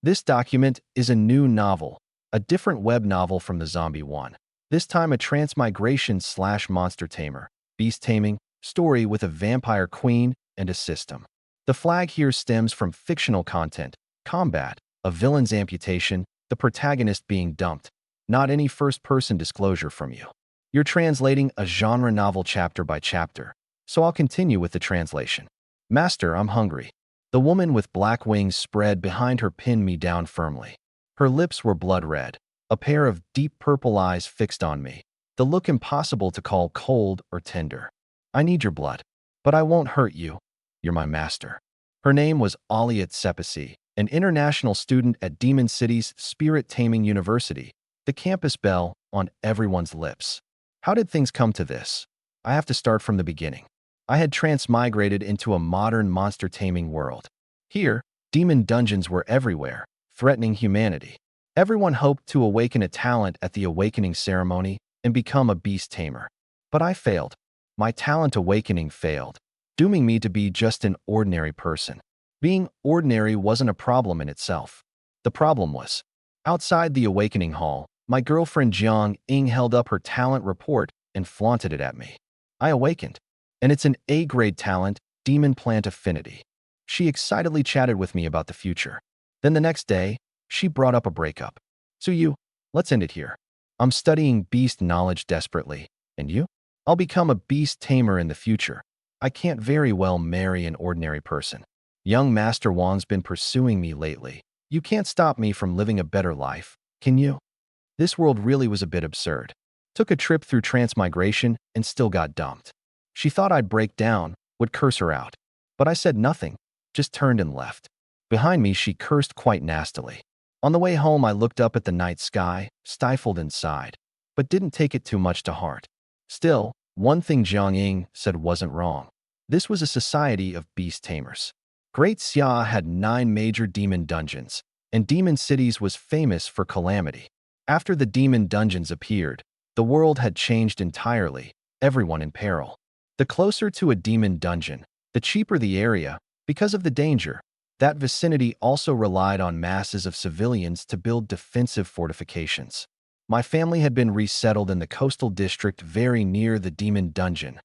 This document is a new novel, a different web novel from the zombie one. This time a transmigration/monster tamer, beast taming, story with a vampire queen and a system. The flag here stems from fictional content, combat, a villain's amputation, the protagonist being dumped, not any first-person disclosure from you. You're translating a genre novel chapter by chapter, so I'll continue with the translation. Master, I'm hungry. The woman with black wings spread behind her pinned me down firmly. Her lips were blood red, a pair of deep purple eyes fixed on me, the look impossible to call cold or tender. I need your blood, but I won't hurt you. You're my master. Her name was Alia Tsepisi, an international student at Demon City's Spirit Taming University, the campus bell on everyone's lips. How did things come to this? I have to start from the beginning. I had transmigrated into a modern monster taming world. Here, demon dungeons were everywhere, threatening humanity. Everyone hoped to awaken a talent at the awakening ceremony and become a beast tamer. But I failed. My talent awakening failed, dooming me to be just an ordinary person. Being ordinary wasn't a problem in itself. The problem was, outside the awakening hall, my girlfriend Jiang Ying held up her talent report and flaunted it at me. I awakened, and it's an A-grade talent, Demon Plant Affinity. She excitedly chatted with me about the future. Then the next day, she brought up a breakup. So let's end it here. I'm studying beast knowledge desperately, and you? I'll become a beast tamer in the future. I can't very well marry an ordinary person. Young Master Wang's been pursuing me lately. You can't stop me from living a better life, can you? This world really was a bit absurd. Took a trip through transmigration and still got dumped. She thought I'd break down, would curse her out. But I said nothing, just turned and left. Behind me, she cursed quite nastily. On the way home, I looked up at the night sky, stifled and sighed, but didn't take it too much to heart. Still, one thing Jiang Ying said wasn't wrong. This was a society of beast tamers. Great Xia had 9 major demon dungeons, and Demon Cities was famous for calamity. After the demon dungeons appeared, the world had changed entirely, everyone in peril. The closer to a demon dungeon, the cheaper the area, because of the danger. That vicinity also relied on masses of civilians to build defensive fortifications. My family had been resettled in the coastal district very near the demon dungeon,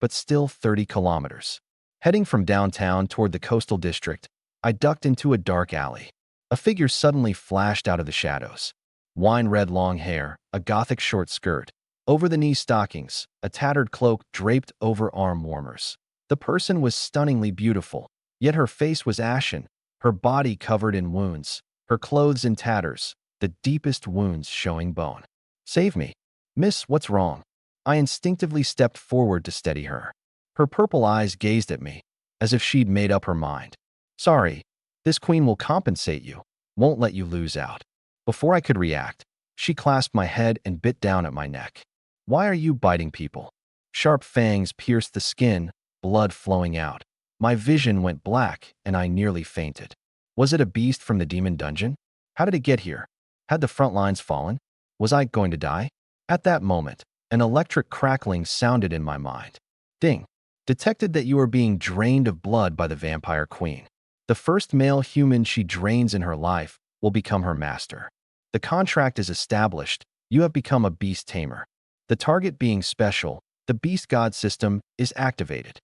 but still 30 kilometers. Heading from downtown toward the coastal district, I ducked into a dark alley. A figure suddenly flashed out of the shadows. Wine-red long hair, a gothic short skirt, over-the-knee stockings, a tattered cloak draped over arm warmers. The person was stunningly beautiful, yet her face was ashen, her body covered in wounds, her clothes in tatters, the deepest wounds showing bone. "Save me. Miss, what's wrong?" I instinctively stepped forward to steady her. Her purple eyes gazed at me, as if she'd made up her mind. "Sorry, this queen will compensate you, won't let you lose out." Before I could react, she clasped my head and bit down at my neck. "Why are you biting people?" Sharp fangs pierced the skin, blood flowing out. My vision went black, and I nearly fainted. Was it a beast from the demon dungeon? How did it get here? Had the front lines fallen? Was I going to die? At that moment, an electric crackling sounded in my mind. Ding! Detected that you are being drained of blood by the vampire queen. The first male human she drains in her life will become her master. The contract is established. You have become a beast tamer. The target being special, the beast god system is activated.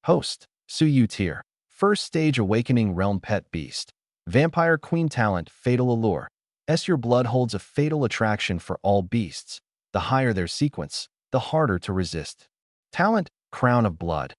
Host, Suyu Tier. First stage awakening realm pet beast. Vampire queen talent, fatal allure. Your blood holds a fatal attraction for all beasts. The higher their sequence, the harder to resist. Talent, crown of blood.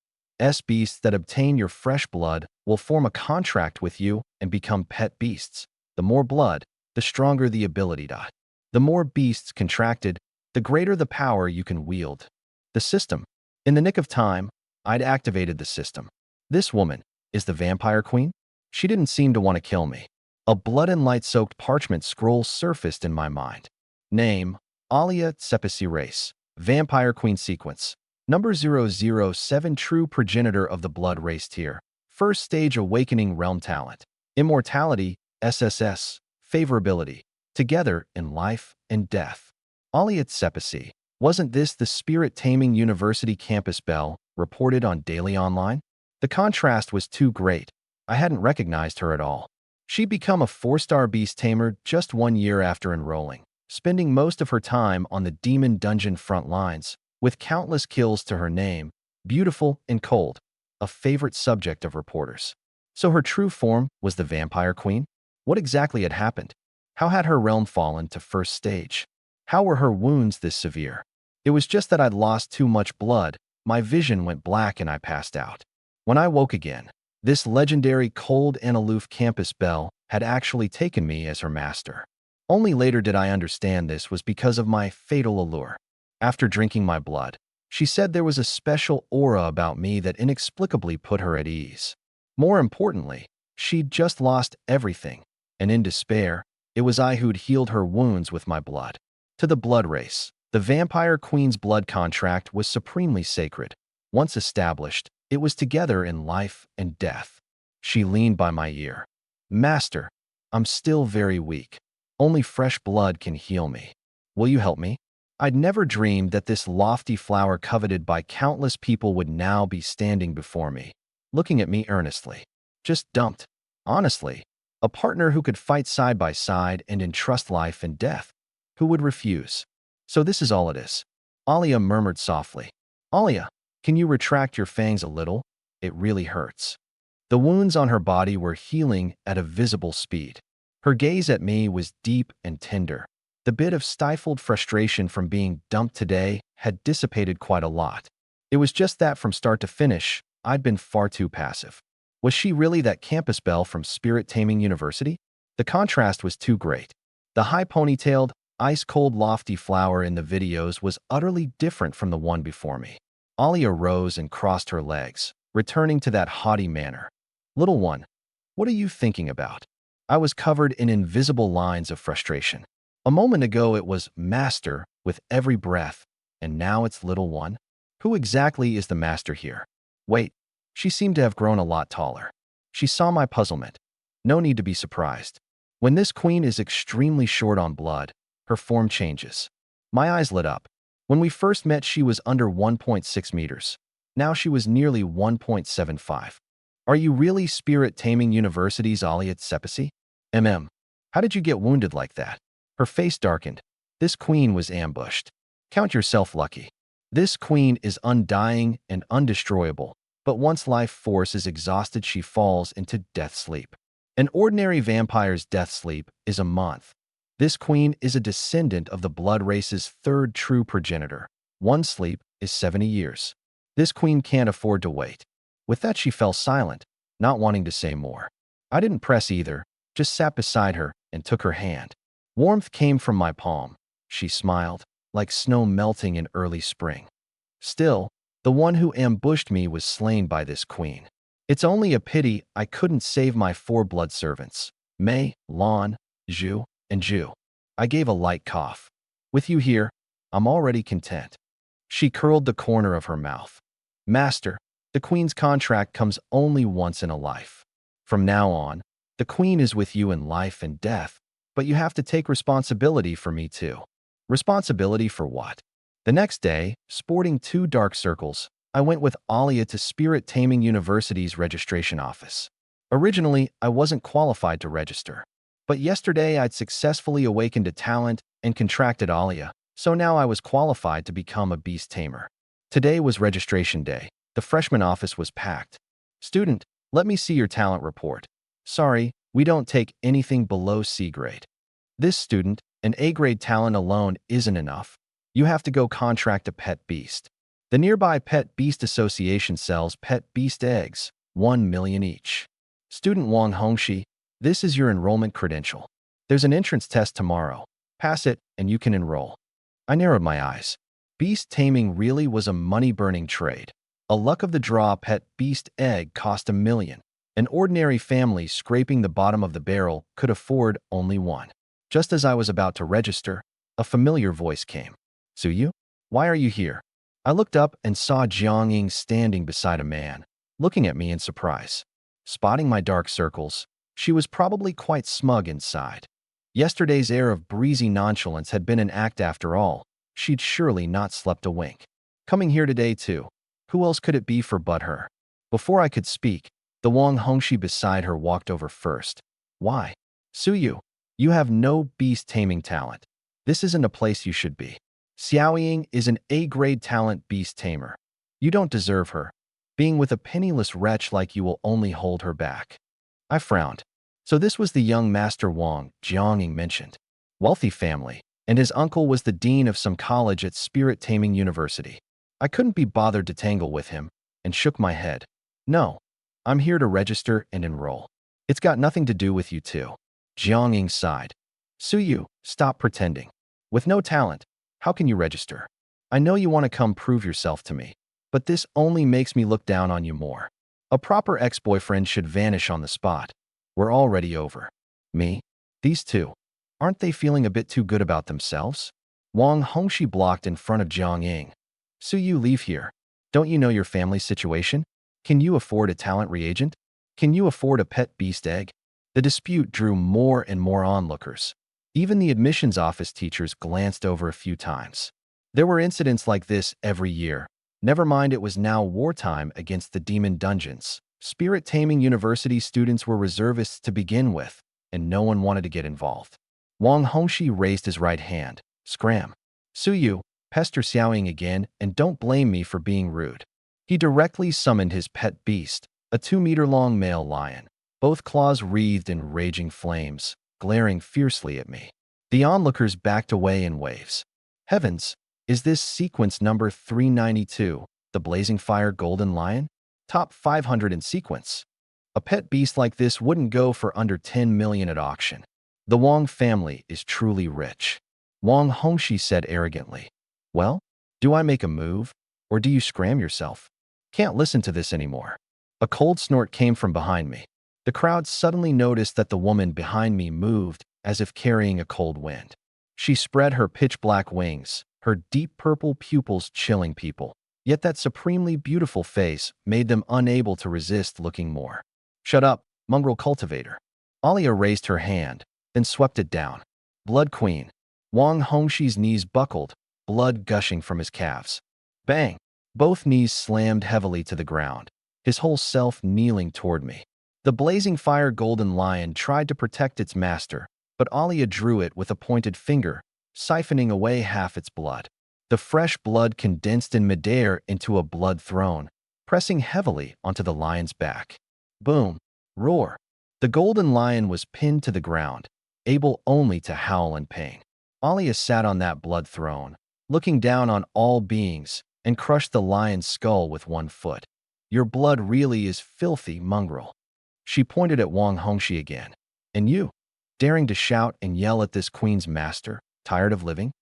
Beasts that obtain your fresh blood will form a contract with you and become pet beasts. The more blood, the stronger the ability die. The more beasts contracted, the greater the power you can wield. The system. In the nick of time, I'd activated the system. This woman is the vampire queen? She didn't seem to want to kill me. A blood and light-soaked parchment scroll surfaced in my mind. Name, Alia Tsepisi race. Vampire queen sequence. Number 007, true progenitor of the blood race tier. First stage awakening realm talent. Immortality, SSS. Favorability. Together in life and death. Alia Tsepisi. Wasn't this the Spirit Taming University campus bell, reported on Daily Online? The contrast was too great. I hadn't recognized her at all. She'd become a 4-star beast tamer just 1 year after enrolling, spending most of her time on the demon dungeon front lines, with countless kills to her name, beautiful and cold, a favorite subject of reporters. So her true form was the Vampire Queen? What exactly had happened? How had her realm fallen to first stage? How were her wounds this severe? It was just that I'd lost too much blood, my vision went black and I passed out. When I woke again, this legendary cold and aloof campus belle had actually taken me as her master. Only later did I understand this was because of my fatal allure. After drinking my blood, she said there was a special aura about me that inexplicably put her at ease. More importantly, she'd just lost everything, and in despair, it was I who'd healed her wounds with my blood. To the blood race, the Vampire Queen's blood contract was supremely sacred. Once established, it was together in life and death. She leaned by my ear. Master, I'm still very weak. Only fresh blood can heal me. Will you help me? I'd never dreamed that this lofty flower coveted by countless people would now be standing before me, looking at me earnestly. Just dumped. Honestly, a partner who could fight side by side and entrust life and death. Who would refuse? So this is all it is. Alia murmured softly. Alia, can you retract your fangs a little? It really hurts. The wounds on her body were healing at a visible speed. Her gaze at me was deep and tender. The bit of stifled frustration from being dumped today had dissipated quite a lot. It was just that from start to finish, I'd been far too passive. Was she really that campus belle from Spirit Taming University? The contrast was too great. The high ponytailed, ice-cold lofty flower in the videos was utterly different from the one before me. Alia rose and crossed her legs, returning to that haughty manner. Little one, what are you thinking about? I was covered in invisible lines of frustration. A moment ago it was master with every breath, and now it's little one. Who exactly is the master here? Wait, she seemed to have grown a lot taller. She saw my puzzlement. No need to be surprised. When this queen is extremely short on blood, her form changes. My eyes lit up. When we first met, she was under 1.6 meters. Now she was nearly 1.75. Are you really Spirit Taming University's Alia Tsepasi? How did you get wounded like that? Her face darkened. This queen was ambushed. Count yourself lucky. This queen is undying and undestroyable, but once life force is exhausted, she falls into death sleep. An ordinary vampire's death sleep is a month. This queen is a descendant of the blood race's third true progenitor. One sleep is 70 years. This queen can't afford to wait. With that, she fell silent, not wanting to say more. I didn't press either, just sat beside her and took her hand. Warmth came from my palm. She smiled, like snow melting in early spring. Still, the one who ambushed me was slain by this queen. It's only a pity I couldn't save my 4 blood servants, Mei, Lan, Zhu, and Zhu. I gave a light cough. With you here, I'm already content. She curled the corner of her mouth. Master, the queen's contract comes only once in a life. From now on, the queen is with you in life and death, but you have to take responsibility for me too. Responsibility for what? The next day, sporting 2 dark circles, I went with Alia to Spirit Taming University's registration office. Originally, I wasn't qualified to register, but yesterday I'd successfully awakened a talent and contracted Alia, so now I was qualified to become a beast tamer. Today was registration day. The freshman office was packed. Student, let me see your talent report. Sorry, we don't take anything below C grade. This student, an A-grade talent alone isn't enough. You have to go contract a pet beast. The nearby Pet Beast Association sells pet beast eggs, 1 million each. Student Wang Hongxi, this is your enrollment credential. There's an entrance test tomorrow. Pass it, and you can enroll. I narrowed my eyes. Beast taming really was a money-burning trade. A luck of the draw pet beast egg cost 1 million. An ordinary family scraping the bottom of the barrel could afford only one. Just as I was about to register, a familiar voice came. Suyu? Why are you here? I looked up and saw Jiang Ying standing beside a man, looking at me in surprise. Spotting my dark circles, she was probably quite smug inside. Yesterday's air of breezy nonchalance had been an act after all. She'd surely not slept a wink. Coming here today too. Who else could it be but her? Before I could speak, the Wang Hongxi beside her walked over first. Why? Suyu, you have no beast-taming talent. This isn't a place you should be. Xiaoying is an A-grade talent beast tamer. You don't deserve her. Being with a penniless wretch like you will only hold her back. I frowned. So this was the young Master Wang Jiangning mentioned. Wealthy family, and his uncle was the dean of some college at Spirit Taming University. I couldn't be bothered to tangle with him, and shook my head. No, I'm here to register and enroll. It's got nothing to do with you two. Jiangning sighed. Suyu, stop pretending. With no talent, how can you register? I know you want to come prove yourself to me, but this only makes me look down on you more. A proper ex-boyfriend should vanish on the spot. We're already over. Me? These two. Aren't they feeling a bit too good about themselves? Wang Hongxi blocked in front of Jiang Ying. Suyu, leave here. Don't you know your family's situation? Can you afford a talent reagent? Can you afford a pet beast egg? The dispute drew more and more onlookers. Even the admissions office teachers glanced over a few times. There were incidents like this every year. Never mind, it was now wartime against the demon dungeons. Spirit Taming University students were reservists to begin with, and no one wanted to get involved. Wang Hongxi raised his right hand. Scram. Suyu, pester Xiaoying again, and don't blame me for being rude. He directly summoned his pet beast, a 2-meter-long male lion, both claws wreathed in raging flames, glaring fiercely at me. The onlookers backed away in waves. Heavens, is this sequence number 392, the Blazing Fire Golden Lion? Top 500 in sequence. A pet beast like this wouldn't go for under 10 million at auction. The Wang family is truly rich. Wang Hongxi said arrogantly. Well, do I make a move, or do you scram yourself? Can't listen to this anymore. A cold snort came from behind me. The crowd suddenly noticed that the woman behind me moved as if carrying a cold wind. She spread her pitch-black wings, her deep purple pupils chilling people. Yet that supremely beautiful face made them unable to resist looking more. Shut up, mongrel cultivator. Alia raised her hand, then swept it down. Blood Queen. Wang Hongxi's knees buckled, blood gushing from his calves. Bang! Both knees slammed heavily to the ground, his whole self kneeling toward me. The Blazing Fire Golden Lion tried to protect its master, but Alia drew it with a pointed finger, siphoning away half its blood. The fresh blood condensed in midair into a blood throne, pressing heavily onto the lion's back. Boom! Roar! The golden lion was pinned to the ground, able only to howl in pain. Alia sat on that blood throne, looking down on all beings, and crushed the lion's skull with one foot. Your blood really is filthy, mongrel. She pointed at Wang Hongxi again. And you, daring to shout and yell at this queen's master, tired of living?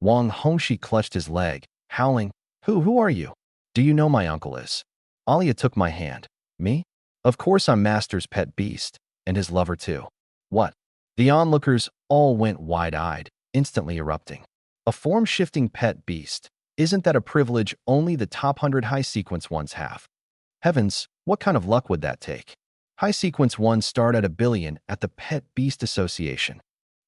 Wang Hongxi clutched his leg, howling, Who are you? Do you know my uncle is? Alia took my hand. Me? Of course I'm Master's pet beast, and his lover too. What? The onlookers all went wide-eyed, instantly erupting. A form-shifting pet beast. Isn't that a privilege only the top 100 high-sequence ones have? Heavens, what kind of luck would that take? High-sequence ones start at $1 billion at the Pet Beast Association.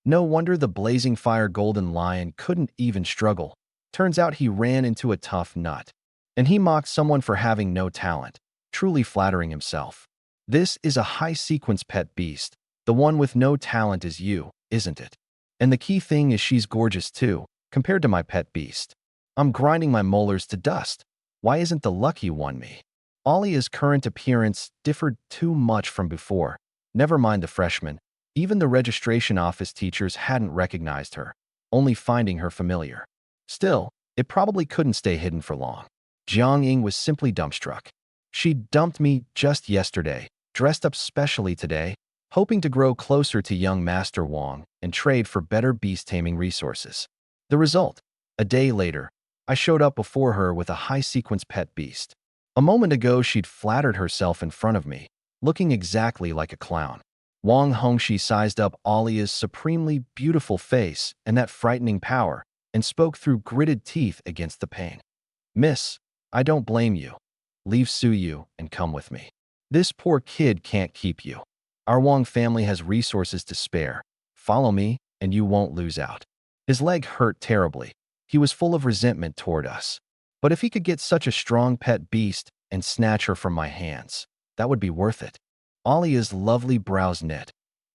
No wonder the Blazing Fire Golden Lion couldn't even struggle. Turns out he ran into a tough nut. And he mocked someone for having no talent, truly flattering himself. This is a high-sequence pet beast. The one with no talent is you, isn't it? And the key thing is she's gorgeous too, compared to my pet beast. I'm grinding my molars to dust. Why isn't the lucky one me? Alia's current appearance differed too much from before. Never mind the freshmen. Even the registration office teachers hadn't recognized her, only finding her familiar. Still, it probably couldn't stay hidden for long. Jiang Ying was simply dumbstruck. She dumped me just yesterday, dressed up specially today, hoping to grow closer to young Master Wang and trade for better beast-taming resources. The result? A day later, I showed up before her with a high-sequence pet beast. A moment ago, she'd flattered herself in front of me, looking exactly like a clown. Wang Hongxi sized up Alia's supremely beautiful face and that frightening power, and spoke through gritted teeth against the pain. Miss, I don't blame you. Leave Suyu and come with me. This poor kid can't keep you. Our Wang family has resources to spare. Follow me, and you won't lose out. His leg hurt terribly. He was full of resentment toward us. But if he could get such a strong pet beast and snatch her from my hands, that would be worth it. Alia's lovely brows knit.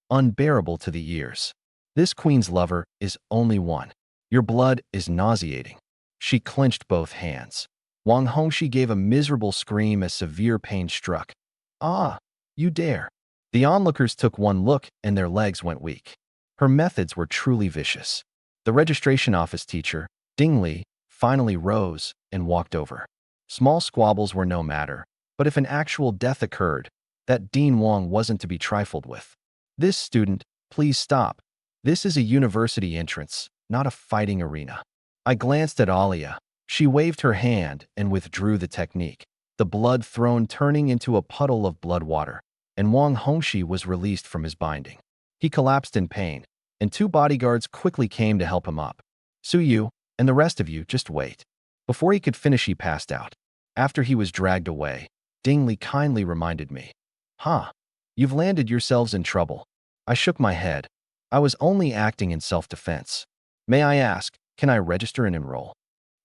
unbearable to the ears. This queen's lover is only one. Your blood is nauseating. She clenched both hands. Wang Hongxi gave a miserable scream as severe pain struck. Ah, you dare. The onlookers took one look and their legs went weak. Her methods were truly vicious. The registration office teacher, Ding Li, finally rose and walked over. Small squabbles were no matter, but if an actual death occurred, that Dean Wang wasn't to be trifled with. This student, please stop. This is a university entrance, not a fighting arena. I glanced at Alia. She waved her hand and withdrew the technique, the blood throne turning into a puddle of blood water, and Wang Hongxi was released from his binding. He collapsed in pain, and two bodyguards quickly came to help him up. Su Yu and the rest of you just wait. Before he could finish, he passed out. After he was dragged away, Ding Li kindly reminded me. Huh, you've landed yourselves in trouble. I shook my head. I was only acting in self-defense. May I ask, can I register and enroll?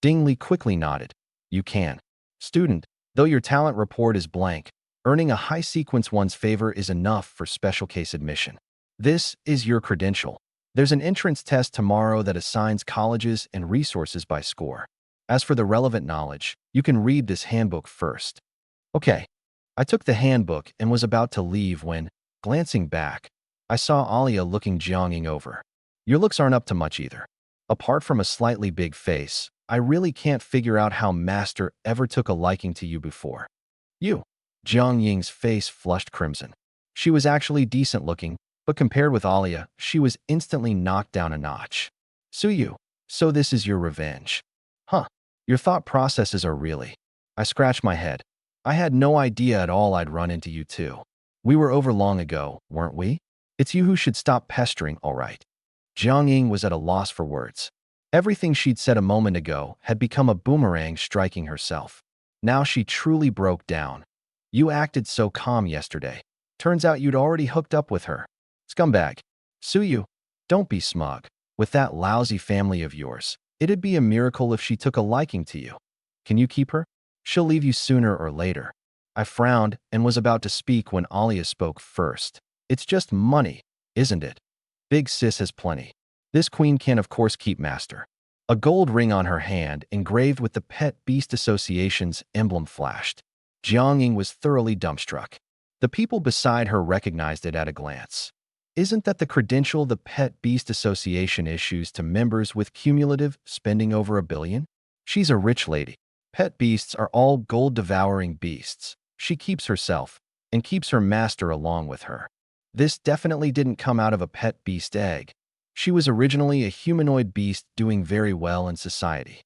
Ding Li quickly nodded. You can. Student, though your talent report is blank, earning a high sequence 1's favor is enough for special case admission. This is your credential. There's an entrance test tomorrow that assigns colleges and resources by score. As for the relevant knowledge, you can read this handbook first. Okay. I took the handbook and was about to leave when, glancing back, I saw Alia looking Jiangying over. Your looks aren't up to much either. Apart from a slightly big face, I really can't figure out how Master ever took a liking to you before. You. Jiangying's face flushed crimson. She was actually decent looking, but compared with Alia, she was instantly knocked down a notch. Su Yu, so this is your revenge. Huh. Your thought processes are really. I scratched my head. I had no idea at all I'd run into you too. We were over long ago, weren't we? It's you who should stop pestering, all right. Jiangying was at a loss for words. Everything she'd said a moment ago had become a boomerang striking herself. Now she truly broke down. You acted so calm yesterday. Turns out you'd already hooked up with her. Scumbag. Su Yu, don't be smug. With that lousy family of yours, it'd be a miracle if she took a liking to you. Can you keep her? She'll leave you sooner or later. I frowned and was about to speak when Alia spoke first. It's just money, isn't it? Big sis has plenty. This queen can of course keep Master. A gold ring on her hand, engraved with the Pet Beast Association's emblem, flashed. Jiangying was thoroughly dumbstruck. The people beside her recognized it at a glance. Isn't that the credential the Pet Beast Association issues to members with cumulative spending over $1 billion? She's a rich lady. Pet beasts are all gold-devouring beasts. She keeps herself, and keeps her master along with her. This definitely didn't come out of a pet beast egg. She was originally a humanoid beast doing very well in society.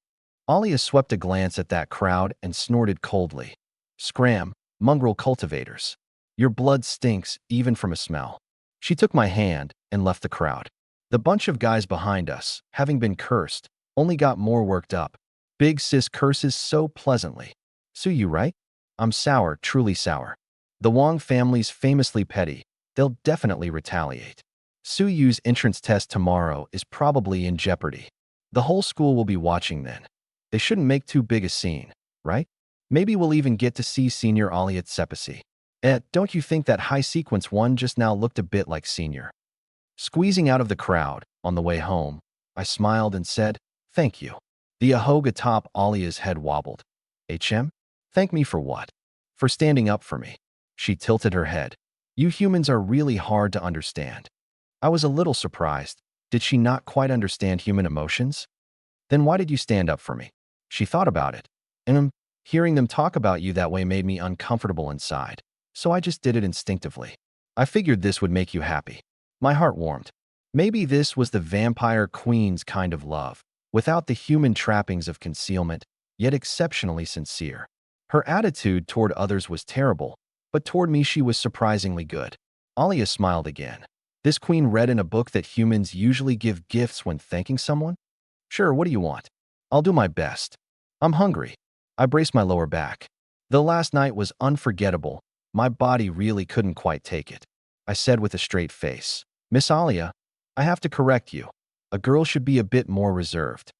Alia swept a glance at that crowd and snorted coldly. Scram, mongrel cultivators. Your blood stinks even from a smell. She took my hand and left the crowd. The bunch of guys behind us, having been cursed, only got more worked up. Big sis curses so pleasantly. Su Yu, right? I'm sour, truly sour. The Wang family's famously petty. They'll definitely retaliate. Su Yu's entrance test tomorrow is probably in jeopardy. The whole school will be watching then. They shouldn't make too big a scene, right? Maybe we'll even get to see Senior Alia Tsepasi. Don't you think that high sequence 1 just now looked a bit like Senior? Squeezing out of the crowd, on the way home, I smiled and said, thank you. The ahog atop Alia's head wobbled. HM? Thank me for what? For standing up for me. She tilted her head. You humans are really hard to understand. I was a little surprised. Did she not quite understand human emotions? Then why did you stand up for me? She thought about it. And hearing them talk about you that way made me uncomfortable inside. So I just did it instinctively. I figured this would make you happy. My heart warmed. Maybe this was the vampire queen's kind of love, without the human trappings of concealment, yet exceptionally sincere. Her attitude toward others was terrible, but toward me she was surprisingly good. Alia smiled again. This queen read in a book that humans usually give gifts when thanking someone? Sure, what do you want? I'll do my best. I'm hungry. I braced my lower back. The last night was unforgettable. My body really couldn't quite take it. I said with a straight face, Miss Alia, I have to correct you. A girl should be a bit more reserved.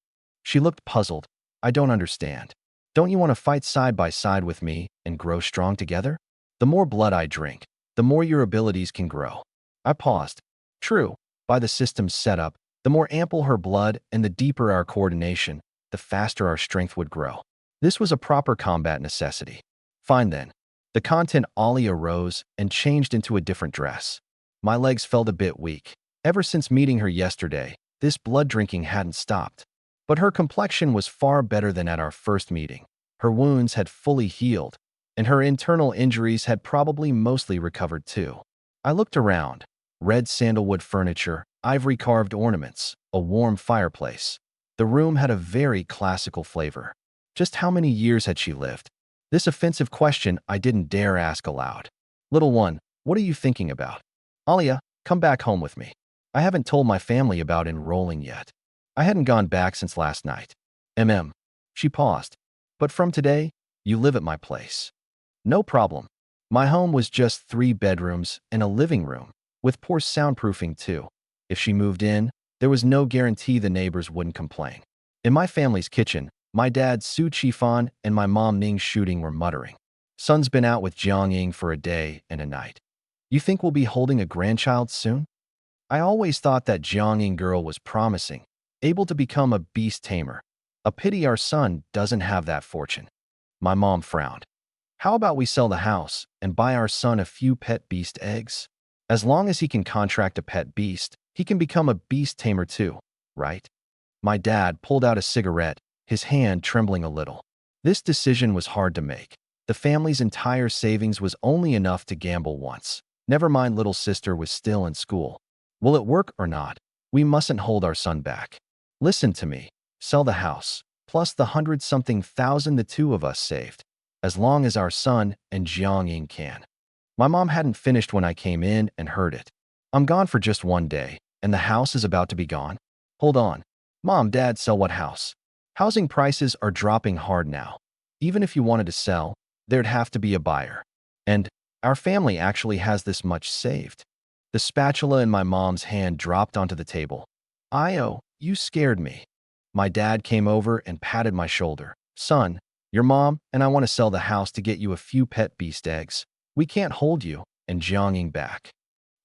She looked puzzled. I don't understand. Don't you want to fight side by side with me and grow strong together? The more blood I drink, the more your abilities can grow. I paused. True, by the system's setup, the more ample her blood and the deeper our coordination, the faster our strength would grow. This was a proper combat necessity. Fine then. The content Alia rose and changed into a different dress. My legs felt a bit weak. Ever since meeting her yesterday, this blood drinking hadn't stopped. But her complexion was far better than at our first meeting. Her wounds had fully healed, and her internal injuries had probably mostly recovered too. I looked around. Red sandalwood furniture, ivory-carved ornaments, a warm fireplace. The room had a very classical flavor. Just how many years had she lived? This offensive question I didn't dare ask aloud. Little one, what are you thinking about? Alia, come back home with me. I haven't told my family about enrolling yet. I hadn't gone back since last night. She paused. But from today, you live at my place. No problem. My home was just 3 bedrooms and a living room, with poor soundproofing too. If she moved in, there was no guarantee the neighbors wouldn't complain. In my family's kitchen, my dad Su Chifan and my mom Ning Shooting were muttering. Son's been out with Jiang Ying for a day and a night. You think we'll be holding a grandchild soon? I always thought that Jiang Ying girl was promising, able to become a beast tamer. A pity our son doesn't have that fortune. My mom frowned. How about we sell the house and buy our son a few pet beast eggs? As long as he can contract a pet beast, he can become a beast tamer too, right? My dad pulled out a cigarette, his hand trembling a little. This decision was hard to make. The family's entire savings was only enough to gamble once. Never mind little sister was still in school. Will it work or not? We mustn't hold our son back. Listen to me. Sell the house, plus the 100-something thousand the two of us saved. As long as our son and Jiang Ying can. My mom hadn't finished when I came in and heard it. I'm gone for just 1 day, and the house is about to be gone? Hold on. Mom, Dad, sell what house? Housing prices are dropping hard now. Even if you wanted to sell, there'd have to be a buyer. And our family actually has this much saved. The spatula in my mom's hand dropped onto the table. Io, you scared me. My dad came over and patted my shoulder. Son, your mom and I want to sell the house to get you a few pet beast eggs. We can't hold you and Jiang Ying back.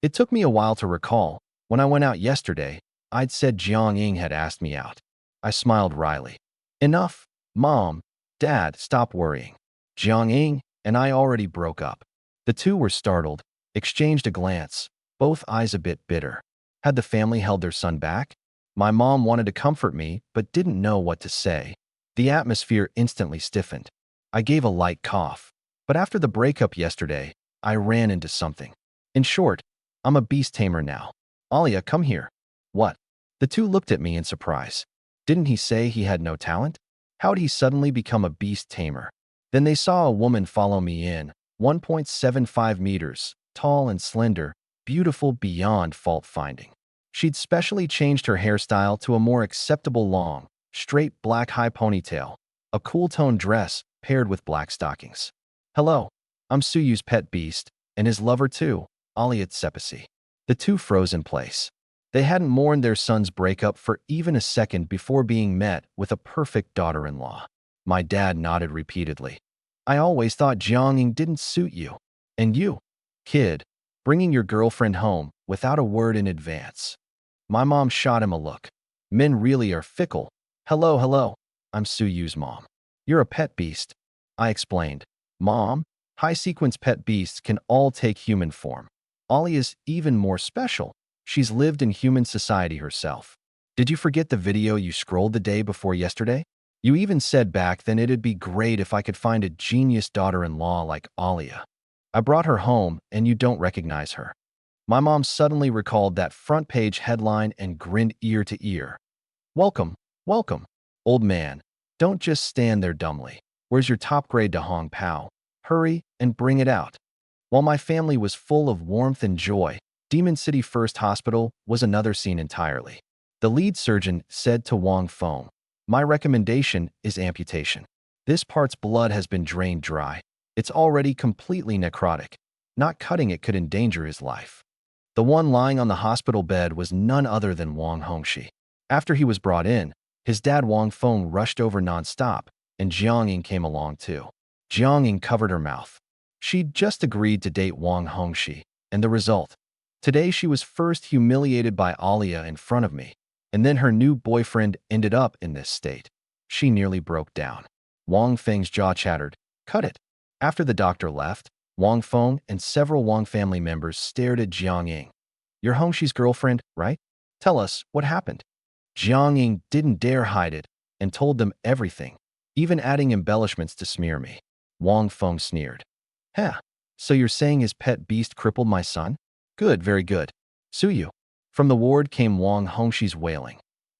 It took me a while to recall. When I went out yesterday, I'd said Jiang Ying had asked me out. I smiled wryly. Enough. Mom, Dad, stop worrying. Jiang Ying and I already broke up. The two were startled, exchanged a glance, both eyes a bit bitter. Had the family held their son back? My mom wanted to comfort me, but didn't know what to say. The atmosphere instantly stiffened. I gave a light cough. But after the breakup yesterday, I ran into something. In short, I'm a beast tamer now. Alia, come here. What? The two looked at me in surprise. Didn't he say he had no talent? How'd he suddenly become a beast tamer? Then they saw a woman follow me in, 1.75 meters, tall and slender, beautiful beyond fault-finding. She'd specially changed her hairstyle to a more acceptable long, straight black high ponytail, a cool-toned dress paired with black stockings. Hello, I'm Suyu's pet beast, and his lover too, Aliat Sepasi. The two froze in place. They hadn't mourned their son's breakup for even a second before being met with a perfect daughter-in-law. My dad nodded repeatedly. I always thought Jiang Ying didn't suit you. And you, kid, bringing your girlfriend home without a word in advance. My mom shot him a look. Men really are fickle. Hello, I'm Suyu's mom. You're a pet beast, I explained. Mom, high-sequence pet beasts can all take human form. Ollie is even more special. She's lived in human society herself. Did you forget the video you scrolled the day before yesterday? You even said back then it'd be great if I could find a genius daughter-in-law like Alia. I brought her home, and you don't recognize her. My mom suddenly recalled that front-page headline and grinned ear to ear. Welcome, welcome, old man. Don't just stand there dumbly. Where's your top-grade to Hong Pao? Hurry and bring it out. While my family was full of warmth and joy, Demon City First Hospital was another scene entirely. The lead surgeon said to Wang Feng, my recommendation is amputation. This part's blood has been drained dry. It's already completely necrotic. Not cutting it could endanger his life. The one lying on the hospital bed was none other than Wang Hongxi. After he was brought in, his dad Wang Feng rushed over nonstop, and Jiang Ying came along too. Jiang Ying covered her mouth. She'd just agreed to date Wang Hongxi, and the result? Today she was first humiliated by Alia in front of me, and then her new boyfriend ended up in this state. She nearly broke down. Wang Feng's jaw chattered. Cut it. After the doctor left, Wang Feng and several Wang family members stared at Jiang Ying. You're Hongxi's girlfriend, right? Tell us what happened. Jiang Ying didn't dare hide it and told them everything, even adding embellishments to smear me. Wang Feng sneered. Huh, so you're saying his pet beast crippled my son? Good, very good. Sue you. From the ward came Wang Hongxi's wailing.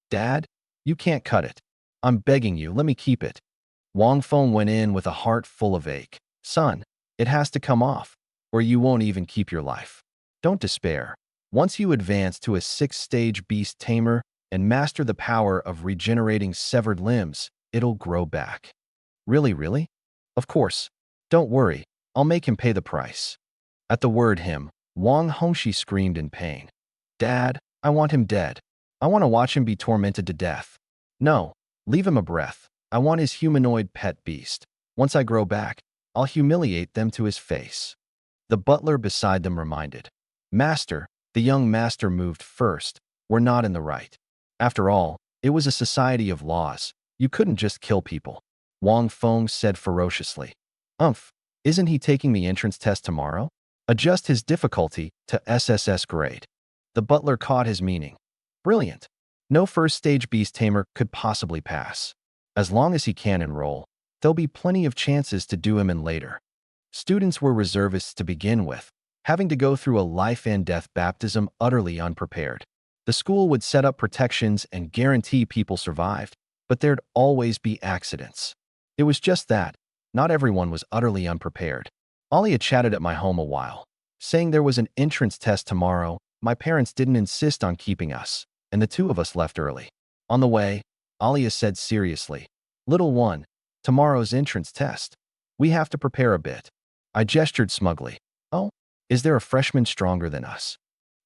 Dad, you can't cut it. I'm begging you, let me keep it. Wang Feng went in with a heart full of ache. Son, it has to come off, or you won't even keep your life. Don't despair. Once you advance to a 6th-stage beast tamer and master the power of regenerating severed limbs, it'll grow back. Really, really? Of course. Don't worry, I'll make him pay the price. At the word him, Wang Hongxi screamed in pain. Dad, I want him dead. I want to watch him be tormented to death. No, leave him a breath. I want his humanoid pet beast. Once I grow back, I'll humiliate them to his face. The butler beside them reminded. Master, the young master moved first. We're not in the right. After all, it was a society of laws. You couldn't just kill people. Wang Feng said ferociously. Isn't he taking the entrance test tomorrow? Adjust his difficulty to SSS grade. The butler caught his meaning. Brilliant. No 1st-stage beast tamer could possibly pass. As long as he can enroll, there'll be plenty of chances to do him in later. Students were reservists to begin with, having to go through a life-and-death baptism utterly unprepared. The school would set up protections and guarantee people survived, but there'd always be accidents. It was just that. Not everyone was utterly unprepared. Alia chatted at my home a while, saying there was an entrance test tomorrow. My parents didn't insist on keeping us, and the two of us left early. On the way, Alia said seriously, Little one, tomorrow's entrance test. We have to prepare a bit. I gestured smugly. Oh, is there a freshman stronger than us?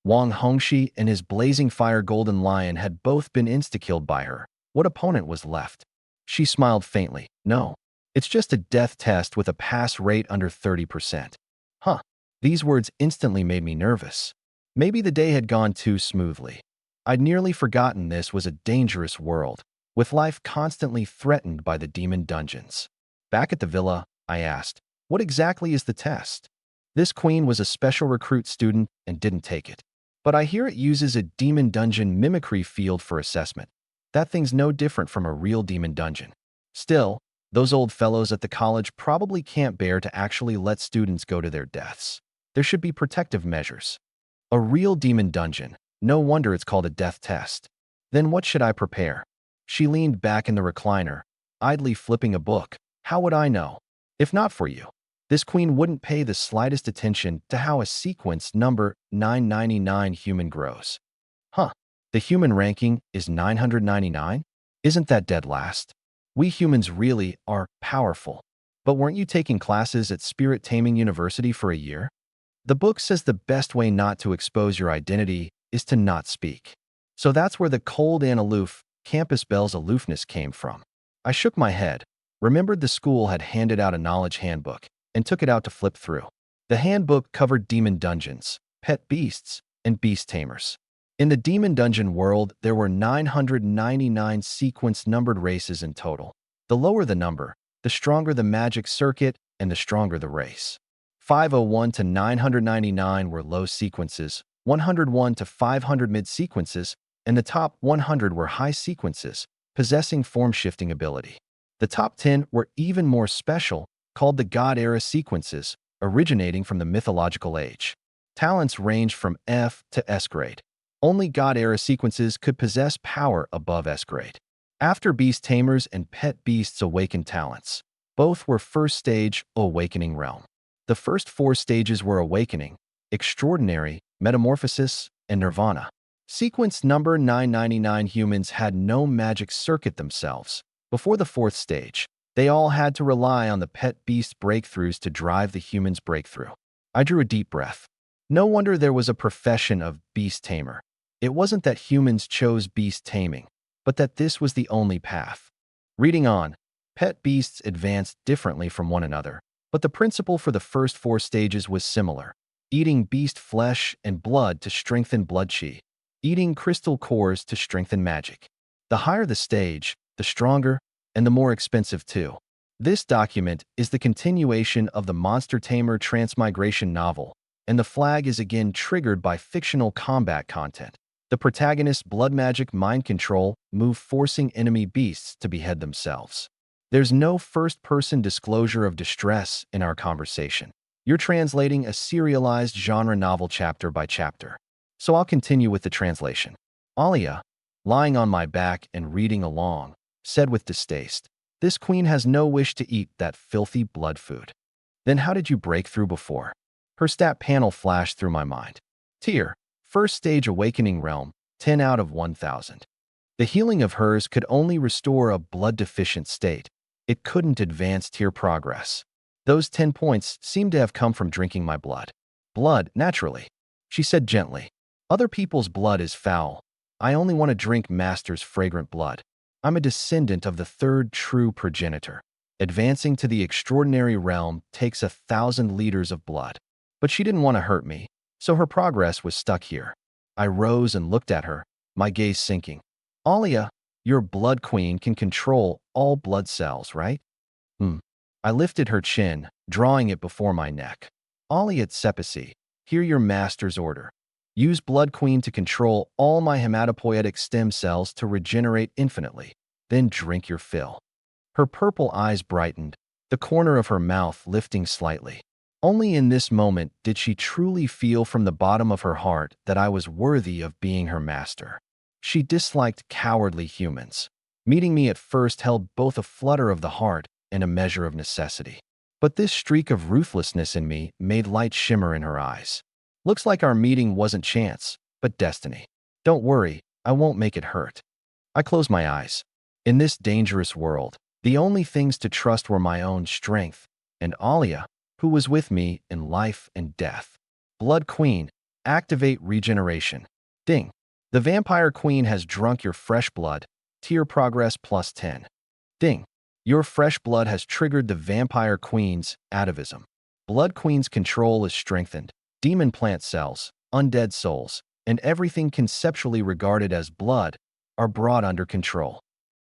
Wang Hongxi and his blazing fire golden lion had both been insta-killed by her. What opponent was left? She smiled faintly. No, it's just a death test with a pass rate under 30%. Huh, these words instantly made me nervous. Maybe the day had gone too smoothly. I'd nearly forgotten this was a dangerous world, with life constantly threatened by the demon dungeons. Back at the villa, I asked, what exactly is the test? This queen was a special recruit student and didn't take it. But I hear it uses a demon dungeon mimicry field for assessment. That thing's no different from a real demon dungeon. Still, those old fellows at the college probably can't bear to actually let students go to their deaths. There should be protective measures. A real demon dungeon. No wonder it's called a death test. Then what should I prepare? She leaned back in the recliner, idly flipping a book. How would I know? If not for you. This queen wouldn't pay the slightest attention to how a sequence number 999 human grows. Huh, the human ranking is 999? Isn't that dead last? We humans really are powerful. But weren't you taking classes at Spirit Taming University for a year? The book says the best way not to expose your identity is to not speak. So that's where the cold and aloof campus belle's aloofness came from. I shook my head, remembered the school had handed out a knowledge handbook, and took it out to flip through. The handbook covered demon dungeons, pet beasts, and beast tamers. In the demon dungeon world, there were 999 sequence-numbered races in total. The lower the number, the stronger the magic circuit and the stronger the race. 501 to 999 were low sequences, 101 to 500 mid-sequences, and the top 100 were high sequences, possessing form-shifting ability. The top 10 were even more special, called the God-era sequences, originating from the mythological age. Talents ranged from F to S grade. Only God-era sequences could possess power above S grade. After Beast Tamers and Pet Beasts awakened talents, both were first stage Awakening Realm. The first 4 stages were Awakening, Extraordinary, Metamorphosis, and Nirvana. Sequence number 999 humans had no magic circuit themselves. Before the 4th stage, they all had to rely on the pet beast breakthroughs to drive the humans' breakthrough. I drew a deep breath. No wonder there was a profession of beast tamer. It wasn't that humans chose beast taming, but that this was the only path. Reading on, pet beasts advanced differently from one another, but the principle for the first 4 stages was similar. eating beast flesh and blood to strengthen blood chi, eating crystal cores to strengthen magic. The higher the stage, the stronger, and the more expensive too. This document is the continuation of the Monster Tamer transmigration novel, and the flag is again triggered by fictional combat content. The protagonist's blood magic mind control move forcing enemy beasts to behead themselves. There's no first-person disclosure of distress in our conversation. You're translating a serialized genre novel chapter by chapter. So I'll continue with the translation. Alia, lying on my back and reading along, said with distaste, "This queen has no wish to eat that filthy blood food." Then how did you break through before? Her stat panel flashed through my mind. Tier, first stage awakening realm, 10 out of 1000. The healing of hers could only restore a blood-deficient state. It couldn't advance tier progress. Those 10 points seemed to have come from drinking my blood. Blood, naturally, she said gently. Other people's blood is foul. I only want to drink Master's fragrant blood. I'm a descendant of the third true progenitor. Advancing to the extraordinary realm takes 1,000 liters of blood. But she didn't want to hurt me, so her progress was stuck here. I rose and looked at her, my gaze sinking. Alia, your blood queen can control all blood cells, right? I lifted her chin, drawing it before my neck. Alia Tsepisi, hear your master's order. Use Blood Queen to control all my hematopoietic stem cells to regenerate infinitely. Then drink your fill. Her purple eyes brightened, the corner of her mouth lifting slightly. Only in this moment did she truly feel from the bottom of her heart that I was worthy of being her master. She disliked cowardly humans. Meeting me at first held both a flutter of the heart and a measure of necessity. But this streak of ruthlessness in me made light shimmer in her eyes. Looks like our meeting wasn't chance, but destiny. Don't worry, I won't make it hurt. I closed my eyes. In this dangerous world, the only things to trust were my own strength and Alia, who was with me in life and death. Blood Queen, activate regeneration. Ding. The Vampire Queen has drunk your fresh blood. Tier progress plus 10. Ding. Your fresh blood has triggered the Vampire Queen's atavism. Blood Queen's control is strengthened. Demon plant cells, undead souls, and everything conceptually regarded as blood are brought under control.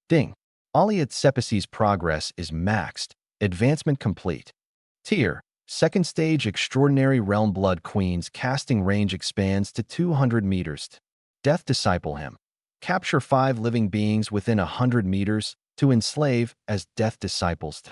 Ding. Alia Tsepisi's progress is maxed. Advancement complete. Tier, second stage extraordinary realm Blood Queen's casting range expands to 200 meters. Death disciple him. Capture 5 living beings within 100 meters to enslave as death disciples.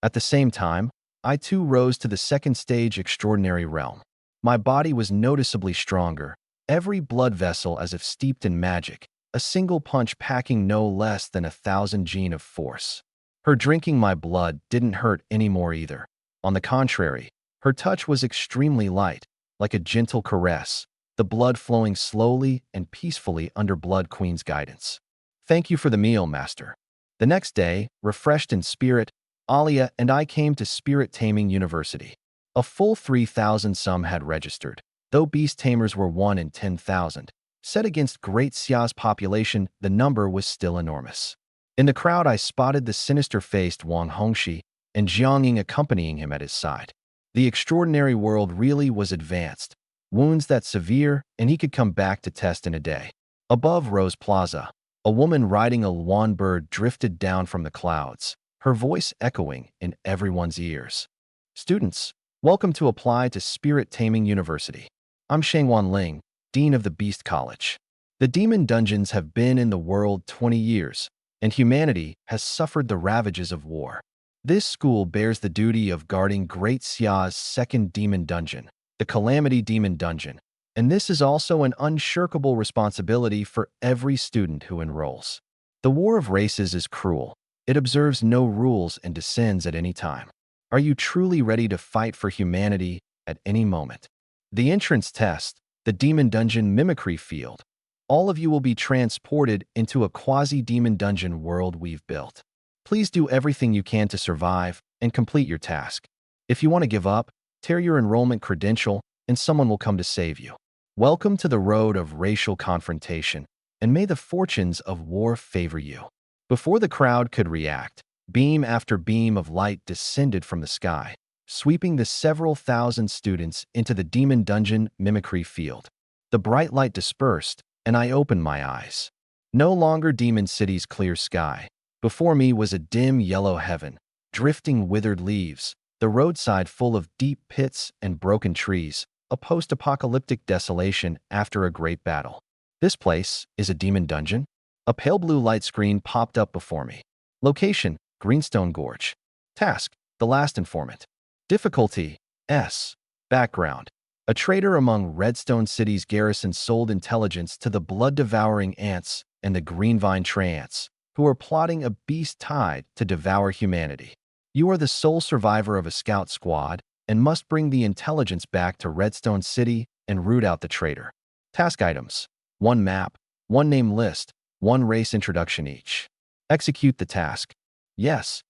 At the same time, I too rose to the second stage extraordinary realm. My body was noticeably stronger, every blood vessel as if steeped in magic, a single punch packing no less than 1,000 gene of force. Her drinking my blood didn't hurt anymore either. On the contrary, her touch was extremely light, like a gentle caress, the blood flowing slowly and peacefully under Blood Queen's guidance. Thank you for the meal, Master. The next day, refreshed in spirit, Alia and I came to Spirit Taming University. A full 3,000 some had registered, though beast tamers were 1 in 10,000. Set against Great Xia's population, the number was still enormous. In the crowd, I spotted the sinister-faced Wang Hongxi and Jiangying accompanying him at his side. The extraordinary world really was advanced. Wounds that severe, and he could come back to test in a day. Above Rose Plaza, a woman riding a lawn bird drifted down from the clouds, her voice echoing in everyone's ears. Students, welcome to apply to Spirit Taming University. I'm Shangwan Ling, Dean of the Beast College. The demon dungeons have been in the world 20 years, and humanity has suffered the ravages of war. This school bears the duty of guarding Great Xia's second demon dungeon, the Calamity Demon Dungeon, and this is also an unshirkable responsibility for every student who enrolls. The War of Races is cruel. It observes no rules and descends at any time. Are you truly ready to fight for humanity at any moment? The entrance test, the Demon Dungeon Mimicry Field. All of you will be transported into a quasi-demon dungeon world we've built. Please do everything you can to survive and complete your task. If you want to give up, tear your enrollment credential and someone will come to save you. Welcome to the road of racial confrontation, and may the fortunes of war favor you. Before the crowd could react, beam after beam of light descended from the sky, sweeping the several thousand students into the demon dungeon mimicry field. The bright light dispersed, and I opened my eyes. No longer Demon City's clear sky. Before me was a dim yellow heaven, drifting withered leaves, the roadside full of deep pits and broken trees, a post-apocalyptic desolation after a great battle. This place is a demon dungeon? A pale blue light screen popped up before me. Location, Greenstone Gorge. Task, The Last Informant. Difficulty, S. Background. A traitor among Redstone City's garrison sold intelligence to the blood-devouring ants and the Greenvine Treants, who are plotting a beast tide to devour humanity. You are the sole survivor of a scout squad and must bring the intelligence back to Redstone City and root out the traitor. Task items: 1 map, 1 name list, 1 race introduction each. Execute the task. Yes.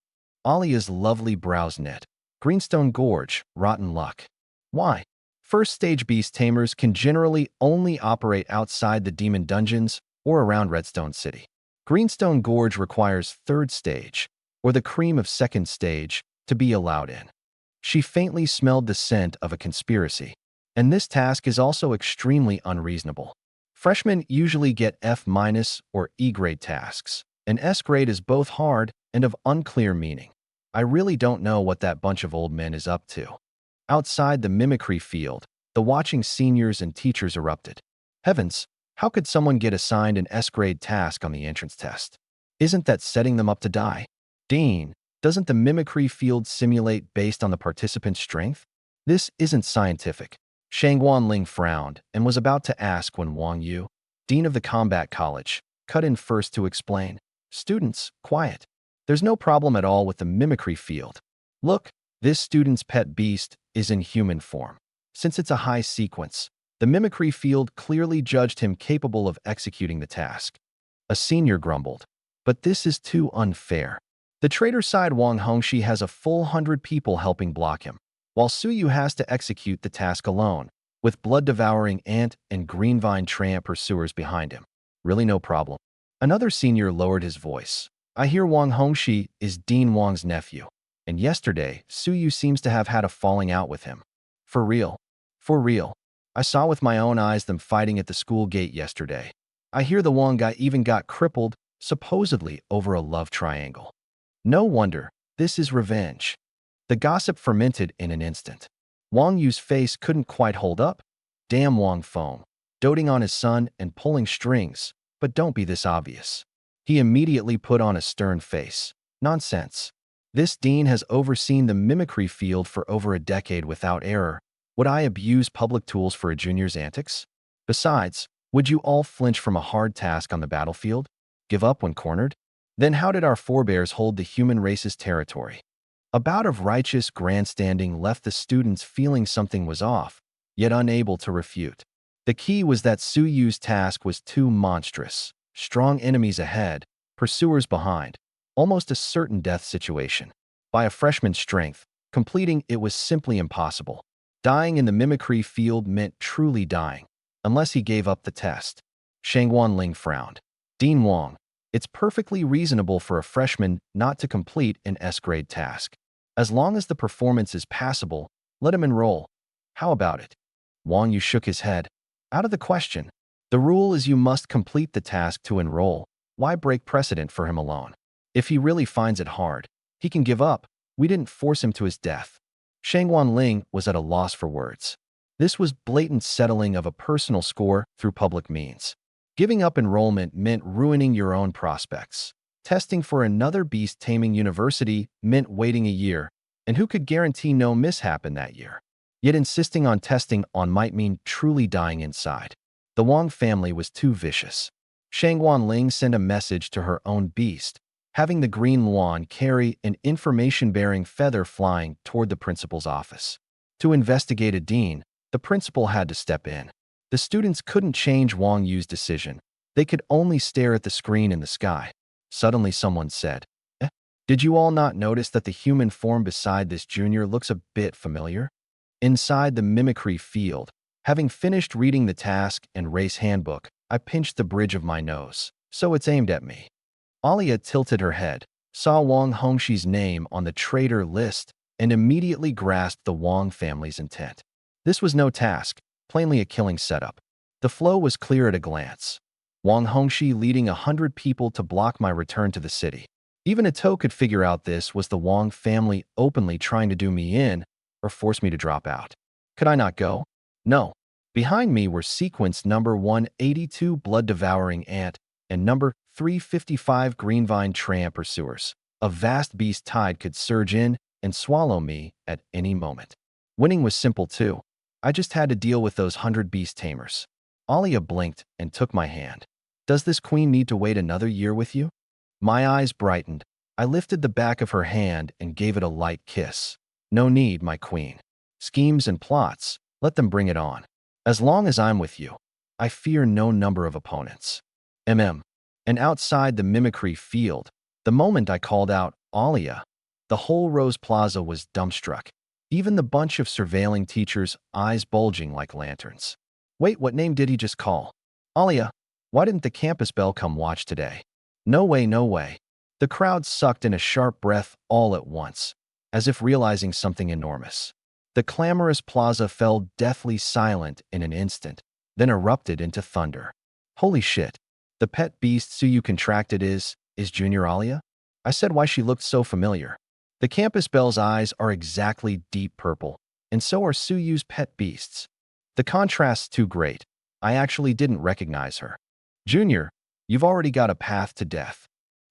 Alia's lovely brows knit. Greenstone Gorge, rotten luck. Why? First stage beast tamers can generally only operate outside the demon dungeons or around Redstone City. Greenstone Gorge requires 3rd stage, or the cream of 2nd stage, to be allowed in. She faintly smelled the scent of a conspiracy, and this task is also extremely unreasonable. Freshmen usually get F- or E-grade tasks, and S-grade is both hard and of unclear meaning. I really don't know what that bunch of old men is up to. Outside the mimicry field, the watching seniors and teachers erupted. Heavens, how could someone get assigned an S-grade task on the entrance test? Isn't that setting them up to die? Dean, doesn't the mimicry field simulate based on the participant's strength? This isn't scientific. Shangguan Ling frowned and was about to ask when Wang Yu, dean of the combat college, cut in first to explain. Students, quiet. There's no problem at all with the mimicry field. Look, this student's pet beast is in human form. Since it's a high sequence, the mimicry field clearly judged him capable of executing the task. A senior grumbled, but this is too unfair. The traitor side Wang Hongxi has a full 100 people helping block him, while Suyu has to execute the task alone, with blood-devouring ant and Greenvine Treant pursuers behind him. Really no problem. Another senior lowered his voice. I hear Wang Hongxi is Dean Wang's nephew, and yesterday, Suyu seems to have had a falling out with him. For real. For real. I saw with my own eyes them fighting at the school gate yesterday. I hear the Wang guy even got crippled, supposedly over a love triangle. No wonder, this is revenge. The gossip fermented in an instant. Wang Yu's face couldn't quite hold up. Damn Wang Feng, doting on his son and pulling strings, but don't be this obvious. He immediately put on a stern face. Nonsense. This dean has overseen the mimicry field for over a decade without error. Would I abuse public tools for a junior's antics? Besides, would you all flinch from a hard task on the battlefield? Give up when cornered? Then how did our forebears hold the human race's territory? A bout of righteous grandstanding left the students feeling something was off, yet unable to refute. The key was that Suyu's task was too monstrous. Strong enemies ahead, pursuers behind. Almost a certain death situation. By a freshman's strength, completing it was simply impossible. Dying in the mimicry field meant truly dying, unless he gave up the test. Shangguan Ling frowned. Dean Wang, it's perfectly reasonable for a freshman not to complete an S-grade task. As long as the performance is passable, let him enroll. How about it? Wang Yu shook his head. Out of the question. The rule is you must complete the task to enroll. Why break precedent for him alone? If he really finds it hard, he can give up. We didn't force him to his death. Shangguan Ling was at a loss for words. This was blatant settling of a personal score through public means. Giving up enrollment meant ruining your own prospects. Testing for another beast-taming university meant waiting a year, and who could guarantee no mishap in that year? Yet insisting on testing on might mean truly dying inside. The Wang family was too vicious. Shangguan Ling sent a message to her own beast, having the Green Luan carry an information-bearing feather flying toward the principal's office. To investigate a dean, the principal had to step in. The students couldn't change Wang Yu's decision. They could only stare at the screen in the sky. Suddenly someone said, Did you all not notice that the human form beside this junior looks a bit familiar? Inside the mimicry field, having finished reading the task and race handbook, I pinched the bridge of my nose, so it's aimed at me. Alia tilted her head, saw Wang Hongxi's name on the traitor list, and immediately grasped the Wong family's intent. This was no task, plainly a killing setup. The flow was clear at a glance. Wang Hongxi leading 100 people to block my return to the city. Even Ito could figure out this was the Wang family openly trying to do me in or force me to drop out. Could I not go? No. Behind me were sequence number 182 blood-devouring ant and number 355 greenvine tramp pursuers. A vast beast tide could surge in and swallow me at any moment. Winning was simple too. I just had to deal with those 100 beast tamers. Alia blinked and took my hand. Does this queen need to wait another year with you? My eyes brightened. I lifted the back of her hand and gave it a light kiss. No need, my queen. Schemes and plots, let them bring it on. As long as I'm with you, I fear no number of opponents. And outside the mimicry field, the moment I called out, Alia, the whole Rose Plaza was dumbstruck. Even the bunch of surveilling teachers' eyes bulging like lanterns. Wait, what name did he just call? Alia, why didn't the campus bell come watch today? No way, no way. The crowd sucked in a sharp breath all at once, as if realizing something enormous. The clamorous plaza fell deathly silent in an instant, then erupted into thunder. Holy shit. The pet beast Suyu contracted is Junior Alia? I said why she looked so familiar. The campus bell's eyes are exactly deep purple, and so are Suyu's pet beasts. The contrast's too great. I actually didn't recognize her. Junior, you've already got a path to death.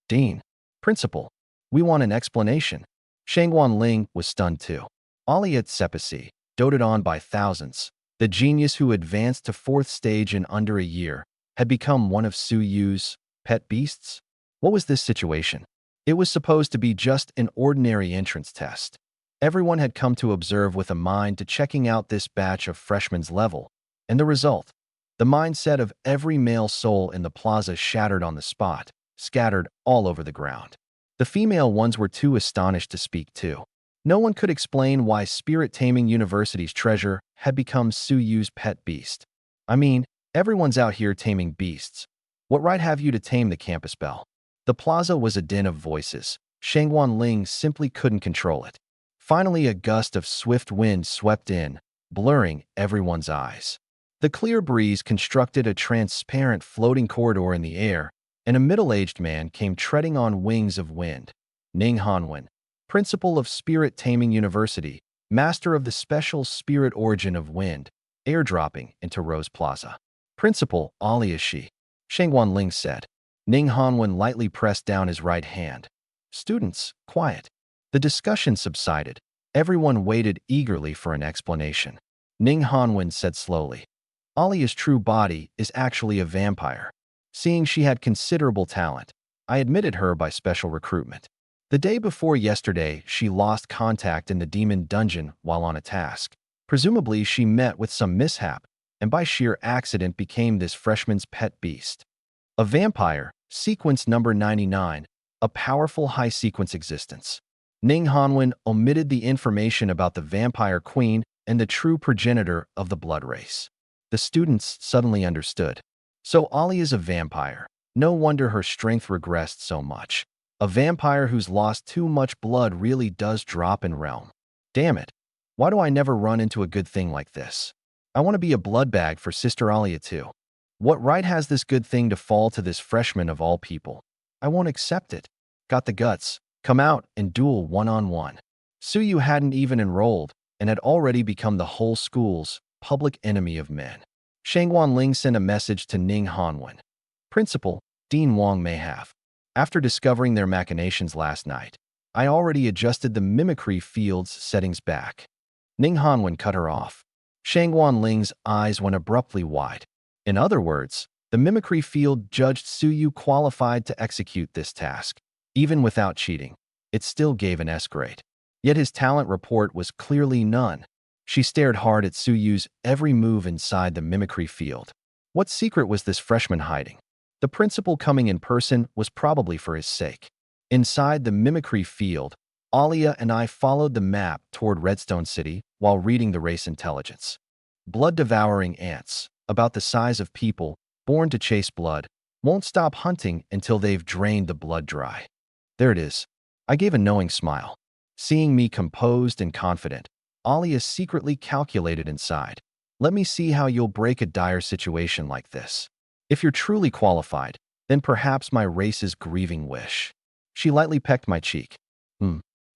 Dean, Principal, we want an explanation. Shangguan Ling was stunned too. Alia Tsepasi, doted on by thousands, the genius who advanced to 4th stage in under a year, had become one of Suyu's pet beasts? What was this situation? It was supposed to be just an ordinary entrance test. Everyone had come to observe with a mind to checking out this batch of freshmen's level, and the result? The mindset of every male soul in the plaza shattered on the spot, scattered all over the ground. The female ones were too astonished to speak too. No one could explain why Spirit Taming University's treasure had become Suyu's pet beast. I mean, everyone's out here taming beasts. What right have you to tame the campus bell? The plaza was a din of voices. Shangguan Ling simply couldn't control it. Finally, a gust of swift wind swept in, blurring everyone's eyes. The clear breeze constructed a transparent floating corridor in the air, and a middle-aged man came treading on wings of wind. Ning Hanwen, principal of Spirit Taming University, master of the special spirit origin of wind, airdropping into Rose Plaza. Principal Aliashi, Shangguan Ling said. Ning Hanwen lightly pressed down his right hand. Students, quiet. The discussion subsided. Everyone waited eagerly for an explanation. Ning Hanwen said slowly, Alia's true body is actually a vampire. Seeing she had considerable talent, I admitted her by special recruitment. The day before yesterday, she lost contact in the demon dungeon while on a task. Presumably, she met with some mishap, and by sheer accident became this freshman's pet beast. A vampire, sequence number 99, a powerful high-sequence existence. Ning Hanwen omitted the information about the vampire queen and the true progenitor of the blood race. The students suddenly understood. So Ali is a vampire. No wonder her strength regressed so much. A vampire who's lost too much blood really does drop in realm. Damn it. Why do I never run into a good thing like this? I want to be a blood bag for Sister Alia too. What right has this good thing to fall to this freshman of all people? I won't accept it. Got the guts. Come out and duel one-on-one. Suyu hadn't even enrolled and had already become the whole school's public enemy of men. Shangguan Ling sent a message to Ning Hanwen. Principal, Dean Wang may have. After discovering their machinations last night, I already adjusted the mimicry field's settings back. Ning Hanwen cut her off. Shangguan Ling's eyes went abruptly wide. In other words, the mimicry field judged Suyu qualified to execute this task. Even without cheating, it still gave an S grade. Yet his talent report was clearly none. She stared hard at Suyu's every move inside the mimicry field. What secret was this freshman hiding? The principal coming in person was probably for his sake. Inside the mimicry field, Alia and I followed the map toward Redstone City while reading the race intelligence. Blood-devouring ants, about the size of people, born to chase blood, won't stop hunting until they've drained the blood dry. There it is. I gave a knowing smile. Seeing me composed and confident, Alia secretly calculated inside. Let me see how you'll break a dire situation like this. If you're truly qualified, then perhaps my race's grieving wish. She lightly pecked my cheek.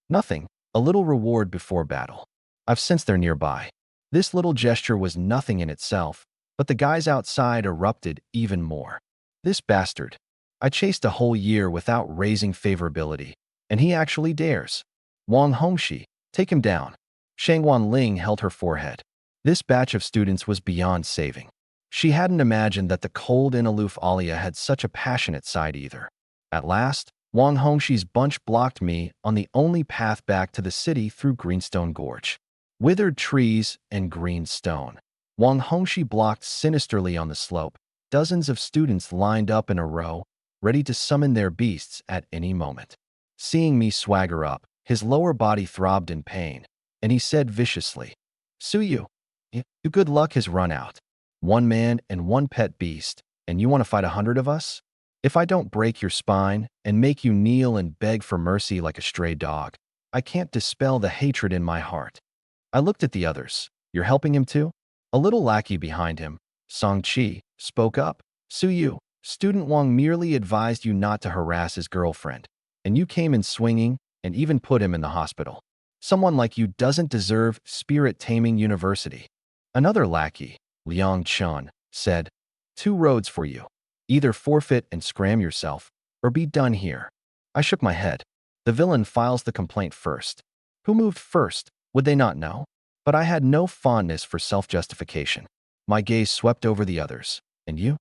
Nothing. A little reward before battle. I've sensed they're nearby. This little gesture was nothing in itself, but the guys outside erupted even more. This bastard. I chased a whole year without raising favorability, and he actually dares. Wang Hongxi, take him down. Shang Wanling held her forehead. This batch of students was beyond saving. She hadn't imagined that the cold and aloof Alia had such a passionate side either. At last, Wang Hongxi's bunch blocked me on the only path back to the city through Greenstone Gorge. Withered trees and green stone. Wang Hongxi blocked sinisterly on the slope. Dozens of students lined up in a row, ready to summon their beasts at any moment. Seeing me swagger up, his lower body throbbed in pain, and he said viciously, Suyu, your good luck has run out. One man and one pet beast, and you want to fight 100 of us? If I don't break your spine and make you kneel and beg for mercy like a stray dog, I can't dispel the hatred in my heart. I looked at the others. You're helping him too? A little lackey behind him, Song Chi, spoke up. Suyu, student Wang merely advised you not to harass his girlfriend, and you came in swinging and even put him in the hospital. Someone like you doesn't deserve Spirit Taming University. Another lackey, Liang Chun, said, 2 roads for you. Either forfeit and scram yourself, or be done here. I shook my head. The villain files the complaint first. Who moved first? Would they not know? But I had no fondness for self-justification. My gaze swept over the others. And you?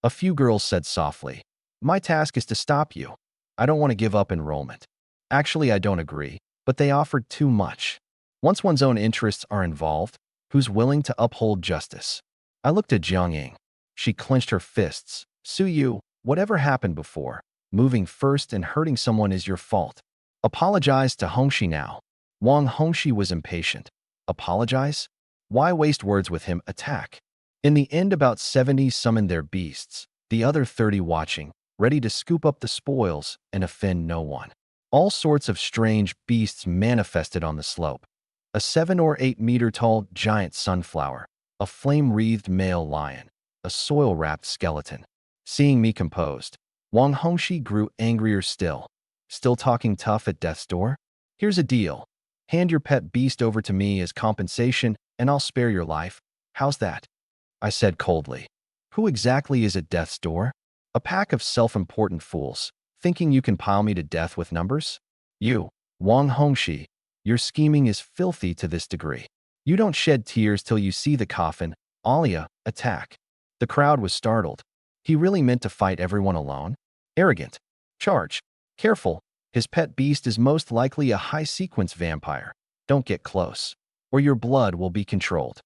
A few girls said softly. My task is to stop you. I don't want to give up enrollment. Actually, I don't agree, but they offered too much. Once one's own interests are involved, who's willing to uphold justice? I looked at Jiang Ying. She clenched her fists. Suyu, whatever happened before, moving first and hurting someone is your fault. Apologize to Hongxi now. Wang Hongxi was impatient. Apologize? Why waste words with him? Attack. In the end, about 70 summoned their beasts, the other 30 watching, ready to scoop up the spoils and offend no one. All sorts of strange beasts manifested on the slope. A 7 or 8 meter tall giant sunflower, a flame-wreathed male lion, a soil-wrapped skeleton. Seeing me composed, Wang Hongxi grew angrier still. Still talking tough at death's door? Here's a deal. Hand your pet beast over to me as compensation, and I'll spare your life. How's that? I said coldly. Who exactly is at death's door? A pack of self-important fools, thinking you can pile me to death with numbers? You, Wang Hongxi, your scheming is filthy to this degree. You don't shed tears till you see the coffin. Alia, attack. The crowd was startled. He really meant to fight everyone alone? Arrogant. Charge. Careful. His pet beast is most likely a high-sequence vampire. Don't get close, or your blood will be controlled.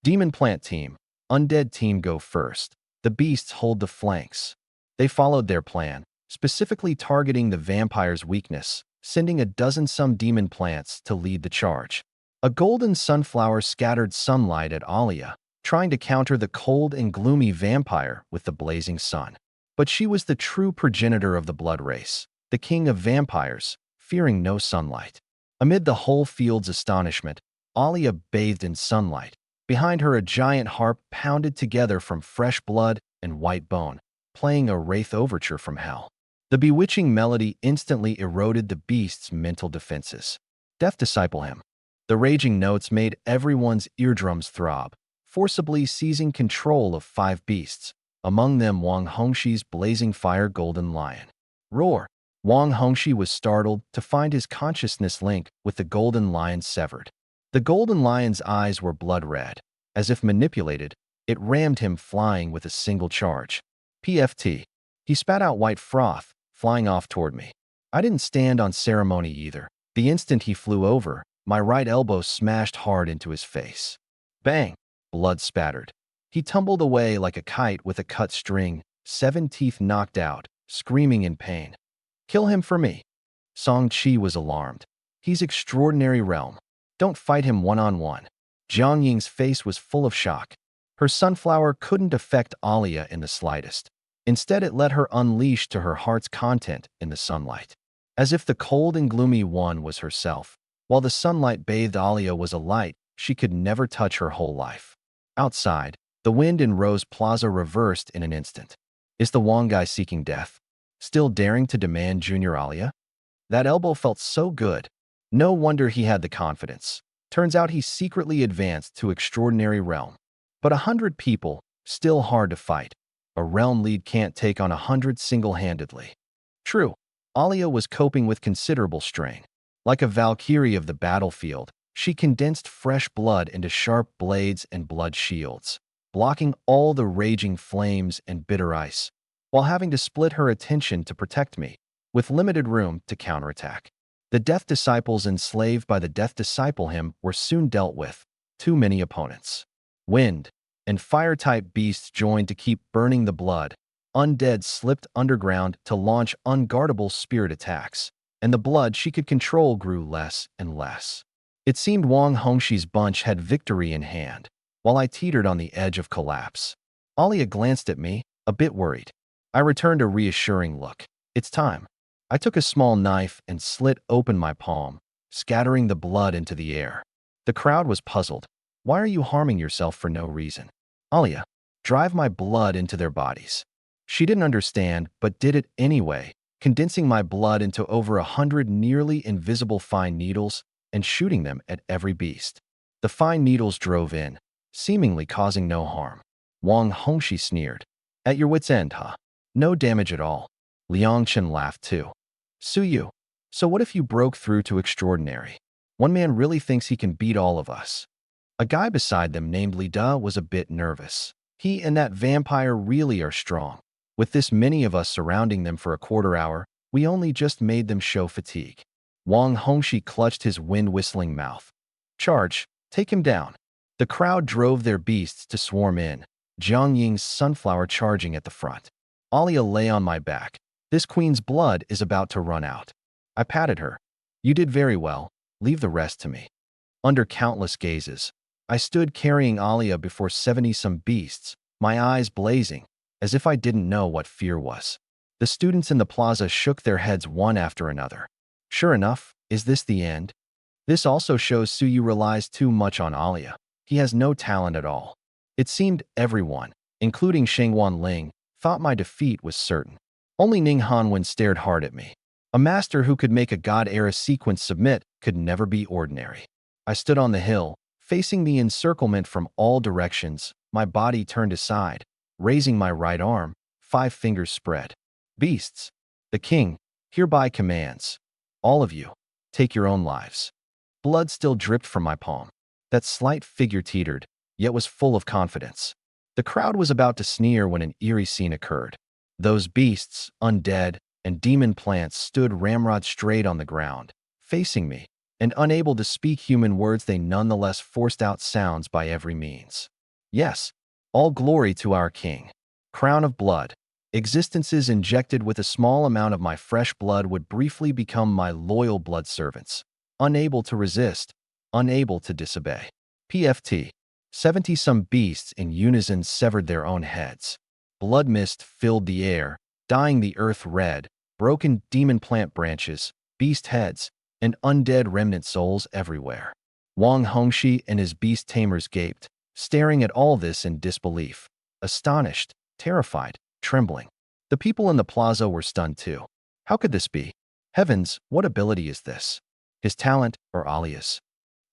Demon Plant Team. Undead Team go first. The beasts hold the flanks. They followed their plan, specifically targeting the vampire's weakness, sending a dozen-some demon plants to lead the charge. A golden sunflower scattered sunlight at Alia, trying to counter the cold and gloomy vampire with the blazing sun. But she was the true progenitor of the blood race, the king of vampires, fearing no sunlight. Amid the whole field's astonishment, Alia bathed in sunlight. Behind her, a giant harp pounded together from fresh blood and white bone, playing a wraith overture from hell. The bewitching melody instantly eroded the beast's mental defenses. Death disciple him. The raging notes made everyone's eardrums throb, forcibly seizing control of 5 beasts, among them Wang Hongxi's blazing fire golden lion. Roar! Wang Hongxi was startled to find his consciousness link with the golden lion severed. The golden lion's eyes were blood red. As if manipulated, it rammed him flying with a single charge. PFT. He spat out white froth, flying off toward me. I didn't stand on ceremony either. The instant he flew over, my right elbow smashed hard into his face. Bang! Blood spattered. He tumbled away like a kite with a cut string, 7 teeth knocked out, screaming in pain. Kill him for me. Song Chi was alarmed. He's extraordinary realm. Don't fight him one-on-one. Jiang Ying's face was full of shock. Her sunflower couldn't affect Alia in the slightest. Instead, it let her unleash to her heart's content in the sunlight. As if the cold and gloomy one was herself, While the sunlight-bathed Alia was a light she could never touch her whole life. Outside, the wind in Rose Plaza reversed in an instant. Is the Wong guy seeking death? Still daring to demand Junior Alia? That elbow felt so good. No wonder he had the confidence. Turns out he secretly advanced to extraordinary realm. But 100 people, still hard to fight. A realm lead can't take on 100 single-handedly. True, Alia was coping with considerable strain. Like a Valkyrie of the battlefield, she condensed fresh blood into sharp blades and blood shields, blocking all the raging flames and bitter ice, while having to split her attention to protect me, with limited room to counterattack. The Death Disciples enslaved by the Death Disciple him were soon dealt with. Too many opponents. Wind and fire-type beasts joined to keep burning the blood. Undead slipped underground to launch unguardable spirit attacks, and the blood she could control grew less and less. It seemed Wang Hongshi's bunch had victory in hand, while I teetered on the edge of collapse. Alia glanced at me, a bit worried. I returned a reassuring look. It's time. I took a small knife and slit open my palm, scattering the blood into the air. The crowd was puzzled. Why are you harming yourself for no reason? Alia, drive my blood into their bodies. She didn't understand, but did it anyway, condensing my blood into over 100 nearly invisible fine needles and shooting them at every beast. The fine needles drove in, seemingly causing no harm. Wang Hongxi sneered. At your wit's end, huh? No damage at all. Liang Chen laughed too. Suyu, so what if you broke through to extraordinary? One man really thinks he can beat all of us. A guy beside them named Li Da was a bit nervous. He and that vampire really are strong. With this many of us surrounding them for a quarter hour, we only just made them show fatigue. Wang Hongxi clutched his wind-whistling mouth. Charge, take him down. The crowd drove their beasts to swarm in, Jiang Ying's sunflower charging at the front. Alia lay on my back. This queen's blood is about to run out. I patted her. You did very well. Leave the rest to me. Under countless gazes, I stood carrying Alia before 70-some beasts, my eyes blazing, as if I didn't know what fear was. The students in the plaza shook their heads one after another. Sure enough, is this the end? This also shows Suyu relies too much on Alia. He has no talent at all. It seemed everyone, including Shengwan Ling, thought my defeat was certain. Only Ning Hanwen stared hard at me. A master who could make a God-era sequence submit could never be ordinary. I stood on the hill, facing the encirclement from all directions, my body turned aside, raising my right arm, 5 fingers spread. Beasts, the king hereby commands. All of you, take your own lives. Blood still dripped from my palm. That slight figure teetered, yet was full of confidence. The crowd was about to sneer when an eerie scene occurred. Those beasts, undead, and demon plants stood ramrod straight on the ground, facing me, and unable to speak human words they nonetheless forced out sounds by every means. Yes, all glory to our king. Crown of blood. Existences injected with a small amount of my fresh blood would briefly become my loyal blood servants, unable to resist, unable to disobey. PFT. 70-some beasts in unison severed their own heads. Blood mist filled the air, dyeing the earth red, broken demon plant branches, beast heads, and undead remnant souls everywhere. Wang Hongxi and his beast tamers gaped, staring at all this in disbelief, astonished, terrified, trembling. The people in the plaza were stunned too. How could this be? Heavens, what ability is this? His talent or Alia's?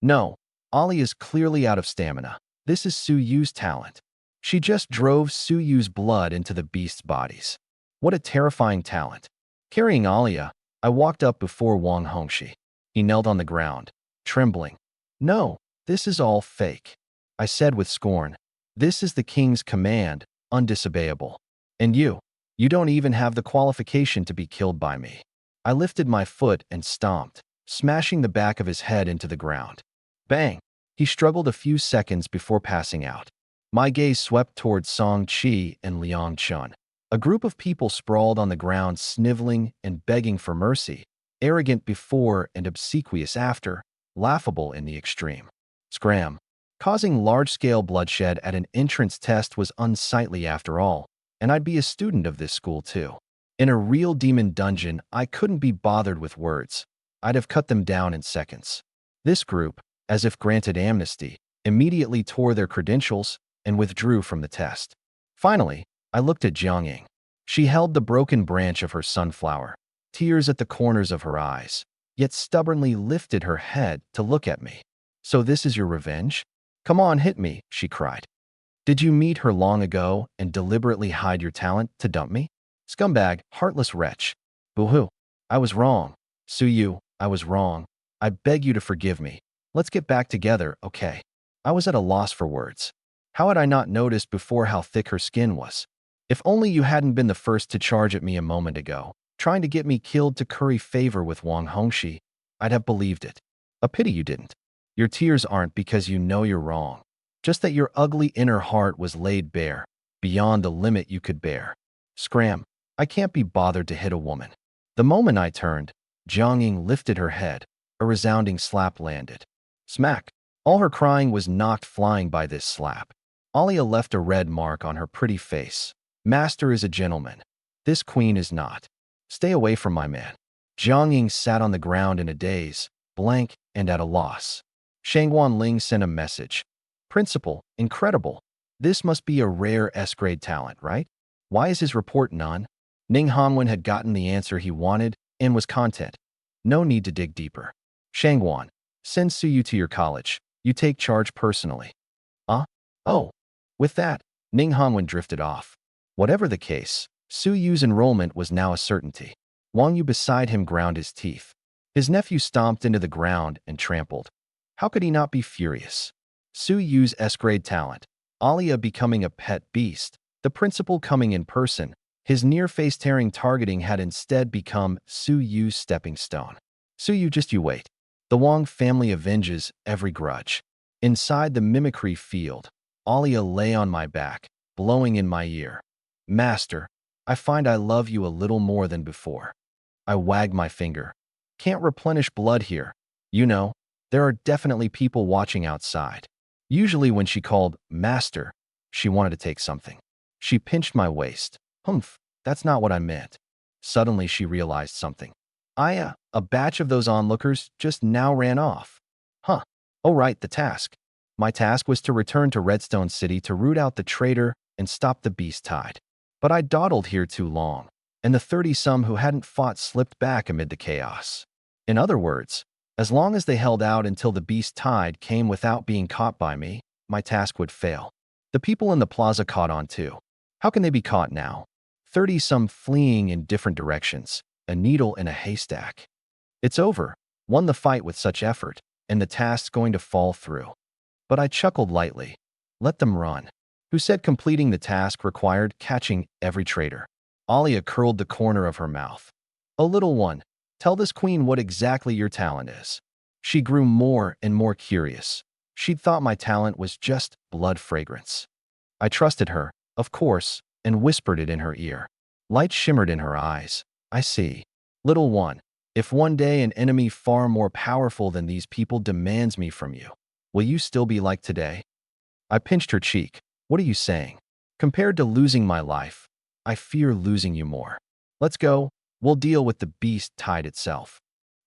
No, Ali is clearly out of stamina. This is Suyu's talent. She just drove Suyu's blood into the beasts' bodies. What a terrifying talent. Carrying Alia, I walked up before Wang Hongxi. He knelt on the ground, trembling. No, this is all fake. I said with scorn. This is the king's command, undisobeyable. And you don't even have the qualification to be killed by me. I lifted my foot and stomped, smashing the back of his head into the ground. Bang! He struggled a few seconds before passing out. My gaze swept towards Song Qi and Liang Chun. A group of people sprawled on the ground, sniveling and begging for mercy, arrogant before and obsequious after, laughable in the extreme. Scram. Causing large-scale bloodshed at an entrance test was unsightly after all, and I'd be a student of this school too. In a real demon dungeon, I couldn't be bothered with words. I'd have cut them down in seconds. This group, as if granted amnesty, immediately tore their credentials and withdrew from the test. Finally, I looked at Jiangying. She held the broken branch of her sunflower, tears at the corners of her eyes, yet stubbornly lifted her head to look at me. "So this is your revenge? Come on, hit me," she cried. "Did you meet her long ago and deliberately hide your talent to dump me? Scumbag, heartless wretch. Boo-hoo. I was wrong. Suyu, I was wrong. I beg you to forgive me. Let's get back together, okay?" I was at a loss for words. How had I not noticed before how thick her skin was? If only you hadn't been the first to charge at me a moment ago, trying to get me killed to curry favor with Wang Hongxi, I'd have believed it. A pity you didn't. Your tears aren't because you know you're wrong, just that your ugly inner heart was laid bare, beyond the limit you could bear. Scram, I can't be bothered to hit a woman. The moment I turned, Jiangying lifted her head. A resounding slap landed. Smack. All her crying was knocked flying by this slap. Alia left a red mark on her pretty face. Master is a gentleman. This queen is not. Stay away from my man. Jiangying sat on the ground in a daze, blank and at a loss. Shangguan Ling sent a message. "Principal, incredible. This must be a rare S-grade talent, right? Why is his report none?" Ning Hanwen had gotten the answer he wanted and was content. No need to dig deeper. Shangguan, send Suyu to your college. You take charge personally. Oh. With that, Ning Hanwen drifted off. Whatever the case, Suyu's enrollment was now a certainty. Wang Yu beside him ground his teeth. His nephew stomped into the ground and trampled. How could he not be furious? Suyu's S-grade talent, Alia becoming a pet beast, the principal coming in person, his near-face-tearing targeting had instead become Suyu's stepping stone. Suyu, just you wait. The Wang family avenges every grudge. Inside the mimicry field, Alia lay on my back, blowing in my ear. "Master, I find I love you a little more than before." I wagged my finger. "Can't replenish blood here. You know, there are definitely people watching outside." Usually when she called "Master," she wanted to take something. She pinched my waist. "Humph, that's not what I meant." Suddenly she realized something. A batch of those onlookers just now ran off. Huh. Oh right, the task. My task was to return to Redstone City to root out the traitor and stop the beast tide. But I dawdled here too long, and the 30-some who hadn't fought slipped back amid the chaos. In other words, as long as they held out until the beast tide came without being caught by me, my task would fail. The people in the plaza caught on too. How can they be caught now? 30-some fleeing in different directions, a needle in a haystack. It's over. Won the fight with such effort, and the task's going to fall through. But I chuckled lightly. Let them run. Who said completing the task required catching every traitor? Alia curled the corner of her mouth. "Oh, little one, tell this queen what exactly your talent is." She grew more and more curious. She'd thought my talent was just blood fragrance. I trusted her, of course, and whispered it in her ear. Light shimmered in her eyes. "I see. Little one, if one day an enemy far more powerful than these people demands me from you, will you still be like today?" I pinched her cheek. "What are you saying? Compared to losing my life, I fear losing you more. Let's go. We'll deal with the beast tide itself."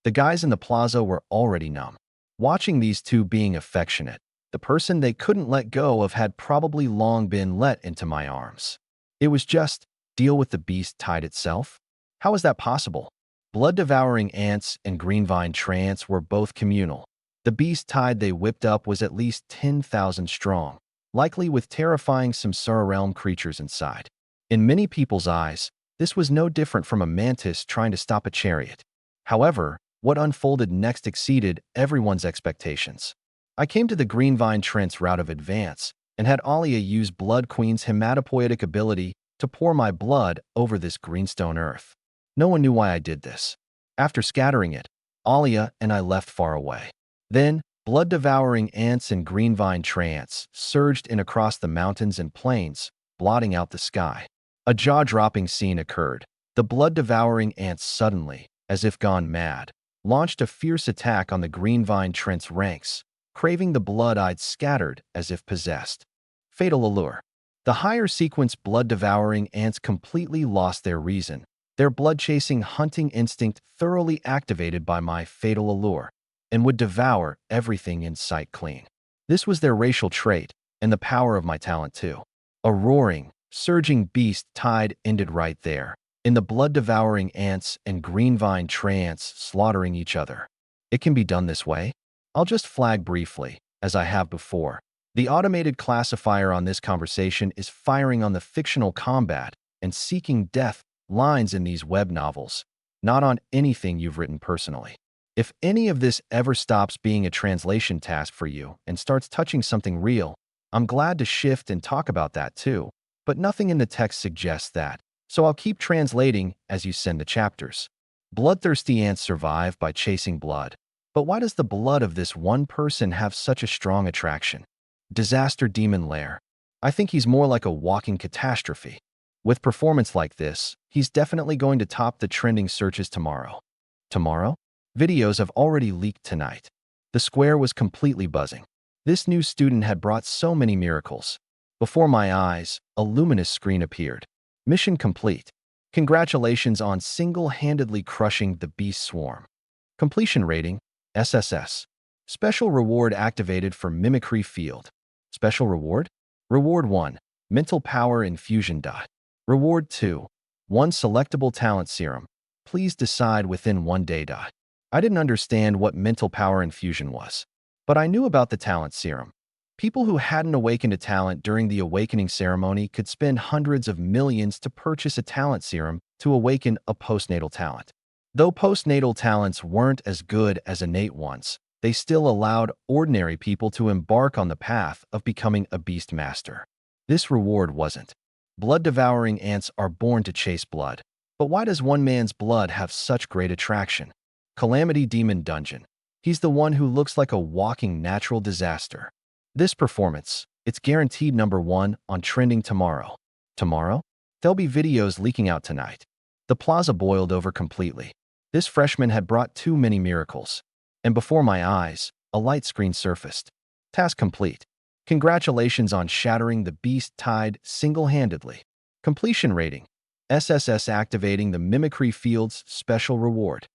The guys in the plaza were already numb. Watching these two being affectionate, the person they couldn't let go of had probably long been let into my arms. It was just, deal with the beast tide itself? How is that possible? Blood-devouring ants and greenvine trance were both communal. The beast tide they whipped up was at least 10,000 strong, likely with terrifying Samsara realm creatures inside. In many people's eyes, this was no different from a mantis trying to stop a chariot. However, what unfolded next exceeded everyone's expectations. I came to the greenvine trance route of advance and had Alia use Blood Queen's hematopoietic ability to pour my blood over this greenstone earth. No one knew why I did this. After scattering it, Alia and I left far away. Then, blood-devouring ants and greenvine trance surged in across the mountains and plains, blotting out the sky. A jaw-dropping scene occurred. The blood-devouring ants suddenly, as if gone mad, launched a fierce attack on the greenvine trance ranks, craving the blood I'd scattered as if possessed. Fatal allure. The higher sequence blood-devouring ants completely lost their reason, their blood-chasing hunting instinct thoroughly activated by my fatal allure. and would devour everything in sight clean. This was their racial trait, and the power of my talent too. A roaring, surging beast tide ended right there, in the blood-devouring ants and green vine trance slaughtering each other. It can be done this way? I'll just flag briefly, as I have before. The automated classifier on this conversation is firing on the fictional combat and seeking death lines in these web novels, not on anything you've written personally. If any of this ever stops being a translation task for you and starts touching something real, I'm glad to shift and talk about that too, but nothing in the text suggests that, so I'll keep translating as you send the chapters. Bloodthirsty ants survive by chasing blood. But why does the blood of this one person have such a strong attraction? Disaster Demon Lair. I think he's more like a walking catastrophe. With performance like this, he's definitely going to top the trending searches tomorrow. Tomorrow? Videos have already leaked tonight. The square was completely buzzing. This new student had brought so many miracles. Before my eyes, a luminous screen appeared. Mission complete. Congratulations on single-handedly crushing the beast swarm. Completion rating, SSS. Special reward activated for Mimicry Field. Special reward? Reward 1, Mental Power Infusion Dot. Reward 2, 1 Selectable Talent Serum. Please decide within 1 day. I didn't understand what mental power infusion was, but I knew about the talent serum. People who hadn't awakened a talent during the awakening ceremony could spend hundreds of millions to purchase a talent serum to awaken a postnatal talent. Though postnatal talents weren't as good as innate ones, they still allowed ordinary people to embark on the path of becoming a beast master. This reward wasn't. Blood-devouring ants are born to chase blood. But why does one man's blood have such great attraction? Calamity Demon Dungeon. He's the one who looks like a walking natural disaster. This performance, it's guaranteed #1 on trending tomorrow. Tomorrow? There'll be videos leaking out tonight. The plaza boiled over completely. This freshman had brought too many miracles. And before my eyes, a light screen surfaced. Task complete. Congratulations on shattering the beast tide single-handedly. Completion rating. SSS activating the Mimicry Field's special reward.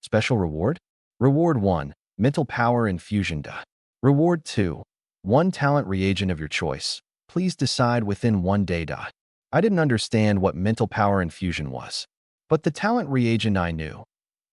Special reward? Reward 1, Mental Power Infusion Dot. Reward 2, 1 Talent Reagent of your choice. Please decide within 1 day. I didn't understand what mental power infusion was, but the talent reagent I knew.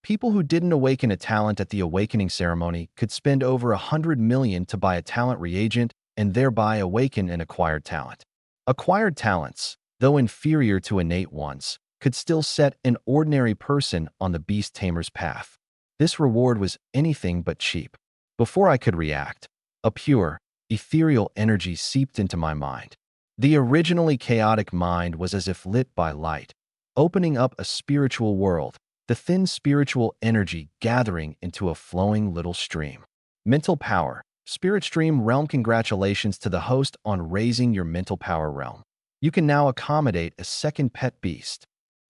People who didn't awaken a talent at the awakening ceremony could spend over 100 million to buy a talent reagent and thereby awaken an acquired talent. Acquired talents, though inferior to innate ones, could still set an ordinary person on the beast tamer's path. This reward was anything but cheap. Before I could react, a pure, ethereal energy seeped into my mind. The originally chaotic mind was as if lit by light, opening up a spiritual world, the thin spiritual energy gathering into a flowing little stream. Mental power, Spirit Stream Realm. Congratulations to the host on raising your mental power realm. You can now accommodate a second pet beast.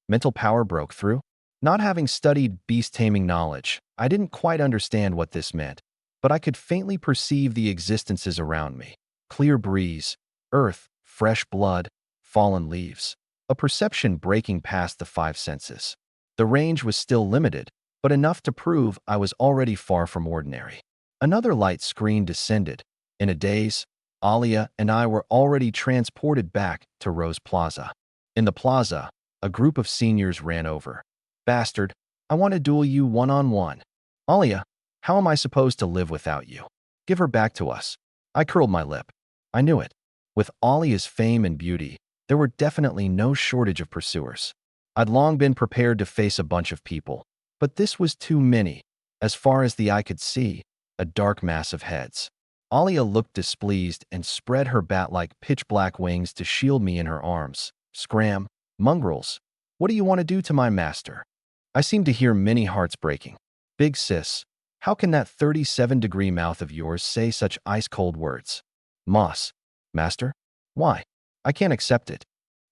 Mental power broke through? Not having studied beast taming knowledge, I didn't quite understand what this meant, but I could faintly perceive the existences around me. Clear breeze, earth, fresh blood, fallen leaves. A perception breaking past the 5 senses. The range was still limited, but enough to prove I was already far from ordinary. Another light screen descended. In a daze, Alia and I were already transported back to Rose Plaza. In the plaza, a group of seniors ran over. Bastard, I want to duel you one-on-one. Alia, how am I supposed to live without you? Give her back to us. I curled my lip. I knew it. With Alia's fame and beauty, there were definitely no shortage of pursuers. I'd long been prepared to face a bunch of people, but this was too many. As far as the eye could see, a dark mass of heads. Alia looked displeased and spread her bat-like pitch-black wings to shield me in her arms. Scram, mongrels, what do you want to do to my master? I seemed to hear many hearts breaking. Big sis, how can that 37-degree mouth of yours say such ice-cold words? Moss, master? Why? I can't accept it.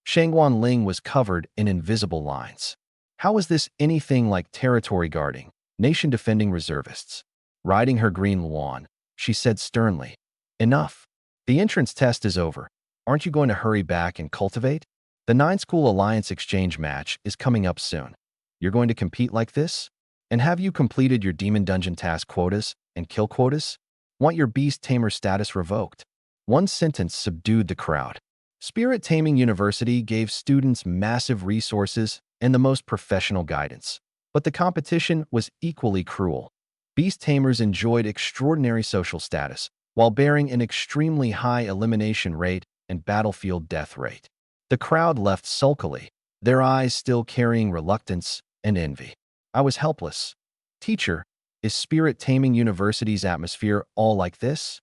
Shangguan Ling was covered in invisible lines. How is this anything like territory guarding, nation-defending reservists? Riding her green lawn, she said sternly, Enough. The entrance test is over. Aren't you going to hurry back and cultivate? The 9-School Alliance exchange match is coming up soon. You're going to compete like this? And have you completed your Demon Dungeon task quotas? And kill quotas? Want your beast tamer status revoked? One sentence subdued the crowd. Spirit Taming University gave students massive resources and the most professional guidance. But the competition was equally cruel. Beast tamers enjoyed extraordinary social status, while bearing an extremely high elimination rate and battlefield death rate. The crowd left sulkily, their eyes still carrying reluctance and envy. I was helpless. Teacher, is Spirit Taming University's atmosphere all like this?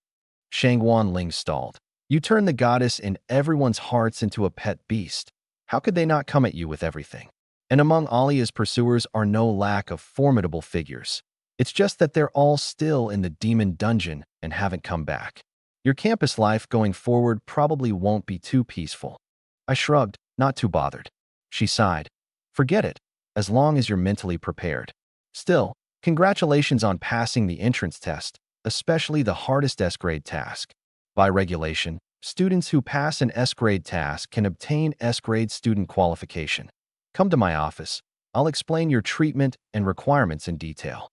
Shangwan Ling stalled. You turn the goddess in everyone's hearts into a pet beast. How could they not come at you with everything? And among Alia's pursuers are no lack of formidable figures. It's just that they're all still in the demon dungeon and haven't come back. Your campus life going forward probably won't be too peaceful. I shrugged, not too bothered. She sighed. Forget it, as long as you're mentally prepared. Still, congratulations on passing the entrance test, especially the hardest S-grade task. By regulation, students who pass an S-grade task can obtain S-grade student qualification. Come to my office. I'll explain your treatment and requirements in detail.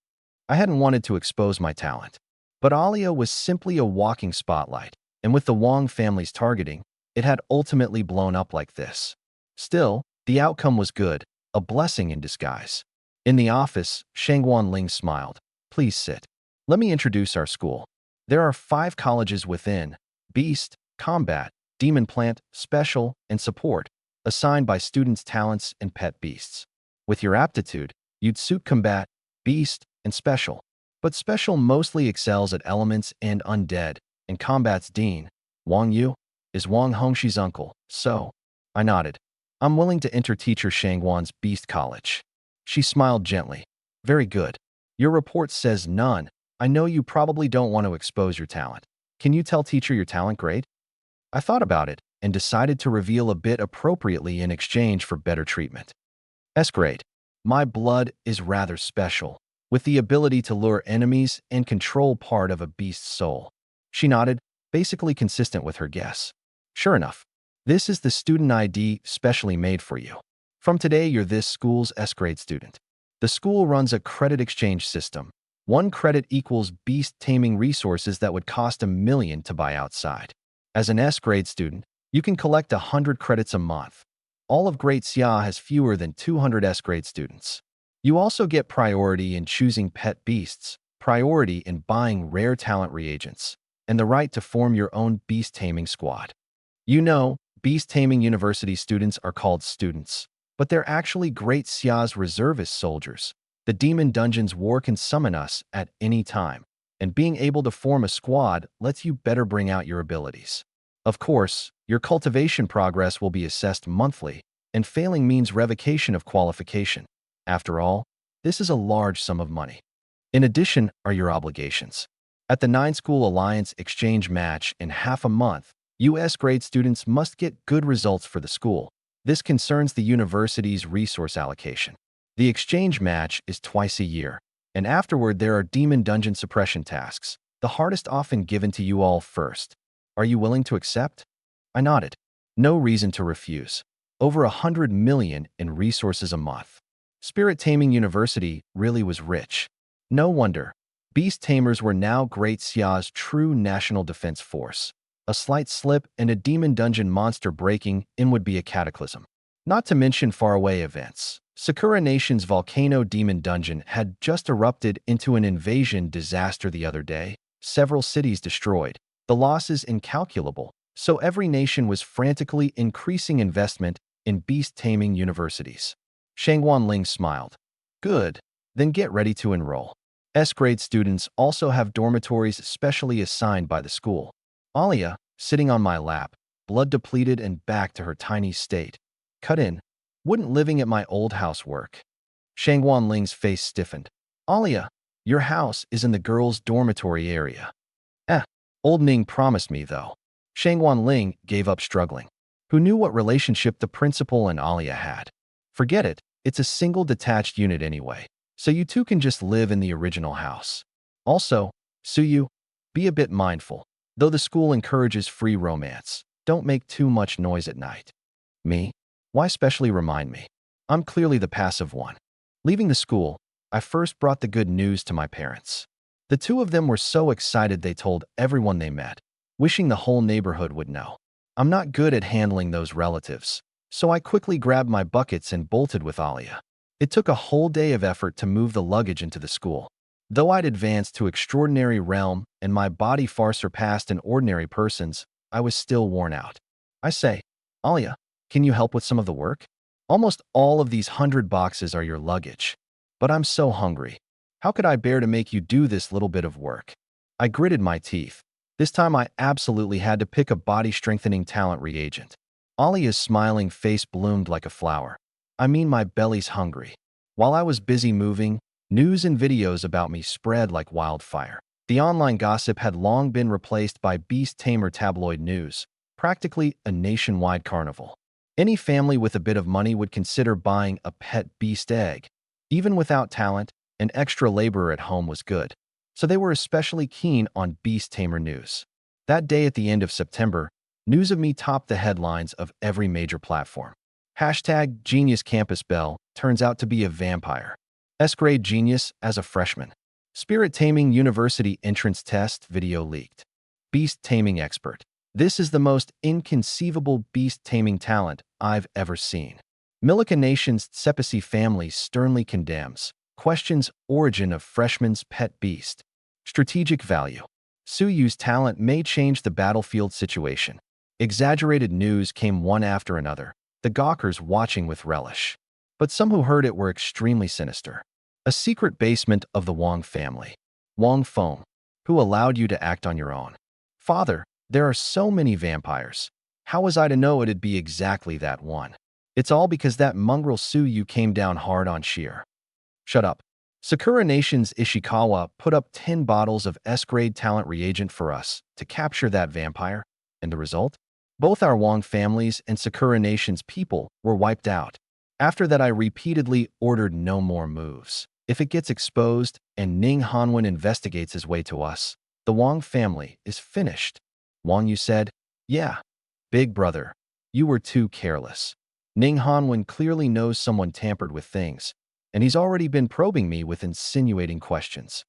I hadn't wanted to expose my talent. But Alia was simply a walking spotlight, and with the Wong family's targeting, it had ultimately blown up like this. Still, the outcome was good, a blessing in disguise. In the office, Shangwan Ling smiled. Please sit. Let me introduce our school. There are 5 colleges within: Beast, Combat, Demon Plant, Special, and Support, assigned by students' talents and pet beasts. With your aptitude, you'd suit Combat, Beast, and Special. But Special mostly excels at elements and undead, and Combat's dean, Wang Yu, is Wang Hongxi's uncle, so I nodded. I'm willing to enter teacher Shangwan's Beast College. She smiled gently. Very good. Your report says none. I know you probably don't want to expose your talent. Can you tell teacher your talent grade? I thought about it and decided to reveal a bit appropriately in exchange for better treatment. S grade. My blood is rather special, with the ability to lure enemies and control part of a beast's soul. She nodded, basically consistent with her guess. Sure enough, this is the student ID specially made for you. From today, you're this school's S-grade student. The school runs a credit exchange system. 1 credit equals beast taming resources that would cost $1 million to buy outside. As an S-grade student, you can collect 100 credits a month. All of Great Xia has fewer than 200 S-grade students. You also get priority in choosing pet beasts, priority in buying rare talent reagents, and the right to form your own beast taming squad. You know, Beast Taming University students are called students, but they're actually Great Xia's reservist soldiers. The Demon Dungeon's war can summon us at any time, and being able to form a squad lets you better bring out your abilities. Of course, your cultivation progress will be assessed monthly, and failing means revocation of qualification. After all, this is a large sum of money. In addition are your obligations. At the 9-School Alliance exchange match in half a month, U.S. grade students must get good results for the school. This concerns the university's resource allocation. The exchange match is twice a year, and afterward there are demon dungeon suppression tasks, the hardest often given to you all first. Are you willing to accept? I nodded. No reason to refuse. Over 100 million in resources a month. Spirit Taming University really was rich. No wonder. Beast Tamers were now Great Xia's true national defense force. A slight slip and a demon dungeon monster breaking in would be a cataclysm. Not to mention faraway events. Sakura Nation's volcano demon dungeon had just erupted into an invasion disaster the other day. Several cities destroyed. The losses incalculable, so every nation was frantically increasing investment in beast taming universities. Shangwan Ling smiled. Good, then get ready to enroll. S-grade students also have dormitories specially assigned by the school. Alia, sitting on my lap, blood depleted and back to her tiny state. Cut in. Wouldn't living at my old house work? Shangwan Ling's face stiffened. Alia, your house is in the girls' dormitory area. Old Ning promised me, though. Shangwan Ling gave up struggling. Who knew what relationship the principal and Alia had? Forget it, it's a single detached unit anyway, so you two can just live in the original house. Also, Suyu, be a bit mindful. Though the school encourages free romance, don't make too much noise at night. Me? Why specially remind me? I'm clearly the passive one. Leaving the school, I first brought the good news to my parents. The two of them were so excited they told everyone they met, wishing the whole neighborhood would know. I'm not good at handling those relatives, so I quickly grabbed my buckets and bolted with Alia. It took a whole day of effort to move the luggage into the school. Though I'd advanced to extraordinary realm and my body far surpassed an ordinary person's, I was still worn out. I say, Alia, can you help with some of the work? Almost all of these 100 boxes are your luggage. But I'm so hungry. How could I bear to make you do this little bit of work? I gritted my teeth. This time I absolutely had to pick a body-strengthening talent reagent. Alia's smiling face bloomed like a flower. I mean, my belly's hungry. While I was busy moving, news and videos about me spread like wildfire. The online gossip had long been replaced by beast tamer tabloid news, practically a nationwide carnival. Any family with a bit of money would consider buying a pet beast egg. Even without talent, an extra laborer at home was good, so they were especially keen on beast tamer news. That day at the end of September, news of me topped the headlines of every major platform. Hashtag Genius Campus Belle turns out to be a vampire. S-grade genius as a freshman. Spirit taming university entrance test video leaked. Beast taming expert. This is the most inconceivable beast taming talent I've ever seen. Millica Nation's Sepisi family sternly condemns. Questions origin of freshman's pet beast. Strategic value. Suyu's talent may change the battlefield situation. Exaggerated news came one after another, the gawkers watching with relish. But some who heard it were extremely sinister. A secret basement of the Wong family. Wong Feng. Who allowed you to act on your own? Father, there are so many vampires. How was I to know it'd be exactly that one? It's all because that mongrel Suyu came down hard on Sheer. Shut up. Sakura Nation's Ishikawa put up 10 bottles of S-grade talent reagent for us to capture that vampire, and the result? Both our Wong families and Sakura Nation's people were wiped out. After that, I repeatedly ordered no more moves. If it gets exposed and Ning Hanwen investigates his way to us, the Wong family is finished. Wang Yu said, yeah, big brother, you were too careless. Ning Hanwen clearly knows someone tampered with things, and he's already been probing me with insinuating questions.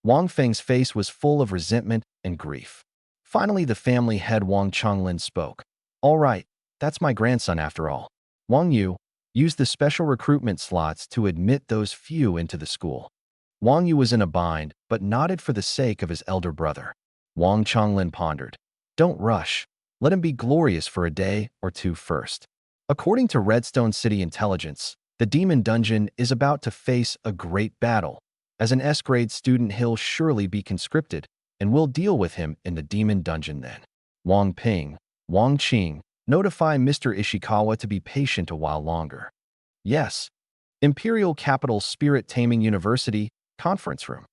Wang Feng's face was full of resentment and grief. Finally, the family head Wang Chonglin spoke. All right, that's my grandson after all. Wang Yu used the special recruitment slots to admit those few into the school. Wang Yu was in a bind, but nodded for the sake of his elder brother. Wang Chonglin pondered. Don't rush. Let him be glorious for a day or two first. According to Redstone City Intelligence, the Demon Dungeon is about to face a great battle. As an S-grade student, he'll surely be conscripted, and we'll deal with him in the Demon Dungeon then. Wang Ping, Wang Qing, notify Mr. Ishikawa to be patient a while longer. Yes. Imperial Capital Spirit Taming University, conference room.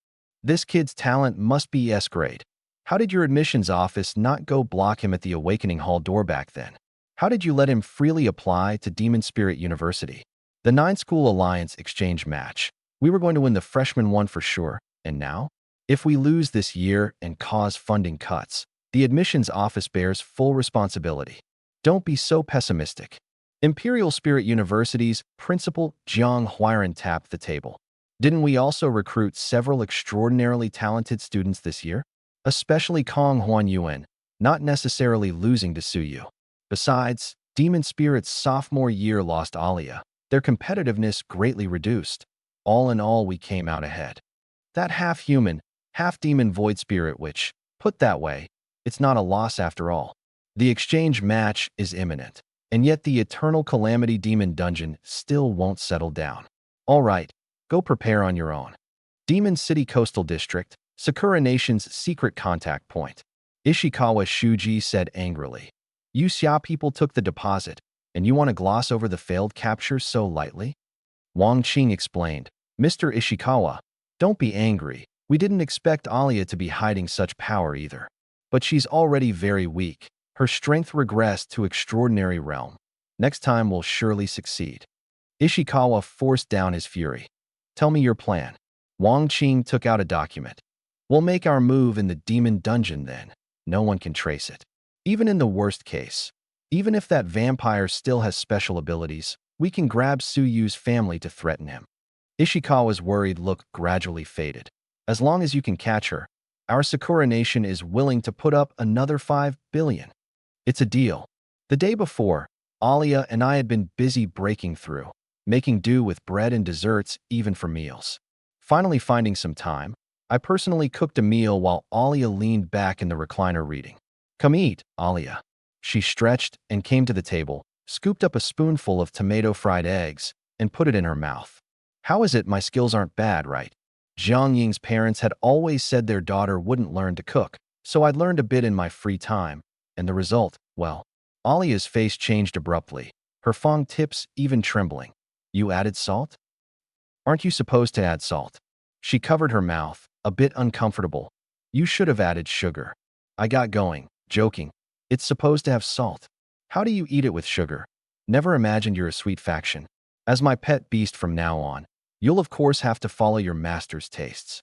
This kid's talent must be S-grade. How did your admissions office not go block him at the Awakening Hall door back then? How did you let him freely apply to Demon Spirit University? The 9-school alliance exchange match. We were going to win the freshman one for sure, and now? If we lose this year and cause funding cuts, the admissions office bears full responsibility. Don't be so pessimistic. Imperial Spirit University's principal Jiang Huiran tapped the table. Didn't we also recruit several extraordinarily talented students this year? Especially Kong Huan Yuan, not necessarily losing to Suyu. Besides, Demon Spirit's sophomore year lost Alia. Their competitiveness greatly reduced. All in all, we came out ahead. That half-human, half-demon void spirit which, put that way, it's not a loss after all. The exchange match is imminent, and yet the eternal calamity Demon Dungeon still won't settle down. All right, go prepare on your own. Demon City Coastal District, Sakura Nation's secret contact point. Ishikawa Shuji said angrily. You Xia people took the deposit, and you want to gloss over the failed capture so lightly? Wang Qing explained. Mr. Ishikawa, don't be angry. We didn't expect Alia to be hiding such power either. But she's already very weak. Her strength regressed to extraordinary realm. Next time we'll surely succeed. Ishikawa forced down his fury. Tell me your plan. Wang Qing took out a document. We'll make our move in the Demon Dungeon then. No one can trace it. Even in the worst case. Even if that vampire still has special abilities, we can grab Suyu's family to threaten him. Ishikawa's worried look gradually faded. As long as you can catch her, our Sakura Nation is willing to put up another 5 billion. It's a deal. The day before, Alia and I had been busy breaking through, making do with bread and desserts even for meals. Finally finding some time, I personally cooked a meal while Alia leaned back in the recliner reading. Come eat, Alia. She stretched and came to the table, scooped up a spoonful of tomato fried eggs, and put it in her mouth. How is it my skills aren't bad, right? Jiang Ying's parents had always said their daughter wouldn't learn to cook, so I'd learned a bit in my free time, and the result, well, Alia's face changed abruptly, her fong tips even trembling. You added salt? Aren't you supposed to add salt? She covered her mouth, a bit uncomfortable. You should have added sugar. I got going, joking. It's supposed to have salt. How do you eat it with sugar? Never imagined you're a sweet faction. As my pet beast from now on, you'll of course have to follow your master's tastes.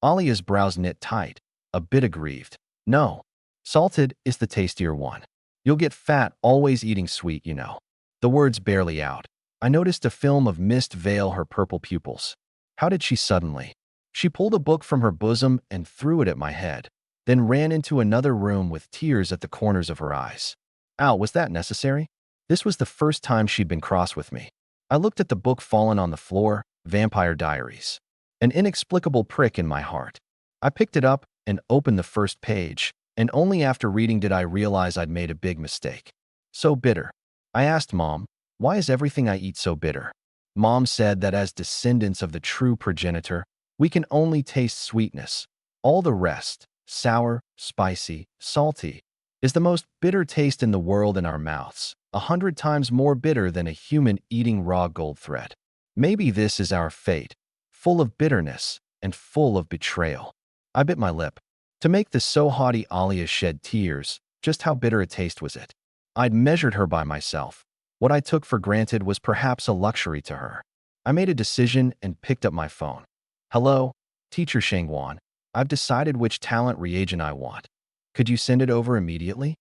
Alia's brows knit tight, a bit aggrieved. No, salted is the tastier one. You'll get fat always eating sweet, you know. The words barely out. I noticed a film of mist veil her purple pupils. How did she suddenly? She pulled a book from her bosom and threw it at my head, then ran into another room with tears at the corners of her eyes. Ow, was that necessary? This was the first time she'd been cross with me. I looked at the book fallen on the floor, Vampire Diaries. An inexplicable prick in my heart. I picked it up and opened the first page, and only after reading did I realize I'd made a big mistake. So bitter. I asked Mom, why is everything I eat so bitter? Mom said that as descendants of the true progenitor, we can only taste sweetness. All the rest, sour, spicy, salty, is the most bitter taste in the world in our mouths, 100 times more bitter than a human eating raw gold thread. Maybe this is our fate, full of bitterness and full of betrayal. I bit my lip. To make the so haughty Alia shed tears, just how bitter a taste was it? I'd measured her by myself. What I took for granted was perhaps a luxury to her. I made a decision and picked up my phone. Hello, Teacher Shangwan. I've decided which talent reagent I want. Could you send it over immediately?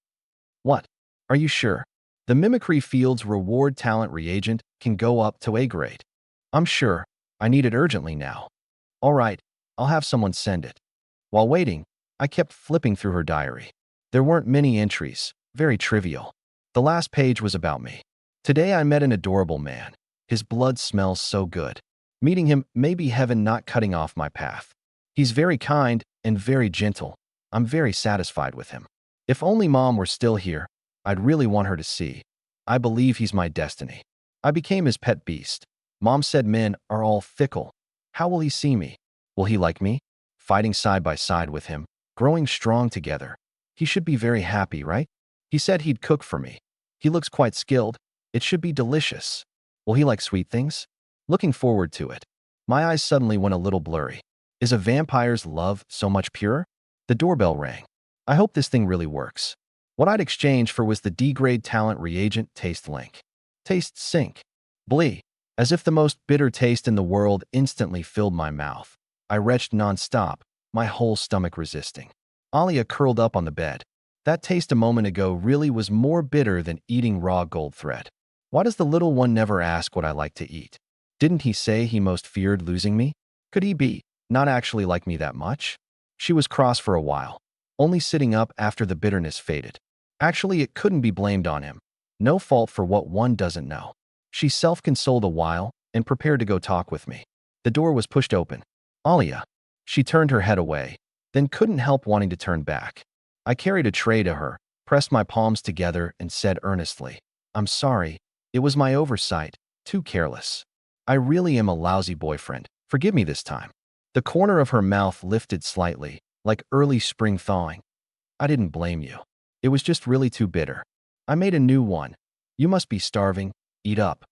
What? Are you sure? The Mimicry Field's reward talent reagent can go up to A grade. I'm sure. I need it urgently now. All right, I'll have someone send it. While waiting, I kept flipping through her diary. There weren't many entries, very trivial. The last page was about me. Today I met an adorable man. His blood smells so good. Meeting him may be heaven not cutting off my path. He's very kind and very gentle. I'm very satisfied with him. If only Mom were still here, I'd really want her to see. I believe he's my destiny. I became his pet beast. Mom said men are all fickle. How will he see me? Will he like me? Fighting side by side with him, growing strong together. He should be very happy, right? He said he'd cook for me. He looks quite skilled. It should be delicious. Will he like sweet things? Looking forward to it. My eyes suddenly went a little blurry. Is a vampire's love so much purer? The doorbell rang. I hope this thing really works. What I'd exchange for was the D-grade talent reagent Taste Link. Taste Sync. Blee. As if the most bitter taste in the world instantly filled my mouth. I retched non-stop, my whole stomach resisting. Alia curled up on the bed. That taste a moment ago really was more bitter than eating raw gold thread. Why does the little one never ask what I like to eat? Didn't he say he most feared losing me? Could he be not actually like me that much? She was cross for a while, only sitting up after the bitterness faded. Actually, it couldn't be blamed on him. No fault for what one doesn't know. She self-consoled a while and prepared to go talk with me. The door was pushed open. Alia. She turned her head away, then couldn't help wanting to turn back. I carried a tray to her, pressed my palms together, and said earnestly, I'm sorry. It was my oversight, too careless. I really am a lousy boyfriend. Forgive me this time. The corner of her mouth lifted slightly, like early spring thawing. I didn't blame you. It was just really too bitter. I made a new one. You must be starving. Eat up.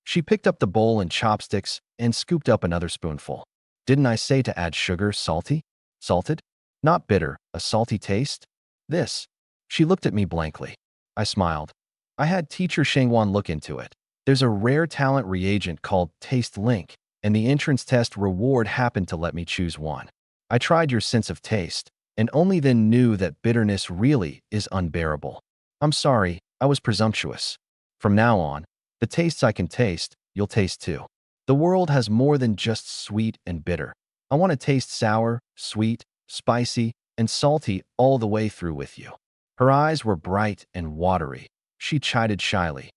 She picked up the bowl and chopsticks and scooped up another spoonful. Didn't I say to add sugar, salty? Salted? Not bitter, a salty taste? This. She looked at me blankly. I smiled. I had Teacher Shangwan look into it. There's a rare talent reagent called Taste Link, and the entrance test reward happened to let me choose one. I tried your sense of taste, and only then knew that bitterness really is unbearable. I'm sorry, I was presumptuous. From now on, the tastes I can taste, you'll taste too. The world has more than just sweet and bitter. I want to taste sour, sweet, spicy, and salty all the way through with you." Her eyes were bright and watery. She chided shyly.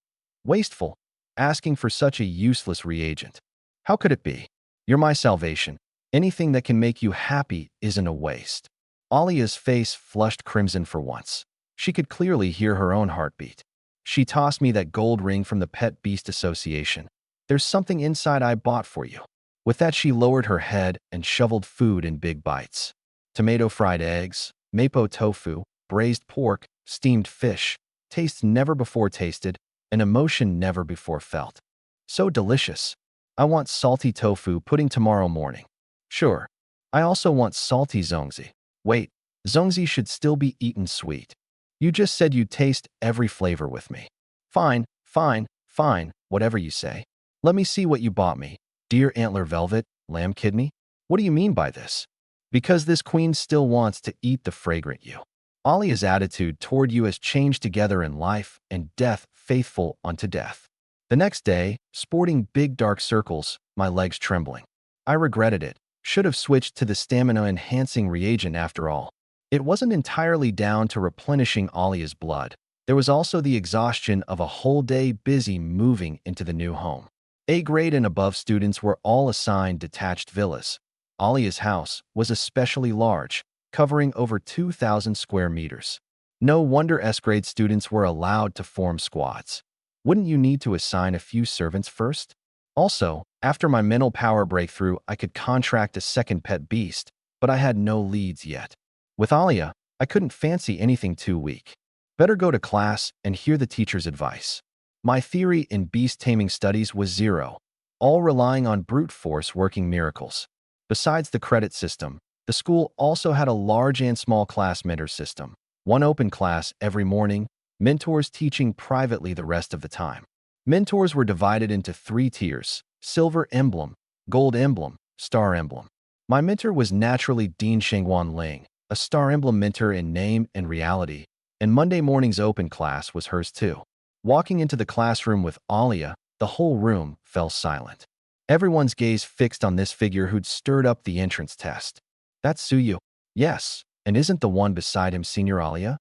"Wasteful, asking for such a useless reagent. How could it be? You're my salvation. Anything that can make you happy isn't a waste." Alia's face flushed crimson for once. She could clearly hear her own heartbeat. "She tossed me that gold ring from the Pet Beast Association. There's something inside I bought for you." With that, she lowered her head and shoveled food in big bites. Tomato fried eggs, mapo tofu, braised pork, steamed fish, taste never before tasted, an emotion never before felt. So delicious. "I want salty tofu pudding tomorrow morning." "Sure. I also want salty zongzi." "Wait, zongzi should still be eaten sweet. You just said you'd taste every flavor with me." "Fine, fine, fine, whatever you say. Let me see what you bought me. Deer antler velvet, lamb kidney? What do you mean by this?" "Because this queen still wants to eat the fragrant you." Alia's attitude toward you has changed together in life and death, faithful unto death. The next day, sporting big dark circles, my legs trembling. I regretted it. Should have switched to the stamina-enhancing reagent after all. It wasn't entirely down to replenishing Alia's blood. There was also the exhaustion of a whole day busy moving into the new home. A-grade and above students were all assigned detached villas. Alia's house was especially large, covering over 2,000 square meters. No wonder S-grade students were allowed to form squads. Wouldn't you need to assign a few servants first? Also, after my mental power breakthrough, I could contract a second pet beast, but I had no leads yet. With Alia, I couldn't fancy anything too weak. Better go to class and hear the teacher's advice. My theory in beast taming studies was zero, all relying on brute force working miracles. Besides the credit system, the school also had a large and small class mentor system. One open class every morning, mentors teaching privately the rest of the time. Mentors were divided into 3 tiers: silver emblem, gold emblem, star emblem. My mentor was naturally Dean Shengwan Ling, a star emblem mentor in name and reality, and Monday morning's open class was hers too. Walking into the classroom with Alia, the whole room fell silent. Everyone's gaze fixed on this figure who'd stirred up the entrance test. "That's Suyu." "Yes, and isn't the one beside him Senior Alia?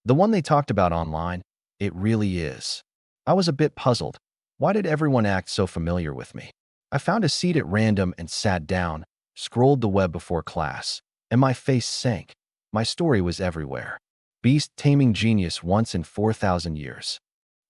The one they talked about online?" "It really is." I was a bit puzzled. Why did everyone act so familiar with me? I found a seat at random and sat down, scrolled the web before class, and my face sank. My story was everywhere. Beast taming genius once in 4,000 years.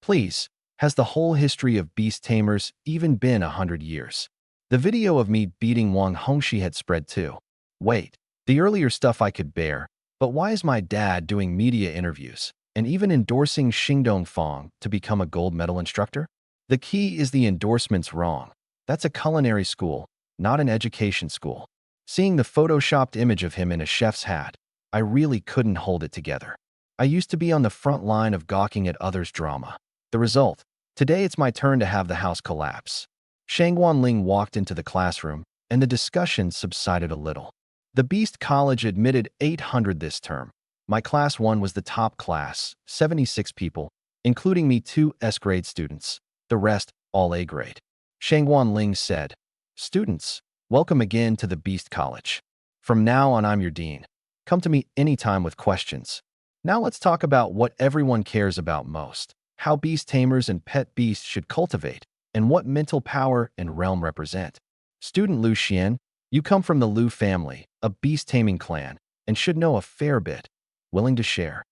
Please, has the whole history of beast tamers even been 100 years? The video of me beating Wang Hongxi had spread too. Wait, the earlier stuff I could bear, but why is my dad doing media interviews and even endorsing Xingdong Fong to become a gold medal instructor? The key is the endorsement's wrong. That's a culinary school, not an education school. Seeing the photoshopped image of him in a chef's hat, I really couldn't hold it together. I used to be on the front line of gawking at others' drama. The result: today it's my turn to have the house collapse. Shangwan Ling walked into the classroom, and the discussion subsided a little. The Beast College admitted 800 this term. My class 1 was the top class, 76 people, including me 2 S-grade students. The rest, all A-grade. Shangwan Ling said, "Students, welcome again to the Beast College. From now on, I'm your dean. Come to me anytime with questions. Now let's talk about what everyone cares about most: how beast tamers and pet beasts should cultivate, and what mental power and realm represent. Student Lu Xian, you come from the Lu family, a beast-taming clan, and should know a fair bit. Willing to share?"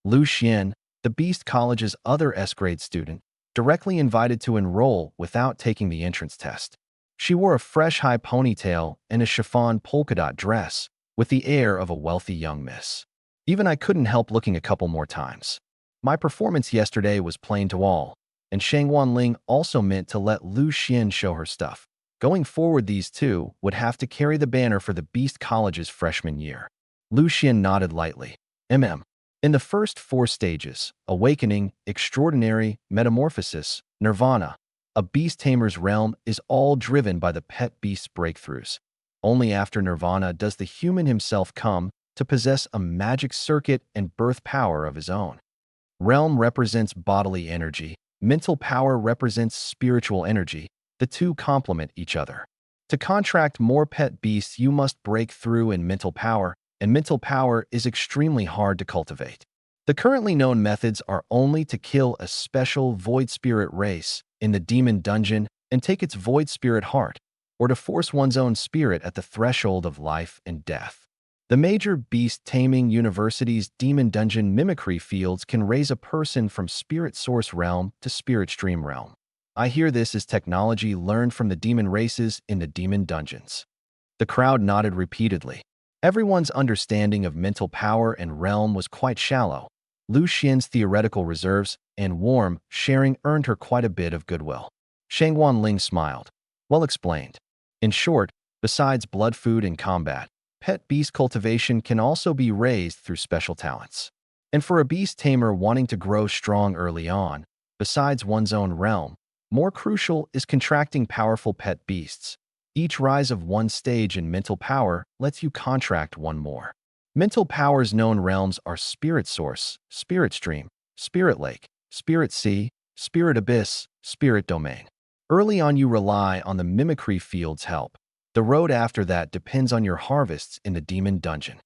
Lu Xian, the Beast College's other S-grade student, directly invited to enroll without taking the entrance test. She wore a fresh high ponytail and a chiffon polka-dot dress, with the air of a wealthy young miss. Even I couldn't help looking a couple more times. My performance yesterday was plain to all, and Shangwan Ling also meant to let Lu Xian show her stuff. Going forward, these two would have to carry the banner for the Beast College's freshman year. Lu Xian nodded lightly. In the first 4 stages, awakening, extraordinary, metamorphosis, nirvana, a beast tamer's realm is all driven by the pet beast's breakthroughs. Only after nirvana does the human himself come to possess a magic circuit and birth power of his own. Realm represents bodily energy, mental power represents spiritual energy. The two complement each other. To contract more pet beasts, you must break through in mental power, and mental power is extremely hard to cultivate. The currently known methods are only to kill a special void spirit race in the demon dungeon and take its void spirit heart, or to force one's own spirit at the threshold of life and death. The major beast taming university's demon dungeon mimicry fields can raise a person from spirit source realm to spirit stream realm. I hear this is technology learned from the demon races in the demon dungeons. The crowd nodded repeatedly. Everyone's understanding of mental power and realm was quite shallow. Lu Xian's theoretical reserves and warm sharing earned her quite a bit of goodwill. Shangwan Ling smiled. Well explained. In short, besides blood food and combat, pet beast cultivation can also be raised through special talents. And for a beast tamer wanting to grow strong early on, besides one's own realm, more crucial is contracting powerful pet beasts. Each rise of one stage in mental power lets you contract one more. Mental power's known realms are Spirit Source, Spirit Stream, Spirit Lake, Spirit Sea, Spirit Abyss, Spirit Domain. Early on you rely on the mimicry field's help. The road after that depends on your harvests in the demon dungeon.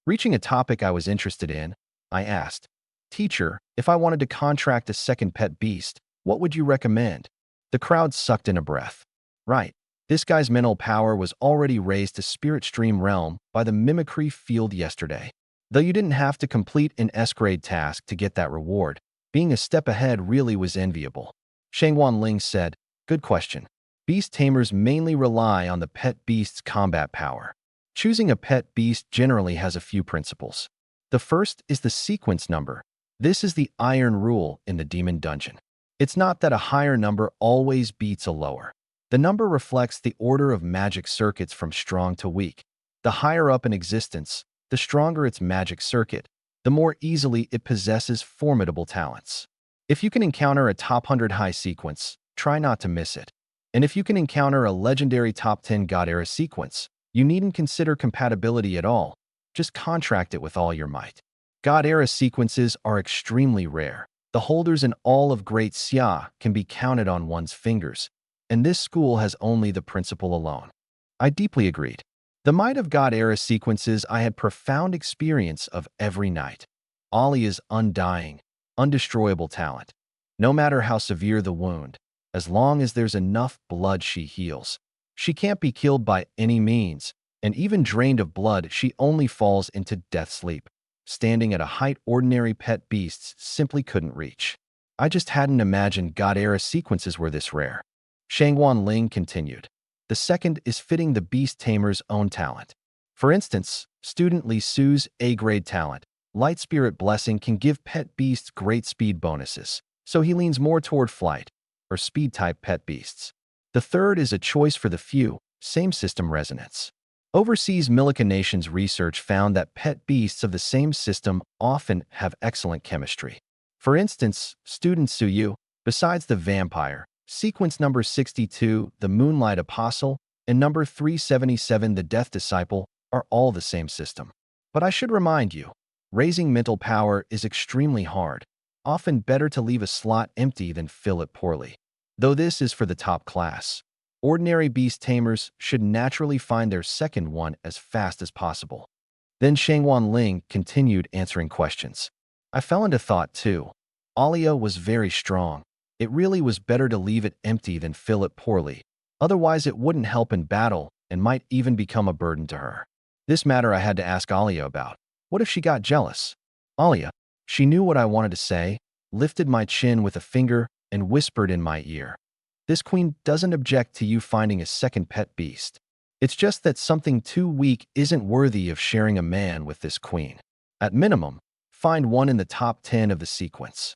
Reaching a topic I was interested in, I asked, "Teacher, if I wanted to contract a second pet beast, what would you recommend?" The crowd sucked in a breath. Right. This guy's mental power was already raised to Spirit Stream Realm by the mimicry field yesterday. Though you didn't have to complete an S-grade task to get that reward, being a step ahead really was enviable. Shangwan Ling said, "Good question. Beast tamers mainly rely on the pet beast's combat power. Choosing a pet beast generally has a few principles. The first is the sequence number. This is the iron rule in the demon dungeon. It's not that a higher number always beats a lower. The number reflects the order of magic circuits from strong to weak. The higher up in existence, the stronger its magic circuit, the more easily it possesses formidable talents. If you can encounter a top 100 high sequence, try not to miss it. And if you can encounter a legendary top 10 God Era sequence, you needn't consider compatibility at all. Just contract it with all your might. God Era sequences are extremely rare. The holders in all of Great Xia can be counted on one's fingers, and this school has only the principle alone. I deeply agreed. The might of God Era sequences I had profound experience of every night. Alia's undying, undestroyable talent. No matter how severe the wound, as long as there's enough blood she heals. She can't be killed by any means, and even drained of blood she only falls into death sleep, standing at a height ordinary pet beasts simply couldn't reach. I just hadn't imagined God Era sequences were this rare. Shangwan Ling continued. The second is fitting the beast tamer's own talent. For instance, student Li Su's A-grade talent, Light Spirit Blessing, can give pet beasts great speed bonuses, so he leans more toward flight, or speed-type pet beasts. The third is a choice for the few, same system resonance. Overseas Millikan Nation's research found that pet beasts of the same system often have excellent chemistry. For instance, student Suyu, besides the vampire, sequence number 62, the Moonlight Apostle, and number 377, the Death Disciple, are all the same system. But I should remind you, raising mental power is extremely hard. Often better to leave a slot empty than fill it poorly. Though this is for the top class. Ordinary beast tamers should naturally find their second one as fast as possible. Then Shangwan Ling continued answering questions. I fell into thought too. Alia was very strong. It really was better to leave it empty than fill it poorly. Otherwise it wouldn't help in battle and might even become a burden to her. This matter I had to ask Alia about. What if she got jealous? Alia, she knew what I wanted to say, lifted my chin with a finger, and whispered in my ear. This queen doesn't object to you finding a second pet beast. It's just that something too weak isn't worthy of sharing a man with this queen. At minimum, find one in the top 10 of the sequence.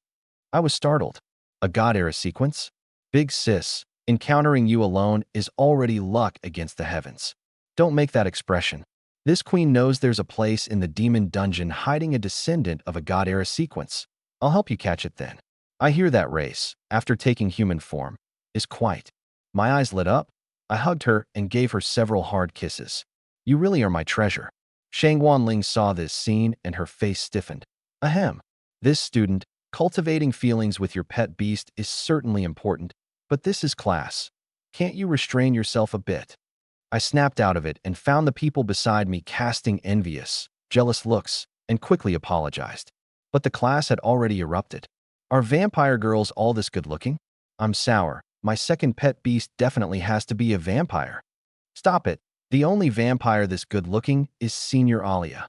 I was startled. A God Era sequence? Big sis, encountering you alone is already luck against the heavens. Don't make that expression. This queen knows there's a place in the demon dungeon hiding a descendant of a God Era sequence. I'll help you catch it then. I hear that race, after taking human form, is quite. My eyes lit up. I hugged her and gave her several hard kisses. You really are my treasure. Shangwan Ling saw this scene and her face stiffened. Ahem. This student, cultivating feelings with your pet beast is certainly important, but this is class. Can't you restrain yourself a bit? I snapped out of it and found the people beside me casting envious, jealous looks, and quickly apologized. But the class had already erupted. Are vampire girls all this good-looking? I'm sour. My second pet beast definitely has to be a vampire. Stop it. The only vampire this good-looking is Senior Alia.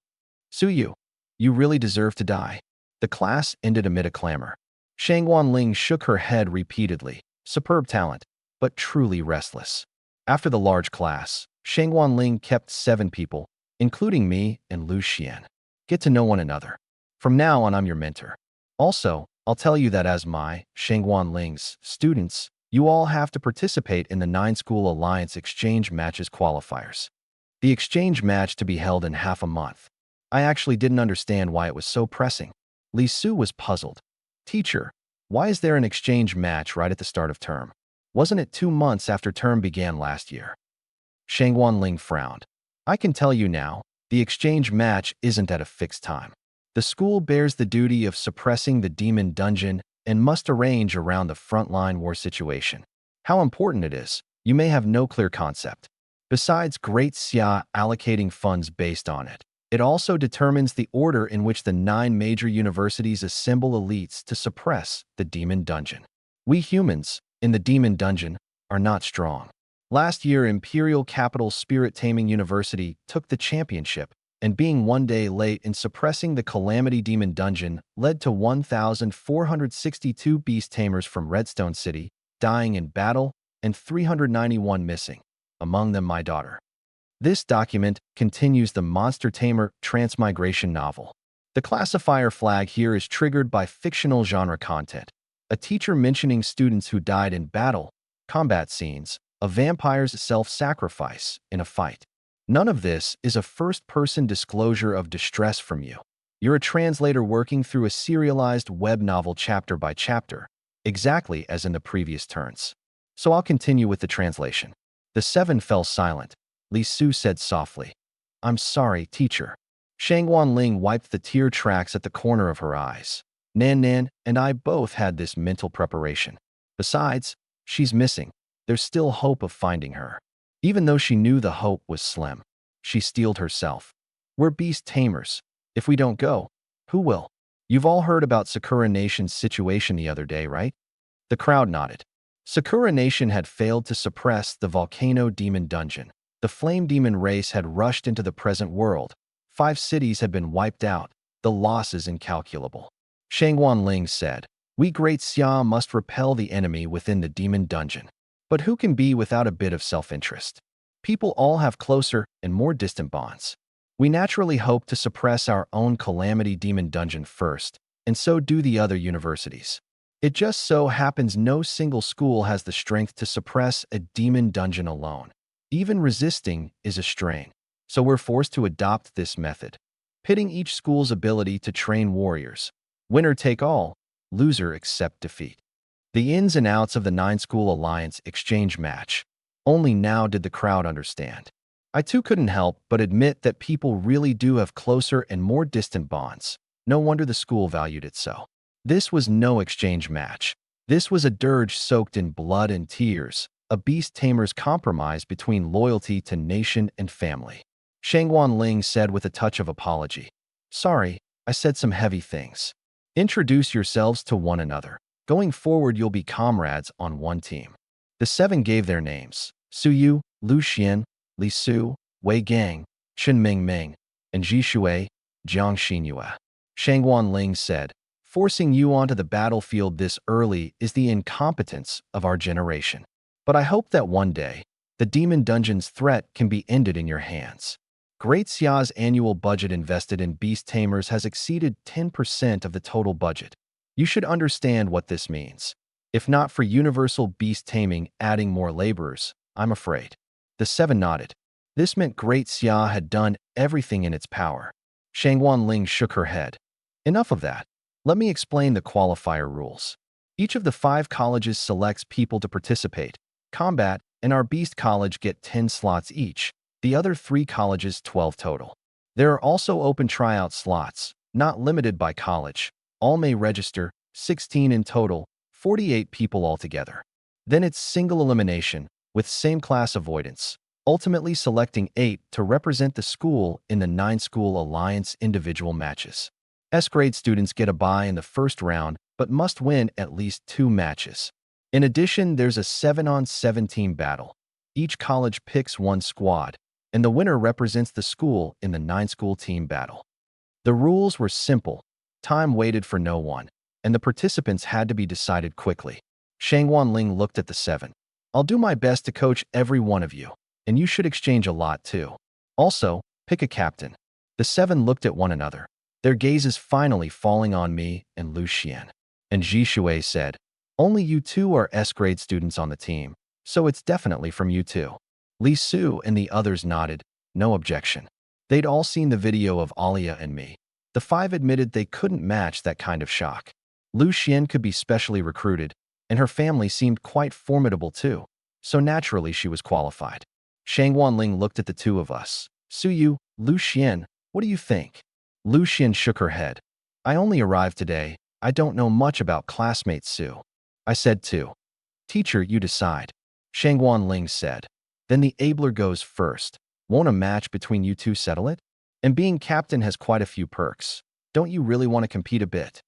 Suyu, you really deserve to die. The class ended amid a clamor. Shangwan Ling shook her head repeatedly. Superb talent, but truly restless. After the large class, Shangwan Ling kept 7 people, including me and Lu Xian. Get to know one another. From now on, I'm your mentor. Also, I'll tell you that as my, Shangwan Ling's, students, you all have to participate in the 9-School Alliance Exchange Matches qualifiers. The exchange match to be held in half a month. I actually didn't understand why it was so pressing. Li Su was puzzled. Teacher, why is there an exchange match right at the start of term? Wasn't it 2 months after term began last year? Shangwan Ling frowned. I can tell you now, the exchange match isn't at a fixed time. The school bears the duty of suppressing the demon dungeon and must arrange around the frontline war situation. How important it is, you may have no clear concept. Besides Great Xia allocating funds based on it, it also determines the order in which the 9 major universities assemble elites to suppress the demon dungeon. We humans, in the demon dungeon, are not strong. Last year, Imperial Capital Spirit Taming University took the championship, and being 1 day late in suppressing the Calamity Demon Dungeon led to 1,462 beast tamers from Redstone City dying in battle and 391 missing, among them my daughter. This document continues the Monster Tamer transmigration novel. The classifier flag here is triggered by fictional genre content, a teacher mentioning students who died in battle, combat scenes, a vampire's self-sacrifice in a fight. None of this is a first-person disclosure of distress from you. You're a translator working through a serialized web novel chapter by chapter, exactly as in the previous turns. So I'll continue with the translation. The 7 fell silent. Li Su said softly, I'm sorry, teacher. Shangwan Ling wiped the tear tracks at the corner of her eyes. Nan Nan and I both had this mental preparation. Besides, she's missing. There's still hope of finding her. Even though she knew the hope was slim, she steeled herself. We're beast tamers. If we don't go, who will? You've all heard about Sakura Nation's situation the other day, right? The crowd nodded. Sakura Nation had failed to suppress the Volcano Demon Dungeon. The Flame Demon race had rushed into the present world. 5 cities had been wiped out. The loss is incalculable. Shangwan Ling said, We Great Xia must repel the enemy within the demon dungeon. But who can be without a bit of self-interest? People all have closer and more distant bonds. We naturally hope to suppress our own Calamity Demon Dungeon first, and so do the other universities. It just so happens no single school has the strength to suppress a demon dungeon alone. Even resisting is a strain, so we're forced to adopt this method, pitting each school's ability to train warriors. Winner take all, loser accept defeat. The ins and outs of the 9-School Alliance exchange match. Only now did the crowd understand. I too couldn't help but admit that people really do have closer and more distant bonds. No wonder the school valued it so. This was no exchange match. This was a dirge soaked in blood and tears, a beast tamer's compromise between loyalty to nation and family. Shangwan Ling said with a touch of apology. Sorry, I said some heavy things. Introduce yourselves to one another. Going forward, you'll be comrades on one team. The 7 gave their names: Suyu, Lu Xian, Li Su, Wei Gang, Chen Mingming, and Jishui, Jiang Xinyue. Shangwan Ling said, Forcing you onto the battlefield this early is the incompetence of our generation. But I hope that one day, the Demon Dungeon's threat can be ended in your hands. Great Xia's annual budget invested in beast tamers has exceeded 10% of the total budget. You should understand what this means. If not for universal beast taming adding more laborers, I'm afraid. The 7 nodded. This meant Great Xia had done everything in its power. Shangwan Ling shook her head. Enough of that. Let me explain the qualifier rules. Each of the 5 colleges selects people to participate. Combat and our Beast College get 10 slots each. The other 3 colleges 12 total. There are also open tryout slots, not limited by college. All may register, 16 in total, 48 people altogether. Then it's single elimination, with same class avoidance. ultimately selecting 8 to represent the school in the 9-school alliance individual matches. S-grade students get a bye in the first round but must win at least 2 matches. In addition, there's a 7-on-7 team battle. Each college picks one squad, and the winner represents the school in the 9-school team battle. The rules were simple. Time waited for no one, and the participants had to be decided quickly. Shangwan Ling looked at the 7. I'll do my best to coach every one of you, and you should exchange a lot too. Also, pick a captain. The 7 looked at one another, their gazes finally falling on me and Lu Xian. And Ji Shui said, only you two are S-grade students on the team, so it's definitely from you two. Li Su and the others nodded, no objection. They'd all seen the video of Alia and me. The 5 admitted they couldn't match that kind of shock. Lu Xian could be specially recruited, and her family seemed quite formidable too, so naturally she was qualified. Shangwan Ling looked at the two of us. Su Yu, Lu Xian, what do you think? Lu Xian shook her head. I only arrived today. I don't know much about classmate Su. I said too. Teacher, you decide. Shangwan Ling said. Then the Abler goes first. Won't a match between you two settle it? And being captain has quite a few perks. Don't you really want to compete a bit?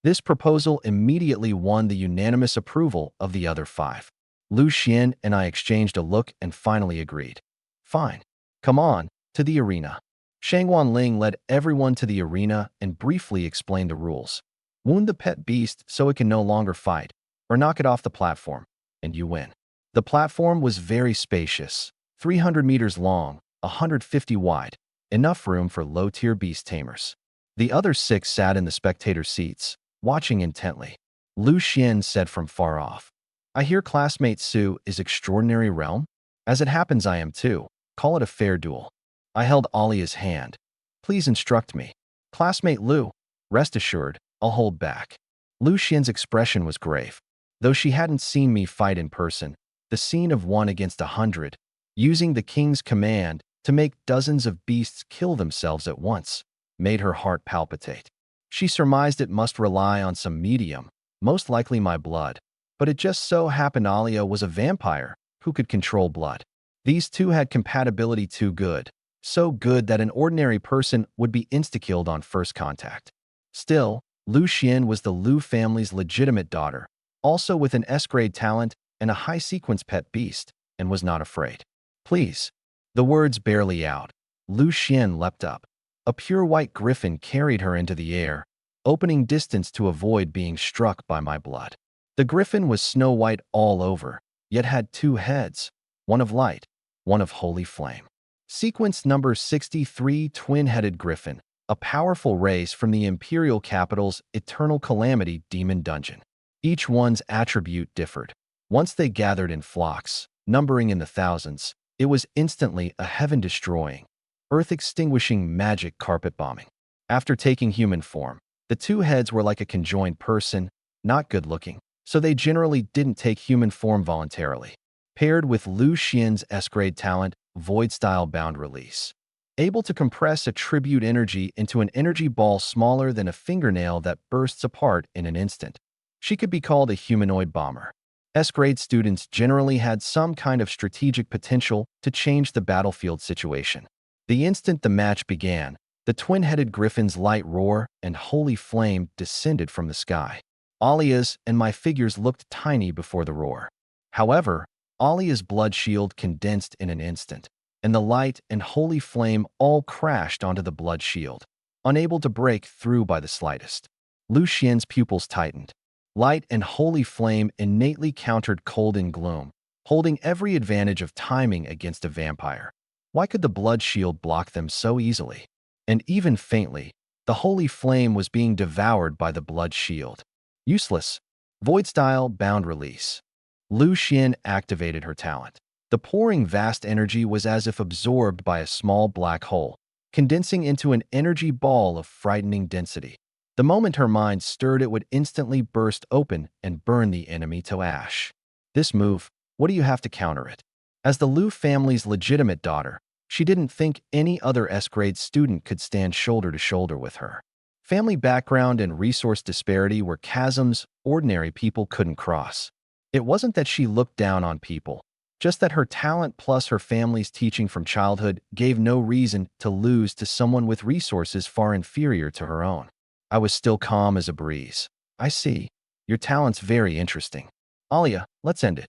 This proposal immediately won the unanimous approval of the other 5. Lu Xian and I exchanged a look and finally agreed. Fine. Come on, to the arena. Shangwan Ling led everyone to the arena and briefly explained the rules. Wound the pet beast so it can no longer fight, or knock it off the platform, and you win. The platform was very spacious, 300 meters long, 150 wide, enough room for low-tier beast tamers. The other 6 sat in the spectator seats, watching intently. Lu Xian said from far off, I hear classmate Su is extraordinary realm? As it happens, I am too. Call it a fair duel. I held Alia's hand. Please instruct me. Classmate Lu, rest assured, I'll hold back. Lu Xian's expression was grave. Though she hadn't seen me fight in person, the scene of 1 against 100, using the king's command to make dozens of beasts kill themselves at once, made her heart palpitate. She surmised it must rely on some medium, most likely my blood, but it just so happened Alia was a vampire who could control blood. These two had compatibility too good, so good that an ordinary person would be insta-killed on first contact. Still, Lu Xian was the Lu family's legitimate daughter, also with an S-grade talent and a high-sequence pet beast, and was not afraid. Please. The words barely out. Lu Xian leapt up. A pure white griffin carried her into the air, opening distance to avoid being struck by my blood. The griffin was snow white all over, yet had 2 heads, one of light, one of holy flame. Sequence number 63, Twin-Headed Griffin, a powerful race from the Imperial Capital's Eternal Calamity Demon Dungeon. Each one's attribute differed. Once they gathered in flocks, numbering in the thousands, it was instantly a heaven-destroying, earth-extinguishing magic carpet bombing. After taking human form, the 2 heads were like a conjoined person, not good-looking, so they generally didn't take human form voluntarily. Paired with Lu Xian's S-grade talent, Void-Style Bound Release. Able to compress attribute energy into an energy ball smaller than a fingernail that bursts apart in an instant. She could be called a humanoid bomber. S-grade students generally had some kind of strategic potential to change the battlefield situation. The instant the match began, the twin-headed griffin's light roar and holy flame descended from the sky. Alia's and my figures looked tiny before the roar. However, Alia's blood shield condensed in an instant, and the light and holy flame all crashed onto the blood shield, unable to break through by the slightest. Lu Xian's pupils tightened. Light and holy flame innately countered cold and gloom, holding every advantage of timing against a vampire. Why could the blood shield block them so easily? And even faintly, the holy flame was being devoured by the blood shield. Useless. Void-Style Bound Release. Lu Xian activated her talent. The pouring vast energy was as if absorbed by a small black hole, condensing into an energy ball of frightening density. The moment her mind stirred, it would instantly burst open and burn the enemy to ash. This move, what do you have to counter it? As the Lu family's legitimate daughter, she didn't think any other S-grade student could stand shoulder to shoulder with her. Family background and resource disparity were chasms ordinary people couldn't cross. It wasn't that she looked down on people, Just that her talent plus her family's teaching from childhood gave no reason to lose to someone with resources far inferior to her own. I was still calm as a breeze. I see. Your talent's very interesting. Alia, let's end it.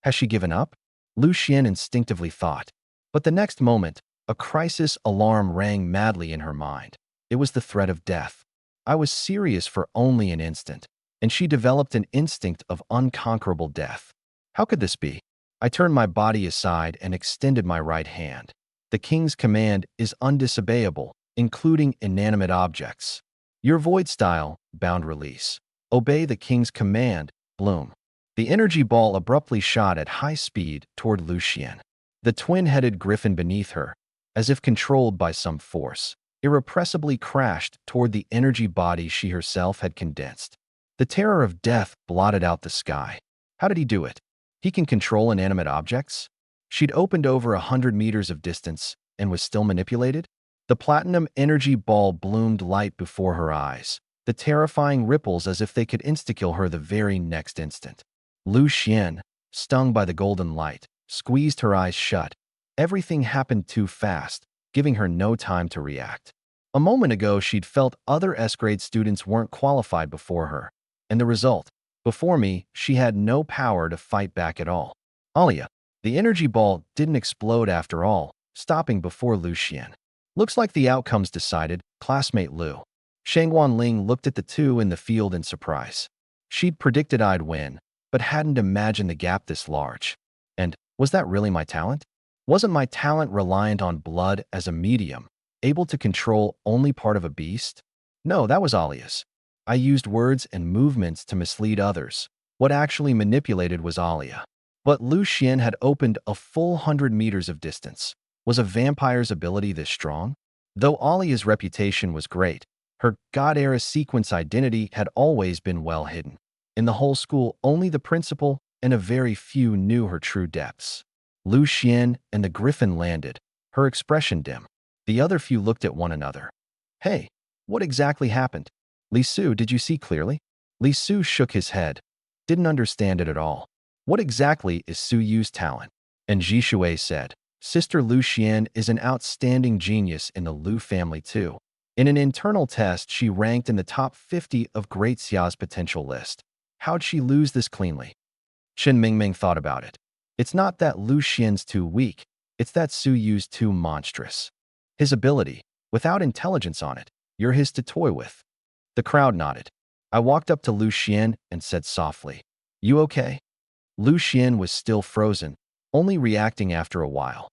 Has she given up? Lu Xian instinctively thought. But the next moment, a crisis alarm rang madly in her mind. It was the threat of death. I was serious for only an instant, and she developed an instinct of unconquerable death. How could this be? I turned my body aside and extended my right hand. The king's command is undisobeyable, including inanimate objects. Your void style, bound release. Obey the king's command, bloom. The energy ball abruptly shot at high speed toward Lu Xian. The twin-headed griffin beneath her, as if controlled by some force, irrepressibly crashed toward the energy body she herself had condensed. The terror of death blotted out the sky. How did he do it? He can control inanimate objects? She'd opened over 100 meters of distance and was still manipulated? The platinum energy ball bloomed light before her eyes, the terrifying ripples as if they could insta-kill her the very next instant. Lu Xian, stung by the golden light, squeezed her eyes shut. Everything happened too fast, giving her no time to react. A moment ago, she'd felt other S-grade students weren't qualified before her. And the result? Before me, she had no power to fight back at all. Alia, the energy ball didn't explode after all, stopping before Lu Xian. Looks like the outcome's decided, classmate Lu. Shangguan Ling looked at the two in the field in surprise. She'd predicted I'd win, but hadn't imagined the gap this large. And was that really my talent? Wasn't my talent reliant on blood as a medium, able to control only part of a beast? No, that was Alia's. I used words and movements to mislead others. What actually manipulated was Alia. But Lu Xian had opened a full 100 meters of distance. Was a vampire's ability this strong? Though Alia's reputation was great, her God-era sequence identity had always been well hidden. In the whole school, only the principal and a very few knew her true depths. Lu Xian and the griffin landed, her expression dim. The other few looked at one another. Hey, what exactly happened? Li Su, did you see clearly? Li Su shook his head. Didn't understand it at all. What exactly is Su Yu's talent? And Ji Shui said, Sister Lu Xian is an outstanding genius in the Lu family too. In an internal test, she ranked in the top 50 of Great Xia's potential list. How'd she lose this cleanly? Shen Mingming thought about it. It's not that Lu Xian's too weak, it's that Su Yu's too monstrous. His ability, without intelligence on it, you're his to toy with. The crowd nodded. I walked up to Lu Xian and said softly, You okay? Lu Xian was still frozen, only reacting after a while.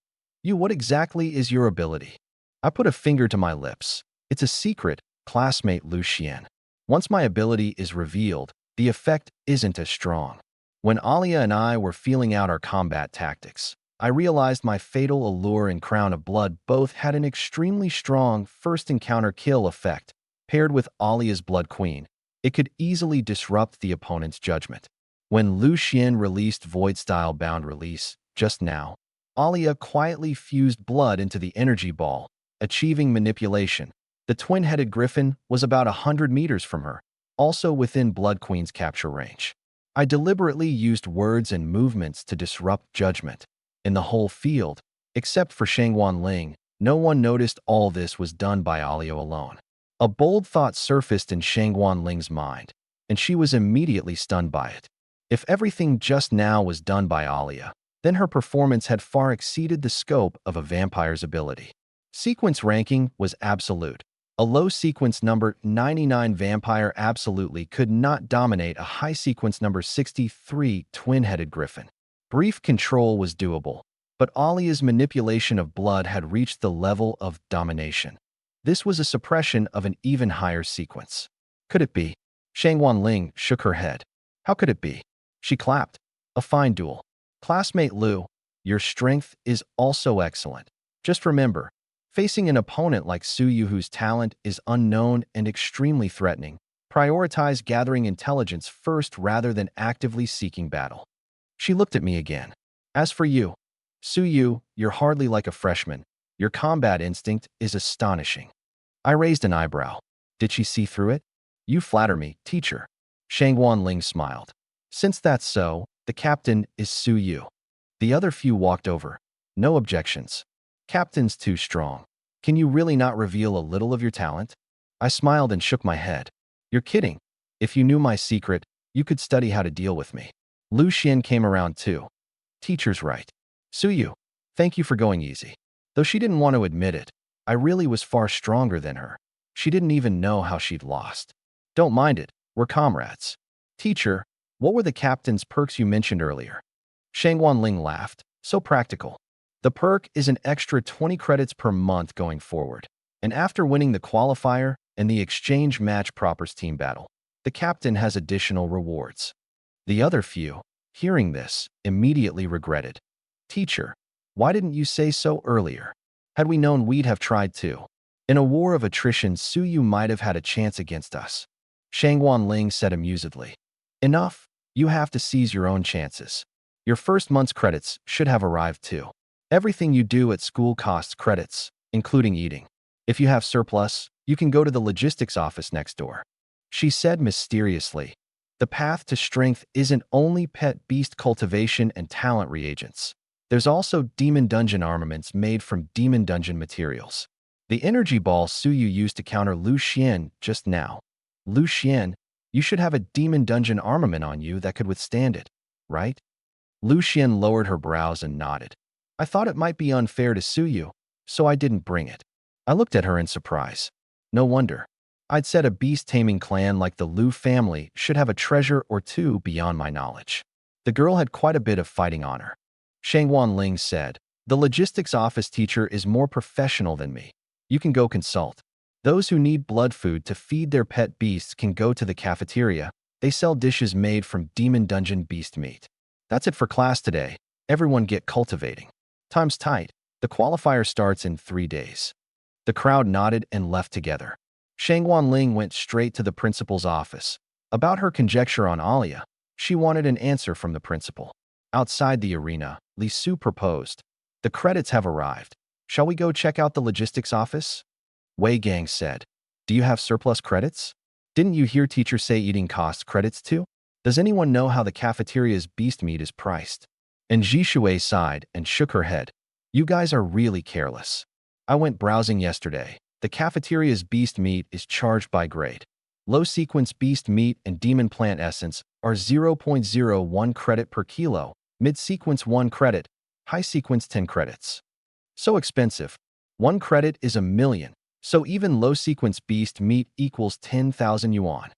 What exactly is your ability? I put a finger to my lips. It's a secret, classmate Lu Xian. Once my ability is revealed, the effect isn't as strong. When Alia and I were feeling out our combat tactics, I realized my fatal allure and crown of blood both had an extremely strong first encounter kill effect. Paired with Alia's Blood Queen, it could easily disrupt the opponent's judgment. When Lu Xian released Void-style bound release, just now, Alia quietly fused blood into the energy ball, achieving manipulation. The twin-headed griffin was about 100 meters from her, also within Blood Queen's capture range. I deliberately used words and movements to disrupt judgment. In the whole field, except for Shangguan Ling, no one noticed all this was done by Alia alone. A bold thought surfaced in Shangguan Ling's mind, and she was immediately stunned by it. If everything just now was done by Alia, then her performance had far exceeded the scope of a vampire's ability. Sequence ranking was absolute. A low sequence number 99 vampire absolutely could not dominate a high sequence number 63 twin-headed griffin. Brief control was doable, but Alia's manipulation of blood had reached the level of domination. This was a suppression of an even higher sequence. Could it be? Shangguan Ling shook her head. How could it be? She clapped. A fine duel. Classmate Lu, your strength is also excellent. Just remember, facing an opponent like Su Yu whose talent is unknown and extremely threatening, prioritize gathering intelligence first rather than actively seeking battle. She looked at me again. As for you, Su Yu, you're hardly like a freshman. Your combat instinct is astonishing. I raised an eyebrow. Did she see through it? You flatter me, teacher. Shangguan Ling smiled. Since that's so, the captain is Su Yu. The other few walked over. No objections. Captain's too strong. Can you really not reveal a little of your talent? I smiled and shook my head. You're kidding. If you knew my secret, you could study how to deal with me. Lu Xian came around too. Teacher's right. Suyu, thank you for going easy. Though she didn't want to admit it, I really was far stronger than her. She didn't even know how she'd lost. Don't mind it, we're comrades. Teacher, what were the captain's perks you mentioned earlier? Shang Wanling laughed. So practical. The perk is an extra 20 credits per month going forward. And after winning the qualifier and the exchange match propers team battle, the captain has additional rewards. The other few, hearing this, immediately regretted. Teacher, why didn't you say so earlier? Had we known, we'd have tried too. In a war of attrition, Suyu might have had a chance against us. Shang Wanling said amusedly. Enough, you have to seize your own chances. Your first month's credits should have arrived too. Everything you do at school costs credits, including eating. If you have surplus, you can go to the logistics office next door. She said mysteriously. The path to strength isn't only pet beast cultivation and talent reagents. There's also demon dungeon armaments made from demon dungeon materials. The energy ball Suyu used to counter Lu Xian just now. Lu Xian, you should have a demon dungeon armament on you that could withstand it, right? Lu Xian lowered her brows and nodded. I thought it might be unfair to Suyu, so I didn't bring it. I looked at her in surprise. No wonder. I'd said a beast-taming clan like the Lu family should have a treasure or two beyond my knowledge. The girl had quite a bit of fighting on her. Shang Wanling said, the logistics office teacher is more professional than me. You can go consult. Those who need blood food to feed their pet beasts can go to the cafeteria. They sell dishes made from demon dungeon beast meat. That's it for class today. Everyone get cultivating. Time's tight. The qualifier starts in 3 days. The crowd nodded and left together. Shang Wanling went straight to the principal's office. About her conjecture on Alia, she wanted an answer from the principal. Outside the arena, Li Su proposed. The credits have arrived. Shall we go check out the logistics office? Wei Gang said. Do you have surplus credits? Didn't you hear teacher say eating costs credits too? Does anyone know how the cafeteria's beast meat is priced? And Ji Shui sighed and shook her head. You guys are really careless. I went browsing yesterday. The cafeteria's beast meat is charged by grade. Low sequence beast meat and demon plant essence are 0.01 credit per kilo, mid sequence 1 credit, high sequence 10 credits. So expensive. 1 credit is 1,000,000, so even low sequence beast meat equals 10,000 yuan.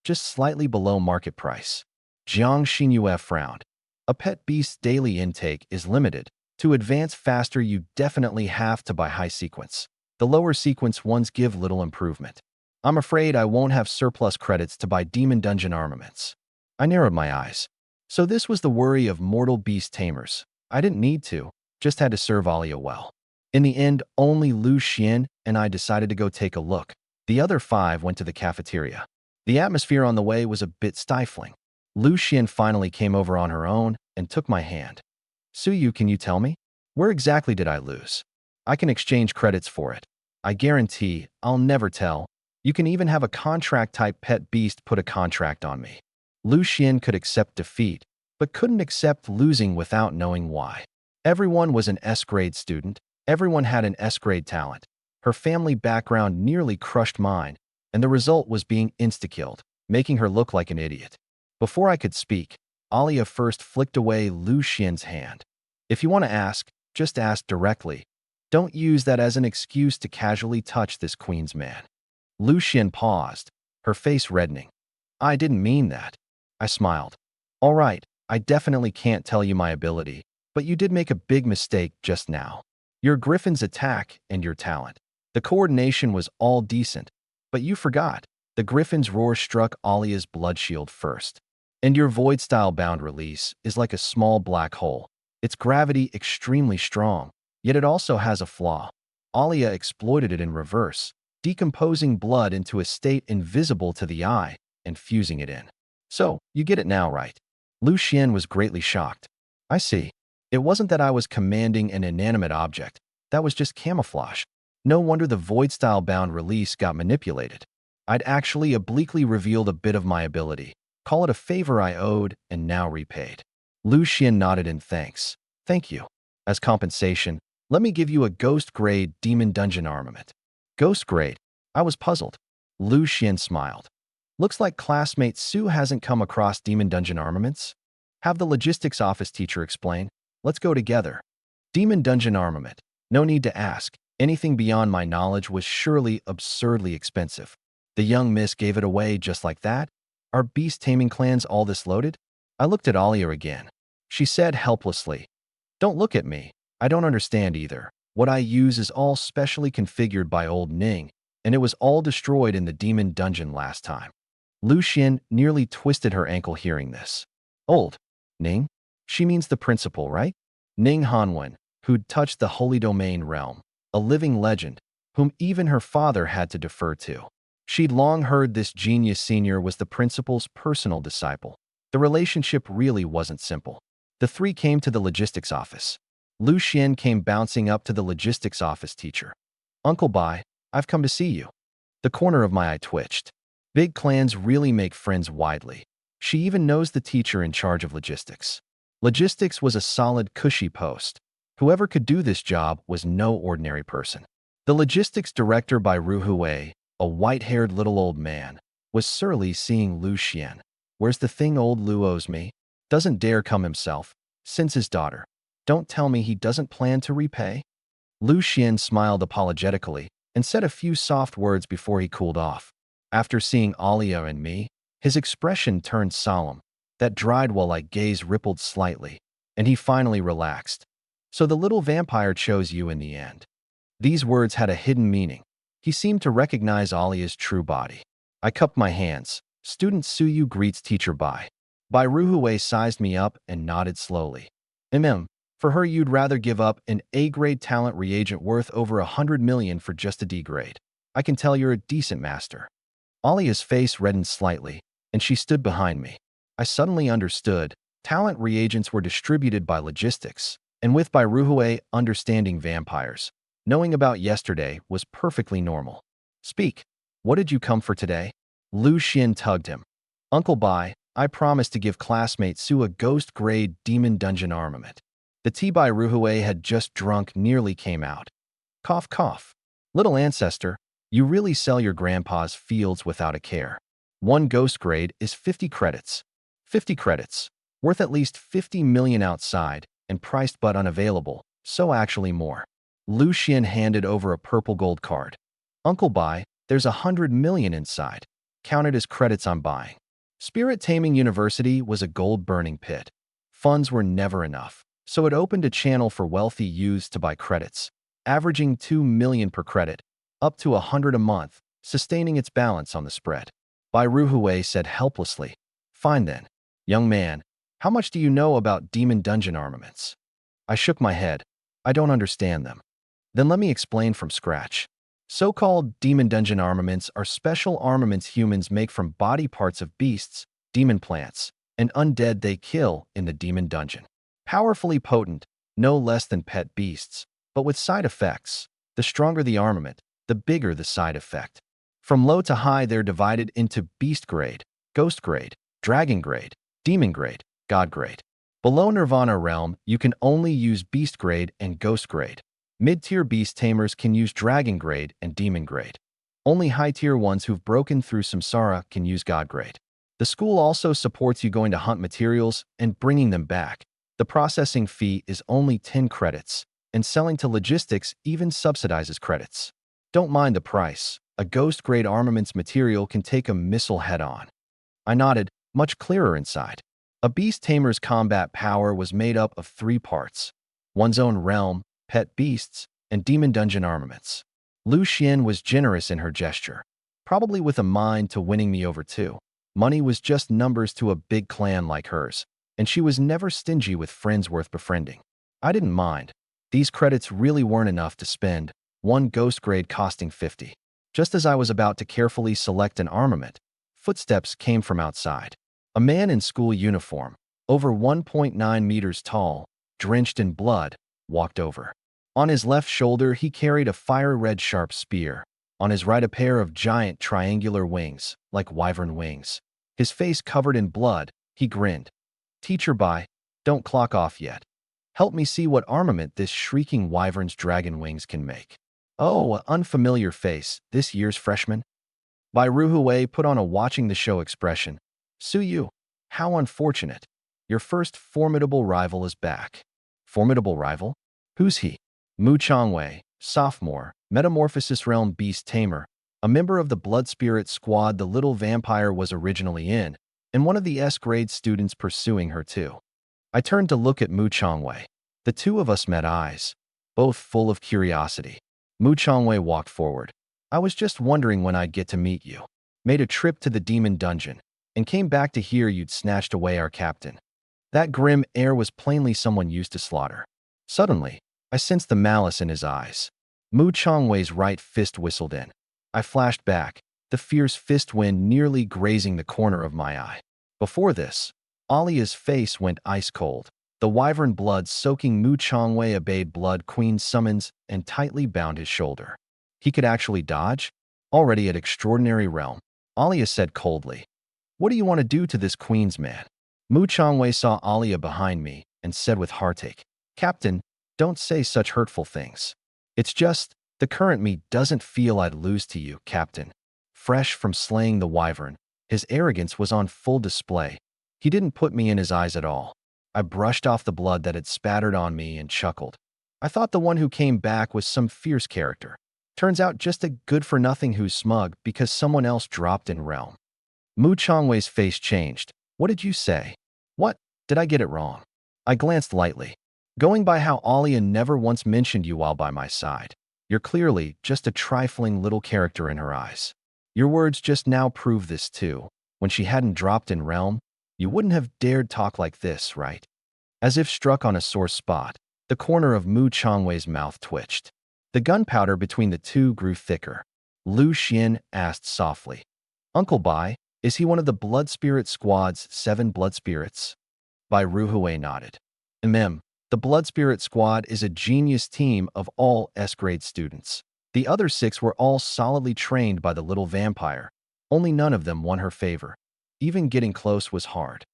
Just slightly below market price. Jiang Xinyue frowned. A pet beast's daily intake is limited. To advance faster, you definitely have to buy high sequence. The lower sequence ones give little improvement. I'm afraid I won't have surplus credits to buy demon dungeon armaments. I narrowed my eyes. So this was the worry of mortal beast tamers. I didn't need to, just had to serve Alia well. In the end, only Lu Xian and I decided to go take a look. The other 5 went to the cafeteria. The atmosphere on the way was a bit stifling. Lu Xian finally came over on her own and took my hand. Suyu, can you tell me? Where exactly did I lose? I can exchange credits for it. I guarantee I'll never tell. You can even have a contract-type pet beast put a contract on me. Lu Xian could accept defeat, but couldn't accept losing without knowing why. Everyone was an S-grade student. Everyone had an S-grade talent. Her family background nearly crushed mine, and the result was being insta-killed, making her look like an idiot. Before I could speak, Alia first flicked away Lu Xian's hand. If you want to ask, just ask directly. Don't use that as an excuse to casually touch this queen's man. Lu Xian paused, her face reddening. I didn't mean that. I smiled. All right, I definitely can't tell you my ability, but you did make a big mistake just now. Your griffin's attack and your talent. The coordination was all decent, but you forgot. The griffin's roar struck Alia's blood shield first. And your void-style bound release is like a small black hole. Its gravity extremely strong, yet it also has a flaw. Alia exploited it in reverse, decomposing blood into a state invisible to the eye and fusing it in. So, you get it now, right? Lu Xian was greatly shocked. I see. It wasn't that I was commanding an inanimate object. That was just camouflage. No wonder the void-style bound release got manipulated. I'd actually obliquely revealed a bit of my ability. Call it a favor I owed and now repaid. Lu Xian nodded in thanks. Thank you. As compensation, let me give you a ghost grade demon dungeon armament. Ghost grade? I was puzzled. Lu Xian smiled. Looks like classmate Su hasn't come across demon dungeon armaments. Have the logistics office teacher explain. Let's go together. Demon dungeon armament. No need to ask. Anything beyond my knowledge was surely absurdly expensive. The young miss gave it away just like that? Are beast taming clans all this loaded? I looked at Alia again. She said helplessly, "Don't look at me. I don't understand either. What I use is all specially configured by old Ning, and it was all destroyed in the demon dungeon last time." Lu Xian nearly twisted her ankle hearing this. Old Ning? She means the principal, right? Ning Hanwen, who'd touched the holy domain realm, a living legend, whom even her father had to defer to. She'd long heard this genius senior was the principal's personal disciple. The relationship really wasn't simple. The three came to the logistics office. Lu Xian came bouncing up to the logistics office teacher. "Uncle Bai, I've come to see you." The corner of my eye twitched. Big clans really make friends widely. She even knows the teacher in charge of logistics. Logistics was a solid, cushy post. Whoever could do this job was no ordinary person. The logistics director by Ruhui, a white-haired little old man, was surly seeing Lu Xian. "Where's the thing old Lu owes me? Doesn't dare come himself. Since his daughter. Don't tell me he doesn't plan to repay?" Lu Xian smiled apologetically and said a few soft words before he cooled off. After seeing Alia and me, his expression turned solemn. That dried well-like gaze rippled slightly, and he finally relaxed. "So the little vampire chose you in the end." These words had a hidden meaning. He seemed to recognize Alia's true body. I cupped my hands. Student Suyu greets teacher Bai. Bai Ruhui sized me up and nodded slowly. For her you'd rather give up an A-grade talent reagent worth over 100 million for just a D grade. I can tell you're a decent master. Alia's face reddened slightly, and she stood behind me. I suddenly understood. Talent reagents were distributed by logistics, and with Bai Ruhui understanding vampires, knowing about yesterday was perfectly normal. "Speak. What did you come for today?" Lu Xian tugged him. "Uncle Bai, I promised to give classmate Su a ghost-grade demon dungeon armament." The tea Bai Ruhui had just drunk nearly came out. Cough, cough. "Little ancestor, you really sell your grandpa's fields without a care. One ghost grade is 50 credits. 50 credits. Worth at least 50 million outside, and priced but unavailable, so actually more." Lu Xian handed over a purple gold card. "Uncle Bai, there's 100 million inside. Count it as credits I'm buying." Spirit Taming University was a gold-burning pit. Funds were never enough, so it opened a channel for wealthy youths to buy credits, averaging 2 million per credit, up to 100 a month, sustaining its balance on the spread. Bai Ruhui said helplessly, "Fine then. Young man, how much do you know about demon dungeon armaments?" I shook my head. "I don't understand them." "Then let me explain from scratch. So-called demon dungeon armaments are special armaments humans make from body parts of beasts, demon plants, and undead they kill in the demon dungeon. Powerfully potent, no less than pet beasts, but with side effects. The stronger the armament, the bigger the side effect. From low to high, they're divided into beast grade, ghost grade, dragon grade, demon grade, god grade. Below Nirvana realm, you can only use beast grade and ghost grade. Mid-tier beast tamers can use dragon grade and demon grade. Only high-tier ones who've broken through samsara can use god grade. The school also supports you going to hunt materials and bringing them back. The processing fee is only 10 credits, and selling to logistics even subsidizes credits. Don't mind the price. A ghost-grade armaments material can take a missile head-on." I nodded, much clearer inside. A beast tamer's combat power was made up of 3 parts: one's own realm, pet beasts, and demon dungeon armaments. Lu Xian was generous in her gesture, probably with a mind to winning me over too. Money was just numbers to a big clan like hers, and she was never stingy with friends worth befriending. I didn't mind. These credits really weren't enough to spend, one ghost grade costing 50. Just as I was about to carefully select an armament, footsteps came from outside. A man in school uniform, over 1.9 meters tall, drenched in blood, walked over. On his left shoulder, he carried a fire-red sharp spear. On his right, a pair of giant triangular wings, like wyvern wings. His face covered in blood, he grinned. "Teacher Bai, Don't clock off yet. Help me see what armament this shrieking wyvern's dragon wings can make. Oh, an unfamiliar face, this year's freshman. Bai Ruhui put on a watching the show expression. Suyu, how unfortunate. Your first formidable rival is back. Formidable rival? Who's he? Mu Changwei, sophomore, Metamorphosis Realm Beast Tamer, a member of the Blood Spirit squad the little vampire was originally in, and one of the S-grade students pursuing her too. I turned to look at Mu Changwei. The two of us met eyes, both full of curiosity. Mu Changwei walked forward. I was just wondering when I'd get to meet you. Made a trip to the demon dungeon, and came back to hear you'd snatched away our captain. That grim air was plainly someone used to slaughter. Suddenly, I sensed the malice in his eyes. Mu Changwei's right fist whistled in. I flashed back, the fierce fist wind nearly grazing the corner of my eye. Before this, Alia's face went ice cold. The wyvern blood soaking Mu Changwei obeyed Blood Queen's summons and tightly bound his shoulder. He could actually dodge? Already at extraordinary realm, Alia said coldly. What do you want to do to this queen's man? Mu Changwei saw Alia behind me and said with heartache, Captain, don't say such hurtful things. It's just, the current me doesn't feel I'd lose to you, Captain. Fresh from slaying the wyvern, his arrogance was on full display. He didn't put me in his eyes at all. I brushed off the blood that had spattered on me and chuckled. I thought the one who came back was some fierce character. Turns out just a good-for-nothing who's smug because someone else dropped in realm. Mu Changwei's face changed. What did you say? What? Did I get it wrong? I glanced lightly. Going by how Alia never once mentioned you while by my side. You're clearly just a trifling little character in her eyes. Your words just now prove this too. When she hadn't dropped in realm, you wouldn't have dared talk like this, right? As if struck on a sore spot, the corner of Mu Changwei's mouth twitched. The gunpowder between the two grew thicker. Lu Xian asked softly, Uncle Bai, is he one of the Blood Spirit Squad's 7 Blood Spirits? Bai Ruhui nodded. The Blood Spirit Squad is a genius team of all S-grade students. The other 6 were all solidly trained by the little vampire. Only none of them won her favor. Even getting close was hard.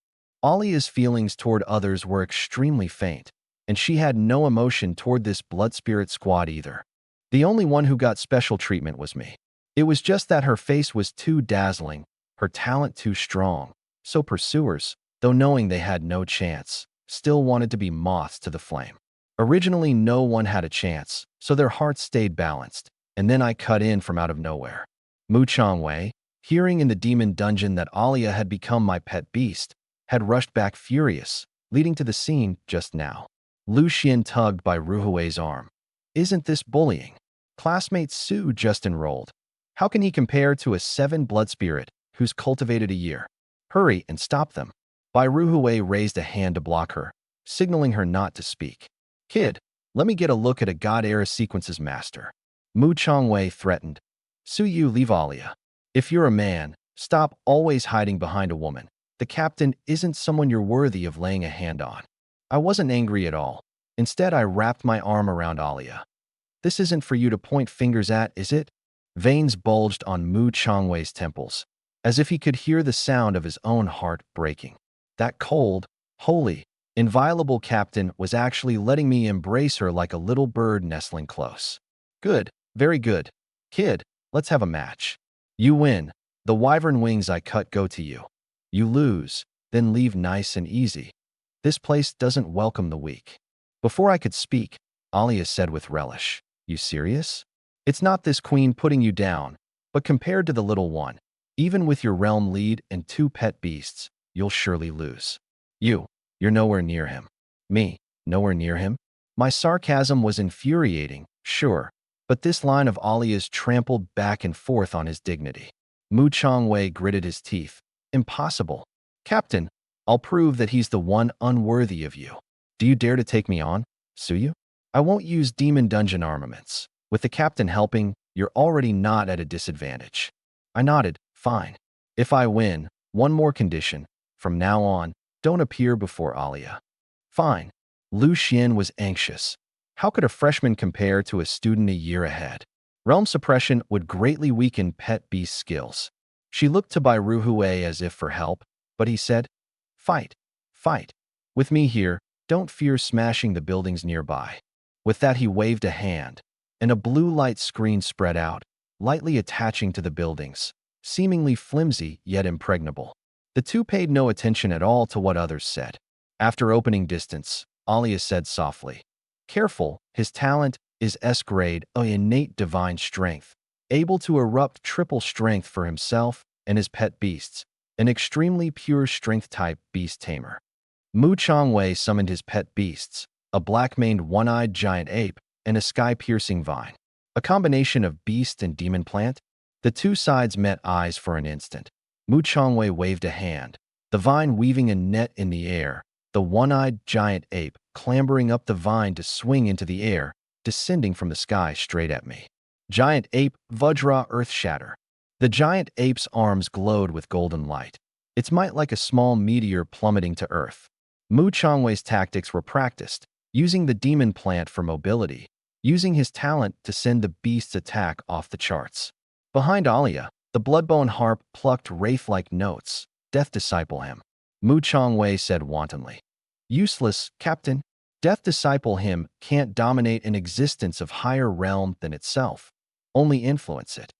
Alia's feelings toward others were extremely faint, and she had no emotion toward this Blood Spirit Squad either. The only one who got special treatment was me. It was just that her face was too dazzling, her talent too strong, so pursuers, though knowing they had no chance, still wanted to be moths to the flame. Originally, no one had a chance, so their hearts stayed balanced, and then I cut in from out of nowhere. Mu Changwei, hearing in the demon dungeon that Alia had become my pet beast, had rushed back furious, leading to the scene just now. Lu Xian tugged by Ruhui's arm. Isn't this bullying? Classmate Su just enrolled. How can he compare to a 7 blood spirit who's cultivated a year? Hurry and stop them. Bai Ruhui raised a hand to block her, signaling her not to speak. Kid, let me get a look at a God Era Sequences master. Mu Changwei threatened. Suyu, leave Alia. If you're a man, stop always hiding behind a woman. The captain isn't someone you're worthy of laying a hand on. I wasn't angry at all. Instead, I wrapped my arm around Alia. This isn't for you to point fingers at, is it? Veins bulged on Mu Changwei's temples, as if he could hear the sound of his own heart breaking. That cold, holy, inviolable captain was actually letting me embrace her like a little bird nestling close. Good, very good. Kid, let's have a match. You win. The wyvern wings I cut go to you. You lose, then leave nice and easy. This place doesn't welcome the weak. Before I could speak, Alia said with relish, You serious? It's not this queen putting you down, but compared to the little one, even with your realm lead and 2 pet beasts, you'll surely lose. You're nowhere near him. Me, nowhere near him? My sarcasm was infuriating, sure, but this line of Alia's trampled back and forth on his dignity. Mu Changwei gritted his teeth. Impossible. Captain, I'll prove that he's the one unworthy of you. Do you dare to take me on, Suyu? I won't use demon dungeon armaments. With the captain helping, you're already not at a disadvantage. I nodded. Fine. If I win, one more condition. From now on, don't appear before Alia. Fine. Lu Xian was anxious. How could a freshman compare to a student a year ahead? Realm suppression would greatly weaken pet beast skills. She looked to Bai Ruhui as if for help, but he said, Fight. Fight. With me here, don't fear smashing the buildings nearby. With that, he waved a hand, and a blue light screen spread out, lightly attaching to the buildings, seemingly flimsy yet impregnable. The two paid no attention at all to what others said. After opening distance, Alia said softly, "Careful, his talent is S-grade, an innate divine strength, able to erupt triple strength for himself and his pet beasts, an extremely pure strength-type beast tamer." Mu Changwei summoned his pet beasts, a black-maned one-eyed giant ape and a sky-piercing vine. A combination of beast and demon plant? The two sides met eyes for an instant. Mu Changwei waved a hand, the vine weaving a net in the air, the one-eyed giant ape clambering up the vine to swing into the air, descending from the sky straight at me. Giant ape, Vajra Earth Shatter. The giant ape's arms glowed with golden light, its might like a small meteor plummeting to Earth. Mu Changwei's tactics were practiced, using the demon plant for mobility, using his talent to send the beast's attack off the charts. Behind Alia, the bloodbone harp plucked wraith-like notes. "Death disciple him," Mu Changwei said wantonly. "Useless, Captain. Death disciple him can't dominate an existence of higher realm than itself, only influence it."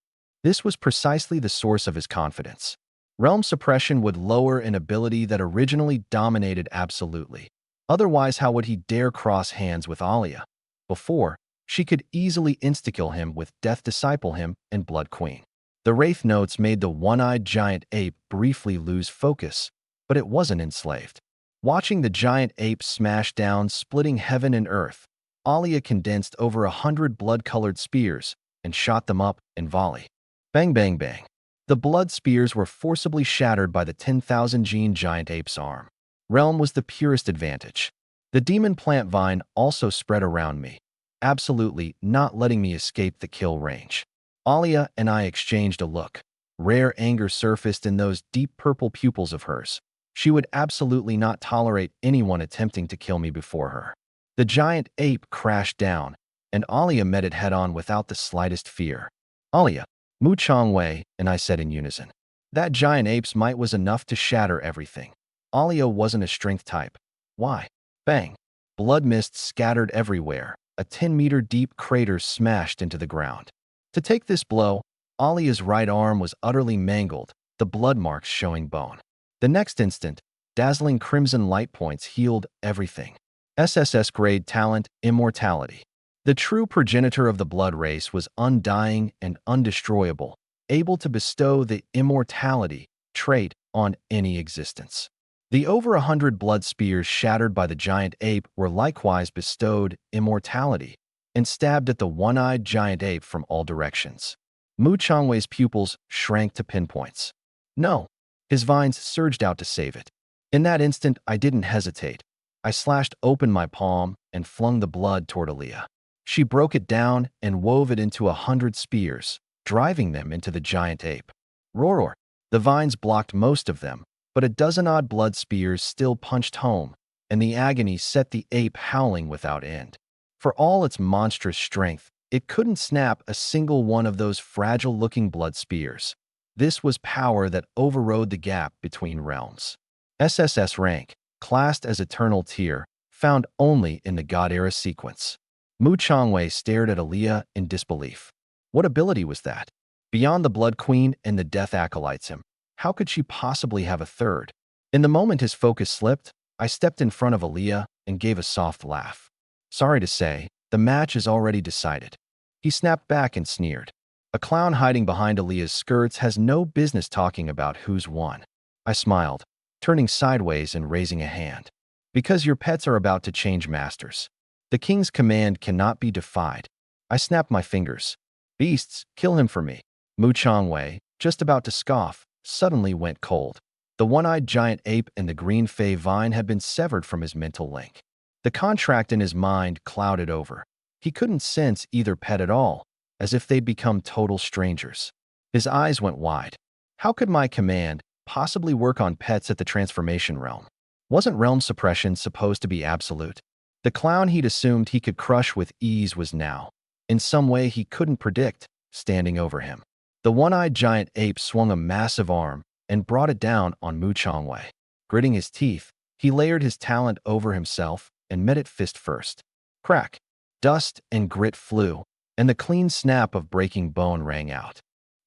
This was precisely the source of his confidence. Realm suppression would lower an ability that originally dominated absolutely. Otherwise, how would he dare cross hands with Alia? Before, she could easily insta-kill him with Death Disciple him and Blood Queen. The wraith notes made the one-eyed giant ape briefly lose focus, but it wasn't enslaved. Watching the giant ape smash down, splitting heaven and earth, Alia condensed over 100 blood-colored spears and shot them up in volley. Bang, bang, bang. The blood spears were forcibly shattered by the 10,000 gene giant ape's arm. Realm was the purest advantage. The demon plant vine also spread around me, absolutely not letting me escape the kill range. Alia and I exchanged a look. Rare anger surfaced in those deep purple pupils of hers. She would absolutely not tolerate anyone attempting to kill me before her. The giant ape crashed down, and Alia met it head-on without the slightest fear. "Alia," Mu Changwei and I said in unison. That giant ape's might was enough to shatter everything. Alia wasn't a strength type. Why? Bang. Blood mist scattered everywhere. A 10-meter deep crater smashed into the ground. To take this blow, Alia's right arm was utterly mangled, the blood marks showing bone. The next instant, dazzling crimson light points healed everything. SSS-grade talent, immortality. The true progenitor of the blood race was undying and undestroyable, able to bestow the immortality trait on any existence. The over 100 blood spears shattered by the giant ape were likewise bestowed immortality and stabbed at the one-eyed giant ape from all directions. Mu Changwei's pupils shrank to pinpoints. No, his vines surged out to save it. In that instant, I didn't hesitate. I slashed open my palm and flung the blood toward Alia. She broke it down and wove it into 100 spears, driving them into the giant ape. Roar! The vines blocked most of them, but a dozen-odd blood spears still punched home, and the agony set the ape howling without end. For all its monstrous strength, it couldn't snap a single one of those fragile-looking blood spears. This was power that overrode the gap between realms. SSS rank, classed as Eternal Tier, found only in the God Era sequence. Mu Changwei stared at Alia in disbelief. What ability was that? Beyond the Blood Queen and the Death Acolytes him, how could she possibly have a third? In the moment his focus slipped, I stepped in front of Alia and gave a soft laugh. Sorry to say, the match is already decided. He snapped back and sneered. A clown hiding behind Alia's skirts has no business talking about who's won. I smiled, turning sideways and raising a hand. Because your pets are about to change masters. The king's command cannot be defied. I snapped my fingers. Beasts, kill him for me. Mu Changwei, just about to scoff, suddenly went cold. The one-eyed giant ape and the green fey vine had been severed from his mental link. The contract in his mind clouded over. He couldn't sense either pet at all, as if they'd become total strangers. His eyes went wide. How could my command possibly work on pets at the transformation realm? Wasn't realm suppression supposed to be absolute? The clown he'd assumed he could crush with ease was now, in some way he couldn't predict, standing over him. The one-eyed giant ape swung a massive arm and brought it down on Mu Changwei. Gritting his teeth, He layered his talent over himself and met it fist first. Crack. Dust and grit flew, and the clean snap of breaking bone rang out.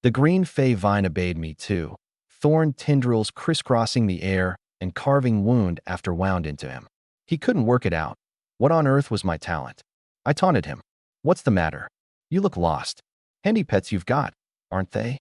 The green fey vine obeyed me too, thorn tendrils crisscrossing the air and carving wound after wound into him. He couldn't work it out. What on earth was my talent? I taunted him. What's the matter? You look lost. Handy pets you've got, aren't they?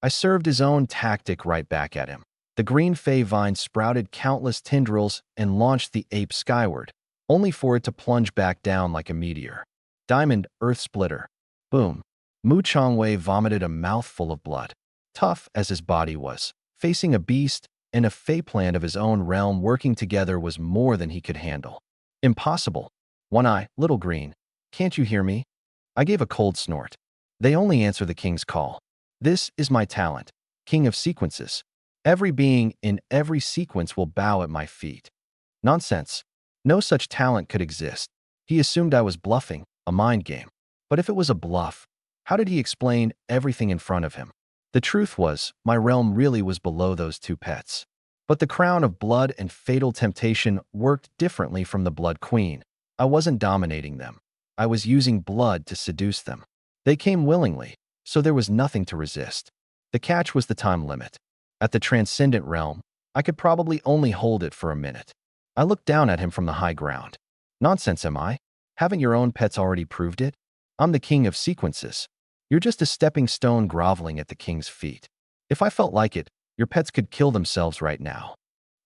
I served his own tactic right back at him. The green fey vine sprouted countless tendrils and launched the ape skyward, only for it to plunge back down like a meteor. Diamond Earth Splitter. Boom. Mu Changwei vomited a mouthful of blood. Tough as his body was, facing a beast and a fey plant of his own realm working together was more than he could handle. Impossible. One Eye, Little Green. Can't you hear me? I gave a cold snort. They only answer the king's call. This is my talent, king of sequences. Every being in every sequence will bow at my feet. Nonsense. No such talent could exist. He assumed I was bluffing, a mind game. But if it was a bluff, how did he explain everything in front of him? The truth was, my realm really was below those two pets. But the crown of blood and fatal temptation worked differently from the Blood Queen. I wasn't dominating them. I was using blood to seduce them. They came willingly, so there was nothing to resist. The catch was the time limit. At the transcendent realm, I could probably only hold it for a minute. I looked down at him from the high ground. Nonsense, am I? Haven't your own pets already proved it? I'm the king of sequences. You're just a stepping stone groveling at the king's feet. If I felt like it, your pets could kill themselves right now.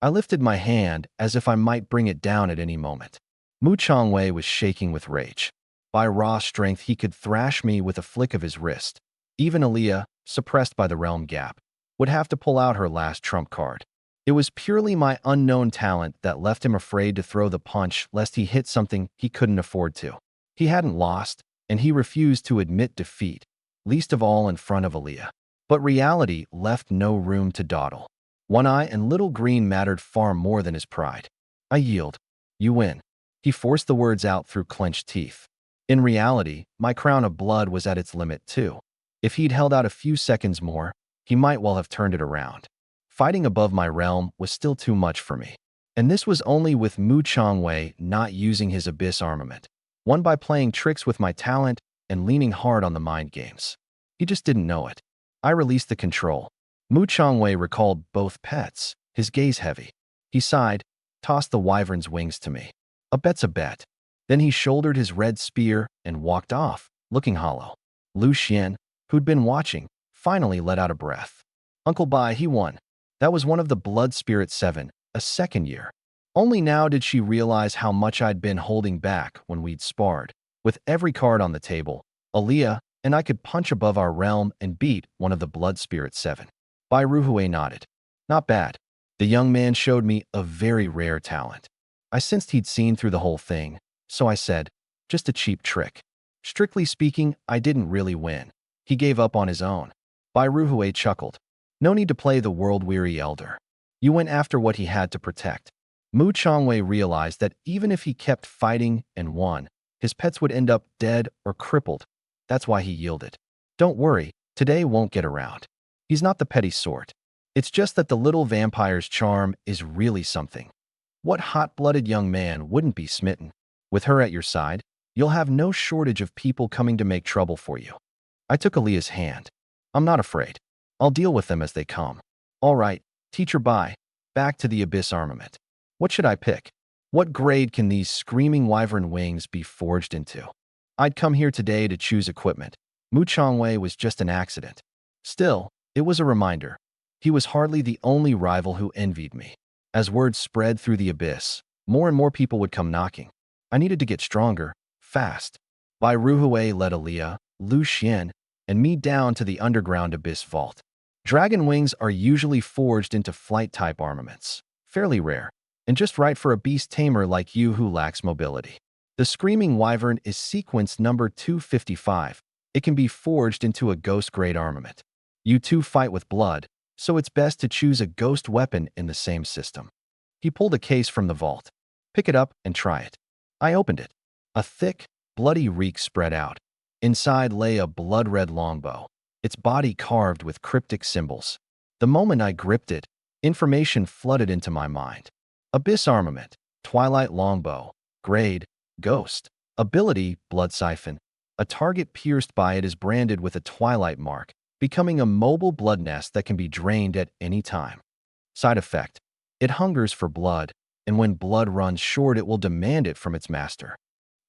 I lifted my hand as if I might bring it down at any moment. Mu Changwei was shaking with rage. By raw strength, he could thrash me with a flick of his wrist. Even Aaliyah, suppressed by the realm gap, would have to pull out her last trump card. It was purely my unknown talent that left him afraid to throw the punch lest he hit something he couldn't afford to. He hadn't lost, and he refused to admit defeat, least of all in front of Aaliyah. But reality left no room to dawdle. One Eye and Little Green mattered far more than his pride. I yield. You win. He forced the words out through clenched teeth. In reality, my crown of blood was at its limit too. If he'd held out a few seconds more, he might well have turned it around. Fighting above my realm was still too much for me. And this was only with Mu Changwei not using his abyss armament, won by playing tricks with my talent and leaning hard on the mind games. He just didn't know it. I released the control. Mu Changwei recalled both pets, his gaze heavy. He sighed, tossed the wyvern's wings to me. A bet's a bet. Then he shouldered his red spear and walked off, looking hollow. Lu Xian, who'd been watching, finally let out a breath. Uncle Bai, he won. That was one of the Blood Spirit 7, a second year. Only now did she realize how much I'd been holding back when we'd sparred. With every card on the table, Aaliyah and I could punch above our realm and beat one of the Blood Spirit 7. Bai Ruhui nodded. Not bad. The young man showed me a very rare talent. I sensed he'd seen through the whole thing, so I said, just a cheap trick. Strictly speaking, I didn't really win. He gave up on his own. Bai Ruhui chuckled. No need to play the world-weary elder. You went after what he had to protect. Mu Changwei realized that even if he kept fighting and won, his pets would end up dead or crippled. That's why he yielded. Don't worry, today won't get around. He's not the petty sort. It's just that the little vampire's charm is really something. What hot-blooded young man wouldn't be smitten? With her at your side, you'll have no shortage of people coming to make trouble for you. I took Aaliyah's hand. I'm not afraid. I'll deal with them as they come. All right, Teacher Bai, back to the abyss armament. What should I pick? What grade can these screaming wyvern wings be forged into? I'd come here today to choose equipment. Mu Changwei was just an accident. Still, it was a reminder. He was hardly the only rival who envied me. As word spread through the abyss, more and more people would come knocking. I needed to get stronger, fast. Bai Ruhui led Aaliyah, Lu Xian, and me down to the underground abyss vault. Dragon wings are usually forged into flight-type armaments, fairly rare, and just right for a beast tamer like you who lacks mobility. The Screaming Wyvern is sequence number 255. It can be forged into a ghost-grade armament. You two fight with blood, so it's best to choose a ghost weapon in the same system. He pulled a case from the vault. Pick it up and try it. I opened it. A thick, bloody reek spread out. Inside lay a blood-red longbow, its body carved with cryptic symbols. The moment I gripped it, information flooded into my mind. Abyss Armament, Twilight Longbow, Grade, Ghost, Ability, Blood Siphon. A target pierced by it is branded with a Twilight mark, becoming a mobile blood nest that can be drained at any time. Side effect: it hungers for blood, and when blood runs short, it will demand it from its master.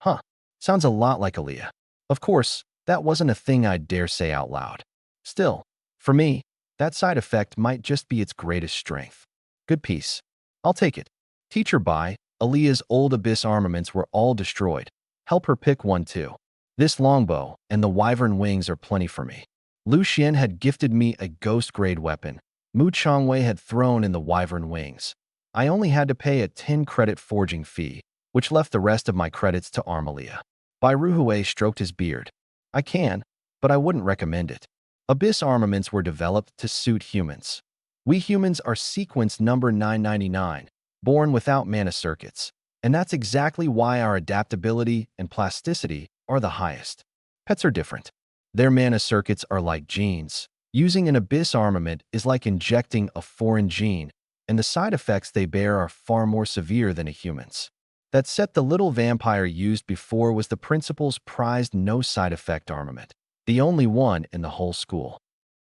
Huh, sounds a lot like Aaliyah. Of course, that wasn't a thing I'd dare say out loud. Still, for me, that side effect might just be its greatest strength. Good piece. I'll take it. Teacher Bai, Aaliyah's old abyss armaments were all destroyed. Help her pick one too. This longbow and the wyvern wings are plenty for me. Lu Xian had gifted me a ghost-grade weapon. Mu Chongwei had thrown in the wyvern wings. I only had to pay a 10-credit forging fee, which left the rest of my credits to Armalia. Bai Ruhui stroked his beard. I can, but I wouldn't recommend it. Abyss armaments were developed to suit humans. We humans are sequence number 999, born without mana circuits, and that's exactly why our adaptability and plasticity are the highest. Pets are different. Their mana circuits are like genes. Using an abyss armament is like injecting a foreign gene, and the side effects they bear are far more severe than a human's. That set the little vampire used before was the principal's prized no-side-effect armament, the only one in the whole school.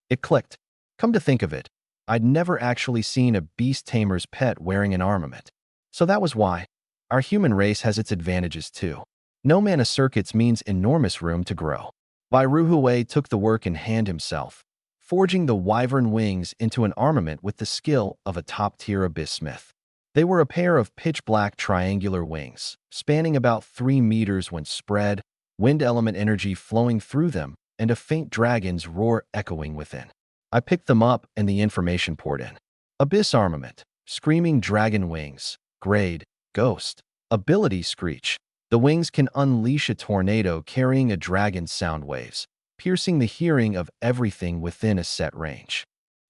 It clicked. Come to think of it, I'd never actually seen a beast tamer's pet wearing an armament. So that was why. Our human race has its advantages too. No mana circuits means enormous room to grow. Bai Ruhui took the work in hand himself, forging the wyvern wings into an armament with the skill of a top-tier abyss smith. They were a pair of pitch-black triangular wings, spanning about 3 meters when spread, wind element energy flowing through them, and a faint dragon's roar echoing within. I picked them up and the information poured in. Abyss armament, screaming dragon wings, grade, ghost, ability screech. The wings can unleash a tornado carrying a dragon's sound waves, piercing the hearing of everything within a set range.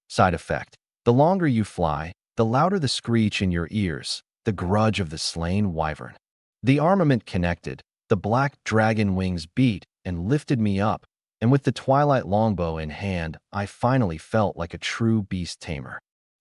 Side effect: the longer you fly, the louder the screech in your ears, the grudge of the slain wyvern. The armament connected, the black dragon wings beat and lifted me up, and with the twilight longbow in hand, I finally felt like a true beast tamer.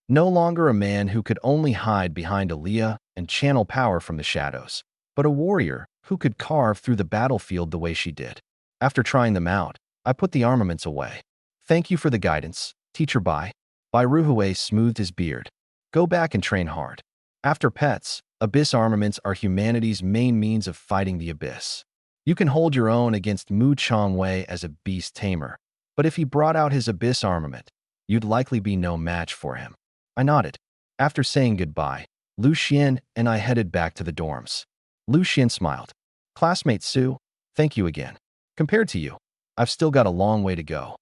No longer a man who could only hide behind Aaliyah and channel power from the shadows, but a warrior who could carve through the battlefield the way she did. After trying them out, I put the armaments away. Thank you for the guidance, Teacher Bai. Bai Ruhui smoothed his beard. Go back and train hard. After pets, abyss armaments are humanity's main means of fighting the abyss. You can hold your own against Mu Chongwei as a beast tamer, but if he brought out his abyss armament, you'd likely be no match for him. I nodded. After saying goodbye, Lu Xian and I headed back to the dorms. Lu Xian smiled. Classmate Su, thank you again. Compared to you, I've still got a long way to go.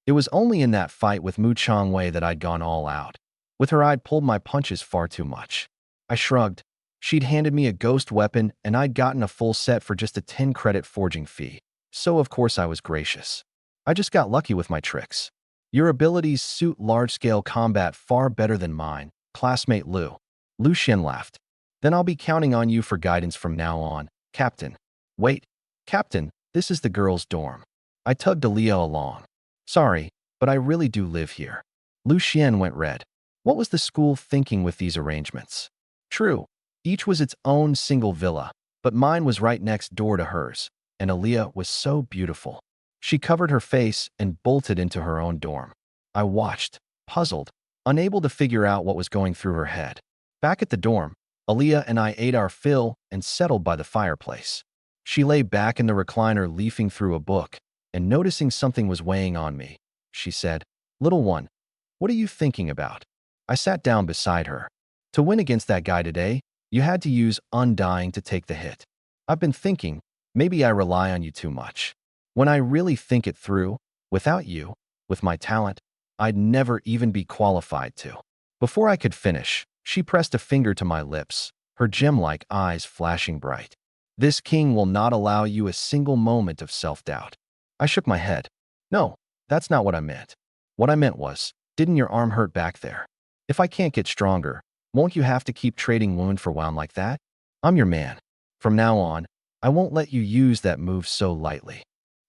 It was only in that fight with Mu Chongwei that I'd gone all out. With her, I'd pulled my punches far too much. I shrugged. She'd handed me a ghost weapon, and I'd gotten a full set for just a 10-credit forging fee. So of course I was gracious. I just got lucky with my tricks. Your abilities suit large-scale combat far better than mine, classmate Lu. Lu Xian laughed. Then I'll be counting on you for guidance from now on, Captain. Wait, Captain, this is the girls' dorm. I tugged Aaliyah along. Sorry, but I really do live here. Lu Xian went red. What was the school thinking with these arrangements? True, each was its own single villa, but mine was right next door to hers, and Aaliyah was so beautiful. She covered her face and bolted into her own dorm. I watched, puzzled, unable to figure out what was going through her head. Back at the dorm, Aaliyah and I ate our fill and settled by the fireplace. She lay back in the recliner leafing through a book, and noticing something was weighing on me, she said, "Little one, what are you thinking about?" I sat down beside her. To win against that guy today, you had to use Undying to take the hit. I've been thinking, maybe I rely on you too much. When I really think it through, without you, with my talent, I'd never even be qualified to. Before I could finish, she pressed a finger to my lips, her gem-like eyes flashing bright. This king will not allow you a single moment of self-doubt. I shook my head. No, that's not what I meant. What I meant was, didn't your arm hurt back there? If I can't get stronger, won't you have to keep trading wound for wound like that? I'm your man. From now on, I won't let you use that move so lightly.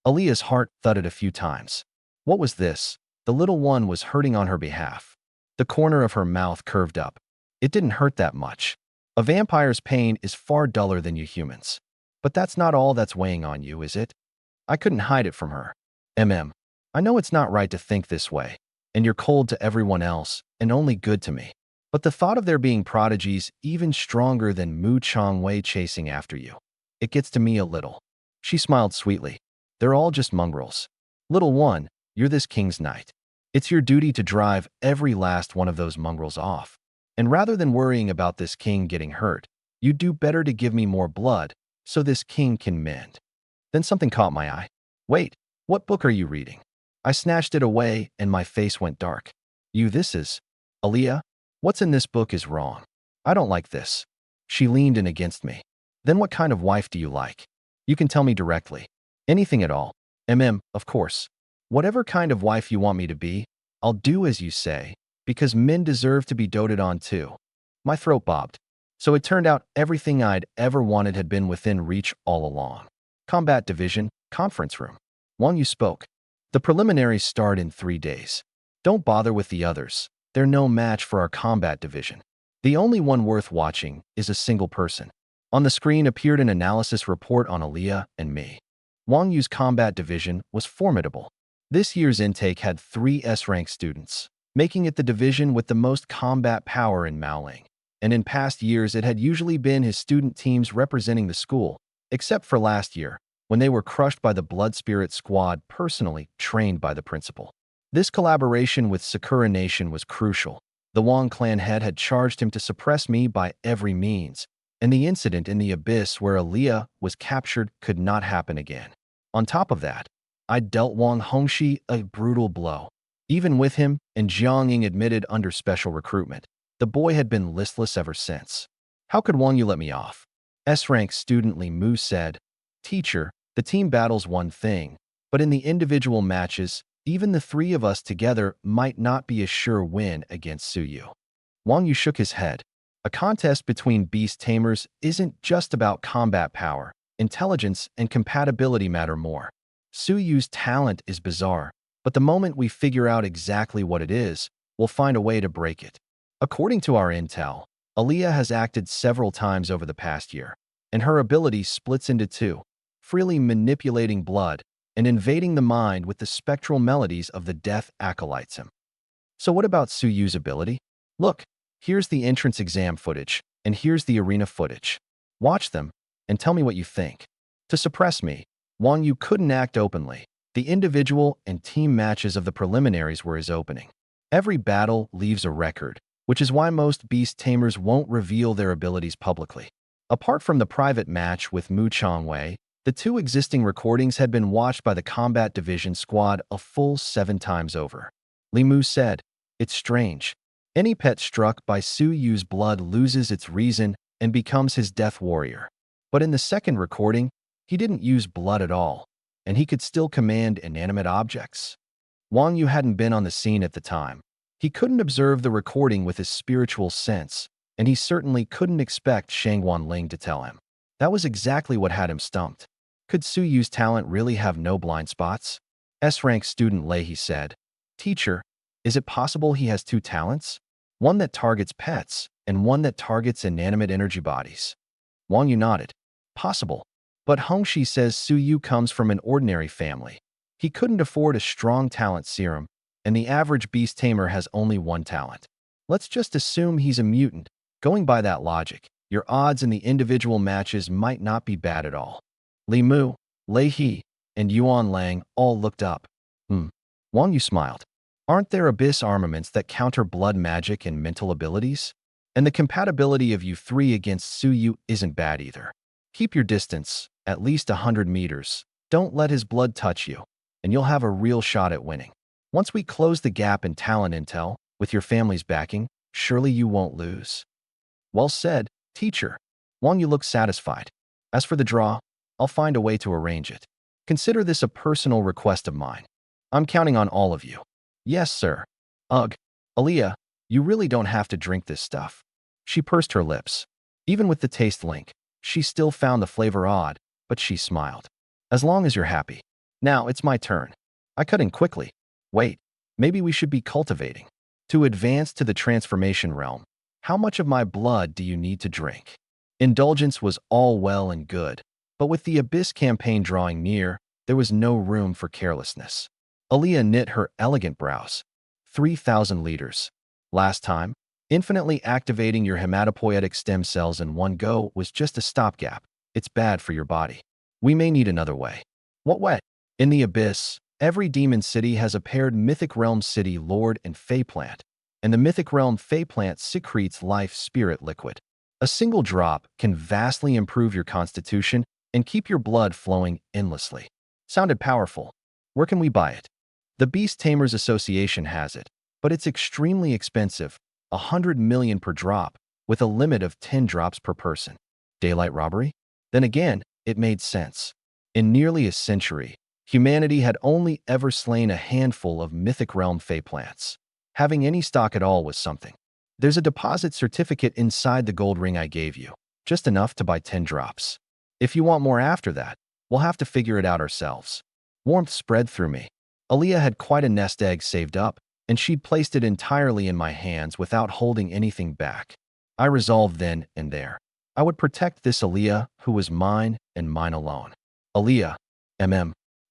Aaliyah's heart thudded a few times. What was this? The little one was hurting on her behalf. The corner of her mouth curved up. It didn't hurt that much. A vampire's pain is far duller than you humans. But that's not all that's weighing on you, is it? I couldn't hide it from her. I know it's not right to think this way, and you're cold to everyone else and only good to me. But the thought of there being prodigies even stronger than Mu Changwei chasing after you, it gets to me a little. She smiled sweetly. They're all just mongrels. Little one, you're this king's knight. It's your duty to drive every last one of those mongrels off. And rather than worrying about this king getting hurt, you'd do better to give me more blood so this king can mend. Then something caught my eye. Wait, what book are you reading? I snatched it away and my face went dark. This is... Aaliyah, what's in this book is wrong. I don't like this. She leaned in against me. Then what kind of wife do you like? You can tell me directly. Anything at all. Of course. Whatever kind of wife you want me to be, I'll do as you say, because men deserve to be doted on too. My throat bobbed. So it turned out everything I'd ever wanted had been within reach all along. Combat Division, conference room. Wang Yu spoke. The preliminaries start in 3 days. Don't bother with the others. They're no match for our combat division. The only one worth watching is a single person. On the screen appeared an analysis report on Aaliyah and me. Wang Yu's combat division was formidable. This year's intake had 3 S-rank students, making it the division with the most combat power in Maoling. And in past years, it had usually been his student teams representing the school, except for last year, when they were crushed by the Blood Spirit Squad personally trained by the principal. This collaboration with Sakura Nation was crucial. The Wang clan head had charged him to suppress me by every means, and the incident in the abyss where Aaliyah was captured could not happen again. On top of that, I dealt Wang Hongxi a brutal blow. Even with him and Jiang Ying admitted under special recruitment, the boy had been listless ever since. How could Wang Yu let me off? S-rank student Li Mu said, Teacher, the team battles one thing, but in the individual matches, even the 3 of us together might not be a sure win against Su Yu. Wang Yu shook his head. A contest between beast tamers isn't just about combat power. Intelligence and compatibility matter more. Su Yu's talent is bizarre, but the moment we figure out exactly what it is, we'll find a way to break it. According to our intel, Aaliyah has acted several times over the past year, and her ability splits into 2, freely manipulating blood and invading the mind with the spectral melodies of the death acolytes him. So what about Su Yu's ability? Look, here's the entrance exam footage, and here's the arena footage. Watch them, and tell me what you think. To suppress me, Wang Yu couldn't act openly. The individual and team matches of the preliminaries were his opening. Every battle leaves a record, which is why most beast tamers won't reveal their abilities publicly. Apart from the private match with Mu Changwei, the 2 existing recordings had been watched by the combat division squad a full 7 times over. Li Mu said, It's strange. Any pet struck by Su Yu's blood loses its reason and becomes his death warrior. But in the second recording, he didn't use blood at all, and he could still command inanimate objects. Wang Yu hadn't been on the scene at the time. He couldn't observe the recording with his spiritual sense, and he certainly couldn't expect Shangguan Ling to tell him. That was exactly what had him stumped. Could Su Yu's talent really have no blind spots? S-rank student Leahy said, Teacher, is it possible he has 2 talents? One that targets pets, and one that targets inanimate energy bodies. Wang Yu nodded. Possible. But Hongxi says Su Yu comes from an ordinary family. He couldn't afford a strong talent serum, and the average beast tamer has only 1 talent. Let's just assume he's a mutant. Going by that logic, your odds in the individual matches might not be bad at all. Li Mu, Lei He, and Yuan Lang all looked up. Wang Yu smiled. Aren't there abyss armaments that counter blood magic and mental abilities? And the compatibility of you 3 against Su Yu isn't bad either. Keep your distance, at least 100 meters. Don't let his blood touch you, and you'll have a real shot at winning. Once we close the gap in talent intel, with your family's backing, surely you won't lose. Well said, teacher. Wang Yu looked satisfied. As for the draw, I'll find a way to arrange it. Consider this a personal request of mine. I'm counting on all of you. Yes, sir. Ugh. Aaliyah, you really don't have to drink this stuff. She pursed her lips. Even with the taste link, she still found the flavor odd, but she smiled. As long as you're happy. Now it's my turn. I cut in quickly. Wait, maybe we should be cultivating. To advance to the transformation realm, How much of my blood do you need to drink? Indulgence was all well and good, but with the Abyss campaign drawing near, there was no room for carelessness. Aaliyah knit her elegant brows. 3,000 liters. Last time, infinitely activating your hematopoietic stem cells in one go was just a stopgap. It's bad for your body. We may need another way. What way? In the Abyss, every demon city has a paired Mythic Realm city lord and Fey plant, and the Mythic Realm Fey plant secretes life spirit liquid. A single drop can vastly improve your constitution and keep your blood flowing endlessly. Sounded powerful. Where can we buy it? The Beast Tamers Association has it, but it's extremely expensive, 100 million per drop, with a limit of 10 drops per person. Daylight robbery? Then again, it made sense. In nearly a century, humanity had only ever slain a handful of Mythic Realm Fey plants. Having any stock at all was something. There's a deposit certificate inside the gold ring I gave you, just enough to buy 10 drops. If you want more after that, we'll have to figure it out ourselves. Warmth spread through me. Aaliyah had quite a nest egg saved up, and she'd placed it entirely in my hands without holding anything back. I resolved then and there. I would protect this Aaliyah who was mine and mine alone. Aaliyah,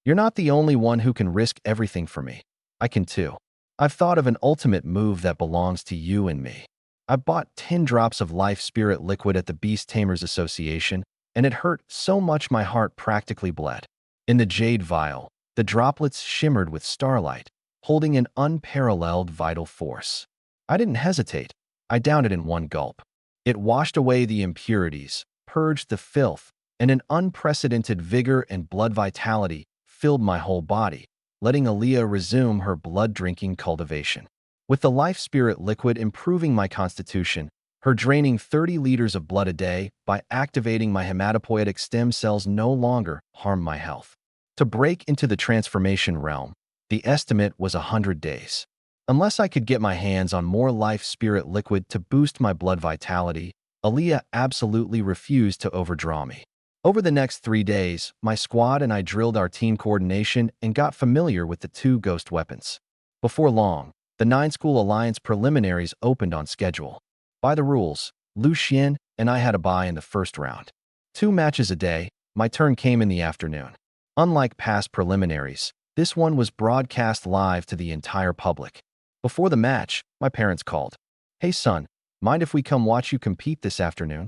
you're not the only one who can risk everything for me. I can too. I've thought of an ultimate move that belongs to you and me. I bought 10 drops of life spirit liquid at the Beast Tamers Association, and it hurt so much my heart practically bled. In the jade vial, the droplets shimmered with starlight, holding an unparalleled vital force. I didn't hesitate. I downed it in one gulp. It washed away the impurities, purged the filth, and an unprecedented vigor and blood vitality filled my whole body, letting Aaliyah resume her blood-drinking cultivation. With the life spirit liquid improving my constitution, her draining 30 liters of blood a day by activating my hematopoietic stem cells no longer harmed my health. To break into the transformation realm, the estimate was 100 days. Unless I could get my hands on more life spirit liquid to boost my blood vitality, Aaliyah absolutely refused to overdraw me. Over the next 3 days, my squad and I drilled our team coordination and got familiar with the 2 ghost weapons. Before long, the 9-School Alliance preliminaries opened on schedule. By the rules, Lu Xian and I had a bye in the first round. 2 matches a day, my turn came in the afternoon. Unlike past preliminaries, this one was broadcast live to the entire public. Before the match, my parents called. "Hey son, mind if we come watch you compete this afternoon?"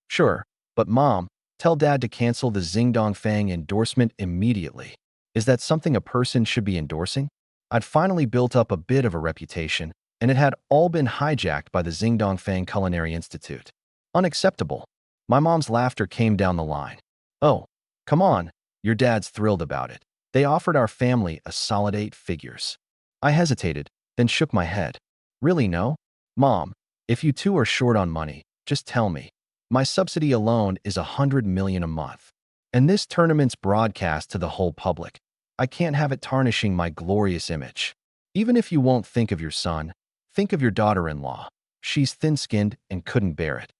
"Sure, but Mom, tell Dad to cancel the Xingdong Fang endorsement immediately. Is that something a person should be endorsing?" I'd finally built up a bit of a reputation, and it had all been hijacked by the Xingdong Fang Culinary Institute. Unacceptable. My mom's laughter came down the line. "Oh, come on, your dad's thrilled about it. They offered our family a solid 8 figures." I hesitated, then shook my head. "Really no? Mom, if you two are short on money, just tell me. My subsidy alone is 100 million a month. And this tournament's broadcast to the whole public. I can't have it tarnishing my glorious image. Even if you won't think of your son, think of your daughter-in-law. She's thin-skinned and couldn't bear it."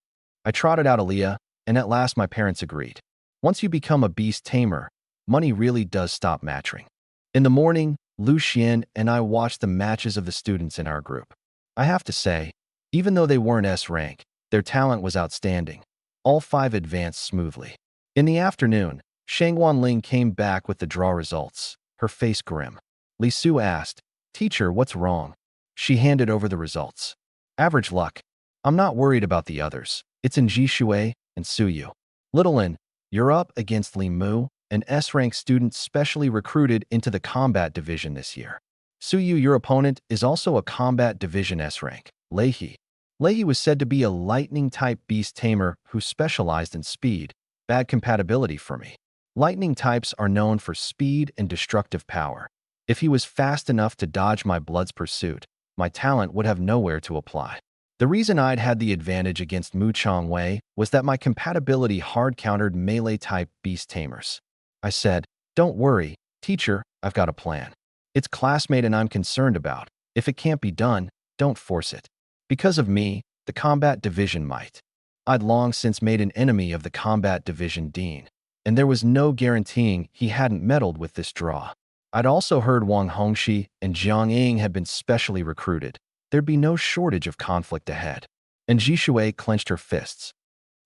I trotted out Aaliyah, and at last my parents agreed. Once you become a beast tamer, money really does stop mattering. In the morning, Lu Xian and I watched the matches of the students in our group. I have to say, even though they weren't S rank, their talent was outstanding. All 5 advanced smoothly. In the afternoon, Shangwan Ling came back with the draw results, her face grim. Li Su asked, "Teacher, what's wrong?" She handed over the results. "Average luck. I'm not worried about the others. It's in Ji Shui and Su Yu. Little Lin, you're up against Li Mu, an S-rank student specially recruited into the combat division this year. Su Yu, your opponent, is also a combat division S-rank, Lei He. Leahy was said to be a lightning-type beast tamer who specialized in speed. Bad compatibility for me. Lightning types are known for speed and destructive power. If he was fast enough to dodge my blood's pursuit, my talent would have nowhere to apply. The reason I'd had the advantage against Mu Chongwei was that my compatibility hard-countered melee-type beast tamers. I said, "Don't worry, teacher, I've got a plan. It's classmate and I'm concerned about. If it can't be done, don't force it. Because of me, the combat division might." I'd long since made an enemy of the combat division dean, and there was no guaranteeing he hadn't meddled with this draw. I'd also heard Wang Hongxi and Jiang Ying had been specially recruited. There'd be no shortage of conflict ahead. and Jishui clenched her fists.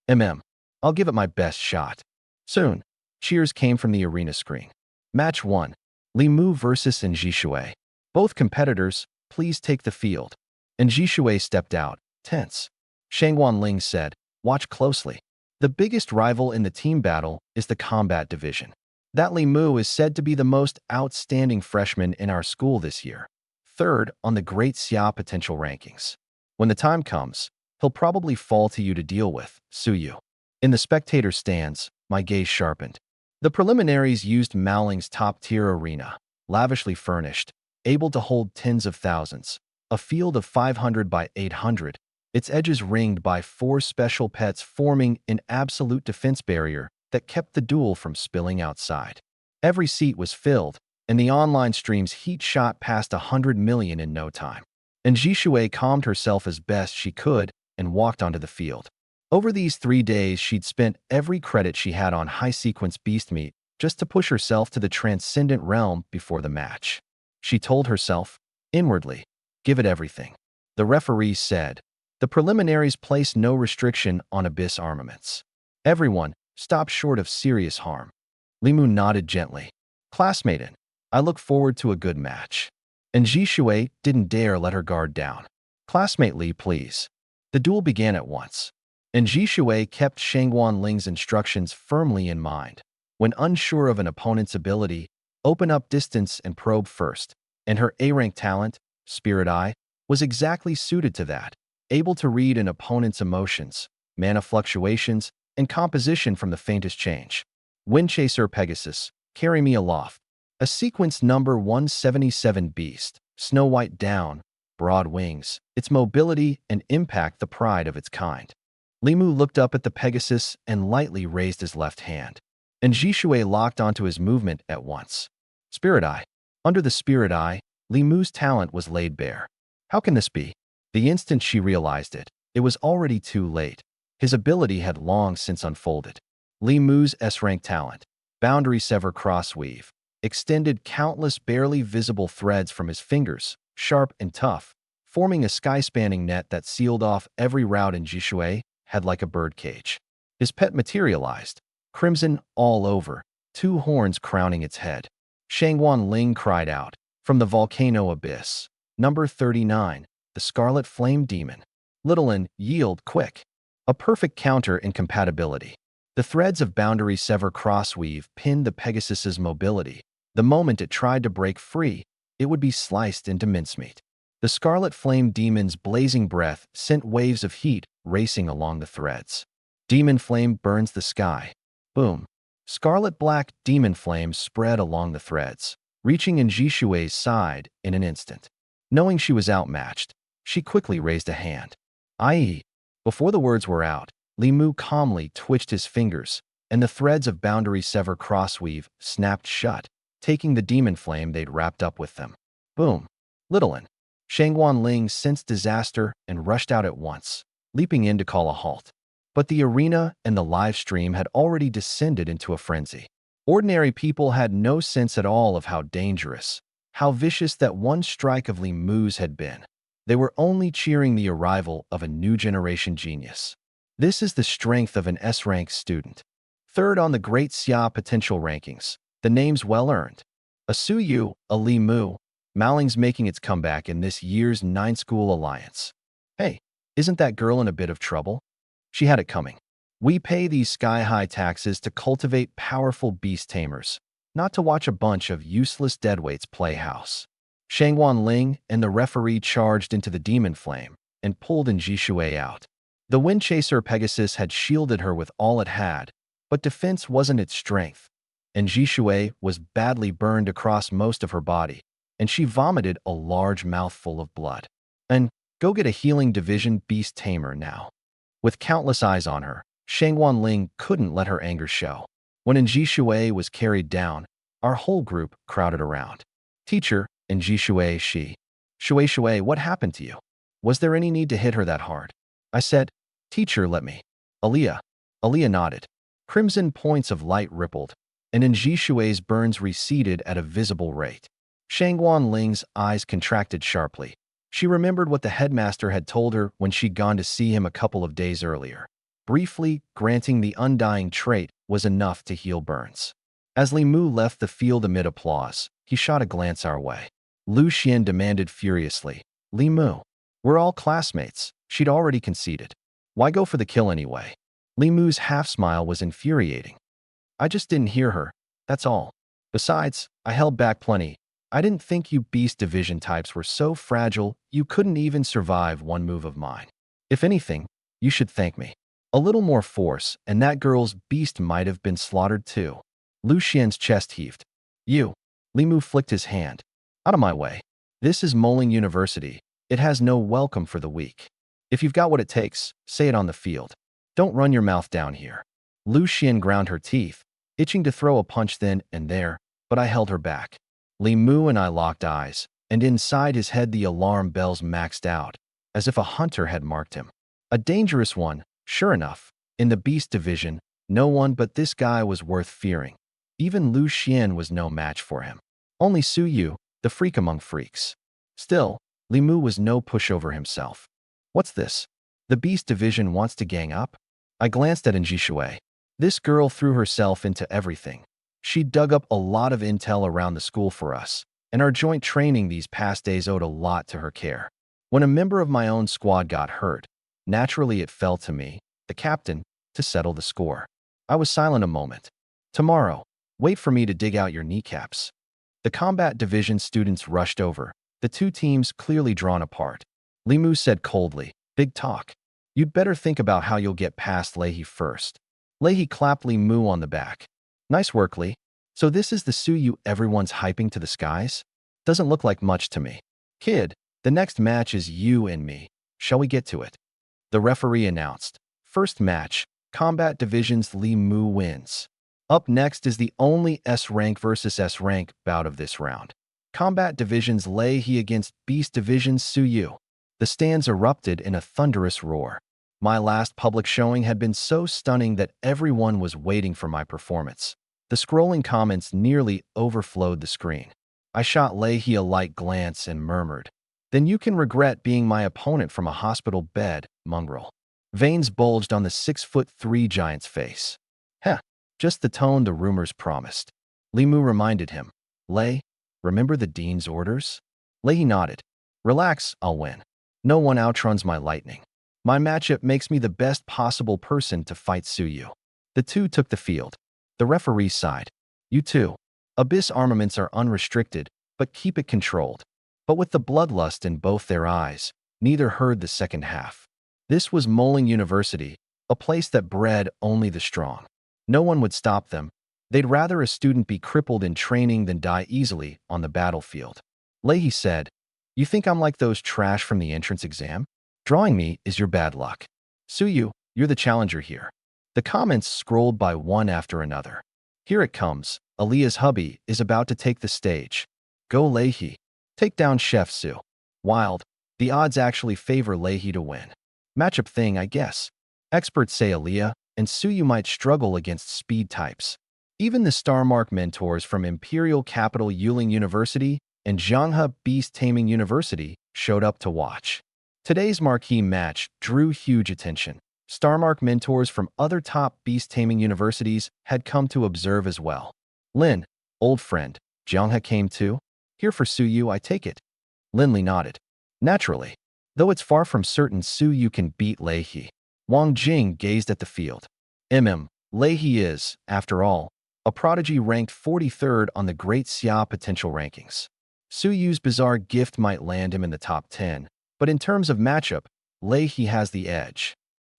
I'll give it my best shot. Soon, cheers came from the arena screen. Match 1. Li Mu versus Jishui. Both competitors, please take the field. And Jishui stepped out, tense. Shangwan Ling said, watch closely. The biggest rival in the team battle is the combat division. That Li Mu is said to be the most outstanding freshman in our school this year, third on the Great Xia potential rankings. When the time comes, he'll probably fall to you to deal with, Suyu. In the spectator stands, my gaze sharpened. The preliminaries used Maoling's top-tier arena, lavishly furnished, able to hold tens of thousands, a field of 500 by 800, its edges ringed by 4 special pets forming an absolute defense barrier that kept the duel from spilling outside. Every seat was filled, and the online stream's heat shot past 100 million in no time. And Jishui calmed herself as best she could and walked onto the field. Over these 3 days, she'd spent every credit she had on high-sequence beast meat just to push herself to the transcendent realm before the match. She told herself, inwardly, give it everything. The referee said, the preliminaries place no restriction on abyss armaments. Everyone, stop short of serious harm. Li Mu nodded gently. Classmate, I look forward to a good match. And Jishui didn't dare let her guard down. Classmate Li, please. The duel began at once. And Jishui kept Shangwan Ling's instructions firmly in mind. When unsure of an opponent's ability, open up distance and probe first. And her A-rank talent, Spirit Eye, was exactly suited to that, able to read an opponent's emotions, mana fluctuations, and composition from the faintest change. Windchaser Pegasus, carry me aloft. A sequence number 177 beast, snow white down, broad wings, its mobility and impact the pride of its kind. Li Mu looked up at the Pegasus and lightly raised his left hand. And Jishui locked onto his movement at once. Spirit Eye. Under the Spirit Eye, Li Mu's talent was laid bare. How can this be? The instant she realized it, it was already too late. His ability had long since unfolded. Li Mu's S-rank talent, Boundary Sever Crossweave, extended countless barely visible threads from his fingers, sharp and tough, forming a sky-spanning net that sealed off every route in Jishui head like a birdcage. His pet materialized, crimson all over, 2 horns crowning its head. Shangwan Ling cried out, from the volcano abyss. Number 39, the Scarlet Flame Demon. Littlein, yield quick. A perfect counter in compatibility. The threads of Boundary Sever Crossweave pinned the Pegasus's mobility. The moment it tried to break free, it would be sliced into mincemeat. The Scarlet Flame Demon's blazing breath sent waves of heat racing along the threads. Demon Flame burns the sky. Boom. Scarlet-black demon flames spread along the threads, reaching in Jishui's side in an instant. Knowing she was outmatched, she quickly raised a hand. I.e. Before the words were out, Li Mu calmly twitched his fingers, and the threads of Boundary Sever Crossweave snapped shut, taking the demon flame they'd wrapped up with them. Boom. Littlein. Shangwan Ling sensed disaster and rushed out at once, leaping in to call a halt. But the arena and the live stream had already descended into a frenzy. Ordinary people had no sense at all of how dangerous, how vicious that one strike of Li Mu's had been. They were only cheering the arrival of a new generation genius. This is the strength of an S-rank student. Third on the Great Xia potential rankings, the name's well-earned. A Suyu, a Li Mu, Maoling's making its comeback in this year's 9-school alliance. Hey, isn't that girl in a bit of trouble? She had it coming. We pay these sky-high taxes to cultivate powerful beast tamers, not to watch a bunch of useless deadweights play house. Shangwan Ling and the referee charged into the demon flame and pulled Jishui out. The Windchaser Pegasus had shielded her with all it had, but defense wasn't its strength, and Jishui was badly burned across most of her body, and she vomited a large mouthful of blood. And go get a healing division beast tamer now. With countless eyes on her, Shangwan Ling couldn't let her anger show. When Jishui was carried down, our whole group crowded around. Teacher, Jishui, Shui, what happened to you? Was there any need to hit her that hard? I said, Teacher, let me. Aliyah nodded. Crimson points of light rippled, and Jishui's burns receded at a visible rate. Shangwan Ling's eyes contracted sharply. She remembered what the headmaster had told her when she'd gone to see him a couple of days earlier. Briefly, granting the undying trait was enough to heal burns. As Li Mu left the field amid applause, he shot a glance our way. Lu Xian demanded furiously, "Li Mu, we're all classmates." She'd already conceded. Why go for the kill anyway? Li Mu's half-smile was infuriating. "I just didn't hear her, that's all. Besides, I held back plenty. I didn't think you Beast Division types were so fragile you couldn't even survive one move of mine. If anything, you should thank me. A little more force, and that girl's beast might have been slaughtered too." Lu Xian's chest heaved. "You." Li Mu flicked his hand. "Out of my way. This is Moling University. It has no welcome for the weak. If you've got what it takes, say it on the field. Don't run your mouth down here." Lu Xian ground her teeth, itching to throw a punch then and there, but I held her back. Li Mu and I locked eyes, and inside his head the alarm bells maxed out, as if a hunter had marked him. A dangerous one, sure enough. In the Beast Division, no one but this guy was worth fearing. Even Lu Xian was no match for him. Only Su Yu, the freak among freaks. Still, Li Mu was no pushover himself. "What's this? The Beast Division wants to gang up?" I glanced at Nji Shui. This girl threw herself into everything. She dug up a lot of intel around the school for us, and our joint training these past days owed a lot to her care. When a member of my own squad got hurt, naturally it fell to me, the captain, to settle the score. I was silent a moment. "Tomorrow, wait for me to dig out your kneecaps." The combat division students rushed over, the two teams clearly drawn apart. Li Mu said coldly, "Big talk. You'd better think about how you'll get past Leahy first." Leahy clapped Li Mu on the back. "Nice work, Li. So this is the Su Yu everyone's hyping to the skies? Doesn't look like much to me. Kid, the next match is you and me. Shall we get to it?" The referee announced. First match, Combat Division's Li Mu wins. Up next is the only S-rank versus S-rank bout of this round. Combat Division's Leahy against Beast Division's Su Yu. The stands erupted in a thunderous roar. My last public showing had been so stunning that everyone was waiting for my performance. The scrolling comments nearly overflowed the screen. I shot Leahy a light glance and murmured, "Then you can regret being my opponent from a hospital bed, mongrel." Veins bulged on the 6'3" giant's face. "Heh, just the tone the rumors promised." Li Mu reminded him. "Lei, remember the dean's orders?" Leahy nodded. "Relax, I'll win. No one outruns my lightning. My matchup makes me the best possible person to fight Su Yu." The two took the field. The referee sighed. "You too. Abyss armaments are unrestricted, but keep it controlled." But with the bloodlust in both their eyes, neither heard the second half. This was Moling University, a place that bred only the strong. No one would stop them. They'd rather a student be crippled in training than die easily on the battlefield. Leahy said, "You think I'm like those trash from the entrance exam? Drawing me is your bad luck. Su Yu, you're the challenger here." The comments scrolled by one after another. "Here it comes. Aaliyah's hubby is about to take the stage. Go Leahy. Take down Chef Su." Wild. The odds actually favor Leahy to win. Matchup thing, I guess. Experts say Aaliyah and Su Yu might struggle against speed types. Even the Starmark mentors from Imperial Capital Yuling University and Zhanghe Beast Taming University showed up to watch. Today's marquee match drew huge attention. Starmark mentors from other top beast taming universities had come to observe as well. "Lin, old friend, Zhanghe came too? Here for Su Yu, I take it." Linley nodded. "Naturally. Though it's far from certain Su Yu can beat Leahy." Wang Jing gazed at the field. Leahy is, after all, a prodigy ranked 43rd on the Great Xia potential rankings. Su Yu's bizarre gift might land him in the top 10, but in terms of matchup, Leahy has the edge.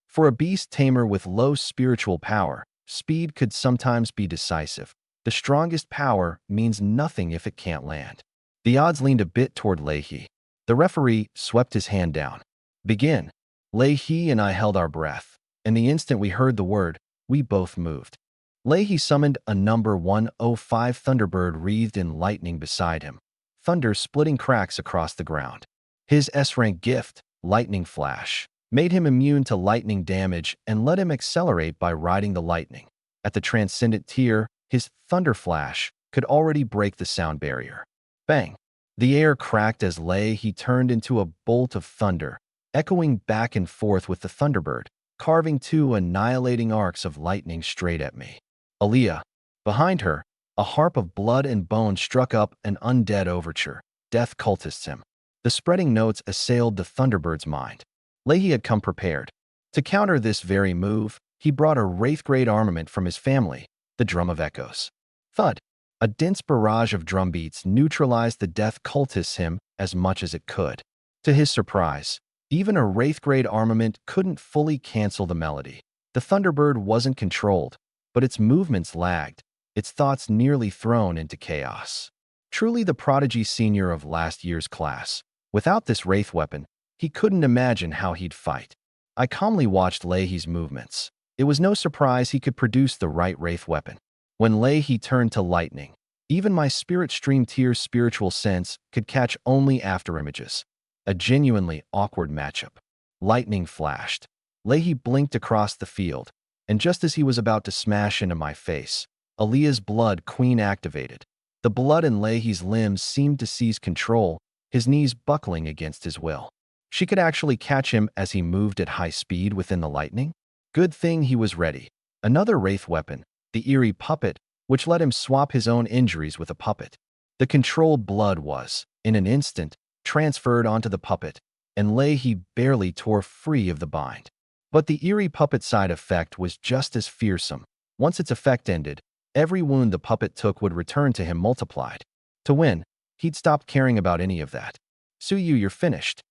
For a beast tamer with low spiritual power, speed could sometimes be decisive. The strongest power means nothing if it can't land. The odds leaned a bit toward Leahy. The referee swept his hand down. "Begin." Leahy and I held our breath, and the instant we heard the word, we both moved. Leahy summoned a number 105 Thunderbird wreathed in lightning beside him, thunder splitting cracks across the ground. His S-rank gift, Lightning Flash, made him immune to lightning damage and let him accelerate by riding the lightning. At the Transcendent tier, his Thunder Flash could already break the sound barrier. Bang! The air cracked as he turned into a bolt of thunder, echoing back and forth with the Thunderbird, carving two annihilating arcs of lightning straight at me. Aaliyah, behind her, a harp of blood and bone struck up an undead overture. Death cultists him. The spreading notes assailed the Thunderbird's mind. Leahy had come prepared. To counter this very move, he brought a Wraith-grade armament from his family, the Drum of Echoes. Thud! A dense barrage of drum beats neutralized the death cultists him as much as it could. To his surprise, even a Wraith-grade armament couldn't fully cancel the melody. The Thunderbird wasn't controlled, but its movements lagged, its thoughts nearly thrown into chaos. Truly the prodigy senior of last year's class. Without this Wraith weapon, he couldn't imagine how he'd fight. I calmly watched Leahy's movements. It was no surprise he could produce the right Wraith weapon. When Leahy turned to lightning, even my Spirit Stream Tier's spiritual sense could catch only afterimages. A genuinely awkward matchup. Lightning flashed. Leahy blinked across the field, and just as he was about to smash into my face, Aaliyah's Blood Queen activated. The blood in Leahy's limbs seemed to seize control, his knees buckling against his will. She could actually catch him as he moved at high speed within the lightning. Good thing he was ready. Another Wraith weapon, the eerie puppet, which let him swap his own injuries with a puppet. The controlled blood was, in an instant, transferred onto the puppet, and Leahy barely tore free of the bind. But the eerie puppet side effect was just as fearsome. Once its effect ended, every wound the puppet took would return to him multiplied. To win, he'd stopped caring about any of that. Suyu, you're finished.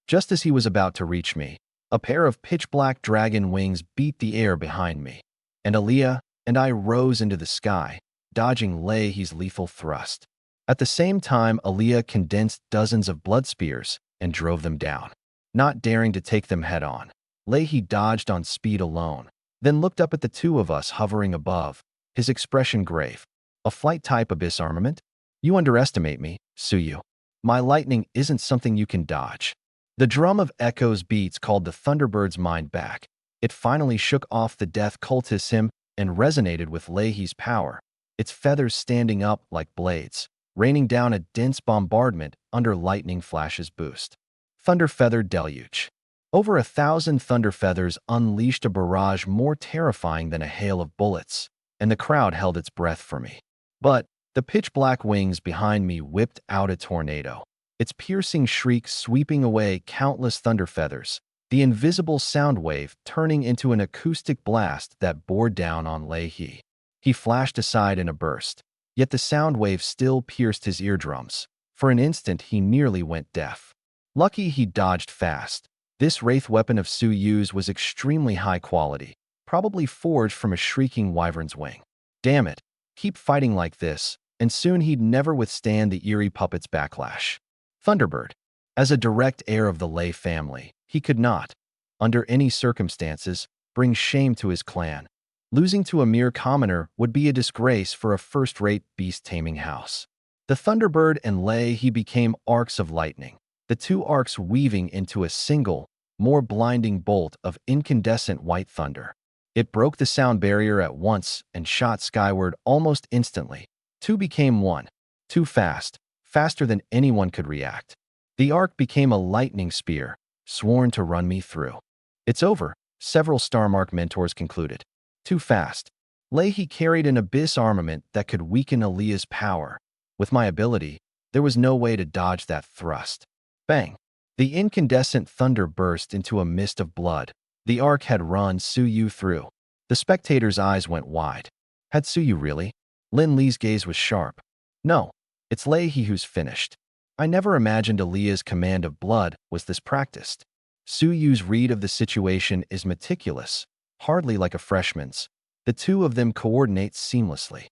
Just as he was about to reach me, a pair of pitch-black dragon wings beat the air behind me, and Aaliyah and I rose into the sky, dodging Leahy's lethal thrust. At the same time, Aaliyah condensed dozens of blood spears and drove them down. Not daring to take them head-on, Leahy dodged on speed alone, then looked up at the two of us hovering above, his expression grave. A flight-type abyss armament? You underestimate me, Suyu. My lightning isn't something you can dodge. The Drum of Echoes beats called the Thunderbird's mind back. It finally shook off the death cultists him and resonated with Leahy's power, its feathers standing up like blades, raining down a dense bombardment under lightning flash's boost. Thunder Feather Deluge. Over 1,000 thunder feathers unleashed a barrage more terrifying than a hail of bullets, and the crowd held its breath for me. But the pitch-black wings behind me whipped out a tornado, its piercing shriek sweeping away countless thunder feathers, the invisible sound wave turning into an acoustic blast that bore down on Leahy. He flashed aside in a burst, yet the sound wave still pierced his eardrums. For an instant, he nearly went deaf. Lucky he dodged fast. This wraith weapon of Suyu's was extremely high quality, probably forged from a shrieking wyvern's wing. Damn it, keep fighting like this, and soon he'd never withstand the eerie puppet's backlash. Thunderbird. As a direct heir of the Lei family, he could not, under any circumstances, bring shame to his clan. Losing to a mere commoner would be a disgrace for a first-rate beast-taming house. The Thunderbird and Leahy became arcs of lightning, the two arcs weaving into a single, more blinding bolt of incandescent white thunder. It broke the sound barrier at once and shot skyward almost instantly. Two became one. Too fast, faster than anyone could react. The arc became a lightning spear, sworn to run me through. It's over, several Starmark mentors concluded. Too fast. Leahy carried an abyss armament that could weaken Aaliyah's power. With my ability, there was no way to dodge that thrust. Bang! The incandescent thunder burst into a mist of blood. The arc had run Suyu through. The spectators' eyes went wide. Had Suyu really? Lin Li's gaze was sharp. No, it's Leahy who's finished. I never imagined Aaliyah's command of blood was this practiced. Suyu's read of the situation is meticulous, hardly like a freshman's. The two of them coordinate seamlessly.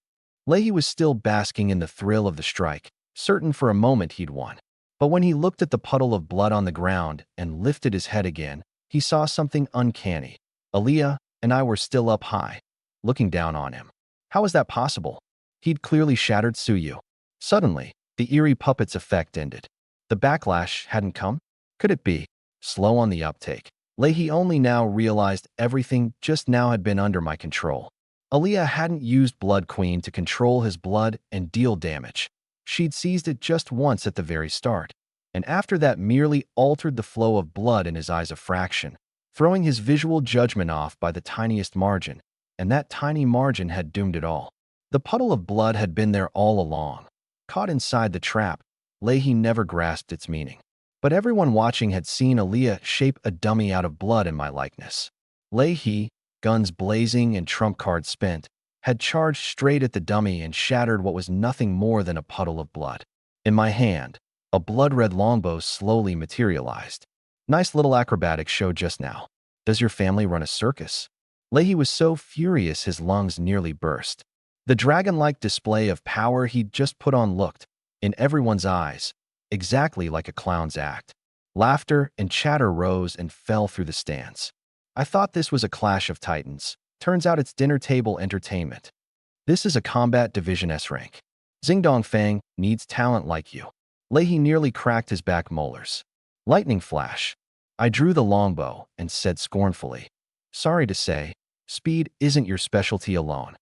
Leahy was still basking in the thrill of the strike, certain for a moment he'd won. But when he looked at the puddle of blood on the ground and lifted his head again, he saw something uncanny. Aaliyah and I were still up high, looking down on him. How was that possible? He'd clearly shattered Suyu. Suddenly, the eerie puppet's effect ended. The backlash hadn't come? Could it be? Slow on the uptake. Leahy only now realized everything just now had been under my control. Aaliyah hadn't used Blood Queen to control his blood and deal damage. She'd seized it just once at the very start, and after that merely altered the flow of blood in his eyes a fraction, throwing his visual judgment off by the tiniest margin, and that tiny margin had doomed it all. The puddle of blood had been there all along. Caught inside the trap, Leahy never grasped its meaning. But everyone watching had seen Aaliyah shape a dummy out of blood in my likeness. Leahy, guns blazing and trump cards spent, had charged straight at the dummy and shattered what was nothing more than a puddle of blood. In my hand, a blood-red longbow slowly materialized. Nice little acrobatic show just now. Does your family run a circus? Leahy was so furious his lungs nearly burst. The dragon-like display of power he'd just put on looked, in everyone's eyes, exactly like a clown's act. Laughter and chatter rose and fell through the stands. I thought this was a clash of titans. Turns out it's dinner table entertainment. This is a combat division S rank. Xingdong Fang needs talent like you. Leahy nearly cracked his back molars. Lightning flash. I drew the longbow and said scornfully, "Sorry to say, speed isn't your specialty alone."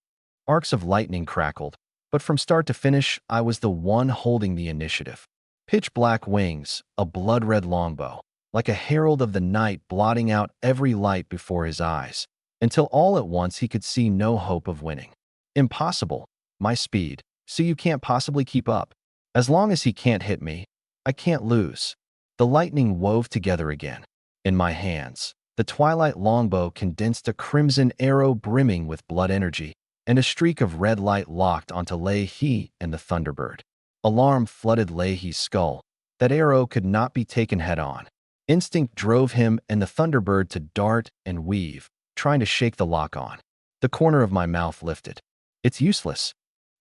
Arcs of lightning crackled, but from start to finish, I was the one holding the initiative. Pitch black wings, a blood-red longbow, like a herald of the night blotting out every light before his eyes, until all at once he could see no hope of winning. Impossible. My speed, so you can't possibly keep up. As long as he can't hit me, I can't lose. The lightning wove together again. In my hands, the twilight longbow condensed a crimson arrow brimming with blood energy, and a streak of red light locked onto Leahy and the Thunderbird. Alarm flooded Leahy's skull. That arrow could not be taken head-on. Instinct drove him and the Thunderbird to dart and weave, trying to shake the lock on. The corner of my mouth lifted. It's useless.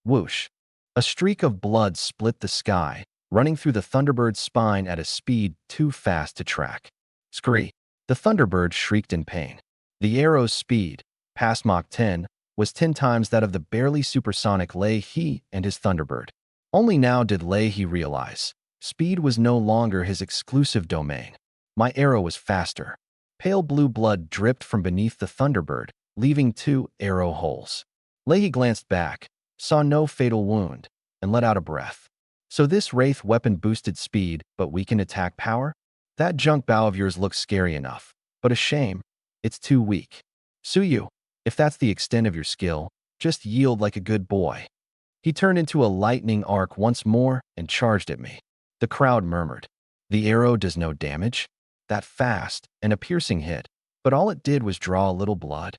Whoosh. A streak of blood split the sky, running through the Thunderbird's spine at a speed too fast to track. Scree. The Thunderbird shrieked in pain. The arrow's speed, past Mach 10, was 10 times that of the barely supersonic Leahy and his Thunderbird. Only now did Leahy realize speed was no longer his exclusive domain. My arrow was faster. Pale blue blood dripped from beneath the Thunderbird, leaving 2 arrow holes. Leahy glanced back, saw no fatal wound, and let out a breath. So this wraith weapon boosted speed but weakened attack power? That junk bow of yours looks scary enough, but a shame. It's too weak. Suyu, if that's the extent of your skill, just yield like a good boy. He turned into a lightning arc once more and charged at me. The crowd murmured. The arrow does no damage? That fast and a piercing hit, but all it did was draw a little blood.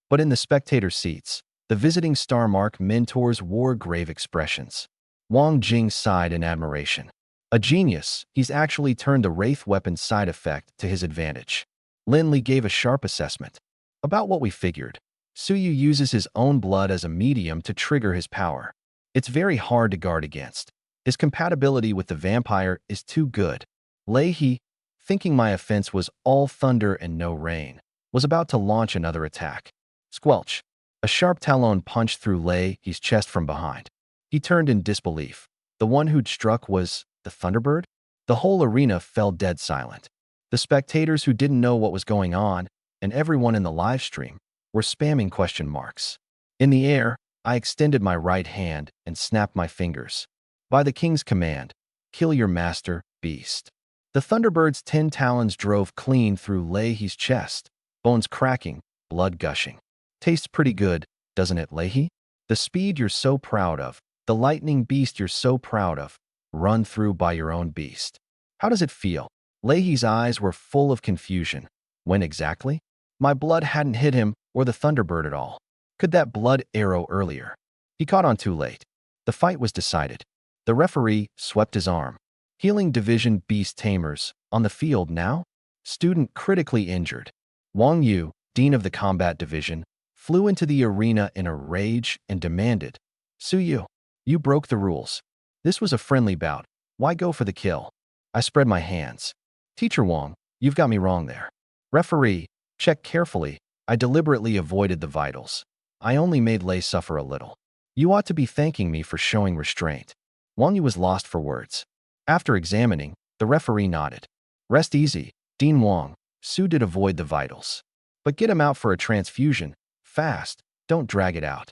But in the spectator seats, the visiting star mark mentors wore grave expressions. Wang Jing sighed in admiration. A genius, he's actually turned the wraith weapon's side effect to his advantage. Lin Li gave a sharp assessment. About what we figured. Suyu uses his own blood as a medium to trigger his power. It's very hard to guard against. His compatibility with the vampire is too good. Leahy, thinking my offense was all thunder and no rain, was about to launch another attack. Squelch. A sharp talon punched through Leahy's chest from behind. He turned in disbelief. The one who'd struck was the Thunderbird? The whole arena fell dead silent. The spectators who didn't know what was going on, and everyone in the live stream, were spamming question marks. In the air, I extended my right hand and snapped my fingers. By the king's command, kill your master, beast. The Thunderbird's 10 talons drove clean through Leahy's chest, bones cracking, blood gushing. Tastes pretty good, doesn't it, Leahy? The speed you're so proud of, the lightning beast you're so proud of, run through by your own beast. How does it feel? Leahy's eyes were full of confusion. When exactly? My blood hadn't hit him or the Thunderbird at all. Could that blood arrow earlier? He caught on too late. The fight was decided. The referee swept his arm. Healing Division Beast Tamers, on the field now? Student critically injured. Wang Yu, Dean of the Combat Division, flew into the arena in a rage and demanded, "Suyu, you broke the rules. This was a friendly bout. Why go for the kill?" I spread my hands. "Teacher Wang, you've got me wrong there. Referee, check carefully. I deliberately avoided the vitals. I only made Lei suffer a little. You ought to be thanking me for showing restraint." Wang Yu was lost for words. After examining, the referee nodded. "Rest easy, Dean Wang. Su did avoid the vitals. But get him out for a transfusion. Fast. Don't drag it out."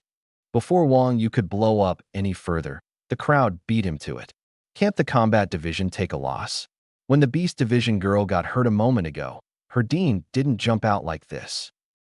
Before Wang Yu could blow up any further, The crowd beat him to it. Can't the combat division take a loss? When the beast division girl got hurt a moment ago, her dean didn't jump out like this.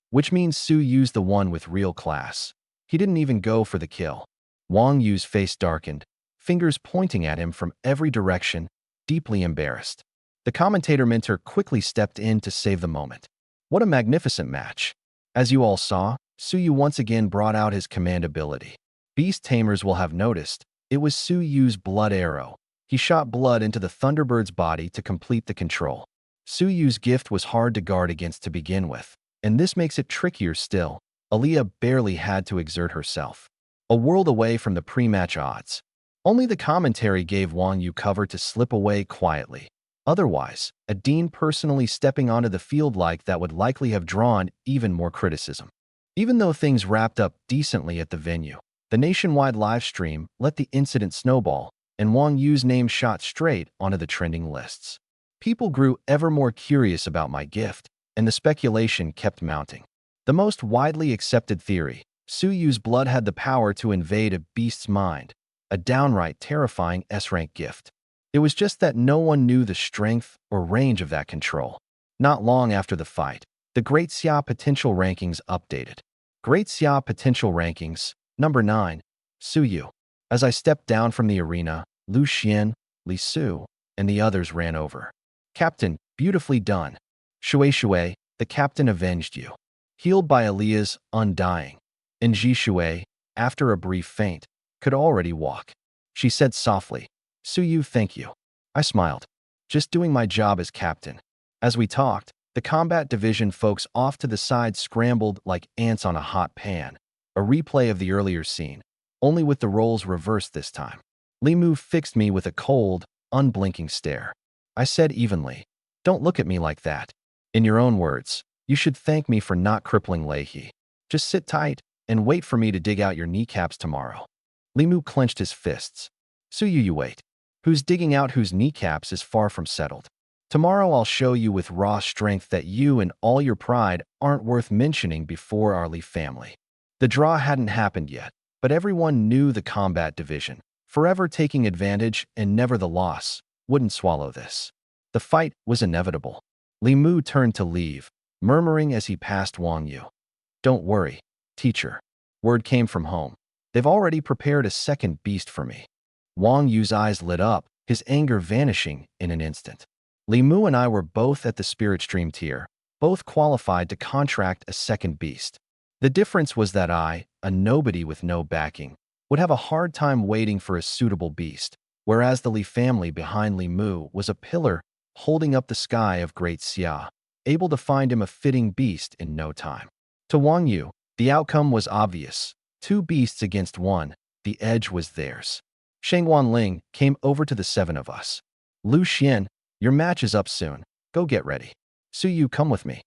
Which means Su Yu's the one with real class. He didn't even go for the kill. Wang Yu's face darkened, fingers pointing at him from every direction, deeply embarrassed. The commentator mentor quickly stepped in to save the moment. What a magnificent match. As you all saw, Su Yu once again brought out his command ability. Beast tamers will have noticed, it was Su Yu's blood arrow. He shot blood into the Thunderbird's body to complete the control. Su Yu's gift was hard to guard against to begin with, and this makes it trickier still. Aaliyah barely had to exert herself. A world away from the pre-match odds. Only the commentary gave Wang Yu cover to slip away quietly. Otherwise, a dean personally stepping onto the field like that would likely have drawn even more criticism. Even though things wrapped up decently at the venue, the nationwide live stream let the incident snowball, and Wang Yu's name shot straight onto the trending lists. People grew ever more curious about my gift, and the speculation kept mounting. The most widely accepted theory, Su Yu's blood had the power to invade a beast's mind, a downright terrifying S-rank gift. It was just that no one knew the strength or range of that control. Not long after the fight, the Great Xia Potential Rankings updated. Great Xia Potential Rankings, number 9, Su Yu. As I stepped down from the arena, Lu Xian, Li Su, and the others ran over. Captain, beautifully done. Shui, the captain avenged you. Healed by Aaliyah's undying. And Shui, after a brief faint, could already walk. She said softly, Su Yu, thank you. I smiled. Just doing my job as captain. As we talked, the combat division folks off to the side scrambled like ants on a hot pan. A replay of the earlier scene, only with the roles reversed this time. Li Mu fixed me with a cold, unblinking stare. I said evenly, don't look at me like that. In your own words, you should thank me for not crippling Leihi. Just sit tight and wait for me to dig out your kneecaps tomorrow. Li Mu clenched his fists. Su Yu, you wait. Who's digging out whose kneecaps is far from settled. Tomorrow I'll show you with raw strength that you and all your pride aren't worth mentioning before our Li family. The draw hadn't happened yet, but everyone knew the combat division, forever taking advantage and never the loss, wouldn't swallow this. The fight was inevitable. Li Mu turned to leave, murmuring as he passed Wang Yu. Don't worry, teacher. Word came from home. They've already prepared a second beast for me. Wang Yu's eyes lit up, his anger vanishing in an instant. Li Mu and I were both at the Spirit Stream tier, both qualified to contract a second beast. The difference was that I, a nobody with no backing, would have a hard time waiting for a suitable beast, whereas the Li family behind Li Mu was a pillar holding up the sky of Great Xia, able to find him a fitting beast in no time. To Wang Yu, the outcome was obvious. 2 beasts against 1, the edge was theirs. Shang Wanling came over to the 7 of us. Lu Xian, your match is up soon. Go get ready. Su Yu, come with me.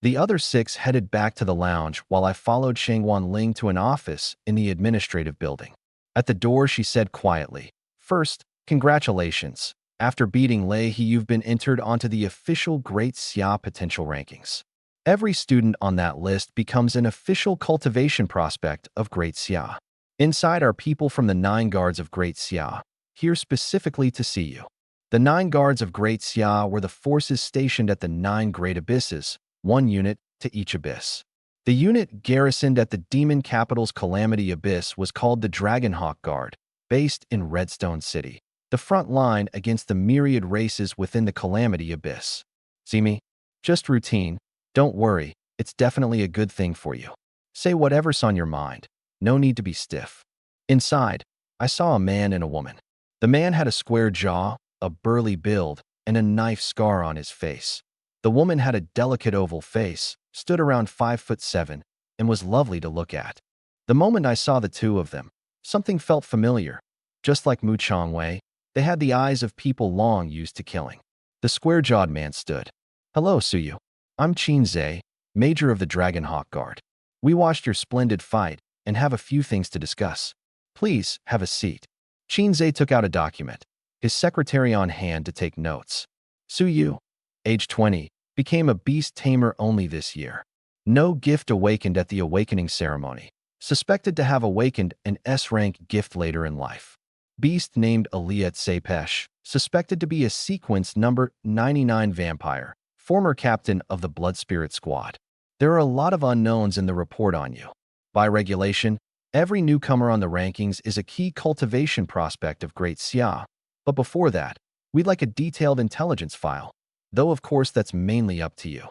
The other 6 headed back to the lounge while I followed Shang Wanling to an office in the administrative building. At the door, she said quietly, first, congratulations. After beating Leihi, you've been entered onto the official Great Xia Potential Rankings. Every student on that list becomes an official cultivation prospect of Great Xia. Inside are people from the 9 guards of Great Xia, here specifically to see you. The 9 guards of Great Xia were the forces stationed at the 9 Great Abysses, 1 unit to each abyss. The unit garrisoned at the demon capital's Calamity Abyss was called the Dragonhawk Guard, based in Redstone City, the front line against the myriad races within the Calamity Abyss. See me? Just routine. Don't worry, it's definitely a good thing for you. Say whatever's on your mind. No need to be stiff. Inside, I saw a man and a woman. The man had a square jaw, a burly build, and a knife scar on his face. The woman had a delicate oval face, stood around 5'7", and was lovely to look at. The moment I saw the 2 of them, something felt familiar. Just like Mu Changwei, they had the eyes of people long used to killing. The square-jawed man stood. Hello, Su Yu. I'm Qin Zhe, Major of the Dragonhawk Guard. We watched your splendid fight and have a few things to discuss. Please, have a seat. Qin Zhe took out a document, his secretary on hand to take notes. Su Yu, age 20, became a beast tamer only this year. No gift awakened at the awakening ceremony. Suspected to have awakened an S-rank gift later in life. beast named Aliyat Sepesh, suspected to be a sequence number 99 vampire, former captain of the Blood Spirit Squad. There are a lot of unknowns in the report on you. By regulation, every newcomer on the rankings is a key cultivation prospect of Great Xia. But before that, we'd like a detailed intelligence file, though of course that's mainly up to you.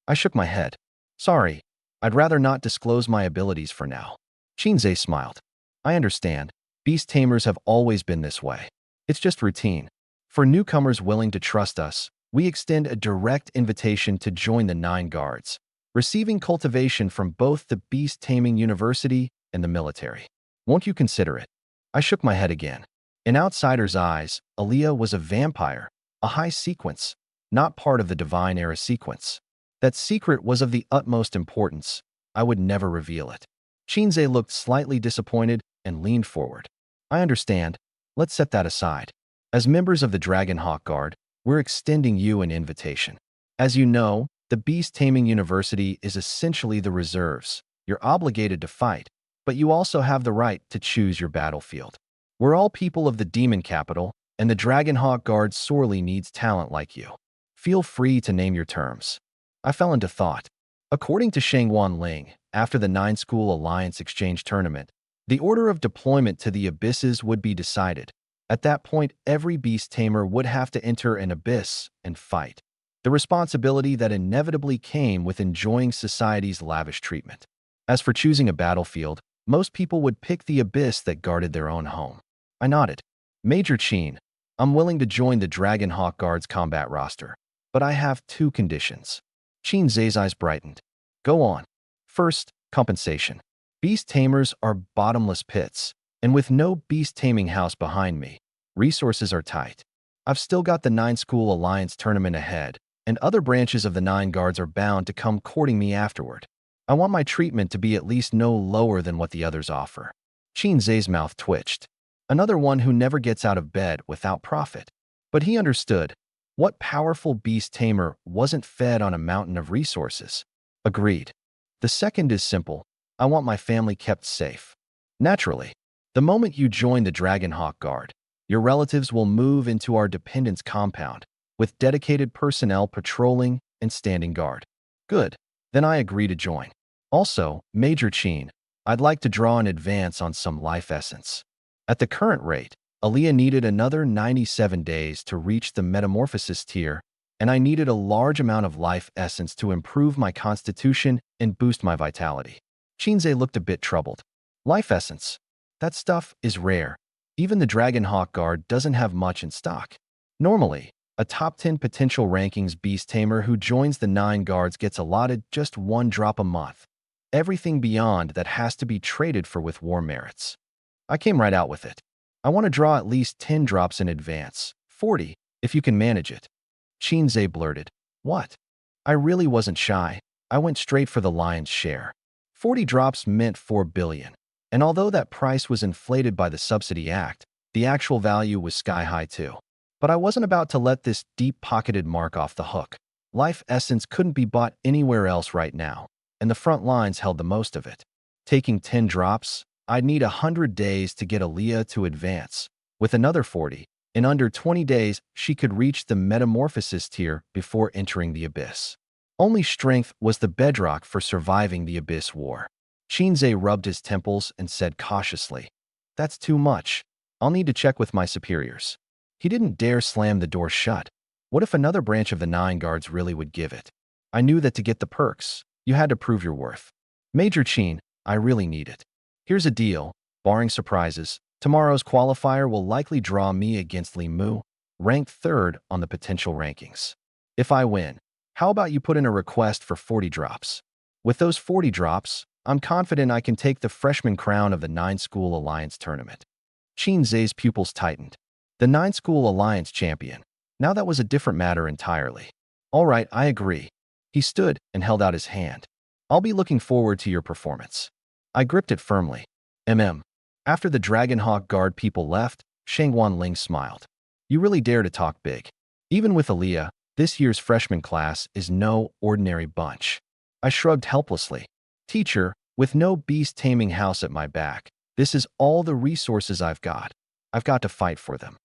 I shook my head. Sorry, I'd rather not disclose my abilities for now. Shinzei smiled. I understand. Beast tamers have always been this way. It's just routine. For newcomers willing to trust us, we extend a direct invitation to join the 9 guards, receiving cultivation from both the beast taming university and the military. Won't you consider it? I shook my head again. In outsiders' eyes, Aliyah was a vampire, a high sequence, not part of the divine era sequence. That secret was of the utmost importance. I would never reveal it. Shinzei looked slightly disappointed and leaned forward. I understand. Let's set that aside. As members of the Dragonhawk Guard, we're extending you an invitation. As you know, the Beast Taming University is essentially the reserves. You're obligated to fight, but you also have the right to choose your battlefield. We're all people of the Demon Capital, and the Dragonhawk Guard sorely needs talent like you. Feel free to name your terms. I fell into thought. According to Shangwan Ling, after the 9 School Alliance Exchange Tournament, the order of deployment to the Abysses would be decided. At that point, every beast tamer would have to enter an abyss and fight. The responsibility that inevitably came with enjoying society's lavish treatment. As for choosing a battlefield, most people would pick the abyss that guarded their own home. I nodded. Major Chin, I'm willing to join the Dragonhawk Guard's combat roster, but I have 2 conditions. Shinzei's eyes brightened. Go on. First, compensation. Beast tamers are bottomless pits, and with no beast taming house behind me, resources are tight. I've still got the 9 School Alliance tournament ahead, and other branches of the 9 guards are bound to come courting me afterward. I want my treatment to be at least no lower than what the others offer. Shinzei's mouth twitched. Another one who never gets out of bed without profit. But he understood. What powerful beast tamer wasn't fed on a mountain of resources? Agreed. The second is simple. I want my family kept safe. Naturally, the moment you join the Dragonhawk Guard, your relatives will move into our dependence compound, with dedicated personnel patrolling and standing guard. Good. Then I agree to join. Also, Major Chin, I'd like to draw in advance on some life essence. At the current rate, Aliyah needed another 97 days to reach the metamorphosis tier, and I needed a large amount of life essence to improve my constitution and boost my vitality. Shinzei looked a bit troubled. Life essence? That stuff is rare. Even the Dragonhawk Guard doesn't have much in stock. Normally, a top 10 potential rankings beast tamer who joins the 9 guards gets allotted just 1 drop a month. Everything beyond that has to be traded for with war merits. I came right out with it. I want to draw at least 10 drops in advance, 40, if you can manage it. Shinzei blurted. What? I really wasn't shy. I went straight for the lion's share. 40 drops meant 4 billion. And although that price was inflated by the Subsidy Act, the actual value was sky-high too. But I wasn't about to let this deep-pocketed mark off the hook. Life essence couldn't be bought anywhere else right now, and the front lines held the most of it. Taking 10 drops, I'd need 100 days to get Aliyah to advance. With another 40, in under 20 days, she could reach the metamorphosis tier before entering the abyss. Only strength was the bedrock for surviving the abyss war. Shinzei rubbed his temples and said cautiously, That's too much. I'll need to check with my superiors. He didn't dare slam the door shut. What if another branch of the 9 guards really would give it? I knew that to get the perks, you had to prove your worth. Major Chin, I really need it. Here's a deal. Barring surprises, tomorrow's qualifier will likely draw me against Li Mu, ranked 3rd on the potential rankings. If I win, how about you put in a request for 40 drops? With those 40 drops, I'm confident I can take the freshman crown of the 9 School Alliance tournament. Shinzei's pupils tightened. The 9 School Alliance champion. Now that was a different matter entirely. All right, I agree. He stood and held out his hand. I'll be looking forward to your performance. I gripped it firmly. After the Dragonhawk Guard people left, Shangwan Ling smiled. You really dare to talk big. Even with Aliyah, this year's freshman class is no ordinary bunch. I shrugged helplessly. Teacher, with no beast taming house at my back, this is all the resources I've got. I've got to fight for them.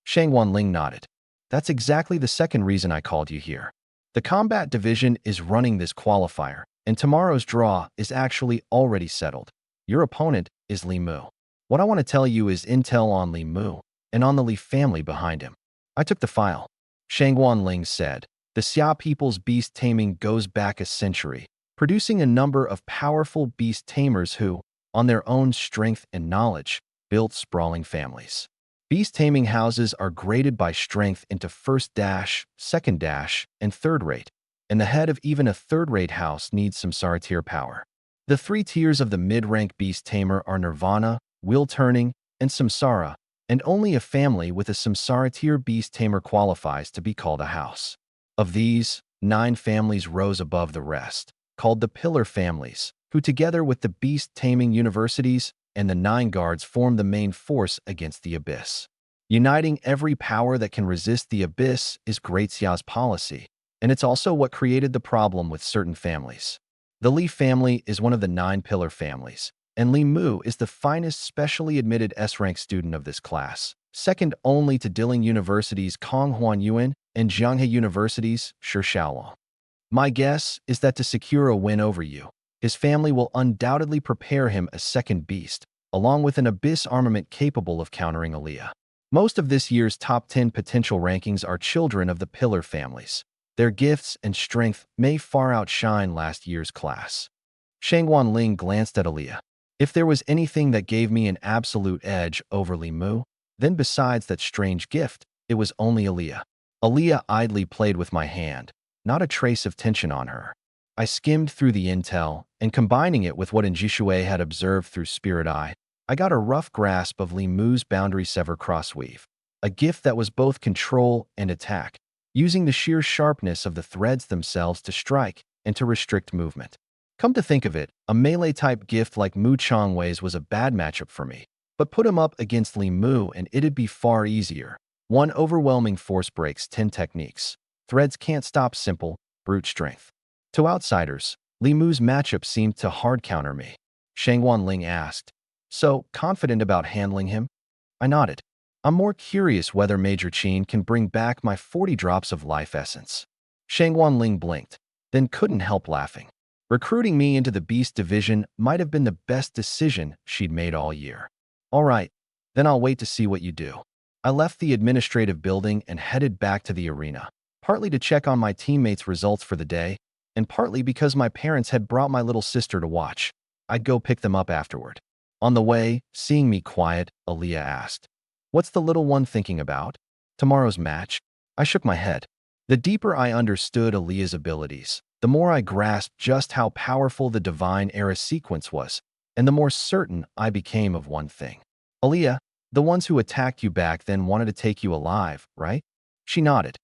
Shang Wanling nodded. That's exactly the second reason I called you here. The combat division is running this qualifier, and tomorrow's draw is actually already settled. Your opponent is Li Mu. What I want to tell you is intel on Li Mu and on the Li family behind him. I took the file. Shang Wanling said, the Xia people's beast taming goes back a century, producing a number of powerful beast tamers who, on their own strength and knowledge, built sprawling families. Beast taming houses are graded by strength into first dash, second dash, and third rate, and the head of even a third-rate house needs some Saratier power. The three tiers of the mid-rank beast tamer are Nirvana, Wheel Turning, and Samsara, and only a family with a Samsara tier beast tamer qualifies to be called a house. Of these, 9 families rose above the rest, called the Pillar families, who together with the beast taming universities and the 9 guards form the main force against the Abyss. Uniting every power that can resist the Abyss is Great Xia's policy, and it's also what created the problem with certain families. The Li family is one of the 9 Pillar families, and Li Mu is the finest specially admitted S-rank student of this class, second only to Diling University's Kong Huanyuan and Jianghe University's Shi Shaolong. My guess is that to secure a win over you, his family will undoubtedly prepare him a second beast, along with an Abyss armament capable of countering Aliyah. Most of this year's top 10 potential rankings are children of the Pillar families. Their gifts and strength may far outshine last year's class. Shang Wanling glanced at Aliyah. If there was anything that gave me an absolute edge over Li Mu, then besides that strange gift, it was only Aliyah. Aliyah idly played with my hand, not a trace of tension on her. I skimmed through the intel, and combining it with what Njishui had observed through Spirit Eye, I got a rough grasp of Li Mu's Boundary Sever Crossweave, a gift that was both control and attack, using the sheer sharpness of the threads themselves to strike and to restrict movement. Come to think of it, a melee-type gift like Mu Changwei's was a bad matchup for me, but put him up against Li Mu and it'd be far easier. One overwhelming force breaks 10 techniques. Threads can't stop simple, brute strength. To outsiders, Li Mu's matchup seemed to hard counter me. Shang Wanling asked, so confident about handling him? I nodded. I'm more curious whether Major Qin can bring back my 40 drops of life essence. Shang Wanling blinked, then couldn't help laughing. Recruiting me into the Beast Division might have been the best decision she'd made all year. All right, then I'll wait to see what you do. I left the administrative building and headed back to the arena, partly to check on my teammates' results for the day, and partly because my parents had brought my little sister to watch. I'd go pick them up afterward. On the way, seeing me quiet, Aliyah asked, what's the little one thinking about? Tomorrow's match? I shook my head. The deeper I understood Aliyah's abilities, the more I grasped just how powerful the Divine Era sequence was, and the more certain I became of one thing. Aliyah, the ones who attacked you back then wanted to take you alive, right? She nodded.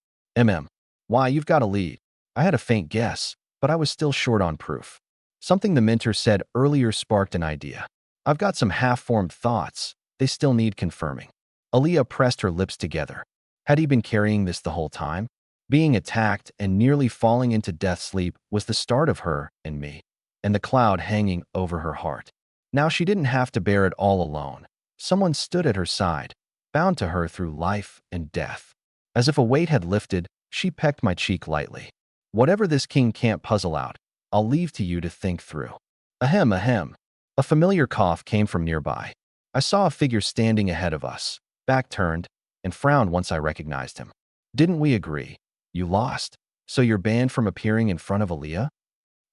Why, you've got a lead. I had a faint guess, but I was still short on proof. Something the mentor said earlier sparked an idea. I've got some half-formed thoughts. They still need confirming. Aliyah pressed her lips together. Had he been carrying this the whole time? Being attacked and nearly falling into death sleep was the start of her and me, and the cloud hanging over her heart. Now she didn't have to bear it all alone. Someone stood at her side, bound to her through life and death. As if a weight had lifted, she pecked my cheek lightly. Whatever this king can't puzzle out, I'll leave to you to think through. Ahem, ahem. A familiar cough came from nearby. I saw a figure standing ahead of us, back turned, and frowned once I recognized him. Didn't we agree? You lost, so you're banned from appearing in front of Aliyah?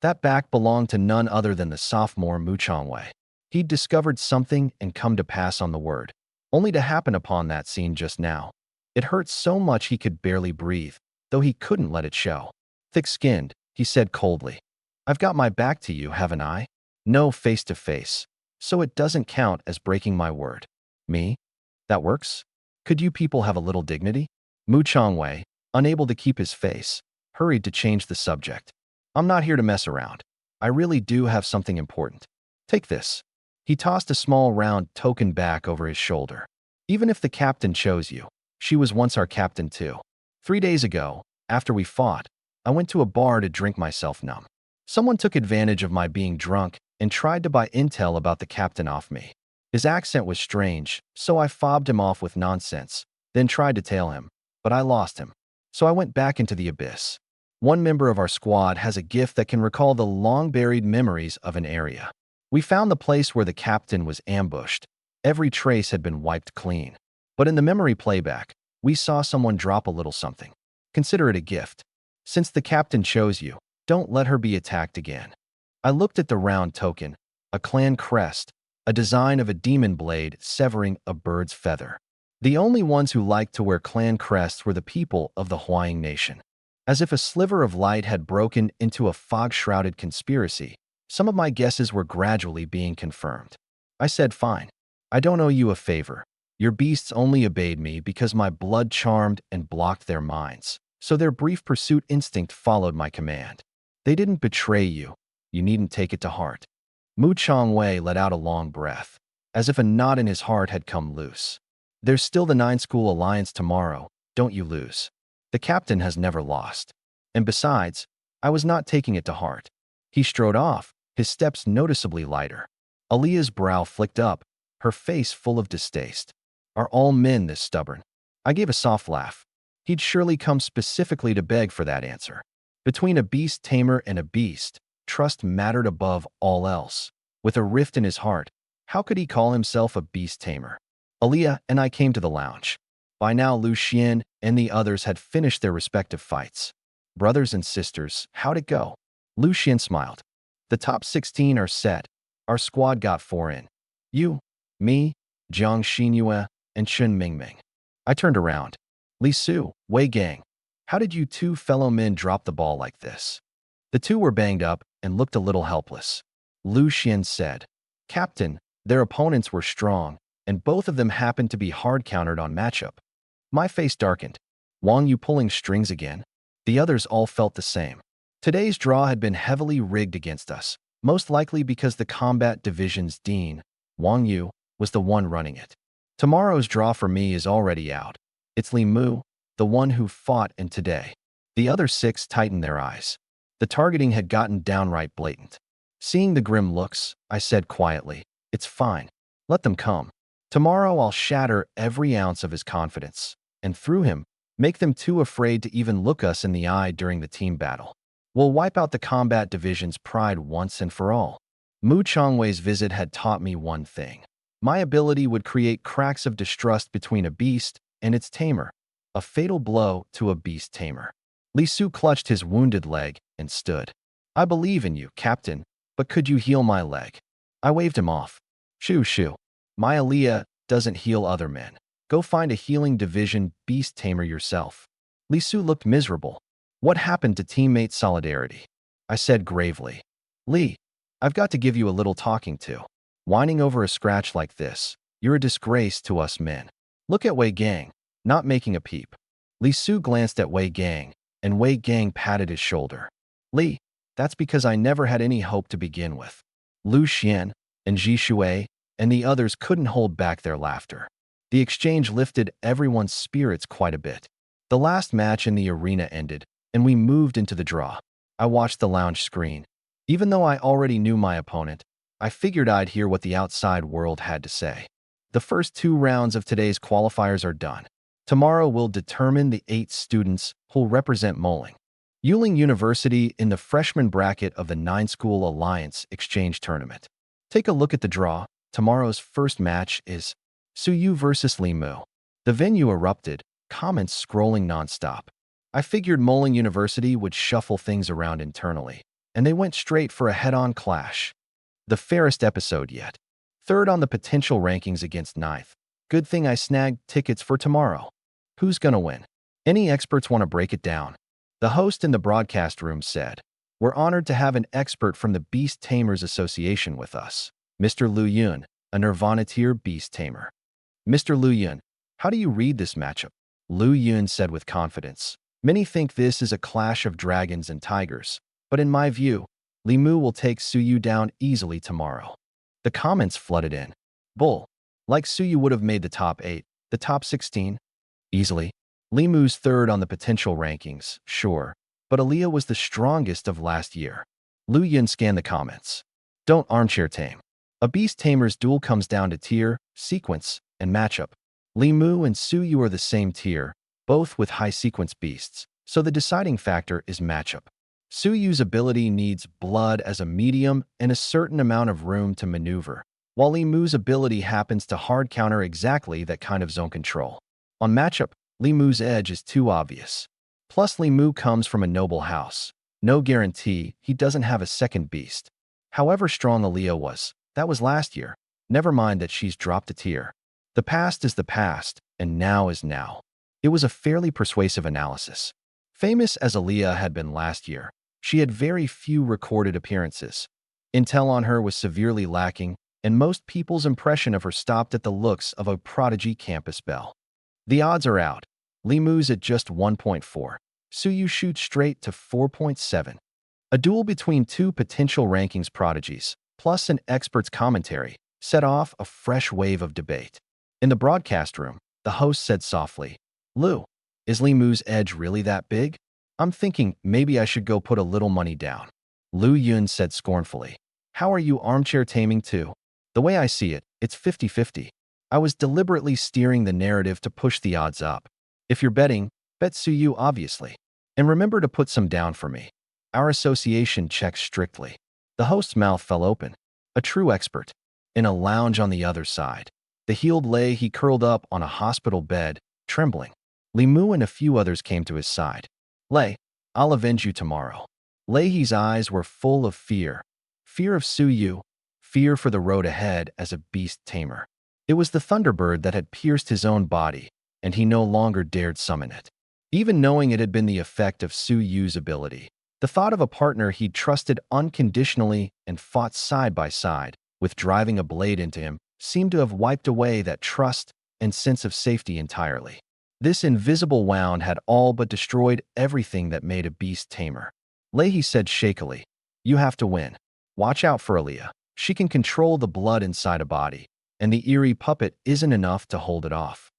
That back belonged to none other than the sophomore Mu Changwei. He'd discovered something and come to pass on the word, only to happen upon that scene just now. It hurt so much he could barely breathe, though he couldn't let it show. Thick-skinned, he said coldly, I've got my back to you, haven't I? No face-to-face, so it doesn't count as breaking my word. Me? That works? Could you people have a little dignity? Mu Changwei, unable to keep his face, hurried to change the subject. I'm not here to mess around. I really do have something important. Take this. He tossed a small round token back over his shoulder. Even if the captain chose you, she was once our captain too. 3 days ago, after we fought, I went to a bar to drink myself numb. Someone took advantage of my being drunk and tried to buy intel about the captain off me. His accent was strange, so I fobbed him off with nonsense, then tried to tail him, but I lost him. So I went back into the abyss. One member of our squad has a gift that can recall the long-buried memories of an area. We found the place where the captain was ambushed. Every trace had been wiped clean. But in the memory playback, we saw someone drop a little something. Consider it a gift. Since the captain chose you, don't let her be attacked again. I looked at the round token, a clan crest, a design of a demon blade severing a bird's feather. The only ones who liked to wear clan crests were the people of the Hawaiian nation. As if a sliver of light had broken into a fog-shrouded conspiracy, some of my guesses were gradually being confirmed. I said, fine. I don't owe you a favor. Your beasts only obeyed me because my blood charmed and blocked their minds, so their brief pursuit instinct followed my command. They didn't betray you. You needn't take it to heart. Mu Changwei let out a long breath, as if a knot in his heart had come loose. There's still the 9-school alliance tomorrow, don't you lose. The captain has never lost. And besides, I was not taking it to heart. He strode off, his steps noticeably lighter. Aaliyah's brow flicked up, her face full of distaste. Are all men this stubborn? I gave a soft laugh. He'd surely come specifically to beg for that answer. Between a beast tamer and a beast, trust mattered above all else. With a rift in his heart, how could he call himself a beast tamer? Aaliyah and I came to the lounge. By now, Lu Xian and the others had finished their respective fights. Brothers and sisters, how'd it go? Lu Xian smiled. The top 16 are set. Our squad got 4 in. You, me, Jiang Xinyue, and Chun Mingming. I turned around. Li Su, Wei Gang, how did you two fellow men drop the ball like this? The two were banged up and looked a little helpless. Lu Xian said, Captain, their opponents were strong, and both of them happened to be hard-countered on matchup. My face darkened. Wang Yu pulling strings again? The others all felt the same. Today's draw had been heavily rigged against us, most likely because the combat division's dean, Wang Yu, was the one running it. Tomorrow's draw for me is already out. It's Li Mu, the one who fought, and today. The other 6 tightened their eyes. The targeting had gotten downright blatant. Seeing the grim looks, I said quietly, it's fine. Let them come. Tomorrow I'll shatter every ounce of his confidence, and through him, make them too afraid to even look us in the eye during the team battle. We'll wipe out the combat division's pride once and for all. Mu Changwei's visit had taught me one thing. My ability would create cracks of distrust between a beast and its tamer, a fatal blow to a beast tamer. Li Su clutched his wounded leg and stood. I believe in you, Captain, but could you heal my leg? I waved him off. Shoo shoo. My Aaliyah doesn't heal other men. Go find a healing division beast tamer yourself. Li Su looked miserable. What happened to teammate solidarity? I said gravely. Li, I've got to give you a little talking to. Whining over a scratch like this, you're a disgrace to us men. Look at Wei Gang, not making a peep. Li Su glanced at Wei Gang, and Wei Gang patted his shoulder. Li, that's because I never had any hope to begin with. Lu Xian and Ji Shui and the others couldn't hold back their laughter. The exchange lifted everyone's spirits quite a bit. The last match in the arena ended, and we moved into the draw. I watched the lounge screen. Even though I already knew my opponent, I figured I'd hear what the outside world had to say. The first 2 rounds of today's qualifiers are done. Tomorrow will determine the 8 students who'll represent Moling. Yuling University in the freshman bracket of the 9-school Alliance Exchange Tournament. Take a look at the draw. Tomorrow's first match is Suyu versus Li Mu. The venue erupted, comments scrolling nonstop. I figured Moling University would shuffle things around internally, and they went straight for a head-on clash. The fairest episode yet. 3rd on the potential rankings against 9th. Good thing I snagged tickets for tomorrow. Who's gonna win? Any experts want to break it down? The host in the broadcast room said, We're honored to have an expert from the Beast Tamers Association with us, Mr. Lu Yun, a Nirvana tier beast tamer. Mr. Lu Yun, how do you read this matchup? Lu Yun said with confidence. Many think this is a clash of dragons and tigers, but in my view, Li Mu will take Suyu down easily tomorrow. The comments flooded in. Bull. Like Suyu would have made the top 8, the top 16? Easily. Li Mu's 3rd on the potential rankings, sure, but Aaliyah was the strongest of last year. Lu Yun scanned the comments. Don't armchair tame. A beast tamer's duel comes down to tier, sequence, and matchup. Li Mu and Su Yu are the same tier, both with high sequence beasts, so the deciding factor is matchup. Su Yu's ability needs blood as a medium and a certain amount of room to maneuver, while Li Mu's ability happens to hard counter exactly that kind of zone control. On matchup, Li Mu's edge is too obvious. Plus, Li Mu comes from a noble house. No guarantee he doesn't have a second beast. However strong Aaliyah was, that was last year. Never mind that she's dropped a tier. The past is the past, and now is now. It was a fairly persuasive analysis. Famous as Aaliyah had been last year, she had very few recorded appearances. Intel on her was severely lacking, and most people's impression of her stopped at the looks of a prodigy campus belle. The odds are out. Li Mu's at just 1.4. Su Yu shoots straight to 4.7. A duel between two potential rankings prodigies, plus an expert's commentary, set off a fresh wave of debate. In the broadcast room, the host said softly, "Lu, is Li Mu's edge really that big? I'm thinking maybe I should go put a little money down." Lu Yun said scornfully, "How are you armchair taming too? The way I see it, it's 50-50. I was deliberately steering the narrative to push the odds up. If you're betting, bet Su Yu obviously. And remember to put some down for me. Our association checks strictly." The host's mouth fell open. A true expert. In a lounge on the other side, the healed Lei he curled up on a hospital bed, trembling. Li Mu and a few others came to his side. "Lei, I'll avenge you tomorrow." Lei's eyes were full of fear. Fear of Su Yu, fear for the road ahead as a beast tamer. It was the thunderbird that had pierced his own body, and he no longer dared summon it. Even knowing it had been the effect of Su Yu's ability, the thought of a partner he'd trusted unconditionally and fought side by side, with driving a blade into him, seemed to have wiped away that trust and sense of safety entirely. This invisible wound had all but destroyed everything that made a beast tamer. Leahy said shakily, "You have to win. Watch out for Aaliyah. She can control the blood inside a body, and the eerie puppet isn't enough to hold it off."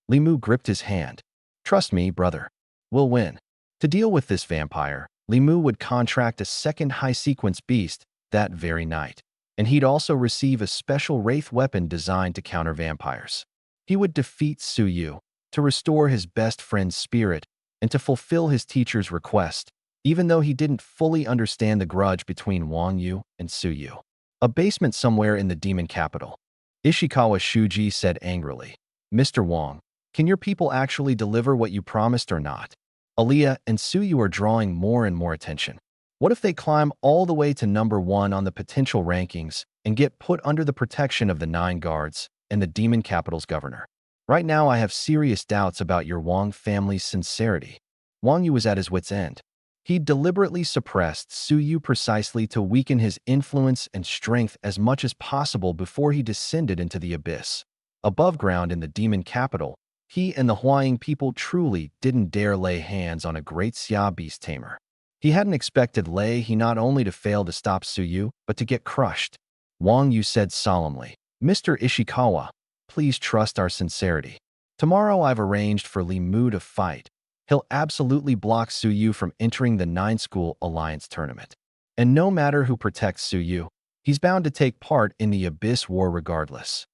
Li Mu gripped his hand. "Trust me, brother. We'll win." To deal with this vampire, Li Mu would contract a second high-sequence beast that very night, and he'd also receive a special wraith weapon designed to counter vampires. He would defeat Su Yu, to restore his best friend's spirit, and to fulfill his teacher's request, even though he didn't fully understand the grudge between Wang Yu and Su Yu. A basement somewhere in the demon capital. Ishikawa Shuji said angrily, "Mr. Wang, can your people actually deliver what you promised or not? Aaliyah and Su Yu are drawing more and more attention. What if they climb all the way to number 1 on the potential rankings and get put under the protection of the 9 guards and the demon capital's governor? Right now I have serious doubts about your Wang family's sincerity." Wang Yu was at his wit's end. He deliberately suppressed Su Yu precisely to weaken his influence and strength as much as possible before he descended into the abyss. Above ground in the demon capital, he and the Huaying people truly didn't dare lay hands on a great Xia beast tamer. He hadn't expected He not only to fail to stop Su Yu, but to get crushed. Wang Yu said solemnly, "Mr. Ishikawa, please trust our sincerity. Tomorrow I've arranged for Li Mu to fight. He'll absolutely block Su Yu from entering the 9-school alliance tournament. And no matter who protects Su Yu, he's bound to take part in the Abyss War regardless."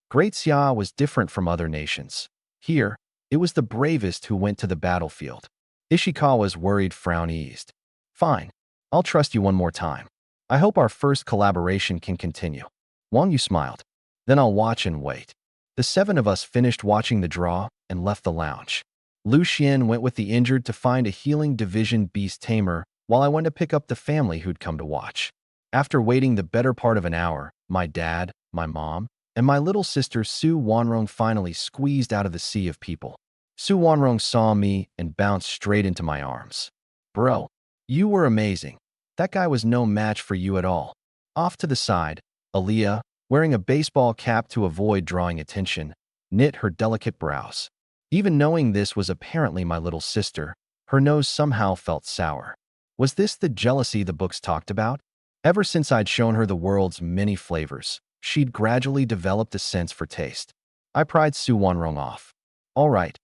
Great Xia was different from other nations. Here, it was the bravest who went to the battlefield. Ishikawa's worried frown eased. "Fine. I'll trust you one more time. I hope our first collaboration can continue." Wang Yu smiled. "Then I'll watch and wait." The 7 of us finished watching the draw and left the lounge. Lu Xian went with the injured to find a healing division beast tamer, while I went to pick up the family who'd come to watch. After waiting the better part of an hour, my dad, my mom, and my little sister Su Wanrong finally squeezed out of the sea of people. Su Wanrong saw me and bounced straight into my arms. "Bro, you were amazing. That guy was no match for you at all." Off to the side, Aaliyah, wearing a baseball cap to avoid drawing attention, knit her delicate brows. Even knowing this was apparently my little sister, her nose somehow felt sour. Was this the jealousy the books talked about? Ever since I'd shown her the world's many flavors, she'd gradually developed a sense for taste. I pried Su Wanrong off. All right.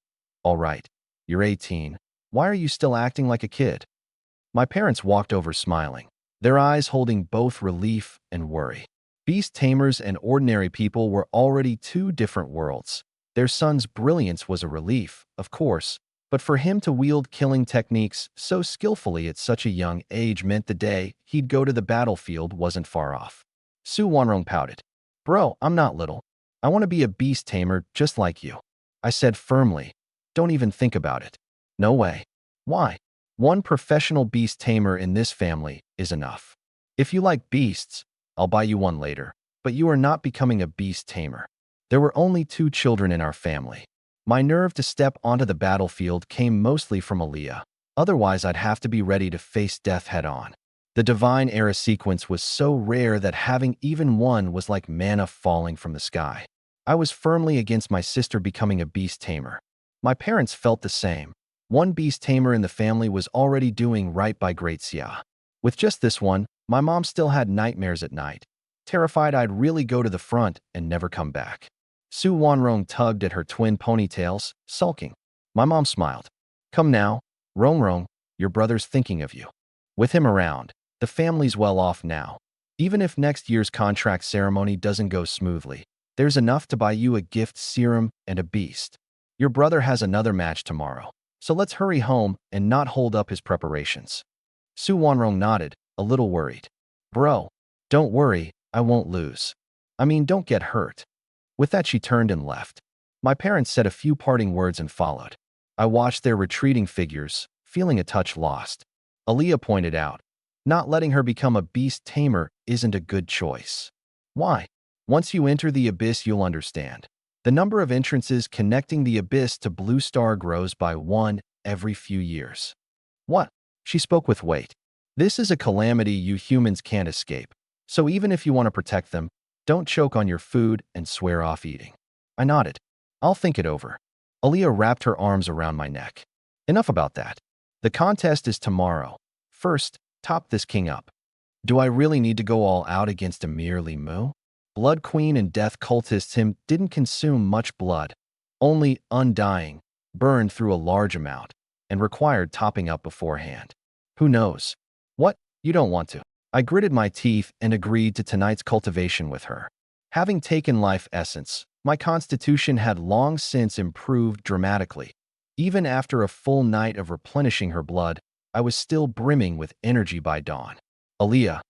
You're 18. Why are you still acting like a kid?" My parents walked over smiling, their eyes holding both relief and worry. Beast tamers and ordinary people were already two different worlds. Their son's brilliance was a relief, of course, but for him to wield killing techniques so skillfully at such a young age meant the day he'd go to the battlefield wasn't far off. Su Wanrong pouted. Bro, I'm not little. I want to be a beast tamer just like you. I said firmly. Don't even think about it. No way. Why? One professional beast tamer in this family is enough. If you like beasts, I'll buy you one later, but you are not becoming a beast tamer. There were only 2 children in our family. My nerve to step onto the battlefield came mostly from Aaliyah. Otherwise, I'd have to be ready to face death head-on. The divine era sequence was so rare that having even one was like manna falling from the sky. I was firmly against my sister becoming a beast tamer. My parents felt the same. One beast tamer in the family was already doing right by Great Xia. With just this one, my mom still had nightmares at night, terrified I'd really go to the front and never come back. Su Wanrong tugged at her twin ponytails, sulking. My mom smiled. Come now, Rong, your brother's thinking of you. With him around, the family's well off now. Even if next year's contract ceremony doesn't go smoothly, there's enough to buy you a gift serum and a beast. Your brother has another match tomorrow, so let's hurry home and not hold up his preparations. Su Wanrong nodded, a little worried. Bro, don't worry, I won't lose. I mean, don't get hurt. With that, she turned and left. My parents said a few parting words and followed. I watched their retreating figures, feeling a touch lost. Aaliyah pointed out, not letting her become a beast tamer isn't a good choice. Why? Once you enter the abyss, you'll understand. The number of entrances connecting the abyss to Blue Star grows by 1 every few years. What? She spoke with weight. This is a calamity you humans can't escape. So even if you want to protect them, don't choke on your food and swear off eating. I nodded. I'll think it over. Aaliyah wrapped her arms around my neck. Enough about that. The contest is tomorrow. First, top this king up. Do I really need to go all out against a mere Limu? Blood Queen and Death Cultists him didn't consume much blood, only undying, burned through a large amount, and required topping up beforehand. Who knows? What? You don't want to. I gritted my teeth and agreed to tonight's cultivation with her. Having taken life essence, my constitution had long since improved dramatically. Even after a full night of replenishing her blood, I was still brimming with energy by dawn. Aaliyah,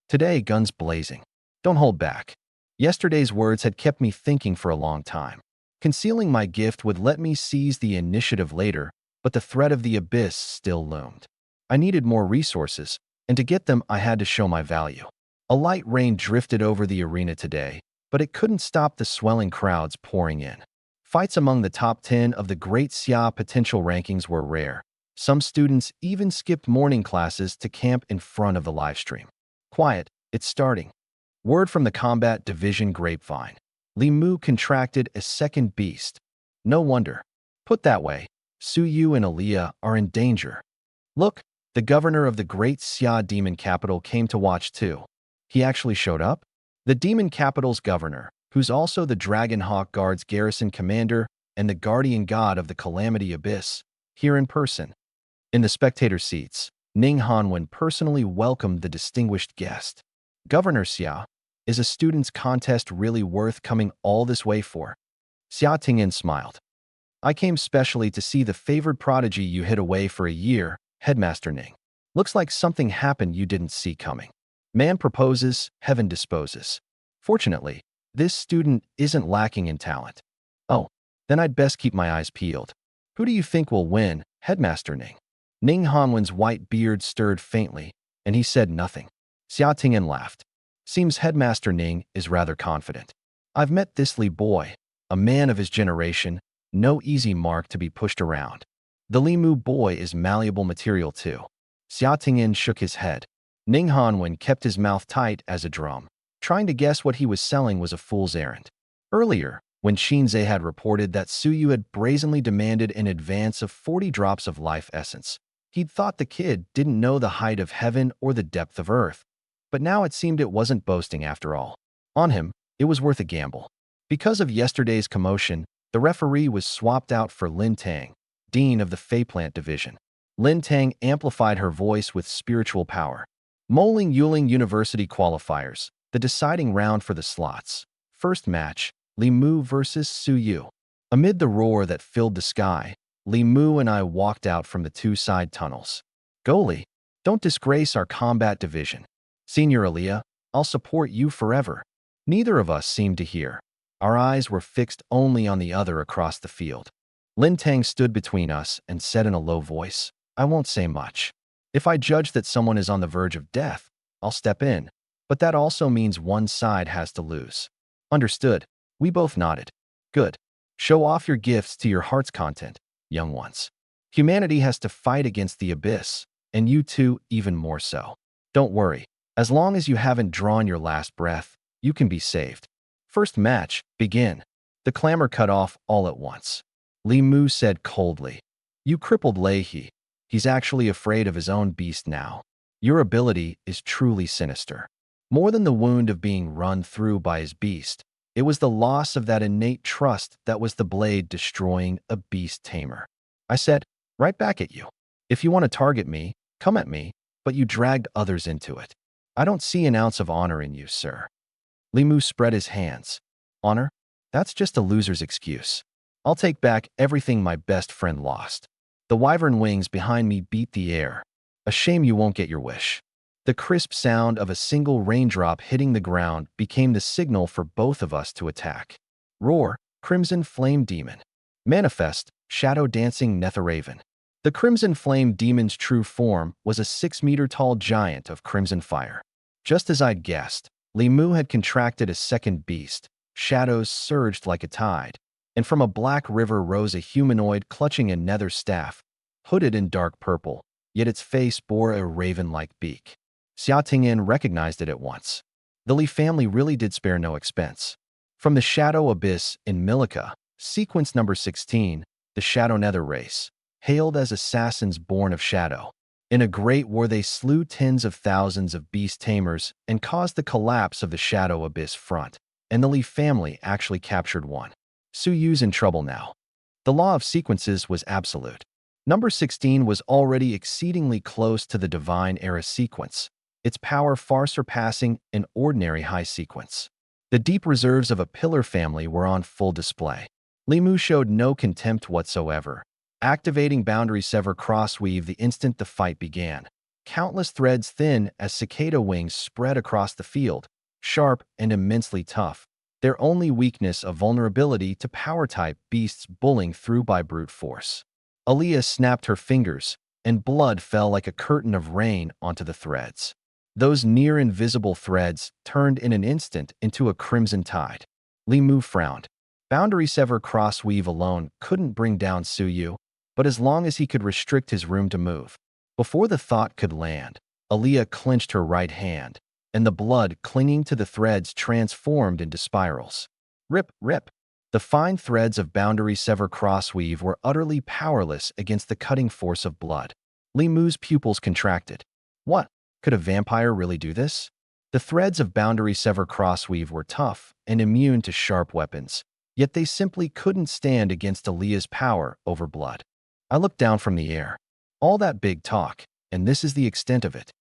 today guns blazing. Don't hold back. Yesterday's words had kept me thinking for a long time. Concealing my gift would let me seize the initiative later, but the threat of the abyss still loomed. I needed more resources, and to get them I had to show my value. A light rain drifted over the arena today, but it couldn't stop the swelling crowds pouring in. Fights among the top 10 of the Great Xia potential rankings were rare. Some students even skipped morning classes to camp in front of the livestream. Quiet, it's starting. Word from the combat division grapevine. Limu contracted a second beast. No wonder. Put that way, Suyu and Aaliyah are in danger. Look, the governor of the Great Xia demon capital came to watch too. He actually showed up? The demon capital's governor, who's also the Dragonhawk Guard's garrison commander and the guardian god of the Calamity Abyss, here in person. In the spectator seats, Ning Hanwen personally welcomed the distinguished guest. Governor Xia, is a student's contest really worth coming all this way for? Xia Tingyan smiled. I came specially to see the favored prodigy you hid away for a year, Headmaster Ning. Looks like something happened you didn't see coming. Man proposes, heaven disposes. Fortunately, this student isn't lacking in talent. Oh, then I'd best keep my eyes peeled. Who do you think will win, Headmaster Ning? Ning Hanwen's white beard stirred faintly, and he said nothing. Xia Tingyan laughed. Seems Headmaster Ning is rather confident. I've met this Li boy, a man of his generation, no easy mark to be pushed around. The Limu boy is malleable material too. Xia Tingyan shook his head. Ning Hanwen kept his mouth tight as a drum. Trying to guess what he was selling was a fool's errand. Earlier, when Shinzei had reported that Suyu had brazenly demanded an advance of 40 drops of life essence, he'd thought the kid didn't know the height of heaven or the depth of earth. But now it seemed it wasn't boasting after all. On him, it was worth a gamble. Because of yesterday's commotion, the referee was swapped out for Lin Tang, dean of the Fey Plant Division. Lin Tang amplified her voice with spiritual power. Moling Yuling University qualifiers, The deciding round for the slots. First match, Li Mu versus Su Yu. Amid the roar that filled the sky, Li Mu and I walked out from the two side tunnels. Goalie, don't disgrace our combat division. Senior Aaliyah, I'll support you forever. Neither of us seemed to hear. Our eyes were fixed only on the other across the field. Lin Tang stood between us and said in a low voice, I won't say much. If I judge that someone is on the verge of death, I'll step in. But that also means one side has to lose. Understood. We both nodded. Good. Show off your gifts to your heart's content, young ones. Humanity has to fight against the abyss, and you two even more so. Don't worry. As long as you haven't drawn your last breath, you can be saved. First match, begin. The clamor cut off all at once. Li Mu said coldly, You crippled Leahy. He's actually afraid of his own beast now. Your ability is truly sinister. More than the wound of being run through by his beast, it was the loss of that innate trust that was the blade destroying a beast tamer. I said, right back at you. If you want to target me, come at me, but you dragged others into it. I don't see an ounce of honor in you, sir. Li Mu spread his hands. Honor? That's just a loser's excuse. I'll take back everything my best friend lost. The wyvern wings behind me beat the air. A shame you won't get your wish. The crisp sound of a single raindrop hitting the ground became the signal for both of us to attack. Roar, Crimson Flame Demon. Manifest, Shadow Dancing Netherraven. The Crimson Flame Demon's true form was a 6-meter-tall giant of crimson fire. Just as I'd guessed, Li Mu had contracted a second beast. Shadows surged like a tide, and from a black river rose a humanoid clutching a nether staff, hooded in dark purple, yet its face bore a raven-like beak. Xia Tingyan recognized it at once. The Li family really did spare no expense. From the Shadow Abyss in Milica, sequence number 16, the Shadow Nether race, hailed as assassins born of Shadow. In a great war they slew tens of thousands of beast tamers and caused the collapse of the Shadow Abyss front, and the Li family actually captured one. Su Yu's in trouble now. The law of sequences was absolute. Number 16 was already exceedingly close to the Divine Era sequence, its power far surpassing an ordinary high sequence. The deep reserves of a pillar family were on full display. Li Mu showed no contempt whatsoever, activating Boundary Sever Crossweave the instant the fight began. Countless threads thin as cicada wings spread across the field, sharp and immensely tough, their only weakness a vulnerability to power-type beasts bullying through by brute force. Aaliyah snapped her fingers, and blood fell like a curtain of rain onto the threads. Those near-invisible threads turned in an instant into a crimson tide. Li Mu frowned. Boundary Sever Crossweave alone couldn't bring down Su Yu, but as long as he could restrict his room to move. Before the thought could land, Aaliyah clenched her right hand, and the blood clinging to the threads transformed into spirals. Rip, rip. The fine threads of Boundary Sever Crossweave were utterly powerless against the cutting force of blood. Li Mu's pupils contracted. What? Could a vampire really do this? The threads of Boundary Sever Crossweave were tough and immune to sharp weapons, yet they simply couldn't stand against Aaliyah's power over blood. I looked down from the air. All that big talk, and this is the extent of it.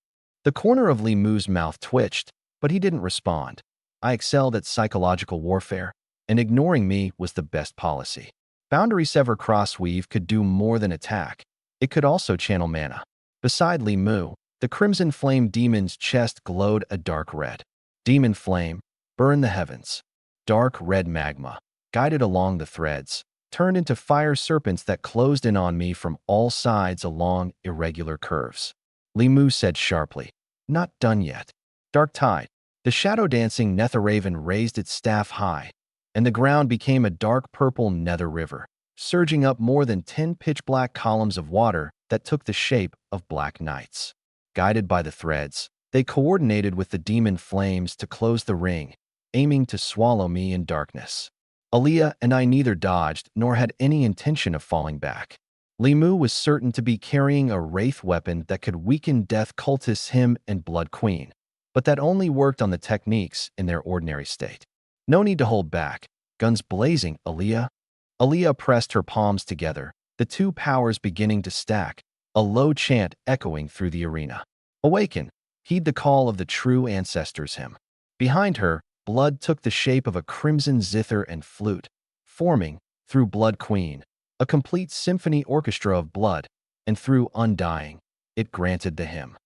The corner of Li Mu's mouth twitched, but he didn't respond. I excelled at psychological warfare, and ignoring me was the best policy. Boundary Sever Crossweave could do more than attack. It could also channel mana. Beside Li Mu, the Crimson Flame Demon's chest glowed a dark red. Demon Flame, burn the heavens. Dark red magma, guided along the threads, turned into fire serpents that closed in on me from all sides along irregular curves. Li Mu said sharply, Not done yet. Dark Tide. The shadow-dancing Netherraven raised its staff high, and the ground became a dark purple nether river, surging up more than 10 pitch-black columns of water that took the shape of black knights. Guided by the threads, they coordinated with the demon flames to close the ring, aiming to swallow me in darkness. Aaliyah and I neither dodged nor had any intention of falling back. Li Mu was certain to be carrying a wraith weapon that could weaken Death Cultist's Hymn and Blood Queen, but that only worked on the techniques in their ordinary state. No need to hold back. Guns blazing, Aaliyah. Aaliyah pressed her palms together, the two powers beginning to stack, a low chant echoing through the arena. Awaken, heed the call of the true ancestors' hymn. Behind her, blood took the shape of a crimson zither and flute, forming, through Blood Queen, a complete symphony orchestra of blood, and through Undying, it granted the hymn.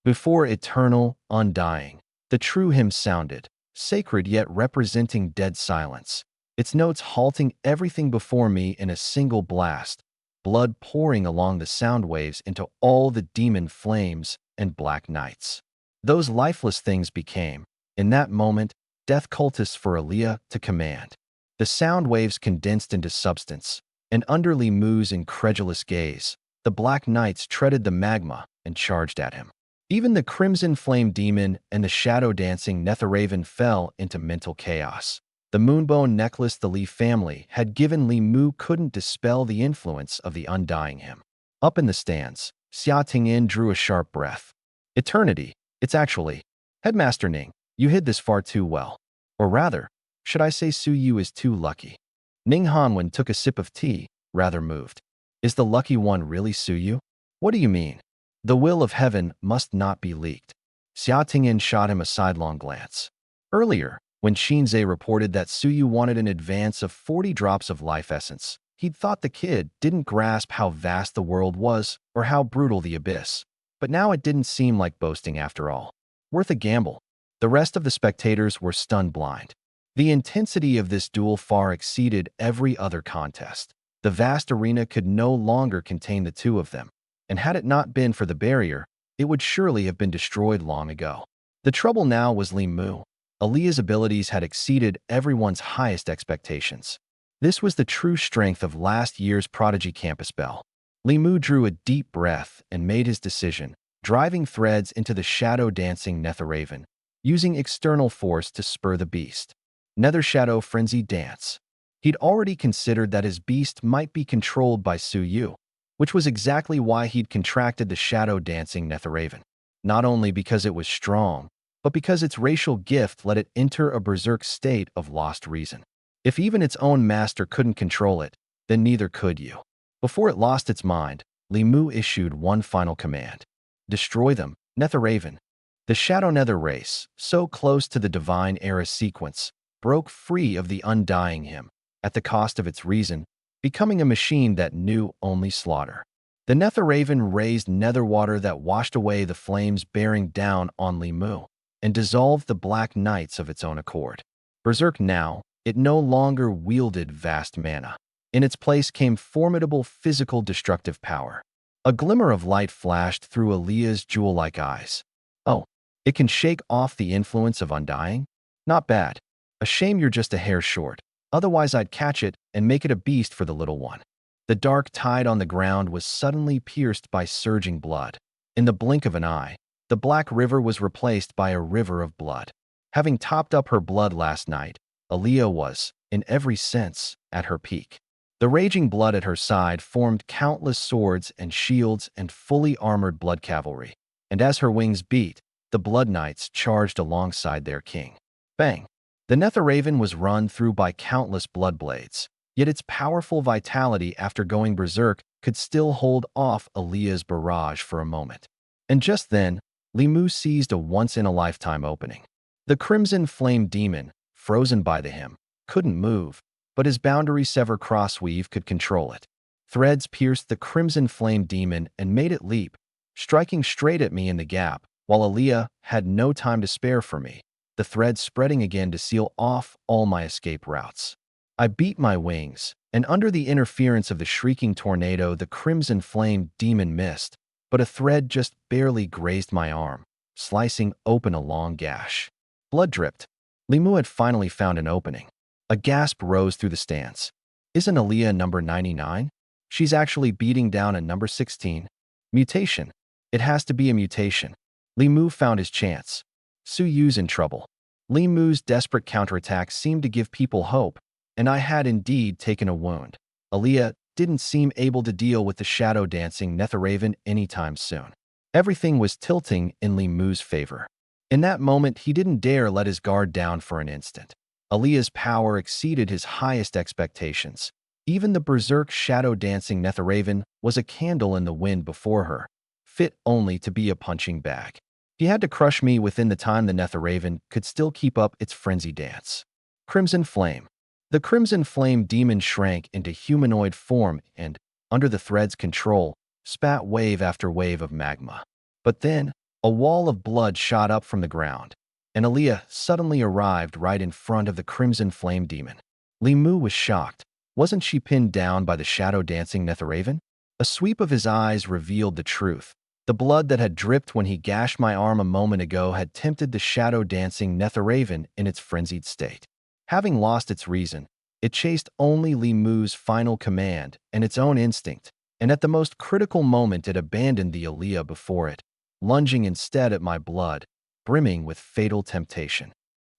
Before eternal, undying, the true hymn sounded, sacred yet representing dead silence, its notes halting everything before me in a single blast, blood pouring along the sound waves into all the demon flames and black nights. Those lifeless things became, in that moment, death cultists for Aaliyah to command. The sound waves condensed into substance, and under Li Mu's incredulous gaze, the black knights treaded the magma and charged at him. Even the crimson flame demon and the shadow-dancing Netherraven fell into mental chaos. The moonbone necklace the Li family had given Li Mu couldn't dispel the influence of the undying hymn. Up in the stands, Xia Tingyin drew a sharp breath. Eternity, it's actually. Headmaster Ning, you hid this far too well. Or rather, should I say Su Yu is too lucky? Ning Hanwen took a sip of tea, rather moved. Is the lucky one really Su Yu? What do you mean? The will of heaven must not be leaked. Xia Tingyin shot him a sidelong glance. Earlier, when Shinzei reported that Su Yu wanted an advance of 40 drops of life essence, he'd thought the kid didn't grasp how vast the world was or how brutal the abyss. But now it didn't seem like boasting after all. Worth a gamble. The rest of the spectators were stunned blind. The intensity of this duel far exceeded every other contest. The vast arena could no longer contain the two of them, and had it not been for the barrier, it would surely have been destroyed long ago. The trouble now was Li Mu. Aaliyah's abilities had exceeded everyone's highest expectations. This was the true strength of last year's Prodigy Campus Bell. Li Mu drew a deep breath and made his decision, driving threads into the shadow-dancing Netherraven, using external force to spur the beast. Nether Shadow Frenzy Dance. He'd already considered that his beast might be controlled by Su Yu, which was exactly why he'd contracted the shadow-dancing Netherraven. Not only because it was strong, but because its racial gift let it enter a berserk state of lost reason. If even its own master couldn't control it, then neither could you. Before it lost its mind, Li Mu issued one final command. Destroy them, Netherraven. The Shadow Nether race, so close to the Divine Era sequence, broke free of the undying hymn, at the cost of its reason, becoming a machine that knew only slaughter. The Netherraven raised nether water that washed away the flames bearing down on Li Mu, and dissolved the black knights of its own accord. Berserk now, it no longer wielded vast mana. In its place came formidable physical destructive power. A glimmer of light flashed through Aaliyah's jewel-like eyes. Oh, it can shake off the influence of undying? Not bad. A shame you're just a hair short. Otherwise I'd catch it and make it a beast for the little one. The dark tide on the ground was suddenly pierced by surging blood. In the blink of an eye, the Black River was replaced by a river of blood. Having topped up her blood last night, Aaliyah was, in every sense, at her peak. The raging blood at her side formed countless swords and shields and fully armored blood cavalry, and as her wings beat, the Blood Knights charged alongside their king. Bang! The Netherraven was run through by countless blood blades, yet its powerful vitality after going berserk could still hold off Aaliyah's barrage for a moment. And just then, Li Mu seized a once-in-a-lifetime opening. The Crimson Flame Demon, frozen by the hymn, couldn't move, but his boundary sever crossweave could control it. Threads pierced the Crimson Flame Demon and made it leap, striking straight at me in the gap, while Aaliyah had no time to spare for me, the threads spreading again to seal off all my escape routes. I beat my wings, and under the interference of the shrieking tornado, the Crimson Flame Demon missed, but a thread just barely grazed my arm, slicing open a long gash. Blood dripped. Li Mu had finally found an opening. A gasp rose through the stands. Isn't Aaliyah number 99? She's actually beating down a number 16. Mutation. It has to be a mutation. Li Mu found his chance. Su Yu's in trouble. Li Mu's desperate counterattack seemed to give people hope, and I had indeed taken a wound. Aaliyah didn't seem able to deal with the shadow-dancing Netherraven anytime soon. Everything was tilting in Li Mu's favor. In that moment, he didn't dare let his guard down for an instant. Aaliyah's power exceeded his highest expectations. Even the berserk shadow-dancing Netherraven was a candle in the wind before her, fit only to be a punching bag. He had to crush me within the time the Netherraven could still keep up its frenzy dance. Crimson Flame. The Crimson Flame demon shrank into humanoid form and, under the thread's control, spat wave after wave of magma. But then, a wall of blood shot up from the ground, and Aaliyah suddenly arrived right in front of the Crimson Flame demon. Li Mu was shocked. Wasn't she pinned down by the shadow-dancing Netherraven? A sweep of his eyes revealed the truth. The blood that had dripped when he gashed my arm a moment ago had tempted the shadow-dancing Netherraven in its frenzied state. Having lost its reason, it chased only Li Mu's final command and its own instinct, and at the most critical moment it abandoned the Aaliyah before it, lunging instead at my blood, brimming with fatal temptation.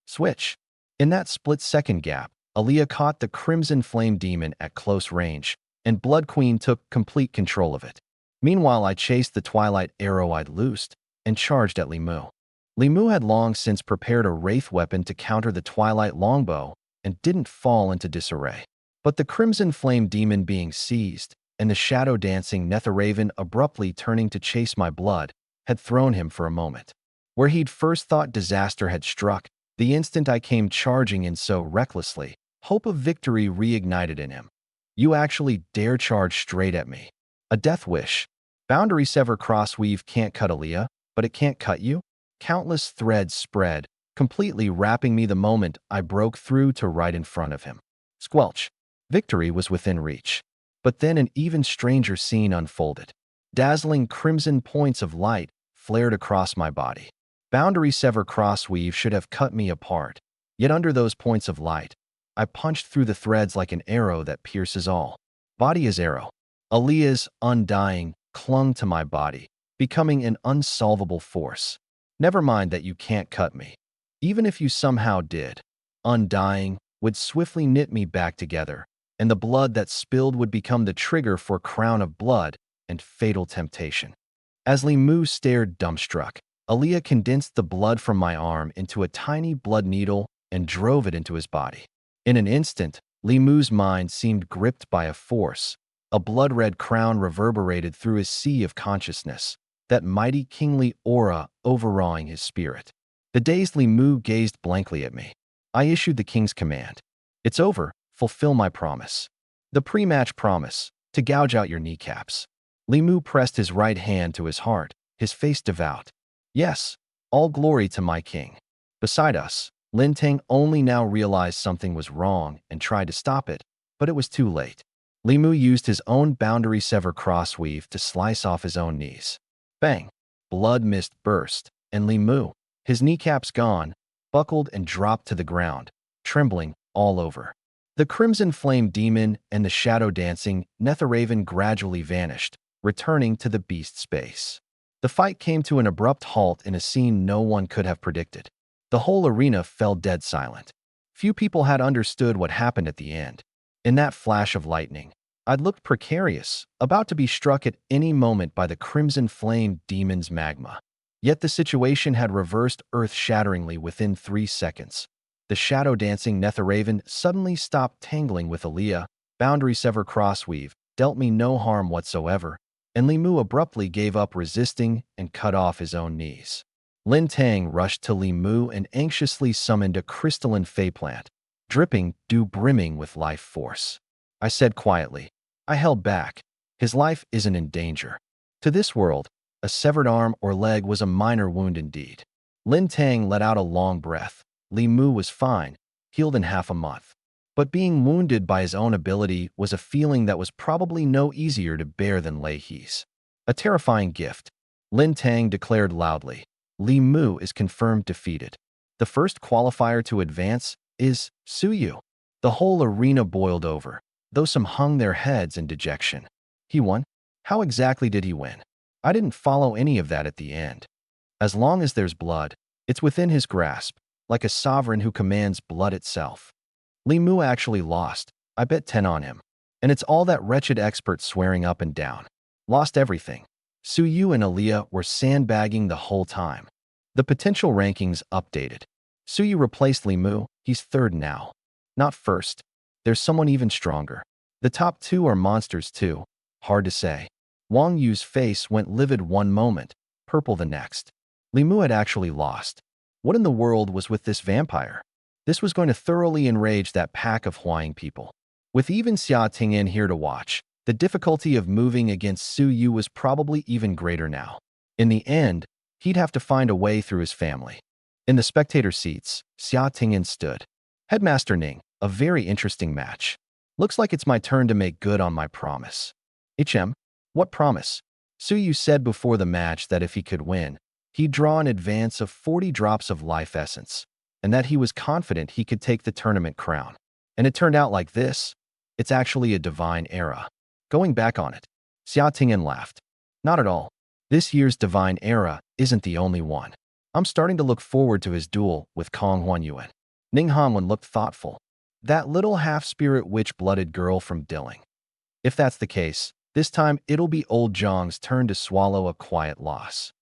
Switch. In that split-second gap, Aaliyah caught the Crimson Flame demon at close range, and Blood Queen took complete control of it. Meanwhile, I chased the Twilight arrow I'd loosed and charged at Li Mu. Li Mu had long since prepared a wraith weapon to counter the Twilight longbow and didn't fall into disarray. But the Crimson Flame demon being seized, and the shadow-dancing Netherraven abruptly turning to chase my blood, had thrown him for a moment. Where he'd first thought disaster had struck, the instant I came charging in so recklessly, hope of victory reignited in him. You actually dare charge straight at me. A death wish. Boundary sever crossweave can't cut Aaliyah, but it can't cut you? Countless threads spread, completely wrapping me the moment I broke through to right in front of him. Squelch. Victory was within reach. But then an even stranger scene unfolded. Dazzling crimson points of light flared across my body. Boundary sever crossweave should have cut me apart. Yet under those points of light, I punched through the threads like an arrow that pierces all. Body as arrow. Aaliyah's undying clung to my body, becoming an unsolvable force. Never mind that you can't cut me. Even if you somehow did, undying would swiftly knit me back together, and the blood that spilled would become the trigger for crown of blood and fatal temptation. As Li Mu stared dumbstruck, Aaliyah condensed the blood from my arm into a tiny blood needle and drove it into his body. In an instant, Li Mu's mind seemed gripped by a force. A blood-red crown reverberated through his sea of consciousness, that mighty kingly aura overawing his spirit. The dazed Li Mu gazed blankly at me. I issued the king's command. It's over. Fulfill my promise. The pre-match promise, to gouge out your kneecaps. Li Mu pressed his right hand to his heart, his face devout. Yes, all glory to my king. Beside us, Lin Tang only now realized something was wrong and tried to stop it, but it was too late. Li Mu used his own boundary sever crossweave to slice off his own knees. Bang! Blood mist burst, and Li Mu, his kneecaps gone, buckled and dropped to the ground, trembling all over. The Crimson Flame demon and the shadow-dancing Netherraven gradually vanished, returning to the beast space. The fight came to an abrupt halt in a scene no one could have predicted. The whole arena fell dead silent. Few people had understood what happened at the end. In that flash of lightning, I'd looked precarious, about to be struck at any moment by the Crimson Flame demon's magma. Yet the situation had reversed earth-shatteringly within 3 seconds. The shadow-dancing Netherraven suddenly stopped tangling with Aaliyah. Boundary sever crossweave dealt me no harm whatsoever, and Li Mu abruptly gave up resisting and cut off his own knees. Lin Tang rushed to Li Mu and anxiously summoned a crystalline fey plant, dripping dew brimming with life force. I said quietly, I held back. His life isn't in danger. To this world, a severed arm or leg was a minor wound indeed. Lin Tang let out a long breath. Li Mu was fine, healed in half a month. But being wounded by his own ability was a feeling that was probably no easier to bear than Lei He's. A terrifying gift. Lin Tang declared loudly, Li Mu is confirmed defeated. The first qualifier to advance is Suyu. The whole arena boiled over, though some hung their heads in dejection. He won? How exactly did he win? I didn't follow any of that at the end. As long as there's blood, it's within his grasp, like a sovereign who commands blood itself. Li Mu actually lost. I bet 10 on him. And it's all that wretched expert swearing up and down. Lost everything. Suyu and Aaliyah were sandbagging the whole time. The potential rankings updated. Suyu replaced Li Mu. He's third now. Not first. There's someone even stronger. The top 2 are monsters too. Hard to say. Wang Yu's face went livid one moment, purple the next. Limu had actually lost. What in the world was with this vampire? This was going to thoroughly enrage that pack of Huaying people. With even Xia Tingyan here to watch, the difficulty of moving against Su Yu was probably even greater now. In the end, he'd have to find a way through his family. In the spectator seats, Xia Tingyan stood. Headmaster Ning, a very interesting match. Looks like it's my turn to make good on my promise. What promise? Su Yu said before the match that if he could win, he'd draw an advance of 40 drops of life essence, and that he was confident he could take the tournament crown. And it turned out like this. It's actually a divine era. Going back on it, Xia Tingyan laughed. Not at all. This year's divine era isn't the only one. I'm starting to look forward to his duel with Kong Huanyuan. Ning Hanwen looked thoughtful. That little half-spirit witch-blooded girl from Dilling. If that's the case, this time it'll be old Zhang's turn to swallow a quiet loss.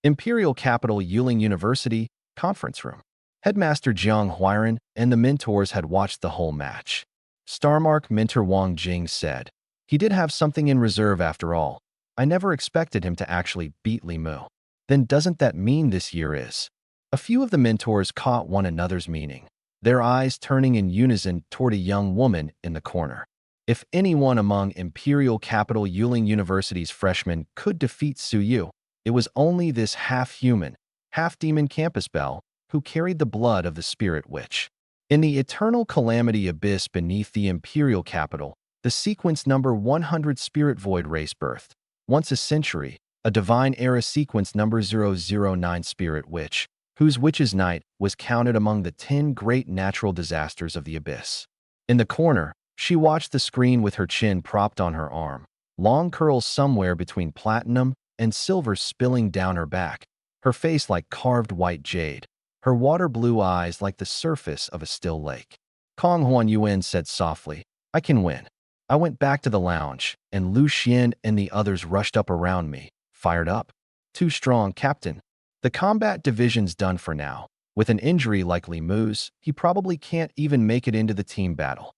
Imperial Capital Yuling University, conference room. Headmaster Jiang Huiran and the mentors had watched the whole match. Starmark mentor Wang Jing said, "He did have something in reserve after all. I never expected him to actually beat Li Mu. Then doesn't that mean this year is?" A few of the mentors caught one another's meaning, their eyes turning in unison toward a young woman in the corner. If anyone among Imperial Capital Yuling University's freshmen could defeat Su Yu, it was only this half-human, half-demon campus belle who carried the blood of the spirit witch. In the eternal calamity abyss beneath the Imperial Capital, the sequence number 100 spirit void race birthed. Once a century, a divine era sequence number 009 spirit witch, whose witch's night was counted among the 10 great natural disasters of the abyss. In the corner, she watched the screen with her chin propped on her arm, long curls somewhere between platinum and silver spilling down her back, her face like carved white jade, her water-blue eyes like the surface of a still lake. Kong Huanyuan said softly, "I can win." I went back to the lounge, and Lu Xian and the others rushed up around me, fired up. "Too strong, Captain. The combat division's done for now. With an injury like Li Mu's, he probably can't even make it into the team battle.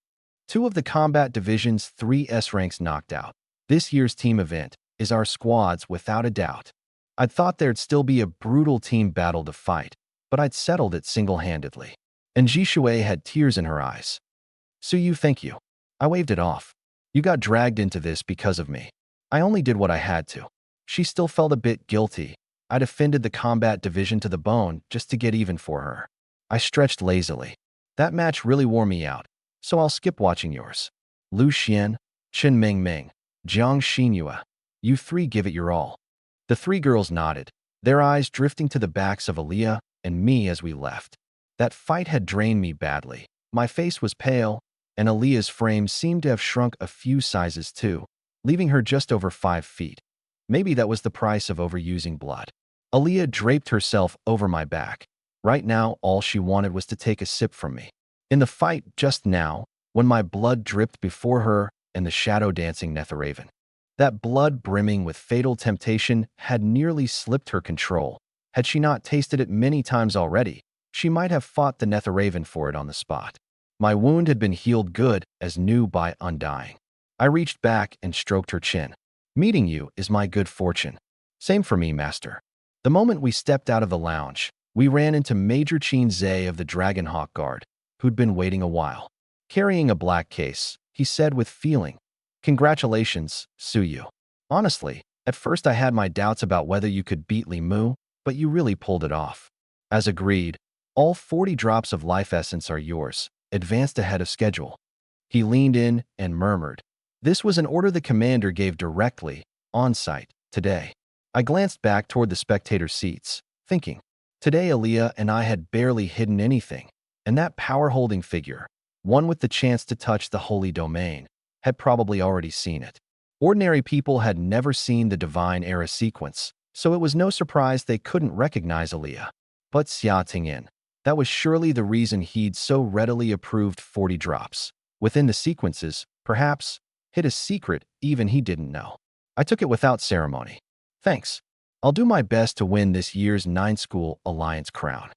2 of the combat division's 3 S ranks knocked out. This year's team event is our squads without a doubt. I'd thought there'd still be a brutal team battle to fight, but I'd settled it single-handedly." And Ji Shui had tears in her eyes. "Su Yu, thank you." I waved it off. "You got dragged into this because of me. I only did what I had to." She still felt a bit guilty. I'd offended the combat division to the bone just to get even for her. I stretched lazily. "That match really wore me out, so I'll skip watching yours. Lu Xian, Chen Mingming, Jiang Xinyue, you 3 give it your all." The 3 girls nodded, their eyes drifting to the backs of Aaliyah and me as we left. That fight had drained me badly. My face was pale, and Aaliyah's frame seemed to have shrunk a few sizes too, leaving her just over 5 feet. Maybe that was the price of overusing blood. Aaliyah draped herself over my back. Right now, all she wanted was to take a sip from me. In the fight just now, when my blood dripped before her and the shadow-dancing Netheraven, that blood brimming with fatal temptation had nearly slipped her control. Had she not tasted it many times already, she might have fought the Netheraven for it on the spot. My wound had been healed good as new by undying. I reached back and stroked her chin. "Meeting you is my good fortune." "Same for me, Master." The moment we stepped out of the lounge, we ran into Major Qin Zhe of the Dragonhawk Guard, who'd been waiting a while. Carrying a black case, he said with feeling, "Congratulations, Su Yu. Honestly, at first I had my doubts about whether you could beat Li Mu, but you really pulled it off. As agreed, all 40 drops of life essence are yours, advanced ahead of schedule." He leaned in and murmured. This was an order the commander gave directly, on site, today. I glanced back toward the spectator seats, thinking, today Aaliyah and I had barely hidden anything, and that power-holding figure, one with the chance to touch the holy domain, had probably already seen it. Ordinary people had never seen the divine era sequence, so it was no surprise they couldn't recognize Aaliyah. But Xia Tingyan, that was surely the reason he'd so readily approved 40 drops. Within the sequences, perhaps, hid a secret even he didn't know. I took it without ceremony. "Thanks. I'll do my best to win this year's 9-school alliance crown."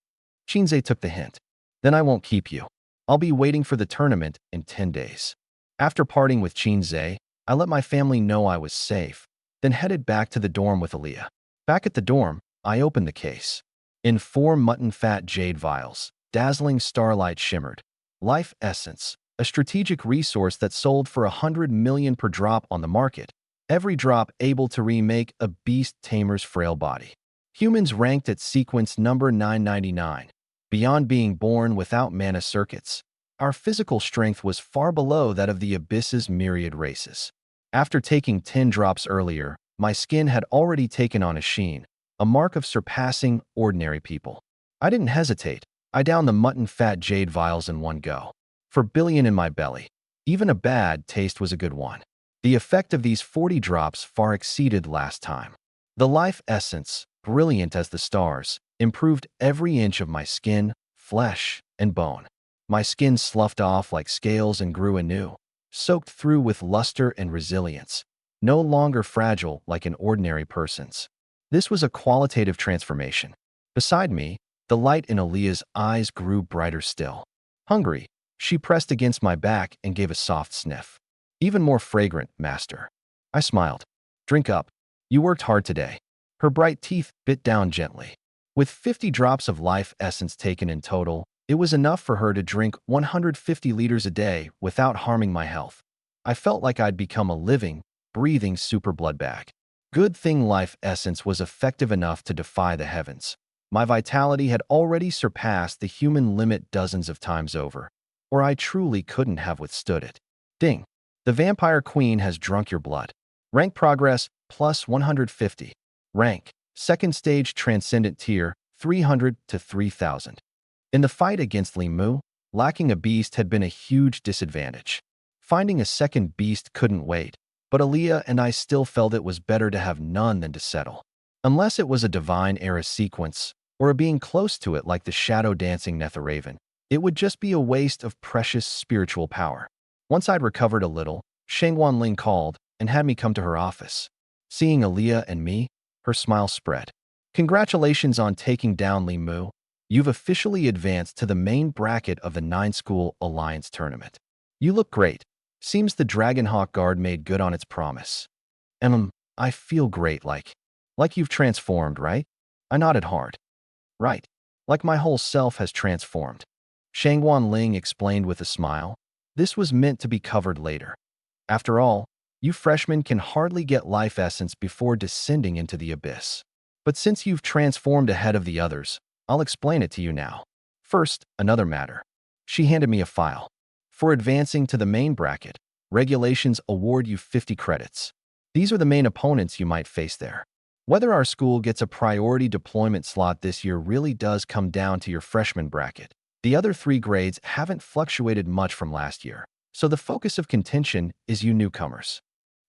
Qinze took the hint. "Then I won't keep you. I'll be waiting for the tournament in 10 days. After parting with Qinze, I let my family know I was safe, then headed back to the dorm with Aaliyah. Back at the dorm, I opened the case. In 4 mutton fat jade vials, dazzling starlight shimmered. Life Essence, a strategic resource that sold for 100 million per drop on the market, every drop able to remake a beast tamer's frail body. Humans ranked at sequence number 999. Beyond being born without mana circuits, our physical strength was far below that of the Abyss's myriad races. After taking 10 drops earlier, my skin had already taken on a sheen, a mark of surpassing ordinary people. I didn't hesitate. I downed the mutton fat jade vials in one go. For billion in my belly, even a bad taste was a good one. The effect of these 40 drops far exceeded last time. The Life Essence, brilliant as the stars, improved every inch of my skin, flesh, and bone. My skin sloughed off like scales and grew anew, soaked through with luster and resilience, no longer fragile like an ordinary person's. This was a qualitative transformation. Beside me, the light in Aaliyah's eyes grew brighter still. Hungry, she pressed against my back and gave a soft sniff. Even more fragrant, master. I smiled. Drink up. You worked hard today. Her bright teeth bit down gently. With 50 drops of Life Essence taken in total, it was enough for her to drink 150 liters a day without harming my health. I felt like I'd become a living, breathing super blood bag. Good thing Life Essence was effective enough to defy the heavens. My vitality had already surpassed the human limit dozens of times over, or I truly couldn't have withstood it. Ding. The Vampire Queen has drunk your blood. Rank progress, plus 150. Rank, second stage Transcendent tier, 300 to 3000. In the fight against Limu, lacking a beast had been a huge disadvantage. Finding a second beast couldn't wait, but Aaliyah and I still felt it was better to have none than to settle. Unless it was a divine era sequence, or a being close to it like the shadow-dancing Netheraven, it would just be a waste of precious spiritual power. Once I'd recovered a little, Shangwan Ling called and had me come to her office. Seeing Aaliyah and me, her smile spread. Congratulations on taking down Limu. You've officially advanced to the main bracket of the 9-School Alliance tournament. You look great. Seems the Dragonhawk Guard made good on its promise. I feel great like you've transformed, right? I nodded hard. Right. Like my whole self has transformed. Shangwan Ling explained with a smile. This was meant to be covered later. After all, you freshmen can hardly get Life Essence before descending into the abyss. But since you've transformed ahead of the others, I'll explain it to you now. First, another matter. She handed me a file. For advancing to the main bracket, regulations award you 50 credits. These are the main opponents you might face there. Whether our school gets a priority deployment slot this year really does come down to your freshman bracket. The other 3 grades haven't fluctuated much from last year, so the focus of contention is you newcomers.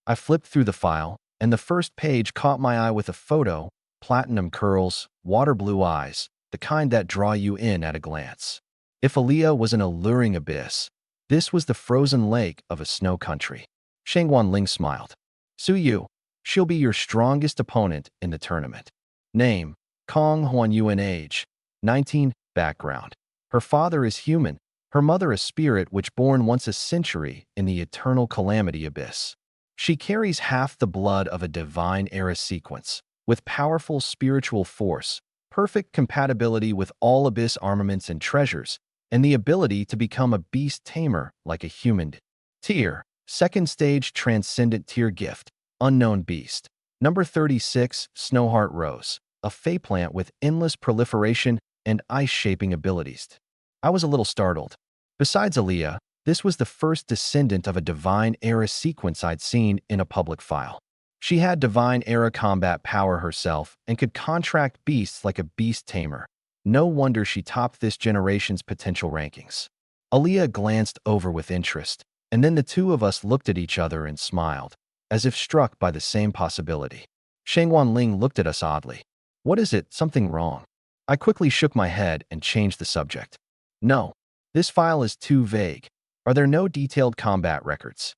I flipped through the file, and the first page caught my eye with a photo, platinum curls, water blue eyes, the kind that draw you in at a glance. If Aaliyah was an alluring abyss, this was the frozen lake of a snow country. Shangwan Ling smiled. Suyu, she'll be your strongest opponent in the tournament. Name, Kong Huanyuan. Age, 19. Background. Her father is human, her mother a spirit which born once a century in the eternal calamity abyss. She carries half the blood of a divine era sequence, with powerful spiritual force, perfect compatibility with all abyss armaments and treasures, and the ability to become a beast tamer like a human. Tier, second stage Transcendent tier gift, unknown beast. Number 36, Snowheart Rose, a fey plant with endless proliferation and ice-shaping abilities. I was a little startled. Besides Aaliyah, this was the first descendant of a divine era sequence I'd seen in a public file. She had divine era combat power herself and could contract beasts like a beast tamer. No wonder she topped this generation's potential rankings. Aaliyah glanced over with interest, and then the two of us looked at each other and smiled, as if struck by the same possibility. Shangwan Ling looked at us oddly. What is it? Something wrong? I quickly shook my head and changed the subject. No, this file is too vague. Are there no detailed combat records?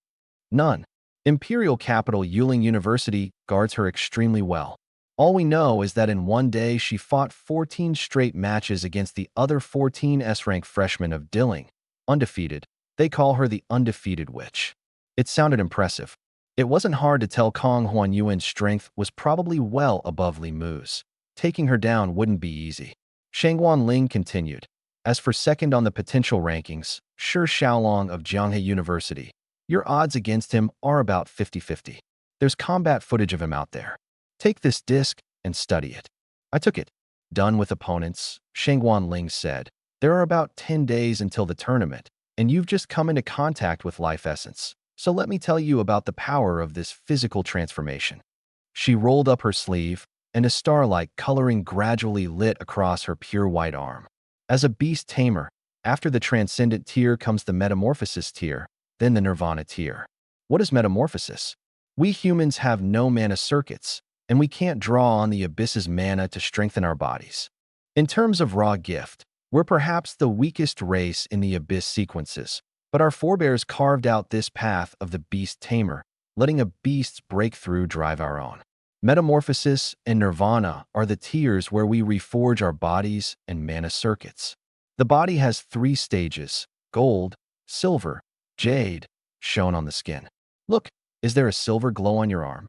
None. Imperial capital Yuling University guards her extremely well. All we know is that in one day she fought 14 straight matches against the other 14 S-rank freshmen of Dilling. Undefeated. They call her the Undefeated Witch. It sounded impressive. It wasn't hard to tell Kong Huanyuan's strength was probably well above Li Mu's. Taking her down wouldn't be easy. Shangguan Ling continued. As for second on the potential rankings, Shi Xiaolong of Jianghe University. Your odds against him are about 50-50. There's combat footage of him out there. Take this disc and study it. I took it. Done with opponents, Shangguan Ling said. There are about 10 days until the tournament, and you've just come into contact with life essence. So let me tell you about the power of this physical transformation. She rolled up her sleeve, and a star-like coloring gradually lit across her pure white arm. As a beast tamer, after the transcendent tier comes the metamorphosis tier, then the nirvana tier. What is metamorphosis? We humans have no mana circuits, and we can't draw on the abyss's mana to strengthen our bodies. In terms of raw gift, we're perhaps the weakest race in the abyss sequences, but our forebears carved out this path of the beast tamer, letting a beast's breakthrough drive our own. Metamorphosis and nirvana are the tiers where we reforge our bodies and mana circuits. The body has 3 stages: gold, silver, jade, shown on the skin. Look, is there a silver glow on your arm?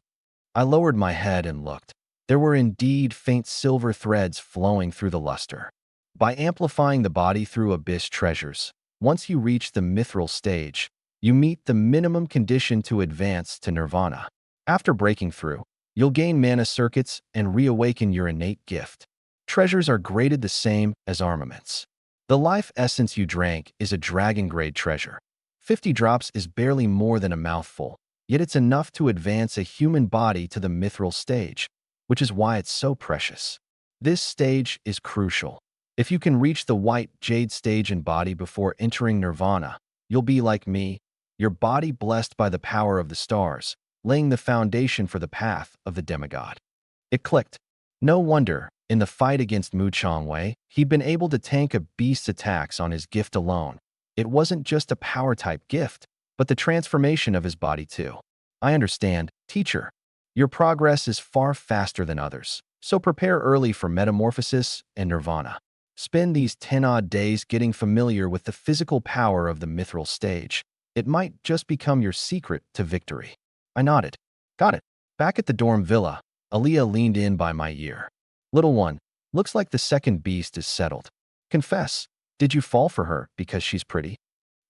I lowered my head and looked. There were indeed faint silver threads flowing through the luster. By amplifying the body through abyss treasures, once you reach the mithril stage, you meet the minimum condition to advance to nirvana. After breaking through, you'll gain mana circuits and reawaken your innate gift. Treasures are graded the same as armaments. The life essence you drank is a dragon-grade treasure. 50 drops is barely more than a mouthful, yet it's enough to advance a human body to the mithril stage, which is why it's so precious. This stage is crucial. If you can reach the white jade stage in body before entering nirvana, you'll be like me, your body blessed by the power of the stars, laying the foundation for the path of the demigod. It clicked. No wonder, in the fight against Mu Chongwei, he'd been able to tank a beast's attacks on his gift alone. It wasn't just a power-type gift, but the transformation of his body too. I understand, teacher. Your progress is far faster than others, so prepare early for metamorphosis and nirvana. Spend these 10-odd days getting familiar with the physical power of the mithril stage. It might just become your secret to victory. I nodded. Got it. Back at the dorm villa, Aaliyah leaned in by my ear. Little one, looks like the second beast is settled. Confess, did you fall for her because she's pretty?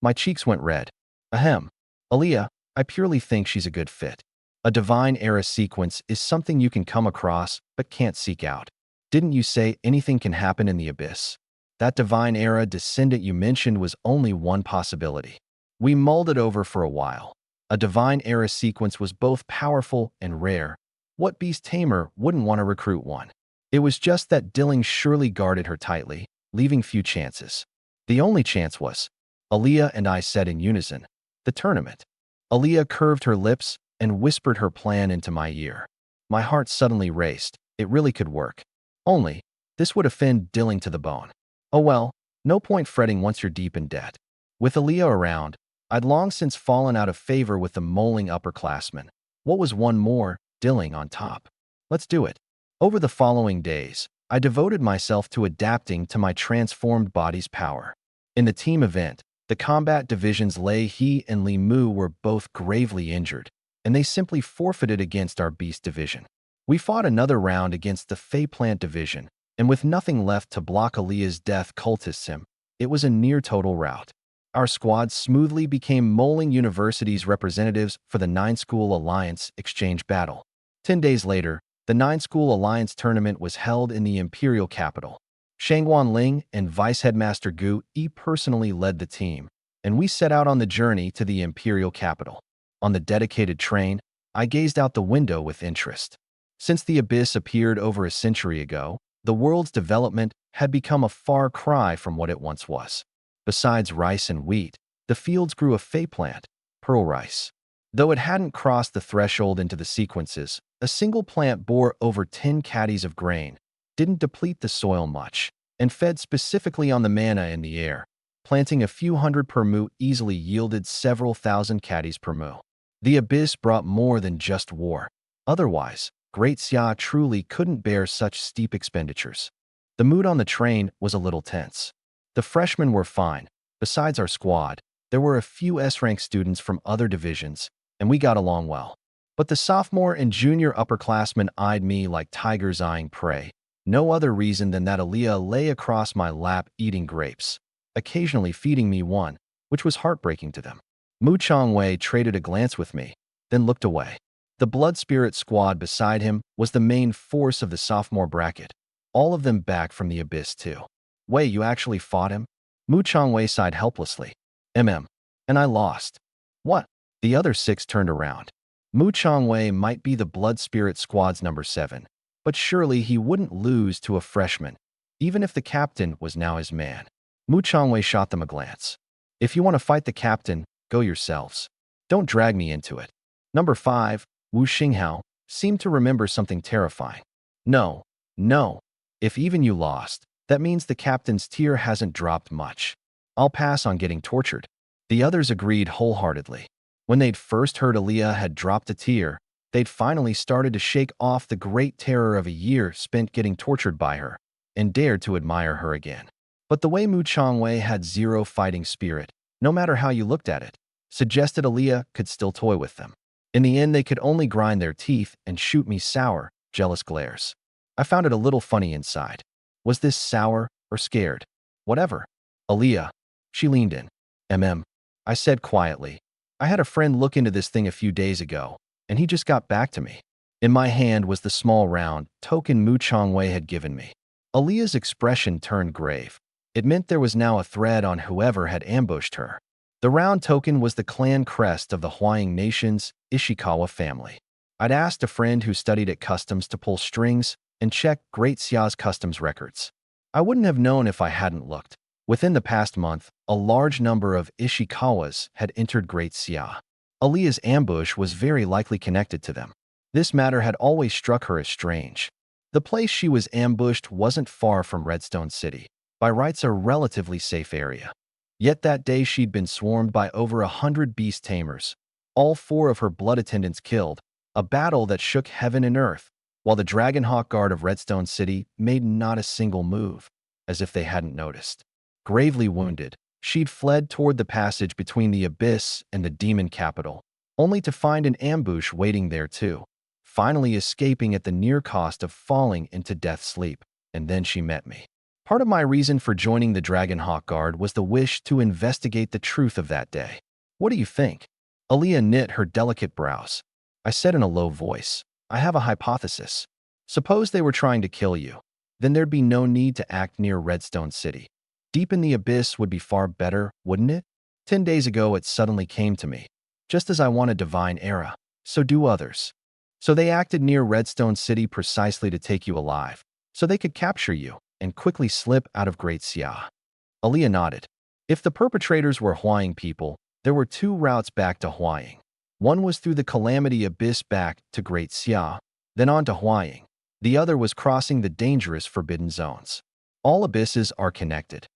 My cheeks went red. Ahem. Aaliyah, I purely think she's a good fit. A divine era sequence is something you can come across but can't seek out. Didn't you say anything can happen in the abyss? That divine era descendant you mentioned was only one possibility. We mulled it over for a while. A divine era sequence was both powerful and rare. What beast tamer wouldn't want to recruit one? It was just that Dilling surely guarded her tightly, leaving few chances. The only chance was, Aaliyah and I said in unison, the tournament. Aaliyah curved her lips and whispered her plan into my ear. My heart suddenly raced. It really could work. Only, this would offend Dilling to the bone. Oh well, no point fretting once you're deep in debt. With Aaliyah around, I'd long since fallen out of favor with the moling upperclassmen. What was one more, Dilling on top? Let's do it. Over the following days, I devoted myself to adapting to my transformed body's power. In the team event, the combat divisions Lei He and Li Mu were both gravely injured, and they simply forfeited against our beast division. We fought another round against the Fey Plant division, and with nothing left to block Aaliyah's death cultists him, it was a near-total rout. Our squad smoothly became Moling University's representatives for the 9-School Alliance exchange battle. 10 days later, the 9-School Alliance tournament was held in the imperial capital. Shangguan Ling and Vice Headmaster Gu Yi personally led the team, and we set out on the journey to the imperial capital. On the dedicated train, I gazed out the window with interest. Since the abyss appeared over a century ago, the world's development had become a far cry from what it once was. Besides rice and wheat, the fields grew a fey plant, pearl rice. Though it hadn't crossed the threshold into the sequences, a single plant bore over 10 caddies of grain, didn't deplete the soil much, and fed specifically on the mana in the air. Planting a few hundred per mu easily yielded several thousand caddies per mu. The abyss brought more than just war. Otherwise, Great Xia truly couldn't bear such steep expenditures. The mood on the train was a little tense. The freshmen were fine. Besides our squad, there were a few S-rank students from other divisions, and we got along well. But the sophomore and junior upperclassmen eyed me like tigers eyeing prey. No other reason than that Aaliyah lay across my lap eating grapes, occasionally feeding me one, which was heartbreaking to them. Mu Changwei traded a glance with me, then looked away. The blood spirit squad beside him was the main force of the sophomore bracket, all of them back from the abyss too. Wei, you actually fought him? Mu Changwei sighed helplessly. And I lost. What? The other 6 turned around. Mu Changwei might be the blood spirit squad's number 7, but surely he wouldn't lose to a freshman, even if the captain was now his man. Mu Changwei shot them a glance. If you want to fight the captain, go yourselves. Don't drag me into it. Number 5, Wu Xinghao, seemed to remember something terrifying. No, no. If even you lost, that means the captain's tier hasn't dropped much. I'll pass on getting tortured. The others agreed wholeheartedly. When they'd first heard Aaliyah had dropped a tier, they'd finally started to shake off the great terror of a year spent getting tortured by her, and dared to admire her again. But the way Mu Changwei had zero fighting spirit, no matter how you looked at it, suggested Aaliyah could still toy with them. In the end, they could only grind their teeth and shoot me sour, jealous glares. I found it a little funny inside. Was this sour or scared? Whatever. Aaliyah. She leaned in. I said quietly. I had a friend look into this thing a few days ago, and he just got back to me. In my hand was the small round token Mu Changwei had given me. Aaliyah's expression turned grave. It meant there was now a thread on whoever had ambushed her. The round token was the clan crest of the Huaying Nation's Ishikawa family. I'd asked a friend who studied at customs to pull strings and check Great Xia's customs records. I wouldn't have known if I hadn't looked. Within the past month, a large number of Ishikawas had entered Great Xia. Aaliyah's ambush was very likely connected to them. This matter had always struck her as strange. The place she was ambushed wasn't far from Redstone City, by rights a relatively safe area. Yet that day she'd been swarmed by over 100 beast tamers, all 4 of her blood attendants killed, a battle that shook heaven and earth, while the Dragonhawk Guard of Redstone City made not a single move, as if they hadn't noticed. Gravely wounded, she'd fled toward the passage between the abyss and the demon capital, only to find an ambush waiting there too, finally escaping at the near cost of falling into death's sleep. And then she met me. Part of my reason for joining the Dragonhawk Guard was the wish to investigate the truth of that day. What do you think? Aaliyah knit her delicate brows. I said in a low voice, I have a hypothesis. Suppose they were trying to kill you. Then there'd be no need to act near Redstone City. Deep in the abyss would be far better, wouldn't it? 10 days ago it suddenly came to me. Just as I want a divine era, so do others. So they acted near Redstone City precisely to take you alive, so they could capture you and quickly slip out of Great Xia. Aaliyah nodded. If the perpetrators were Huaying people, there were 2 routes back to Huaying. One was through the Calamity Abyss back to Great Xia, then on to Huaying. The other was crossing the dangerous forbidden zones. All abysses are connected.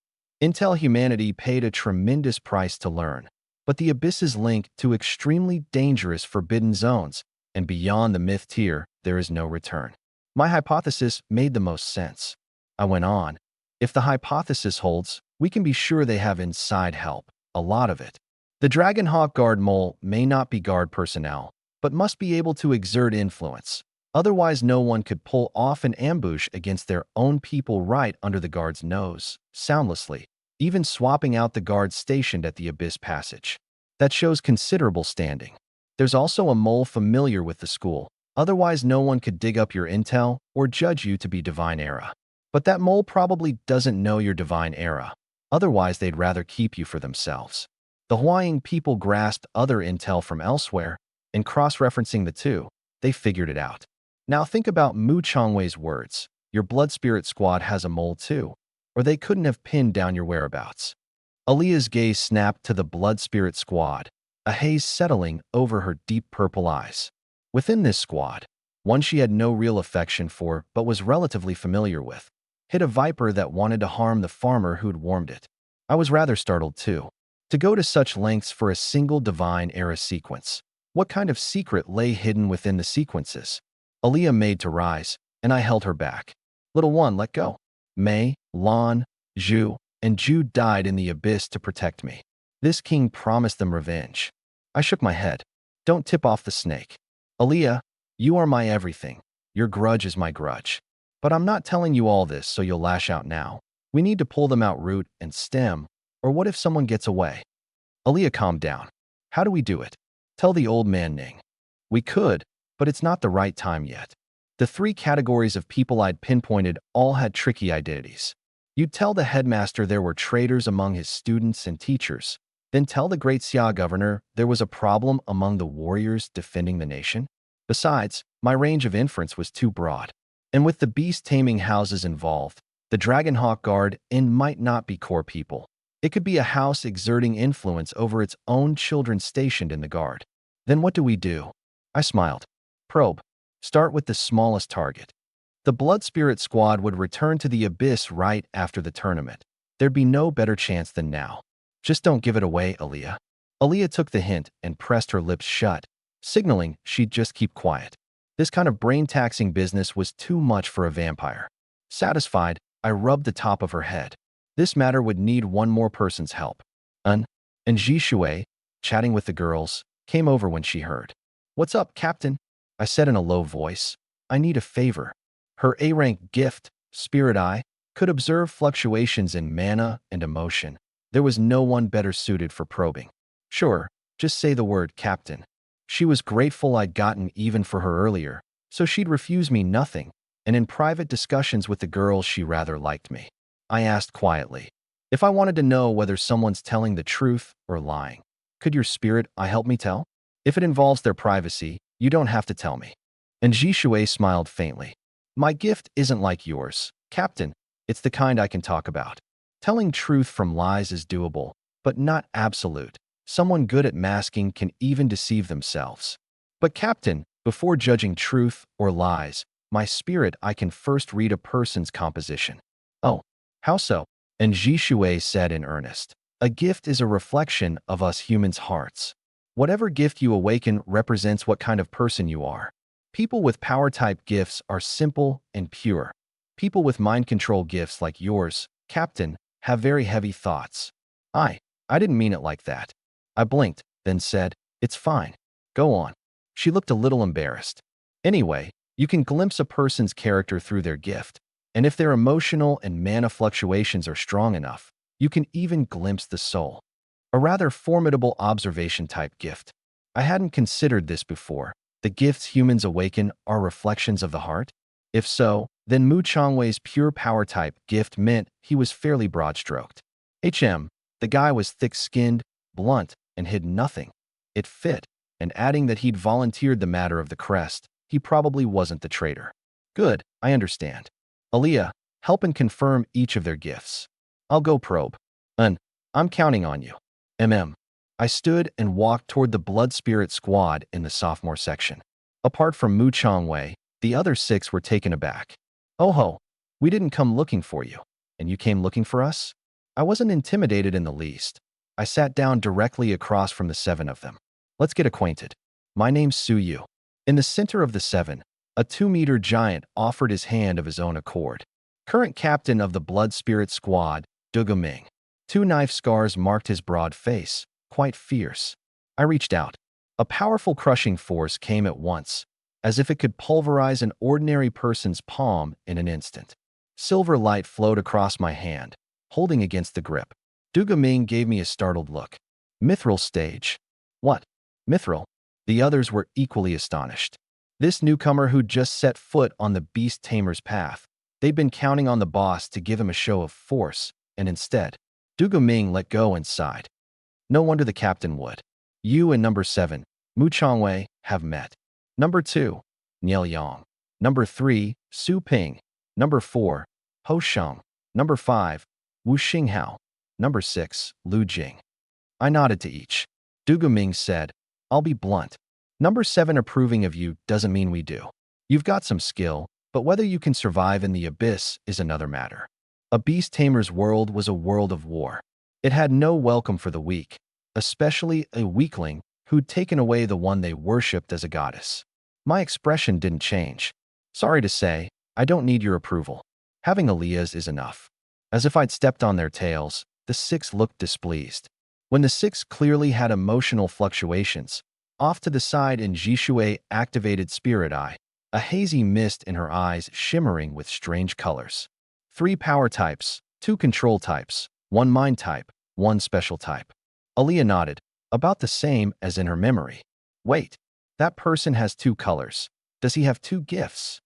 Intel humanity paid a tremendous price to learn, but the abysses link to extremely dangerous forbidden zones, and beyond the myth tier, there is no return. My hypothesis made the most sense. I went on. If the hypothesis holds, we can be sure they have inside help, a lot of it. The Dragonhawk Guard mole may not be guard personnel, but must be able to exert influence. Otherwise, no one could pull off an ambush against their own people right under the guard's nose, soundlessly, even swapping out the guards stationed at the Abyss Passage. That shows considerable standing. There's also a mole familiar with the school. Otherwise, no one could dig up your intel or judge you to be Divine Era. But that mole probably doesn't know your Divine Era. Otherwise, they'd rather keep you for themselves. The Huaying people grasped other intel from elsewhere, and cross-referencing the two, they figured it out. Now think about Mu Changwei's words. Your blood spirit squad has a mole too, or they couldn't have pinned down your whereabouts. Aaliyah's gaze snapped to the blood spirit squad, a haze settling over her deep purple eyes. Within this squad, one she had no real affection for but was relatively familiar with, hid a viper that wanted to harm the farmer who'd warmed it. I was rather startled too. To go to such lengths for a single Divine Era sequence. What kind of secret lay hidden within the sequences? Aaliyah made to rise, and I held her back. Little one, let go. Mei, Lan, Zhu, and Ju died in the abyss to protect me. This king promised them revenge. I shook my head. Don't tip off the snake. Aaliyah, you are my everything. Your grudge is my grudge. But I'm not telling you all this so you'll lash out now. We need to pull them out root and stem, or what if someone gets away? Aaliyah calmed down. How do we do it? Tell the old man Ning. We could, but it's not the right time yet. The three categories of people I'd pinpointed all had tricky identities. You'd tell the headmaster there were traitors among his students and teachers, then tell the great Xia governor there was a problem among the warriors defending the nation. Besides, my range of inference was too broad. And with the beast-taming houses involved, the Dragonhawk Guard might not be core people. It could be a house exerting influence over its own children stationed in the guard. Then what do we do? I smiled. Probe. Start with the smallest target. The Blood Spirit Squad would return to the Abyss right after the tournament. There'd be no better chance than now. Just don't give it away, Aaliyah. Aaliyah took the hint and pressed her lips shut, signaling she'd just keep quiet. This kind of brain-taxing business was too much for a vampire. Satisfied, I rubbed the top of her head. This matter would need one more person's help. And Ji Shui, chatting with the girls, came over when she heard. What's up, Captain? I said in a low voice. I need a favor. Her A-rank gift, Spirit Eye, could observe fluctuations in mana and emotion. There was no one better suited for probing. Sure, just say the word, Captain. She was grateful I'd gotten even for her earlier, so she'd refuse me nothing, and in private discussions with the girls she rather liked me. I asked quietly, if I wanted to know whether someone's telling the truth or lying, could your Spirit Eye help me tell? If it involves their privacy, you don't have to tell me. And Ji Shui smiled faintly. My gift isn't like yours, Captain. It's the kind I can talk about. Telling truth from lies is doable, but not absolute. Someone good at masking can even deceive themselves. But Captain, before judging truth or lies, my Spirit Eye can first read a person's composition. Oh, how so? And Ji Shui said in earnest. A gift is a reflection of us humans' hearts. Whatever gift you awaken represents what kind of person you are. People with power-type gifts are simple and pure. People with mind control gifts like yours, Captain, have very heavy thoughts. I didn't mean it like that. I blinked, then said, it's fine. Go on. She looked a little embarrassed. Anyway, you can glimpse a person's character through their gift, and if their emotional and mana fluctuations are strong enough, you can even glimpse the soul. A rather formidable observation-type gift. I hadn't considered this before. The gifts humans awaken are reflections of the heart? If so, then Mu Changwei's pure power-type gift meant he was fairly broad-stroked. The guy was thick-skinned, blunt, and hid nothing. It fit, and adding that he'd volunteered the matter of the crest, he probably wasn't the traitor. Good, I understand. Aaliyah, help and confirm each of their gifts. I'll go probe. I'm counting on you. I stood and walked toward the Blood Spirit Squad in the sophomore section. Apart from Mu Changwei, the other 6 were taken aback. Oh ho, we didn't come looking for you, and you came looking for us? I wasn't intimidated in the least. I sat down directly across from the 7 of them. Let's get acquainted. My name's Su Yu. In the center of the 7, a 2-meter giant offered his hand of his own accord. Current captain of the Blood Spirit Squad, Duga Ming. 2 knife scars marked his broad face, quite fierce. I reached out. A powerful crushing force came at once, as if it could pulverize an ordinary person's palm in an instant. Silver light flowed across my hand, holding against the grip. Duga Ming gave me a startled look. Mithril stage. What? Mithril? The others were equally astonished. This newcomer who'd just set foot on the beast tamer's path. They'd been counting on the boss to give him a show of force, and instead, Duga Ming let go and sighed. No wonder the captain would. You and number 7, Mu Changwei, have met. Number 2, Niel Yang. Number 3, Su Ping. Number 4, Ho Sheng. Number 5, Wu Xinghao. Number 6, Lu Jing. I nodded to each. Duga Ming said, I'll be blunt. Number 7 approving of you doesn't mean we do. You've got some skill, but whether you can survive in the abyss is another matter. A beast tamer's world was a world of war. It had no welcome for the weak, especially a weakling who'd taken away the one they worshipped as a goddess. My expression didn't change. Sorry to say, I don't need your approval. Having Aaliyah's is enough. As if I'd stepped on their tails, the 6 looked displeased. When the 6 clearly had emotional fluctuations, off to the side in Ji Shui activated Spirit Eye, a hazy mist in her eyes shimmering with strange colors. 3 power types, 2 control types, 1 mind type, 1 special type. Aaliyah nodded, about the same as in her memory. Wait, that person has 2 colors. Does he have 2 gifts?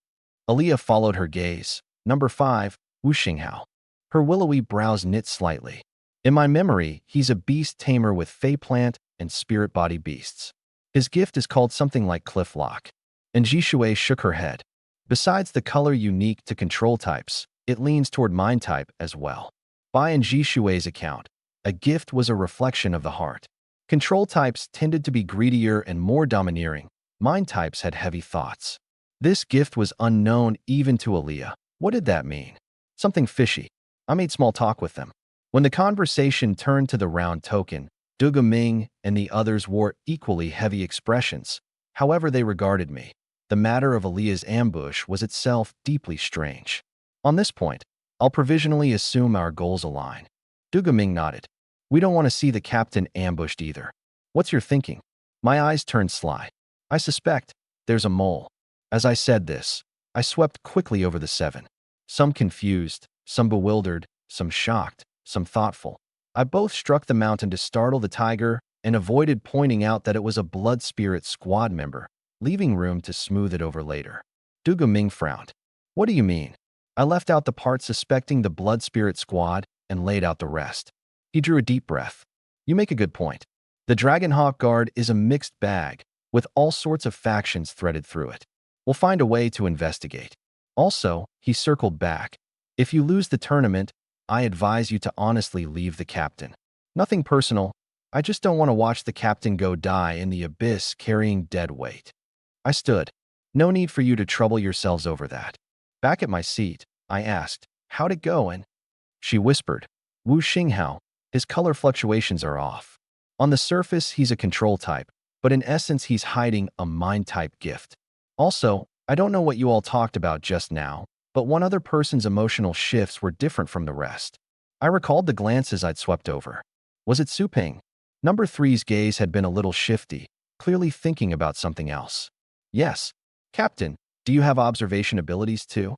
Aaliyah followed her gaze. Number 5, Wu Xinghao. Her willowy brows knit slightly. In my memory, he's a beast tamer with fey plant and spirit body beasts. His gift is called something like Cliff Lock. And Jishui shook her head. Besides the color unique to control types, it leans toward mind type as well. By Jishui's account, a gift was a reflection of the heart. Control types tended to be greedier and more domineering. Mind types had heavy thoughts. This gift was unknown even to Aaliyah. What did that mean? Something fishy. I made small talk with them. When the conversation turned to the round token, Duga Ming and the others wore equally heavy expressions. However they regarded me, the matter of Aaliyah's ambush was itself deeply strange. On this point, I'll provisionally assume our goals align. Duga Ming nodded. We don't want to see the captain ambushed either. What's your thinking? My eyes turned sly. I suspect there's a mole. As I said this, I swept quickly over the 7. Some confused, some bewildered, some shocked, some thoughtful. I both struck the mountain to startle the tiger and avoided pointing out that it was a blood spirit squad member, leaving room to smooth it over later. Duga Ming frowned. What do you mean? I left out the part suspecting the blood spirit squad and laid out the rest. He drew a deep breath. You make a good point. The Dragonhawk Guard is a mixed bag, with all sorts of factions threaded through it. We'll find a way to investigate. Also, he circled back. If you lose the tournament, I advise you to honestly leave the captain. Nothing personal. I just don't want to watch the captain go die in the abyss carrying dead weight. I stood. No need for you to trouble yourselves over that. Back at my seat, I asked, how'd it go? And she whispered, Wu Xinghao, his color fluctuations are off. On the surface, he's a control type, but in essence, he's hiding a mind type gift. Also, I don't know what you all talked about just now, but one other person's emotional shifts were different from the rest. I recalled the glances I'd swept over. Was it Su Ping? Number 3's gaze had been a little shifty, clearly thinking about something else. Yes. Captain, do you have observation abilities too?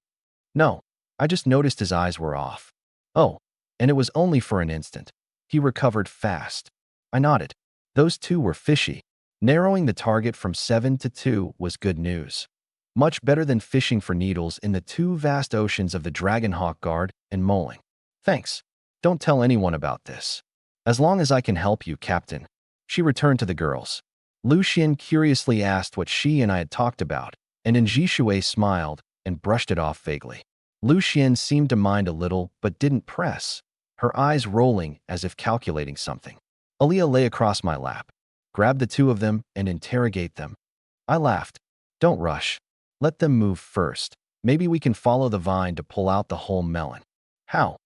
No. I just noticed his eyes were off. Oh, and it was only for an instant. He recovered fast. I nodded. Those 2 were fishy. Narrowing the target from 7 to 2 was good news. Much better than fishing for needles in the 2 vast oceans of the Dragonhawk Guard and moling. Thanks. Don't tell anyone about this. As long as I can help you, Captain. She returned to the girls. Lu Xian curiously asked what she and I had talked about, and Jishui smiled and brushed it off vaguely. Lu Xian seemed to mind a little but didn't press, her eyes rolling as if calculating something. Aaliyah lay across my lap. Grab the 2 of them and interrogate them. I laughed. Don't rush. Let them move first. Maybe we can follow the vine to pull out the whole melon. How?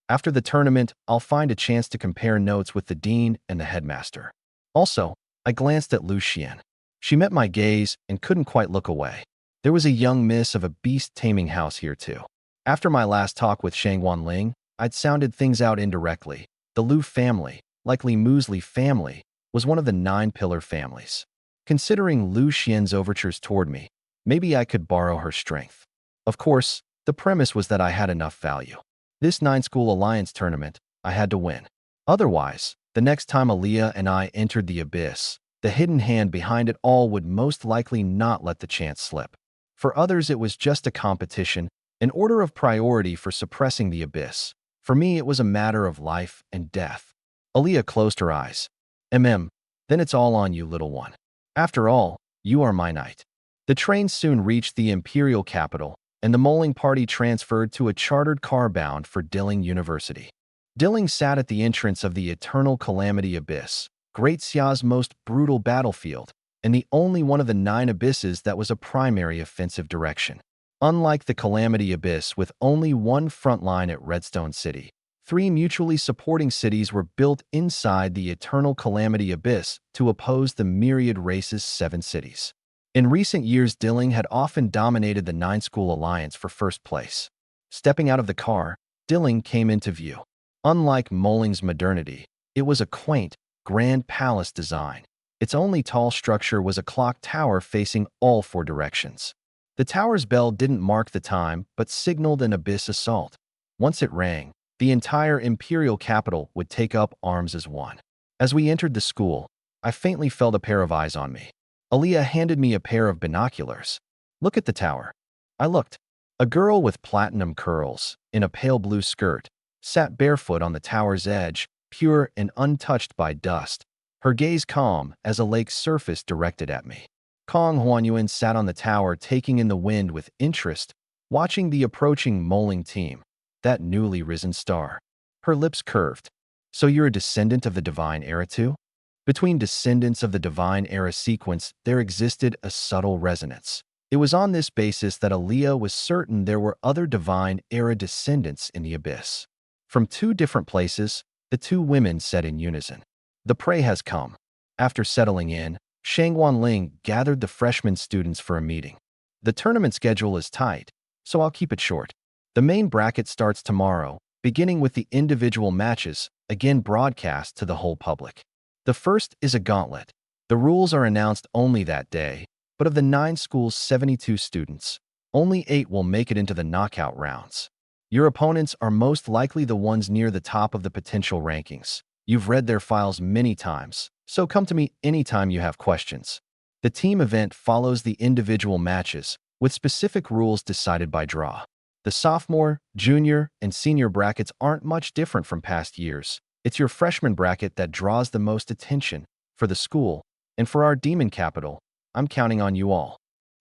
After the tournament, I'll find a chance to compare notes with the dean and the headmaster. Also, I glanced at Lu Xian. She met my gaze and couldn't quite look away. There was a young miss of a beast-taming house here too. After my last talk with Shang Wanling, I'd sounded things out indirectly. The Lu family, likely Muesli family, was one of the 9 pillar families. Considering Lu Xian's overtures toward me, maybe I could borrow her strength. Of course, the premise was that I had enough value. This 9-school alliance tournament, I had to win. Otherwise, the next time Aaliyah and I entered the abyss, the hidden hand behind it all would most likely not let the chance slip. For others, it was just a competition, an order of priority for suppressing the abyss. For me, it was a matter of life and death. Aaliyah closed her eyes. Then it's all on you, little one. After all, you are my knight. The train soon reached the imperial capital, and the moling party transferred to a chartered car bound for Dilling University. Dilling sat at the entrance of the Eternal Calamity Abyss, Great Xia's most brutal battlefield, and the only one of the 9 abysses that was a primary offensive direction. Unlike the Calamity Abyss with only one front line at Redstone City, 3 mutually supporting cities were built inside the Eternal Calamity Abyss to oppose the myriad race's 7 cities. In recent years, Dilling had often dominated the 9-school alliance for first place. Stepping out of the car, Dilling came into view. Unlike Moling's modernity, it was a quaint, grand palace design. Its only tall structure was a clock tower facing all 4 directions. The tower's bell didn't mark the time, but signaled an abyss assault. Once it rang, the entire imperial capital would take up arms as one. As we entered the school, I faintly felt a pair of eyes on me. Aaliyah handed me a pair of binoculars. Look at the tower. I looked. A girl with platinum curls, in a pale blue skirt, sat barefoot on the tower's edge, pure and untouched by dust, her gaze calm as a lake's surface directed at me. Kong Huanyuan sat on the tower taking in the wind with interest, watching the approaching Moling team, that newly risen star. Her lips curved. So you're a descendant of the divine era too? Between descendants of the divine era sequence, there existed a subtle resonance. It was on this basis that Aaliyah was certain there were other divine era descendants in the abyss. From two different places, the two women said in unison, "The prey has come." After settling in, Shang Wanling gathered the freshman students for a meeting. The tournament schedule is tight, so I'll keep it short. The main bracket starts tomorrow, beginning with the individual matches, again broadcast to the whole public. The first is a gauntlet. The rules are announced only that day, but of the 9 schools' 72 students, only 8 will make it into the knockout rounds. Your opponents are most likely the ones near the top of the potential rankings. You've read their files many times, so come to me anytime you have questions. The team event follows the individual matches, with specific rules decided by draw. The sophomore, junior, and senior brackets aren't much different from past years. It's your freshman bracket that draws the most attention for the school, and for our demon capital, I'm counting on you all.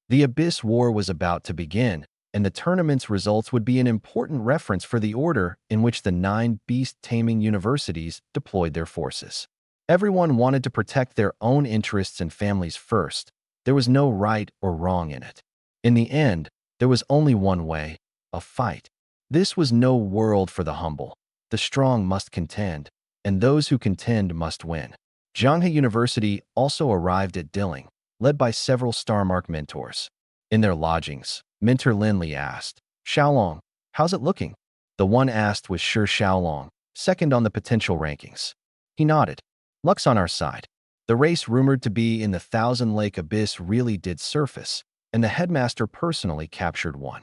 The Abyss War was about to begin, and the tournament's results would be an important reference for the order in which the 9 beast-taming universities deployed their forces. Everyone wanted to protect their own interests and families first. There was no right or wrong in it. In the end, there was only one way: a fight. This was no world for the humble. The strong must contend, and those who contend must win. Zhanghe University also arrived at Dilling, led by several Starmark mentors. In their lodgings, Mentor Linley asked, "Xiaolong, how's it looking?" The one asked was sure Xiaolong, second on the potential rankings. He nodded. "Luck's on our side." The race rumored to be in the Thousand Lake Abyss really did surface, and the headmaster personally captured one.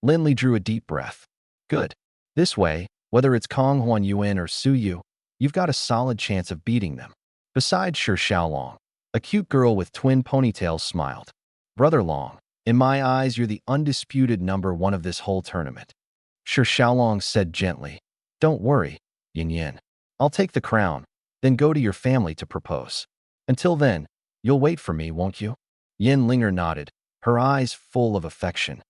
Linley drew a deep breath. "Good. This way, whether it's Kong Huanyuan or Su Yu, you've got a solid chance of beating them." Besides Sure Xiaolong, a cute girl with twin ponytails smiled. "Brother Long, in my eyes you're the undisputed number 1 of this whole tournament." Sure Xiaolong said gently, "Don't worry, Yin Yin. I'll take the crown, then go to your family to propose. Until then, you'll wait for me, won't you?" Yin Linger nodded, her eyes full of affection.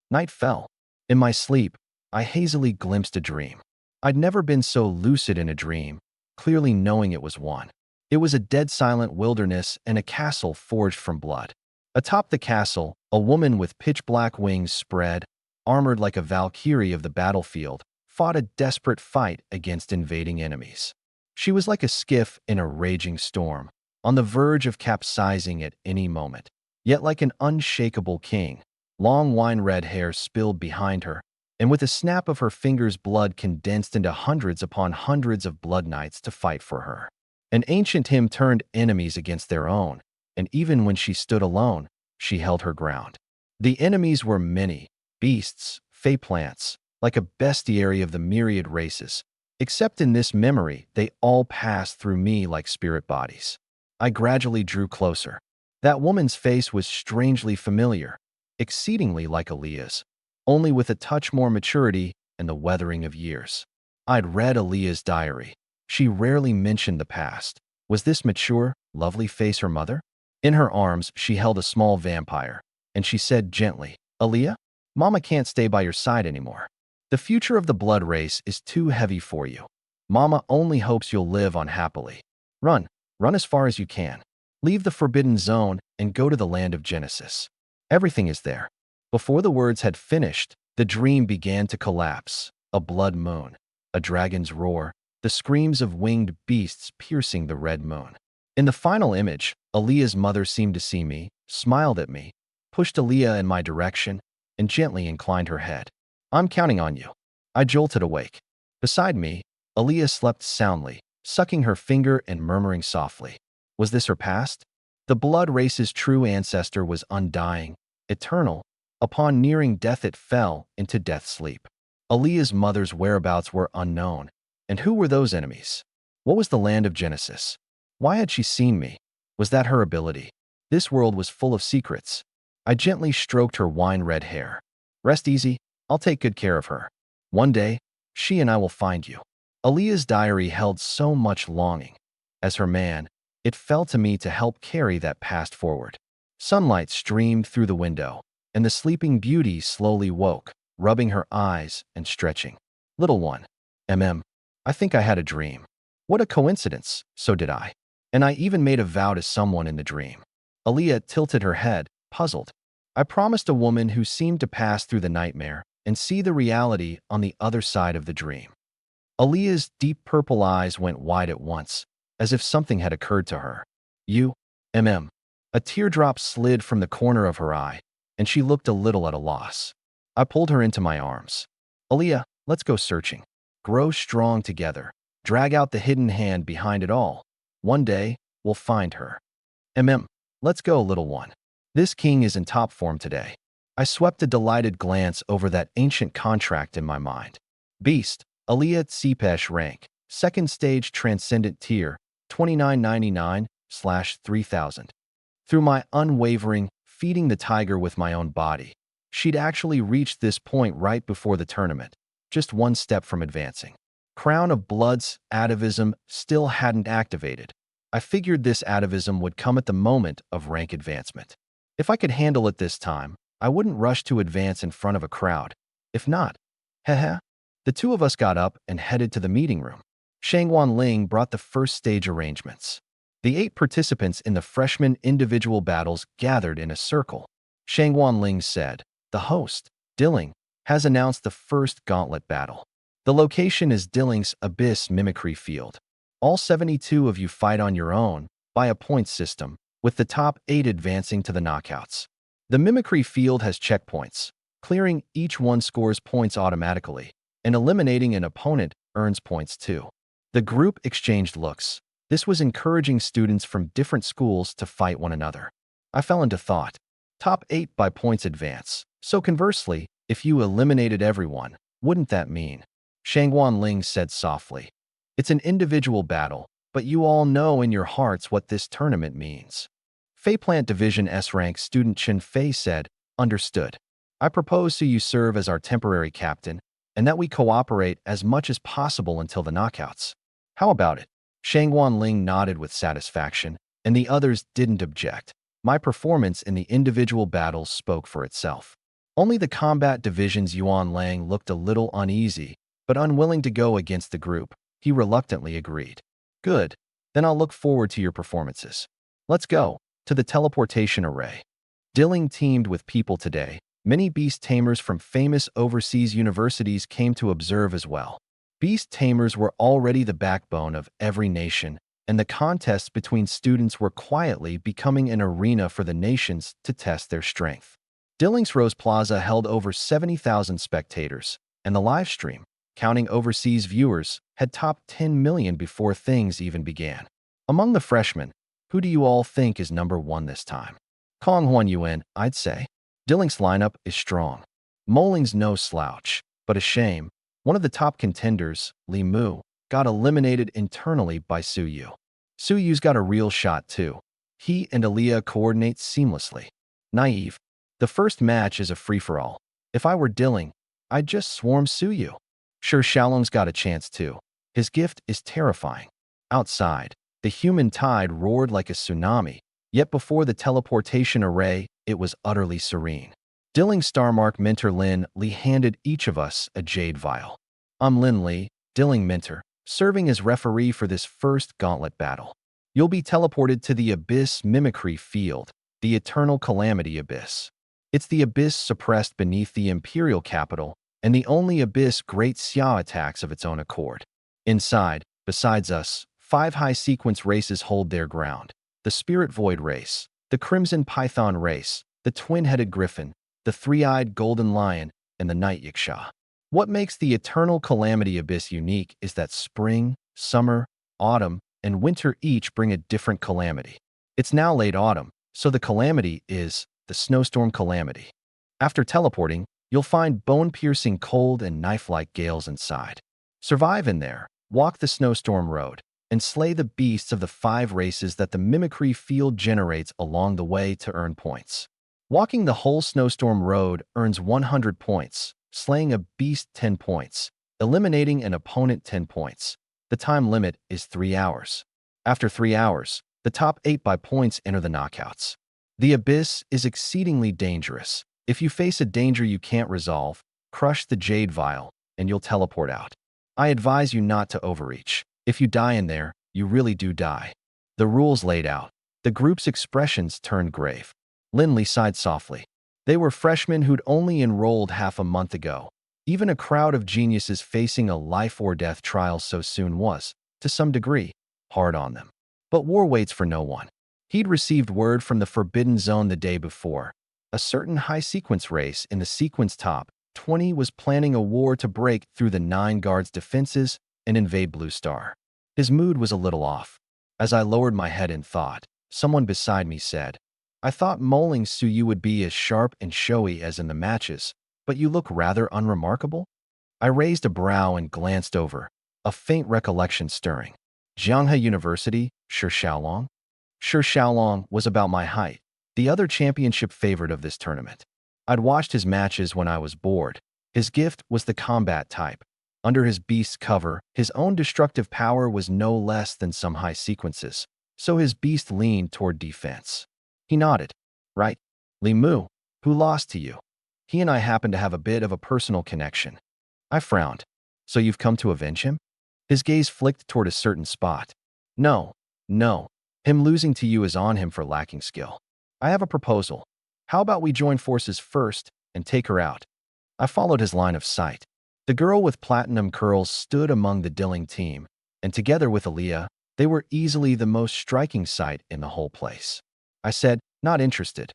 Night fell. In my sleep, I hazily glimpsed a dream. I'd never been so lucid in a dream, clearly knowing it was one. It was a dead silent wilderness and a castle forged from blood. Atop the castle, a woman with pitch-black wings spread, armored like a valkyrie of the battlefield, fought a desperate fight against invading enemies. She was like a skiff in a raging storm, on the verge of capsizing at any moment. Yet like an unshakable king, long wine-red hair spilled behind her, and with a snap of her fingers blood condensed into hundreds upon hundreds of blood knights to fight for her. An ancient hymn turned enemies against their own, and even when she stood alone, she held her ground. The enemies were many, beasts, fey plants, like a bestiary of the myriad races. Except in this memory, they all passed through me like spirit bodies. I gradually drew closer. That woman's face was strangely familiar, exceedingly like Aaliyah's, only with a touch more maturity and the weathering of years. I'd read Aaliyah's diary. She rarely mentioned the past. Was this mature, lovely face her mother? In her arms, she held a small vampire, and she said gently, "Aaliyah, Mama can't stay by your side anymore. The future of the blood race is too heavy for you. Mama only hopes you'll live on happily. Run as far as you can. Leave the forbidden zone and go to the land of Genesis. Everything is there." Before the words had finished, the dream began to collapse. A blood moon, a dragon's roar, the screams of winged beasts piercing the red moon. In the final image, Aaliyah's mother seemed to see me, smiled at me, pushed Aaliyah in my direction, and gently inclined her head. "I'm counting on you." I jolted awake. Beside me, Aaliyah slept soundly, sucking her finger and murmuring softly. Was this her past? The blood race's true ancestor was undying, eternal. Upon nearing death it fell into death sleep. Aaliyah's mother's whereabouts were unknown. And who were those enemies? What was the land of Genesis? Why had she seen me? Was that her ability? This world was full of secrets. I gently stroked her wine-red hair. Rest easy, I'll take good care of her. One day, she and I will find you. Aaliyah's diary held so much longing. As her man, it fell to me to help carry that past forward. Sunlight streamed through the window, and the sleeping beauty slowly woke, rubbing her eyes and stretching. Little one. I think I had a dream. What a coincidence, so did I. And I even made a vow to someone in the dream. Aaliyah tilted her head, puzzled. I promised a woman who seemed to pass through the nightmare and see the reality on the other side of the dream. Aaliyah's deep purple eyes went wide at once, as if something had occurred to her. You, A teardrop slid from the corner of her eye, and she looked a little at a loss. I pulled her into my arms. Aaliyah, let's go searching. Grow strong together. Drag out the hidden hand behind it all. One day, we'll find her. Let's go, little one. This king is in top form today. I swept a delighted glance over that ancient contract in my mind. Beast, Aaliyah Tsepesh rank, second stage transcendent tier, 2999/3000. Through my unwavering, feeding the tiger with my own body, she'd actually reached this point right before the tournament, just one step from advancing. Crown of Blood's atavism still hadn't activated. I figured this atavism would come at the moment of rank advancement. If I could handle it this time, I wouldn't rush to advance in front of a crowd. If not, The two of us got up and headed to the meeting room. Shangwan Ling brought the first stage arrangements. The 8 participants in the freshman individual battles gathered in a circle. Shangwan Ling said, "The host, Dilling, has announced the first gauntlet battle. The location is Dilling's Abyss Mimicry Field. All 72 of you fight on your own, by a point system, with the top 8 advancing to the knockouts. The Mimicry Field has checkpoints. Clearing each one scores points automatically, and eliminating an opponent earns points too." The group exchanged looks. This was encouraging students from different schools to fight one another. I fell into thought. Top 8 by points advance. So conversely, if you eliminated everyone, wouldn't that mean? Shangwan Ling said softly. It's an individual battle, but you all know in your hearts what this tournament means. Fei Plant Division S rank student Chen Fei said, "Understood. I propose so you serve as our temporary captain, and that we cooperate as much as possible until the knockouts. How about it?" Shangwan Ling nodded with satisfaction, and the others didn't object. My performance in the individual battles spoke for itself. Only the combat division's Yuan Lang looked a little uneasy, but unwilling to go against the group. He reluctantly agreed. "Good. Then I'll look forward to your performances. Let's go to the teleportation array." Dilling teamed with people today. Many beast tamers from famous overseas universities came to observe as well. Beast tamers were already the backbone of every nation, and the contests between students were quietly becoming an arena for the nations to test their strength. Dilling's Rose Plaza held over 70,000 spectators, and the live stream, counting overseas viewers, had topped 10 million before things even began. Among the freshmen, who do you all think is number 1 this time? Kong Huan Yuan, I'd say. Dilling's lineup is strong. Moling's no slouch, but a shame. One of the top contenders, Li Mu, got eliminated internally by Su Yu. Su Yu's got a real shot too. He and Aaliyah coordinate seamlessly. Naive. The first match is a free-for-all. If I were Dilling, I'd just swarm Su Yu. Sure, Xiaolong's got a chance too. His gift is terrifying. Outside, the human tide roared like a tsunami, yet before the teleportation array, it was utterly serene. Dilling's Starmark mentor Lin Li handed each of us a jade vial. I'm Lin Li, Dilling mentor, serving as referee for this first gauntlet battle. You'll be teleported to the Abyss Mimicry Field, the Eternal Calamity Abyss. It's the abyss suppressed beneath the Imperial capital, and the only abyss Great Xia attacks of its own accord. Inside, besides us, 5 high-sequence races hold their ground. The Spirit Void race, the Crimson Python race, the Twin-Headed Griffin, the Three-Eyed Golden Lion, and the Night Yiksha. What makes the Eternal Calamity Abyss unique is that spring, summer, autumn, and winter each bring a different calamity. It's now late autumn, so the calamity is the snowstorm calamity. After teleporting, you'll find bone-piercing cold and knife-like gales inside. Survive in there, walk the snowstorm road, and slay the beasts of the 5 races that the mimicry field generates along the way to earn points. Walking the whole snowstorm road earns 100 points, slaying a beast 10 points, eliminating an opponent 10 points. The time limit is 3 hours. After 3 hours, the top 8 by points enter the knockouts. The abyss is exceedingly dangerous. If you face a danger you can't resolve, crush the jade vial, and you'll teleport out. I advise you not to overreach. If you die in there, you really do die. The rules laid out. The group's expressions turned grave. Lindley sighed softly. They were freshmen who'd only enrolled half a month ago. Even a crowd of geniuses facing a life-or-death trial so soon was, to some degree, hard on them. But war waits for no one. He'd received word from the Forbidden Zone the day before. A certain high-sequence race in the sequence top 20 was planning a war to break through the 9 guards' defenses and invade Blue Star. His mood was a little off. As I lowered my head in thought, someone beside me said, "I thought Moling's Suyu would be as sharp and showy as in the matches, but you look rather unremarkable." I raised a brow and glanced over, a faint recollection stirring. Jianghe University, Shi Xiaolong? Shi Xiaolong was about my height, the other championship favorite of this tournament. I'd watched his matches when I was bored. His gift was the combat type. Under his beast's cover, his own destructive power was no less than some high sequences, so his beast leaned toward defense. He nodded. "Right. Li Mu, who lost to you. He and I happen to have a bit of a personal connection." I frowned. "So you've come to avenge him?" His gaze flicked toward a certain spot. No. Him losing to you is on him for lacking skill. I have a proposal. How about we join forces first and take her out?" I followed his line of sight. The girl with platinum curls stood among the Dilling team, and together with Aaliyah, they were easily the most striking sight in the whole place. I said, "Not interested."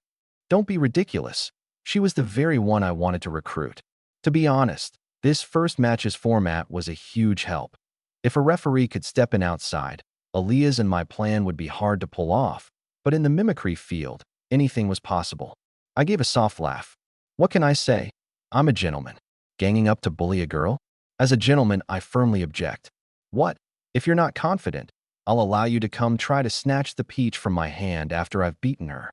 "Don't be ridiculous. She was the very one I wanted to recruit." To be honest, this first match's format was a huge help. If a referee could step in outside, Aaliyah's and my plan would be hard to pull off, but in the mimicry field, anything was possible. I gave a soft laugh. What can I say? I'm a gentleman. Ganging up to bully a girl? As a gentleman, I firmly object. What? If you're not confident, I'll allow you to come try to snatch the peach from my hand after I've beaten her.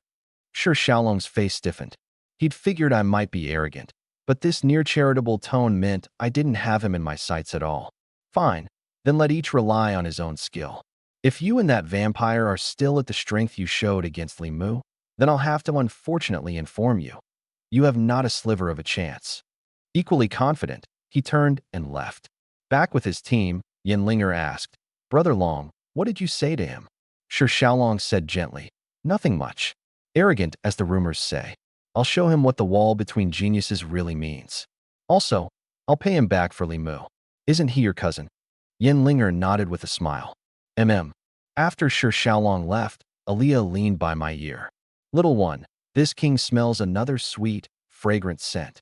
Sure, Xiaolong's face stiffened. He'd figured I might be arrogant, but this near-charitable tone meant I didn't have him in my sights at all. Fine, then let each rely on his own skill. If you and that vampire are still at the strength you showed against Li Mu, then I'll have to unfortunately inform you. You have not a sliver of a chance. Equally confident, he turned and left. Back with his team, Yanlinger asked, "Brother Long, what did you say to him?" Sure, Xiaolong said gently, "Nothing much. Arrogant, as the rumors say. I'll show him what the wall between geniuses really means. Also, I'll pay him back for Li Mu. Isn't he your cousin?" Yanlinger nodded with a smile. After Sure Xiaolong left, Aaliyah leaned by my ear. "Little one, this king smells another sweet, fragrant scent."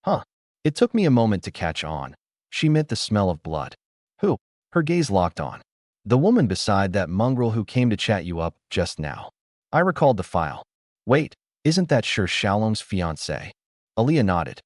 Huh. It took me a moment to catch on. She meant the smell of blood. Who? Her gaze locked on. "The woman beside that mongrel who came to chat you up just now." I recalled the file. "Wait, isn't that Sure Xiaolong's fiancée?" Aaliyah nodded.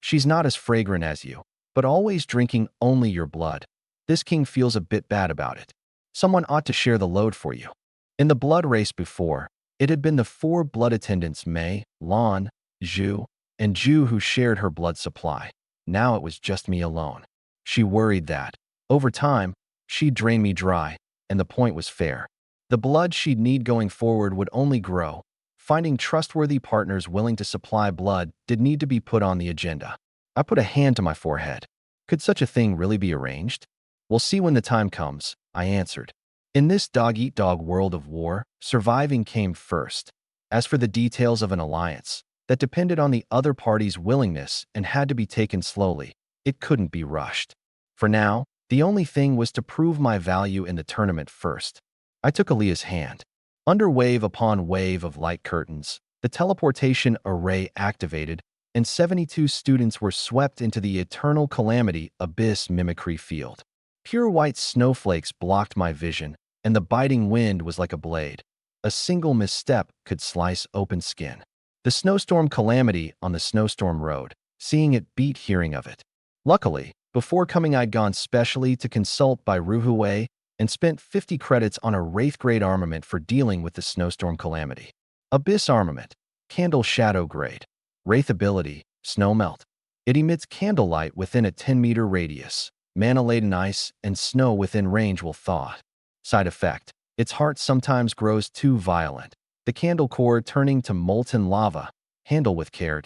She's not as fragrant as you, but always drinking only your blood. This king feels a bit bad about it. Someone ought to share the load for you." In the blood race before, it had been the 4 blood attendants Mei, Lan, Zhu, and Ju who shared her blood supply. Now it was just me alone. She worried that, over time, she'd drain me dry, and the point was fair. The blood she'd need going forward would only grow. Finding trustworthy partners willing to supply blood did need to be put on the agenda. I put a hand to my forehead. Could such a thing really be arranged? "We'll see when the time comes," I answered. In this dog-eat-dog world of war, surviving came first. As for the details of an alliance, that depended on the other party's willingness and had to be taken slowly, it couldn't be rushed. For now, the only thing was to prove my value in the tournament first. I took Aaliyah's hand. Under wave upon wave of light curtains, the teleportation array activated, and 72 students were swept into the eternal calamity abyss mimicry field. Pure white snowflakes blocked my vision, and the biting wind was like a blade. A single misstep could slice open skin. The snowstorm calamity on the snowstorm road, seeing it beat hearing of it. Luckily, before coming I'd gone specially to consult by Ruhuwei and spent 50 credits on a Wraith-grade armament for dealing with the snowstorm calamity. Abyss armament, candle shadow grade. Wraith ability, snow melt. It emits candlelight within a 10-meter radius. Mana-laden ice and snow within range will thaw. Side effect, its heart sometimes grows too violent. The candle core turning to molten lava. Handle with care.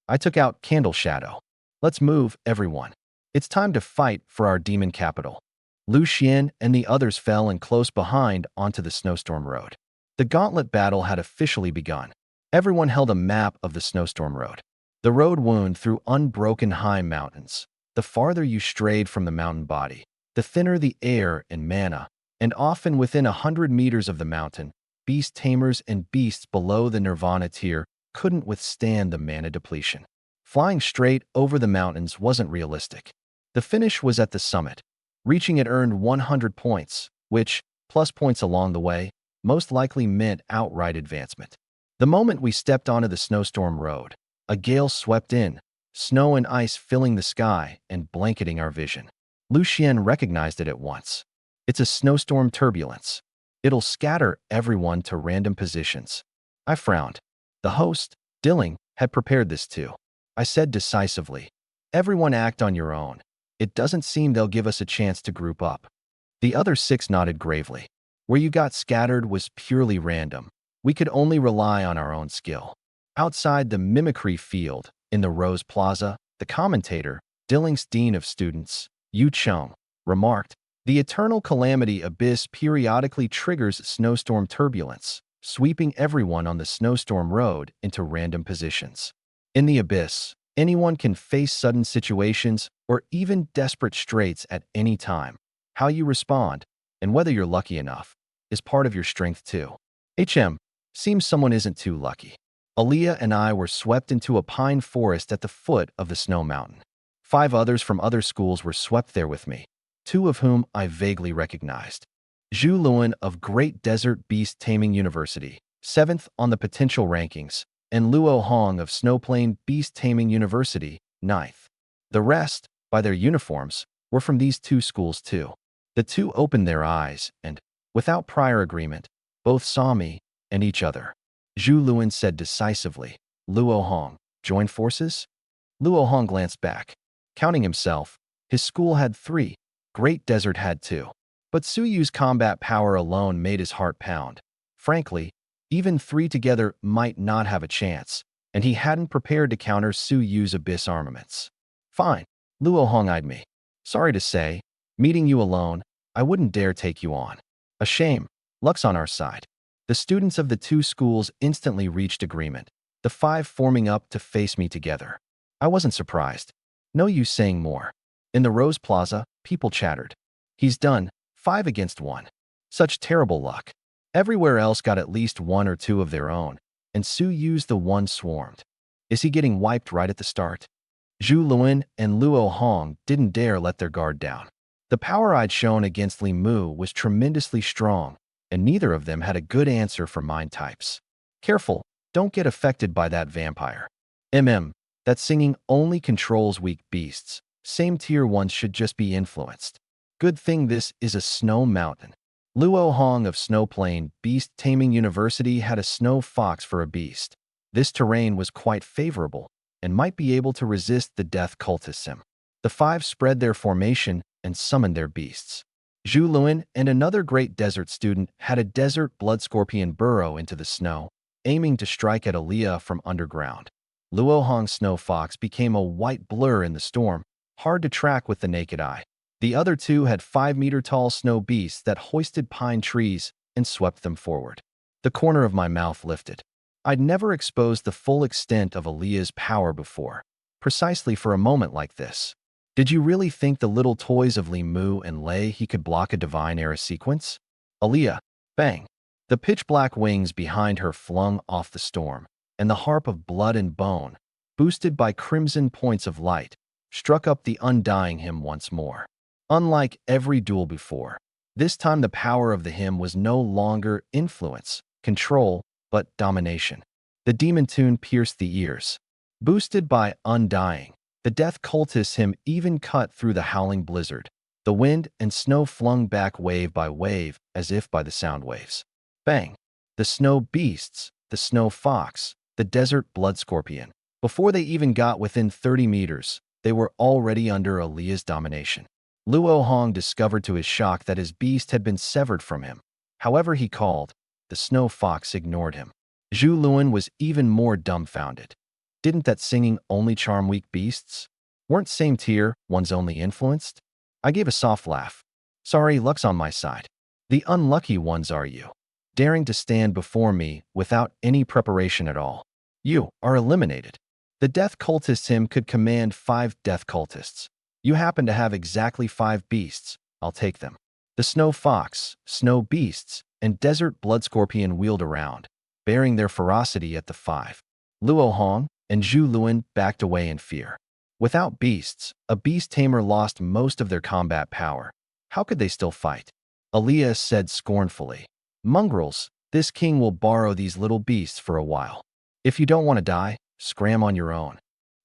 I took out Candle Shadow. Let's move, everyone. It's time to fight for our demon capital. Lu Xian and the others fell in close behind onto the snowstorm road. The gauntlet battle had officially begun. Everyone held a map of the snowstorm road. The road wound through unbroken high mountains. The farther you strayed from the mountain body, the thinner the air and mana, and often within 100 meters of the mountain, beast tamers and beasts below the Nirvana tier couldn't withstand the mana depletion. Flying straight over the mountains wasn't realistic. The finish was at the summit. Reaching it earned 100 points, which, plus points along the way, most likely meant outright advancement. The moment we stepped onto the snowstorm road, a gale swept in, snow and ice filling the sky and blanketing our vision. Lu Xian recognized it at once. It's a snowstorm turbulence. It'll scatter everyone to random positions. I frowned. The host, Dilling, had prepared this too. I said decisively, everyone act on your own. It doesn't seem they'll give us a chance to group up. The other 6 nodded gravely. Where you got scattered was purely random. We could only rely on our own skill. Outside the mimicry field, in the Rose Plaza, the commentator, Dilling's dean of students, Yu Cheng, remarked, the eternal calamity abyss periodically triggers snowstorm turbulence, sweeping everyone on the snowstorm road into random positions. In the abyss, anyone can face sudden situations or even desperate straits at any time. How you respond, and whether you're lucky enough, is part of your strength too. Seems someone isn't too lucky. Aaliyah and I were swept into a pine forest at the foot of the snow mountain. 5 others from other schools were swept there with me, 2 of whom I vaguely recognized. Zhu Luan of Great Desert Beast Taming University, 7th on the potential rankings, and Luo Hong of Snowplain Beast Taming University, 9th. The rest, by their uniforms, were from these 2 schools too. The 2 opened their eyes and, without prior agreement, both saw me and each other. Zhu Luan said decisively, Luo Hong, join forces? Luo Hong glanced back. Counting himself, his school had 3, Great Desert had 2. But Su Yu's combat power alone made his heart pound. Frankly, even 3 together might not have a chance, and he hadn't prepared to counter Su Yu's abyss armaments. Fine, Luo Hong eyed me. Sorry to say, meeting you alone, I wouldn't dare take you on. A shame, luck's on our side. The students of the 2 schools instantly reached agreement, the 5 forming up to face me together. I wasn't surprised. No use saying more. In the Rose Plaza, people chattered. He's done, 5 against 1. Such terrible luck. Everywhere else got at least 1 or 2 of their own, and Su Yu's the one swarmed. Is he getting wiped right at the start? Zhu Luan and Luo Hong didn't dare let their guard down. The power I'd shown against Li Mu was tremendously strong, and neither of them had a good answer for mind types. Careful, don't get affected by that vampire. That singing only controls weak beasts. Same tier ones should just be influenced. Good thing this is a snow mountain. Luo Hong of Snowplain Beast Taming University had a snow fox for a beast. This terrain was quite favorable and might be able to resist the death cultists. The 5 spread their formation and summoned their beasts. Zhu Luan and another Great Desert student had a desert blood scorpion burrow into the snow, aiming to strike at Aaliyah from underground. Luo Hong's snow fox became a white blur in the storm, hard to track with the naked eye. The other 2 had 5-meter-tall snow beasts that hoisted pine trees and swept them forward. The corner of my mouth lifted. I'd never exposed the full extent of Aaliyah's power before, precisely for a moment like this. Did you really think the little toys of Li Mu and Lei he could block a divine era sequence? Aaliyah, bang! The pitch-black wings behind her flung off the storm, and the harp of blood and bone, boosted by crimson points of light, struck up the undying hymn once more. Unlike every duel before, this time the power of the hymn was no longer influence, control, but domination. The demon tune pierced the ears. Boosted by Undying, the death cultists him even cut through the howling blizzard. The wind and snow flung back wave by wave as if by the sound waves. Bang! The snow beasts, the snow fox, the desert blood scorpion. Before they even got within 30 meters, they were already under Aaliyah's domination. Luo Hong discovered to his shock that his beast had been severed from him. However he called, the snow fox ignored him. Zhu Luan was even more dumbfounded. Didn't that singing only charm weak beasts? Weren't same tier ones only influenced? I gave a soft laugh. Sorry, luck's on my side. The unlucky ones are you, daring to stand before me without any preparation at all. You are eliminated. The death cultist him could command 5 death cultists. You happen to have exactly 5 beasts. I'll take them. The snow fox, snow beasts, and desert blood scorpion wheeled around, bearing their ferocity at the 5. Luo Hong and Zhu Luan backed away in fear. Without beasts, a beast tamer lost most of their combat power. How could they still fight? Aaliyah said scornfully. Mongrels, this king will borrow these little beasts for a while. If you don't want to die, scram on your own.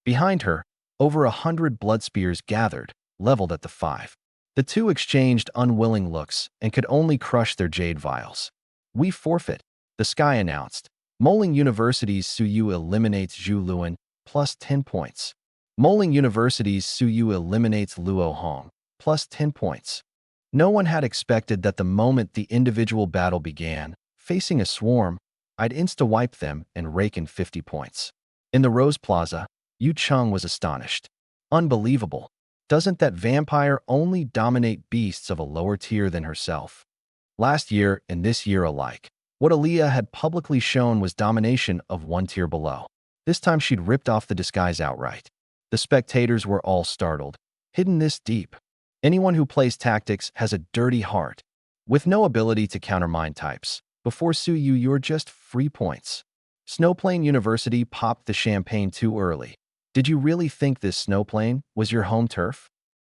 Behind her, over 100 blood spears gathered, leveled at the 5. The two exchanged unwilling looks and could only crush their jade vials. We forfeit, the sky announced. Moling University's Suyu eliminates Zhu Luan, plus 10 points. Moling University's Suyu eliminates Luo Hong, plus 10 points. No one had expected that the moment the individual battle began, facing a swarm, I'd insta-wipe them and rake in 50 points. In the Rose Plaza, Yu Chung was astonished. Unbelievable. Doesn't that vampire only dominate beasts of a lower tier than herself? Last year and this year alike, what Aaliyah had publicly shown was domination of 1 tier below. This time she'd ripped off the disguise outright. The spectators were all startled. Hidden this deep. Anyone who plays tactics has a dirty heart. With no ability to counter mind types, before Suyu you're just free points. Snowplane University popped the champagne too early. Did you really think this snowplane was your home turf?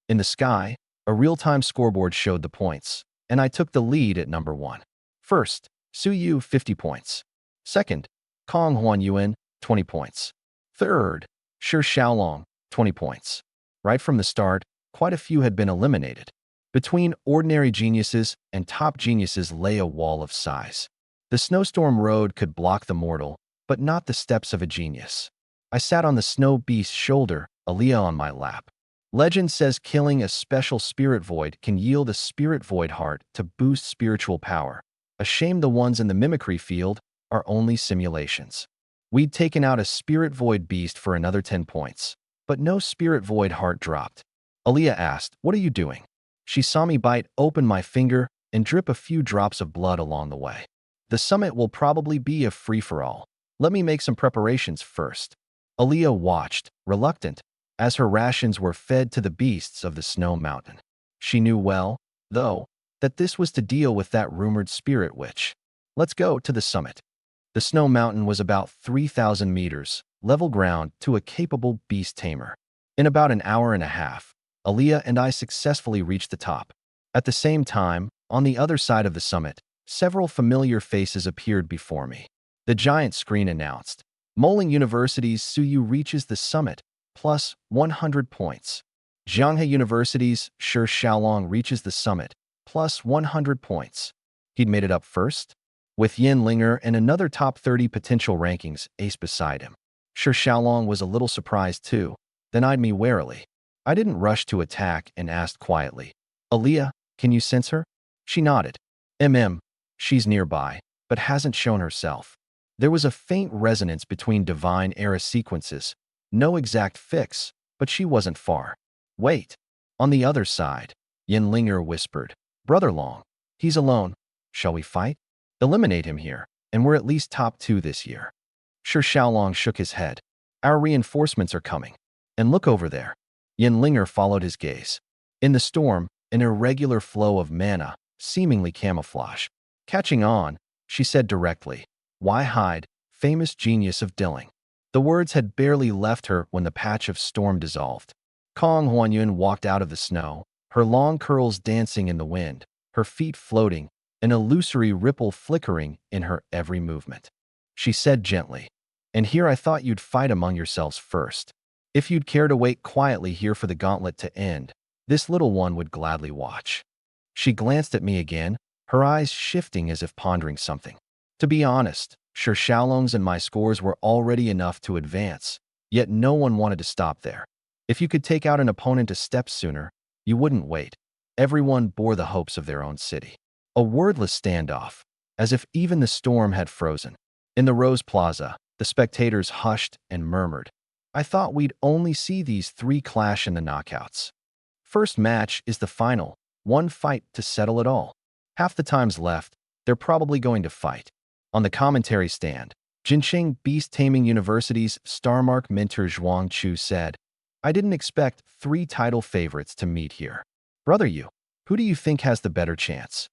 In the sky, a real-time scoreboard showed the points, and I took the lead at number 1. First, Suyu 50 points. Second, Kong Huanyuan 20 points. Third, Shi Xiaolong 20 points. Right from the start, quite a few had been eliminated. Between ordinary geniuses and top geniuses lay a wall of size. The snowstorm road could block the mortal, but not the steps of a genius. I sat on the snow beast's shoulder, Aaliyah on my lap. Legend says killing a special spirit void can yield a spirit void heart to boost spiritual power. A shame the ones in the mimicry field are only simulations. We'd taken out a spirit void beast for another 10 points, but no spirit void heart dropped. Aaliyah asked, "What are you doing?" She saw me bite open my finger and drip a few drops of blood along the way. The summit will probably be a free-for-all. Let me make some preparations first. Aaliyah watched, reluctant, as her rations were fed to the beasts of the snow mountain. She knew well, though, that this was to deal with that rumored spirit witch. Let's go to the summit. The snow mountain was about 3,000 meters, level ground to a capable beast tamer. In about an hour and a half, Aaliyah and I successfully reached the top. At the same time, on the other side of the summit, several familiar faces appeared before me. The giant screen announced, Moling University's Suyu reaches the summit, plus 100 points. Zhanghe University's Shi Xiaolong reaches the summit, plus 100 points. He'd made it up first, with Yin Linger and another top 30 potential rankings ace beside him. Shi Xiaolong was a little surprised too, then eyed me warily. I didn't rush to attack and asked quietly, "Aaliyah, can you sense her?" She nodded. She's nearby, but hasn't shown herself. There was a faint resonance between divine era sequences. No exact fix, but she wasn't far. Wait. On the other side, Yin Linger whispered, "Brother Long, he's alone. Shall we fight? Eliminate him here, and we're at least top 2 this year." Shi Xiaolong shook his head. "Our reinforcements are coming. And look over there." Yin Linger followed his gaze. In the storm, an irregular flow of mana, seemingly camouflage. Catching on, she said directly, "Why hide, famous genius of Dilling?" The words had barely left her when the patch of storm dissolved. Kong Huanyuan walked out of the snow, her long curls dancing in the wind, her feet floating, an illusory ripple flickering in her every movement. She said gently, "And here I thought you'd fight among yourselves first. If you'd care to wait quietly here for the gauntlet to end, this little one would gladly watch." She glanced at me again, her eyes shifting as if pondering something. To be honest, Sure Xiaolong's and my scores were already enough to advance, yet no one wanted to stop there. If you could take out an opponent a step sooner, you wouldn't wait. Everyone bore the hopes of their own city. A wordless standoff, as if even the storm had frozen. In the Rose Plaza, the spectators hushed and murmured. I thought we'd only see these three clash in the knockouts. First match is the final, one fight to settle it all. Half the time's left, they're probably going to fight. On the commentary stand, Jincheng Beast Taming University's Starmark mentor Zhuang Chu said, I didn't expect three title favorites to meet here. Brother Yu, who do you think has the better chance?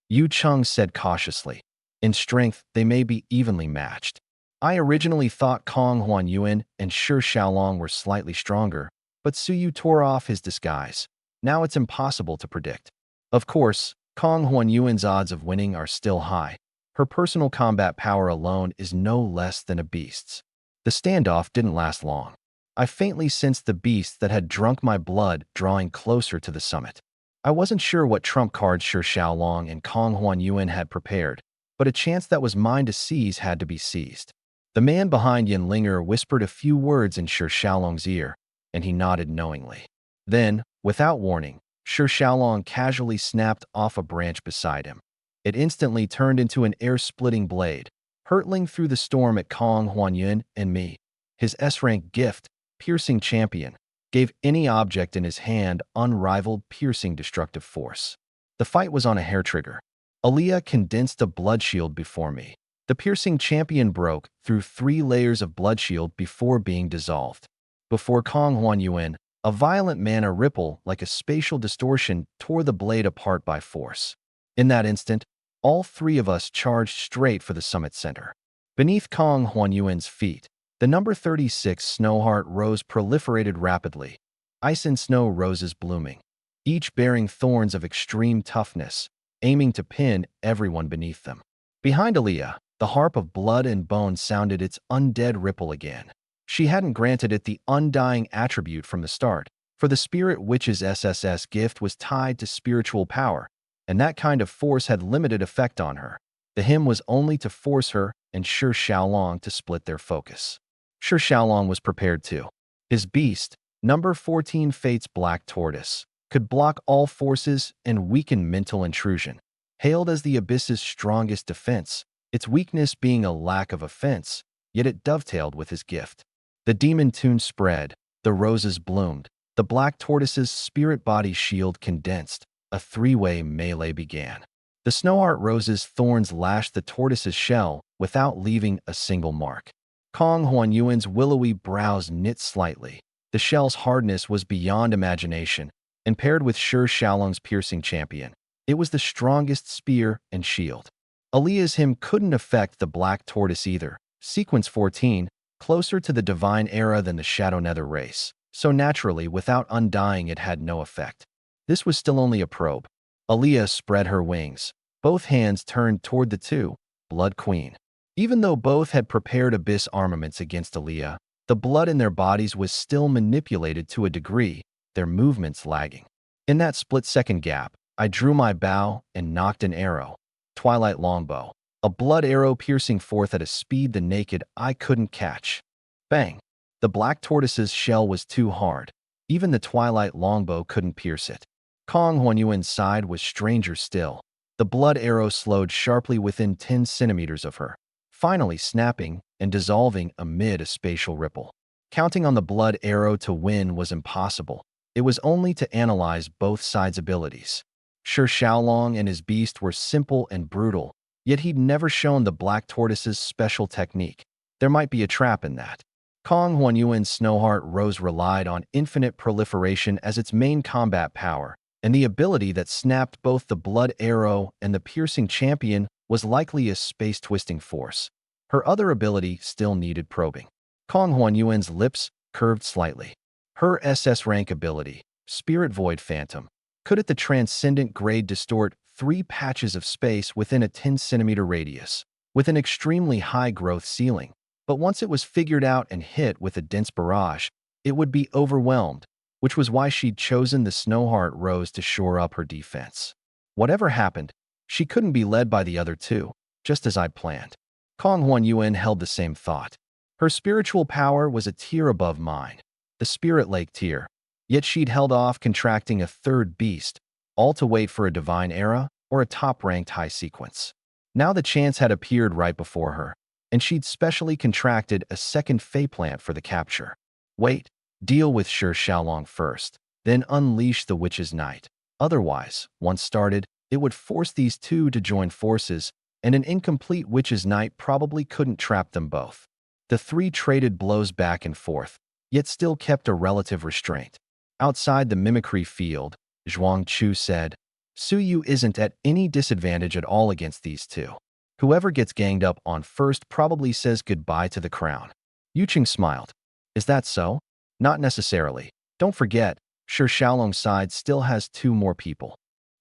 Yu Chung said cautiously. In strength, they may be evenly matched. I originally thought Kong Huanyuan and Sure Xiaolong were slightly stronger, but Su Yu tore off his disguise. Now it's impossible to predict. Of course, Kong Huanyuan's odds of winning are still high. Her personal combat power alone is no less than a beast's. The standoff didn't last long. I faintly sensed the beast that had drunk my blood drawing closer to the summit. I wasn't sure what trump cards Sure Xiaolong and Kong Huanyuan had prepared, but a chance that was mine to seize had to be seized. The man behind Yanlinger whispered a few words in Sure Xiaolong's ear, and he nodded knowingly. Then, without warning, Sure Xiaolong casually snapped off a branch beside him. It instantly turned into an air-splitting blade, hurtling through the storm at Kong Huanyuan and me. His S-rank gift, Piercing Champion, gave any object in his hand unrivaled piercing destructive force. The fight was on a hair trigger. Aaliyah condensed a blood shield before me. The Piercing Champion broke through 3 layers of blood shield before being dissolved. Before Kong Huanyuan, a violent mana ripple like a spatial distortion tore the blade apart by force. In that instant, all 3 of us charged straight for the summit center. Beneath Kong Huanyuan's feet, the number 36 Snowheart Rose proliferated rapidly, ice and snow roses blooming, each bearing thorns of extreme toughness, aiming to pin everyone beneath them. Behind Aaliyah, the harp of blood and bone sounded its undead ripple again. She hadn't granted it the undying attribute from the start, for the Spirit Witch's SSS gift was tied to spiritual power, and that kind of force had limited effect on her. The hymn was only to force her and Sure Xiaolong to split their focus. Sure Xiaolong was prepared too. His beast, number 14 Fate's Black Tortoise, could block all forces and weaken mental intrusion. Hailed as the Abyss's strongest defense, its weakness being a lack of offense, yet it dovetailed with his gift. The demon tune spread, the roses bloomed, the Black Tortoise's spirit body shield condensed, a 3-way melee began. The Snowheart Rose's thorns lashed the tortoise's shell without leaving a single mark. Kong Huanyuan's willowy brows knit slightly. The shell's hardness was beyond imagination, and paired with Sure Xiaolong's Piercing Champion, it was the strongest spear and shield. Aaliyah's hymn couldn't affect the Black Tortoise either. Sequence 14, closer to the divine era than the Shadow Nether race, so naturally, without undying, it had no effect. This was still only a probe. Aaliyah spread her wings. Both hands turned toward the 2, Blood Queen. Even though both had prepared abyss armaments against Aaliyah, the blood in their bodies was still manipulated to a degree, their movements lagging. In that split-second gap, I drew my bow and nocked an arrow. Twilight Longbow. A blood arrow piercing forth at a speed the naked eye couldn't catch. Bang! The Black Tortoise's shell was too hard. Even the Twilight Longbow couldn't pierce it. Kong Huanyuan's side was stranger still. The blood arrow slowed sharply within 10 centimeters of her, finally snapping and dissolving amid a spatial ripple. Counting on the blood arrow to win was impossible. It was only to analyze both sides' abilities. Sure Xiaolong and his beast were simple and brutal, yet he'd never shown the Black Tortoise's special technique. There might be a trap in that. Kong Huanyuan's Snowheart Rose relied on infinite proliferation as its main combat power, and the ability that snapped both the blood arrow and the Piercing Champion was likely a space-twisting force. Her other ability still needed probing. Kong Huanyuan's lips curved slightly. Her SS rank ability, Spirit Void Phantom, could at the transcendent grade distort 3 patches of space within a 10-centimeter radius, with an extremely high growth ceiling. But once it was figured out and hit with a dense barrage, it would be overwhelmed, which was why she'd chosen the Snowheart Rose to shore up her defense. Whatever happened, she couldn't be led by the other two, just as I'd planned. Kong Huanyuan held the same thought. Her spiritual power was a tier above mine, the Spirit Lake tier, yet she'd held off contracting a third beast, all to wait for a divine era or a top-ranked high sequence. Now the chance had appeared right before her, and she'd specially contracted a second Fey plant for the capture. Wait, deal with Shi Xiaolong first, then unleash the Witch's Knight. Otherwise, once started, it would force these two to join forces, and an incomplete Witch's Knight probably couldn't trap them both. The three traded blows back and forth, yet still kept a relative restraint. Outside the mimicry field, Zhuang Chu said, Suyu isn't at any disadvantage at all against these two. Whoever gets ganged up on first probably says goodbye to the crown. Yuqing smiled. Is that so? Not necessarily. Don't forget, Shi Xiaolong's side still has 2 more people.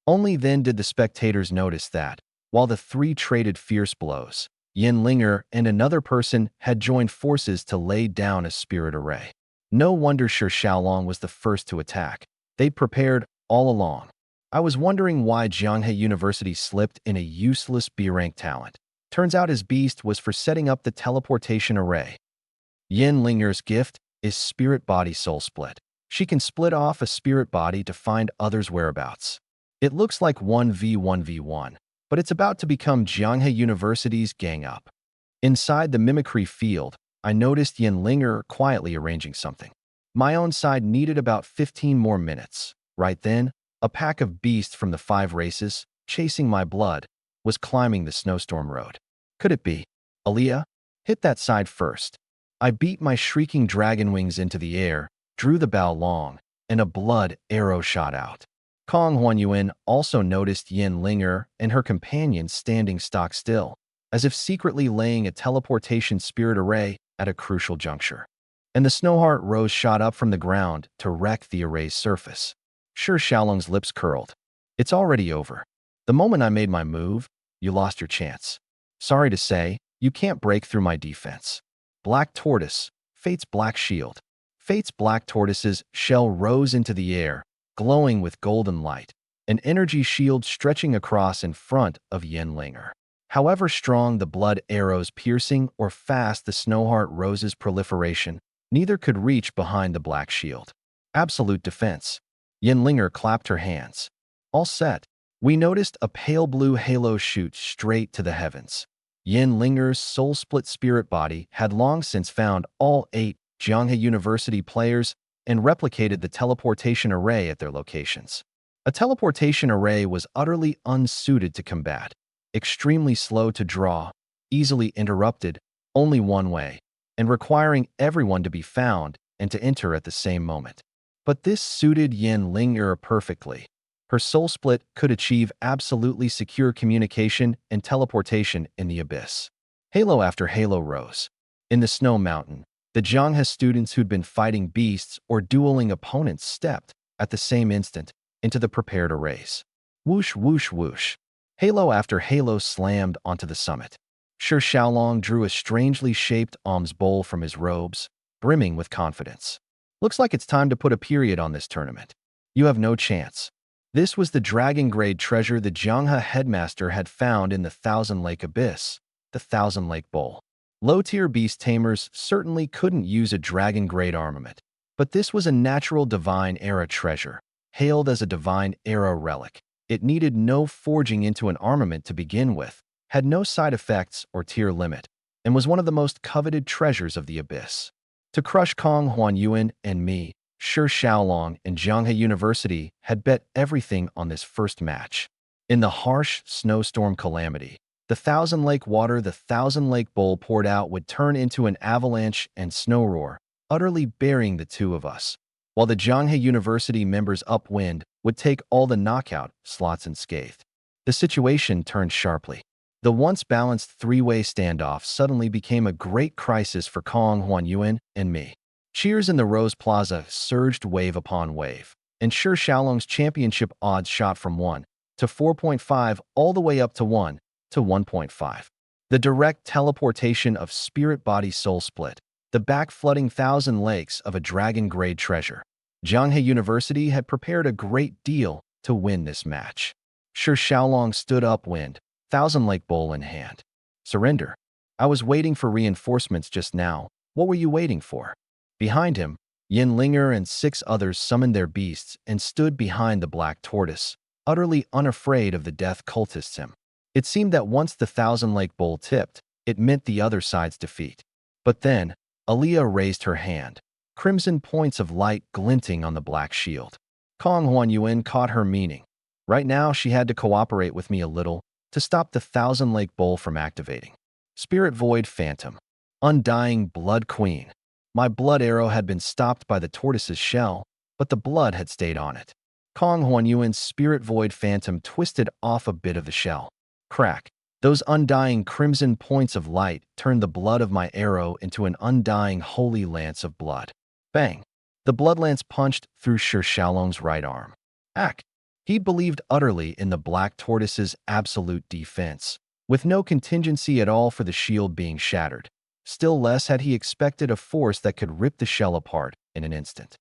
Only then did the spectators notice that, while the 3 traded fierce blows, Yin Linger and another person had joined forces to lay down a spirit array. No wonder Shi Xiaolong was the first to attack. They'd prepared all along. I was wondering why Jianghe University slipped in a useless B-rank talent. Turns out his beast was for setting up the teleportation array. Yin Linger's gift is Spirit Body Soul Split. She can split off a spirit body to find others' whereabouts. It looks like 1v1v1, but it's about to become Jianghe University's gang up. Inside the mimicry field, I noticed Yin Linger quietly arranging something. My own side needed about 15 more minutes. Right then, a pack of beasts from the 5 races, chasing my blood, was climbing the snowstorm road. Could it be? Aaliyah? Hit that side first. I beat my shrieking dragon wings into the air, drew the bow long, and a blood arrow shot out. Kong Huanyuan also noticed Yin Linger and her companions standing stock still, as if secretly laying a teleportation spirit array at a crucial juncture. And the Snowheart Rose shot up from the ground to wreck the array's surface. Shi Xiaolong's lips curled. It's already over. The moment I made my move, you lost your chance. Sorry to say, you can't break through my defense. Black Tortoise, Fate's Black Shield. Fate's Black Tortoise's shell rose into the air, glowing with golden light, an energy shield stretching across in front of Yin Linger. However strong the blood arrows piercing or fast the Snowheart Rose's proliferation, neither could reach behind the black shield. Absolute defense. Yin Linger clapped her hands. All set. We noticed a pale blue halo shoot straight to the heavens. Yin Linger's soul-split spirit body had long since found all 8 Jianghe University players and replicated the teleportation array at their locations. A teleportation array was utterly unsuited to combat, extremely slow to draw, easily interrupted, only one way, and requiring everyone to be found and to enter at the same moment. But this suited Yin Linger perfectly. Her soul split could achieve absolutely secure communication and teleportation in the abyss. Halo after halo rose. In the snow mountain, the Jianghe students who'd been fighting beasts or dueling opponents stepped, at the same instant, into the prepared arrays. Whoosh, whoosh, whoosh. Halo after halo slammed onto the summit. Shi Xiaolong drew a strangely shaped alms bowl from his robes, brimming with confidence. Looks like it's time to put a period on this tournament. You have no chance. This was the dragon-grade treasure the Jianghe headmaster had found in the Thousand Lake Abyss, the Thousand Lake Bowl. Low-tier beast tamers certainly couldn't use a dragon-grade armament, but this was a natural divine era treasure, hailed as a divine era relic. It needed no forging into an armament to begin with, had no side effects or tier limit, and was one of the most coveted treasures of the Abyss. To crush Kong Huanyuan and me, Shi Xiaolong and Jianghe University had bet everything on this first match. In the harsh snowstorm calamity, the Thousand Lake water the Thousand Lake Bowl poured out would turn into an avalanche and snow roar, utterly burying the two of us, while the Jianghe University members upwind would take all the knockout slots unscathed. The situation turned sharply. The once balanced three-way standoff suddenly became a great crisis for Kong Huanyuan and me. Cheers in the Rose Plaza surged wave upon wave, and Shi Xiaolong's championship odds shot from 1 to to 4.5 all the way up to 1 to 1.5. The direct teleportation of spirit body soul split, the back-flooding thousand lakes of a dragon-grade treasure. Jianghe University had prepared a great deal to win this match. Shi Xiaolong stood upwind, Thousand Lake Bowl in hand. Surrender. I was waiting for reinforcements just now. What were you waiting for? Behind him, Yin Linger and 6 others summoned their beasts and stood behind the black tortoise, utterly unafraid of the death cultists him. It seemed that once the Thousand Lake Bowl tipped, it meant the other side's defeat. But then, Aliyah raised her hand, crimson points of light glinting on the black shield. Kong Huanyuan caught her meaning. Right now, she had to cooperate with me a little to stop the Thousand Lake Bowl from activating. Spirit Void Phantom. Undying Blood Queen. My blood arrow had been stopped by the tortoise's shell, but the blood had stayed on it. Kong Huanyuan's Spirit Void Phantom twisted off a bit of the shell. Crack. Those undying crimson points of light turned the blood of my arrow into an undying holy lance of blood. Bang. The blood lance punched through Shi Xiaolong's right arm. Ack. He believed utterly in the black tortoise's absolute defense, with no contingency at all for the shield being shattered. Still less had he expected a force that could rip the shell apart in an instant.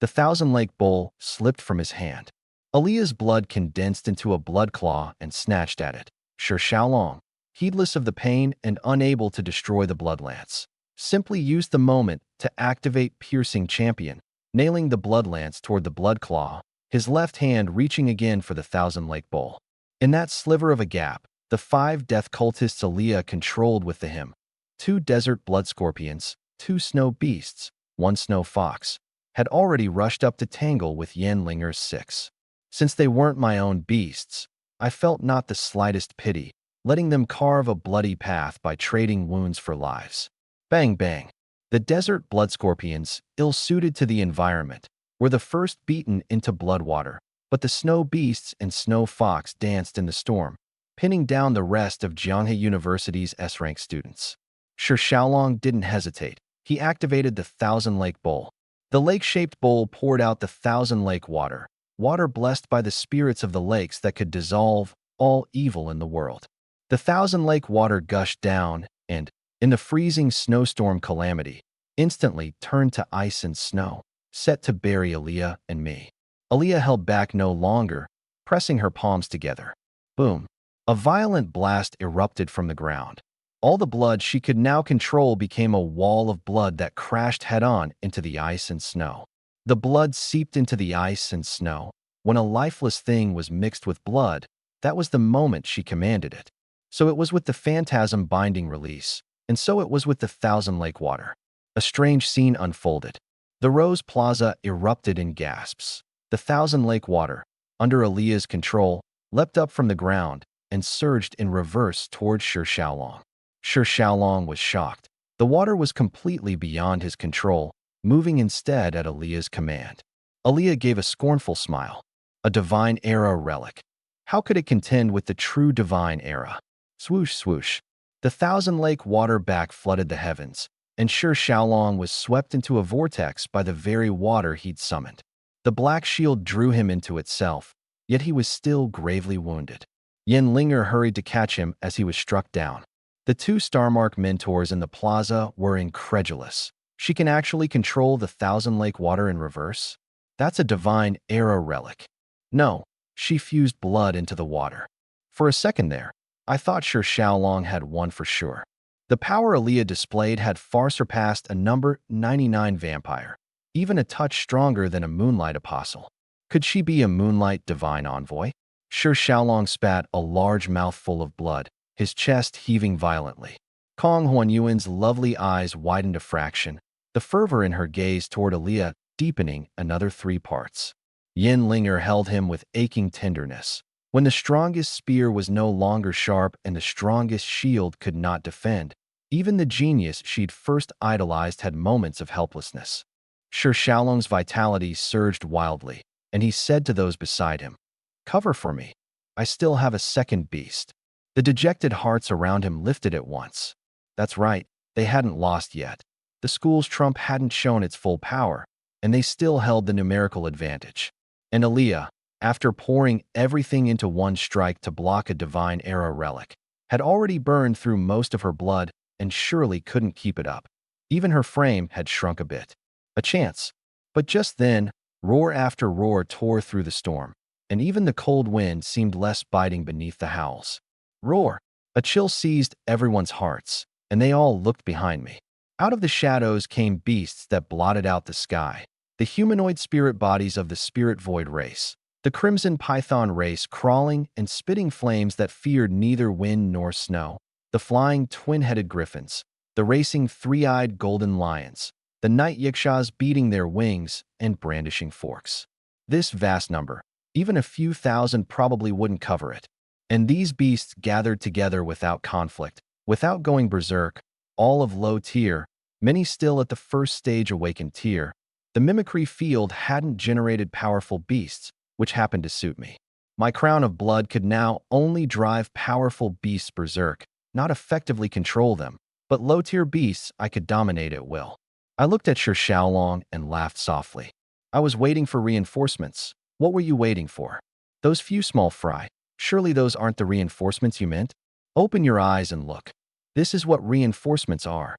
The Thousand Lake Bowl slipped from his hand. Aliyah's blood condensed into a blood claw and snatched at it. Shi Xiaolong, heedless of the pain and unable to destroy the blood lance, simply used the moment to activate Piercing Champion, nailing the blood lance toward the blood claw, his left hand reaching again for the Thousand Lake Bowl. In that sliver of a gap, the 5 death cultists Aliyah controlled with the him, 2 desert blood scorpions, 2 snow beasts, 1 snow fox, had already rushed up to tangle with Yin Linger's 6. Since they weren't my own beasts, I felt not the slightest pity, letting them carve a bloody path by trading wounds for lives. Bang bang. The desert blood scorpions, ill-suited to the environment, were the first beaten into blood water, but the snow beasts and snow fox danced in the storm, pinning down the rest of Jianghe University's S-rank students. Shi Xiaolong didn't hesitate. He activated the Thousand Lake Bowl. The lake-shaped bowl poured out the Thousand Lake water, water blessed by the spirits of the lakes that could dissolve all evil in the world. The Thousand Lake water gushed down and, in the freezing snowstorm calamity, instantly turned to ice and snow, set to bury Aliyah and me. Aliyah held back no longer, pressing her palms together. Boom. A violent blast erupted from the ground. All the blood she could now control became a wall of blood that crashed head-on into the ice and snow. The blood seeped into the ice and snow. When a lifeless thing was mixed with blood, that was the moment she commanded it. So it was with the phantasm binding release, and so it was with the Thousand Lake water. A strange scene unfolded. The Rose Plaza erupted in gasps. The Thousand Lake water, under Aliyah's control, leapt up from the ground and surged in reverse toward Shi Xiaolong. Shi Xiaolong was shocked. The water was completely beyond his control, moving instead at Aliyah's command. Aliyah gave a scornful smile. A divine era relic. How could it contend with the true divine era? Swoosh, swoosh. The Thousand Lake water back flooded the heavens, and Shi Xiaolong was swept into a vortex by the very water he'd summoned. The black shield drew him into itself, yet he was still gravely wounded. Yin Linger hurried to catch him as he was struck down. The 2 Starmark mentors in the plaza were incredulous. She can actually control the Thousand Lake water in reverse? That's a divine era relic. No, she fused blood into the water. For a second there, I thought Shi Xiaolong had won for sure. The power Aliyah displayed had far surpassed a number 99 vampire, even a touch stronger than a Moonlight Apostle. Could she be a Moonlight Divine Envoy? Shi Xiaolong spat a large mouthful of blood, his chest heaving violently. Kong Huanyuan's lovely eyes widened a fraction, the fervor in her gaze toward Aliyah deepening another 3 parts. Yin Linger held him with aching tenderness. When the strongest spear was no longer sharp and the strongest shield could not defend, even the genius she'd first idolized had moments of helplessness. Shi Xiaolong's vitality surged wildly, and he said to those beside him, "Cover for me. I still have a second beast." The dejected hearts around him lifted at once. That's right, they hadn't lost yet. The school's trump hadn't shown its full power, and they still held the numerical advantage. And Aliyah, after pouring everything into one strike to block a divine era relic, had already burned through most of her blood and surely couldn't keep it up. Even her frame had shrunk a bit. A chance. But just then, roar after roar tore through the storm, and even the cold wind seemed less biting beneath the howls. Roar! A chill seized everyone's hearts, and they all looked behind me. Out of the shadows came beasts that blotted out the sky. The humanoid spirit bodies of the spirit void race. The crimson python race crawling and spitting flames that feared neither wind nor snow. The flying twin-headed griffins. The racing three-eyed golden lions. The night yikshaws beating their wings and brandishing forks. This vast number, even a few thousand probably wouldn't cover it. And these beasts gathered together without conflict, without going berserk, all of low tier, many still at the first stage awakened tier. The mimicry field hadn't generated powerful beasts, which happened to suit me. My crown of blood could now only drive powerful beasts berserk, not effectively control them, but low-tier beasts I could dominate at will. I looked at Shi Xiaolong and laughed softly. I was waiting for reinforcements. What were you waiting for? Those few small fry. Surely those aren't the reinforcements you meant? Open your eyes and look. This is what reinforcements are.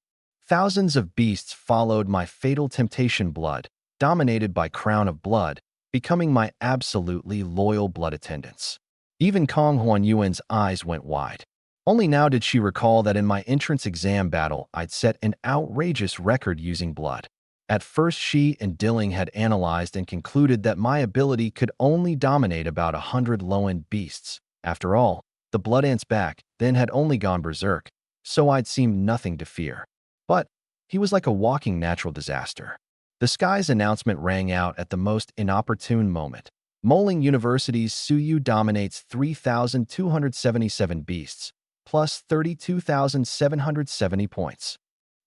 Thousands of beasts followed my fatal temptation blood, dominated by crown of blood, becoming my absolutely loyal blood attendants. Even Kong Huanyuan's eyes went wide. Only now did she recall that in my entrance exam battle I'd set an outrageous record using blood. At first she and Dilling had analyzed and concluded that my ability could only dominate about 100 low-end beasts. After all, the blood ant's back then had only gone berserk, so I'd seemed nothing to fear. But he was like a walking natural disaster. The sky's announcement rang out at the most inopportune moment. Moling University's Suyu dominates 3,277 beasts, plus 32,770 points.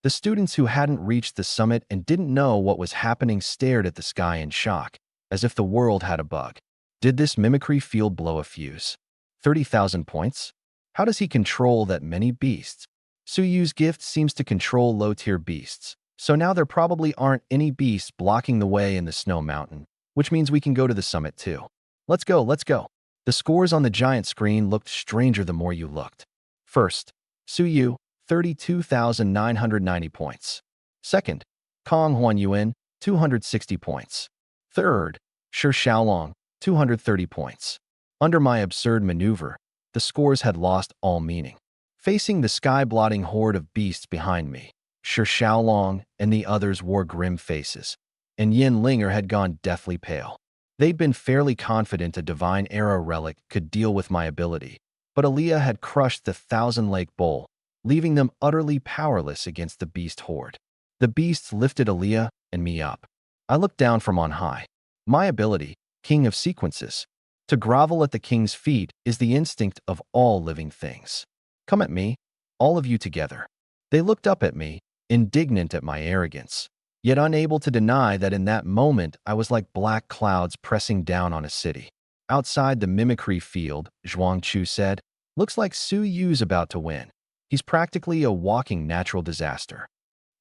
The students who hadn't reached the summit and didn't know what was happening stared at the sky in shock, as if the world had a bug. Did this mimicry field blow a fuse? 30,000 points? How does he control that many beasts? Suyu's gift seems to control low-tier beasts, so now there probably aren't any beasts blocking the way in the snow mountain, which means we can go to the summit too. Let's go, let's go. The scores on the giant screen looked stranger the more you looked. First, Suyu, 32,990 points. Second, Kong Huanyuan, 260 points. Third, Shi Xiaolong, 230 points. Under my absurd maneuver, the scores had lost all meaning. Facing the sky-blotting horde of beasts behind me, Shi Xiaolong and the others wore grim faces, and Yin Linger had gone deathly pale. They'd been fairly confident a divine era relic could deal with my ability, but Aaliyah had crushed the Thousand Lake Bowl, leaving them utterly powerless against the beast horde. The beasts lifted Aaliyah and me up. I looked down from on high. My ability, King of Sequences. To grovel at the king's feet is the instinct of all living things. Come at me, all of you together. They looked up at me, indignant at my arrogance, yet unable to deny that in that moment I was like black clouds pressing down on a city. Outside the mimicry field, Zhuangchu said, looks like Su Yu's about to win. He's practically a walking natural disaster.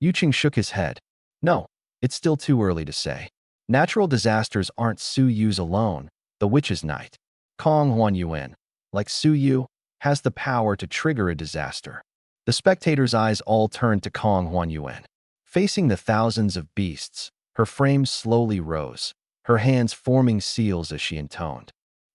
Yuqing shook his head. No, it's still too early to say. Natural disasters aren't Su Yu's alone. The Witch's Night. Kong Huanyuan, like Su Yu, has the power to trigger a disaster. The spectators' eyes all turned to Kong Huanyuan. Facing the thousands of beasts, her frame slowly rose, her hands forming seals as she intoned.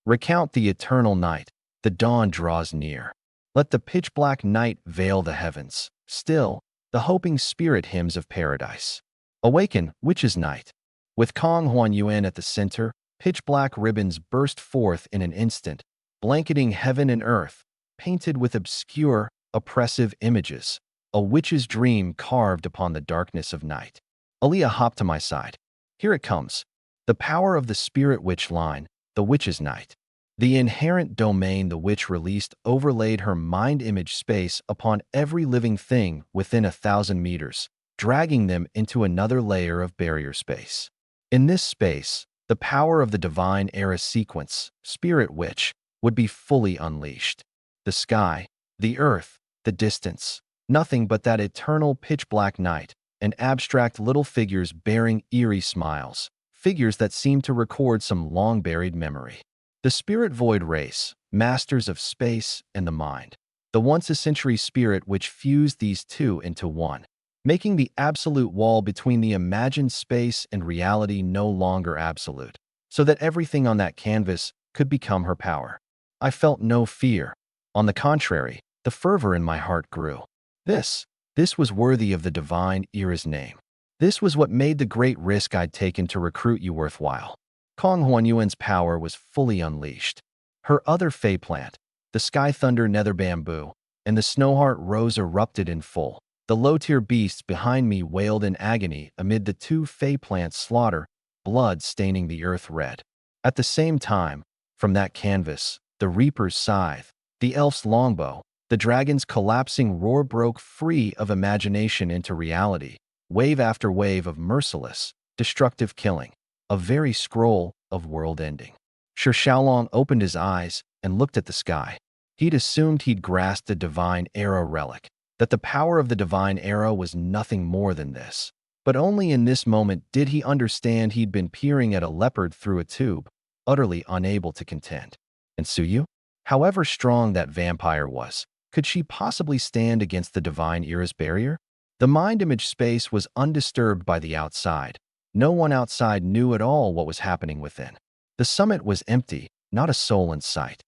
Recount the eternal night, the dawn draws near. Let the pitch-black night veil the heavens. Still, the hoping spirit hymns of paradise. Awaken, Witch's Night. With Kong Huanyuan at the center, pitch-black ribbons burst forth in an instant, blanketing heaven and earth, painted with obscure, oppressive images, a witch's dream carved upon the darkness of night. Aaliyah hopped to my side. Here it comes. The power of the spirit witch line, the Witch's Night. The inherent domain the witch released overlaid her mind image space upon every living thing within 1,000 meters, dragging them into another layer of barrier space. In this space, the power of the divine era sequence, Spirit Witch, would be fully unleashed. The sky, the earth, the distance, nothing but that eternal pitch-black night, and abstract little figures bearing eerie smiles, figures that seemed to record some long-buried memory. The spirit void race, masters of space and the mind. The once-a-century spirit which fused these two into one, making the absolute wall between the imagined space and reality no longer absolute, so that everything on that canvas could become her power. I felt no fear. On the contrary, the fervor in my heart grew. This was worthy of the divine Era's name. This was what made the great risk I'd taken to recruit you worthwhile. Kong Huanyuan's power was fully unleashed. Her other Fey plant, the Sky Thunder Nether Bamboo, and the Snowheart Rose erupted in full. The low-tier beasts behind me wailed in agony amid the two Fey plants' slaughter, blood staining the earth red. At the same time, from that canvas, the Reaper's scythe, the Elf's longbow, the dragon's collapsing roar broke free of imagination into reality, wave after wave of merciless, destructive killing, a very scroll of world ending. Shi Xiaolong opened his eyes and looked at the sky. He'd assumed he'd grasped a divine era relic, that the power of the divine era was nothing more than this. But only in this moment did he understand he'd been peering at a leopard through a tube, utterly unable to contend. And Suyu? However strong that vampire was, could she possibly stand against the divine era's barrier? The mind image space was undisturbed by the outside. No one outside knew at all what was happening within. The summit was empty, not a soul in sight.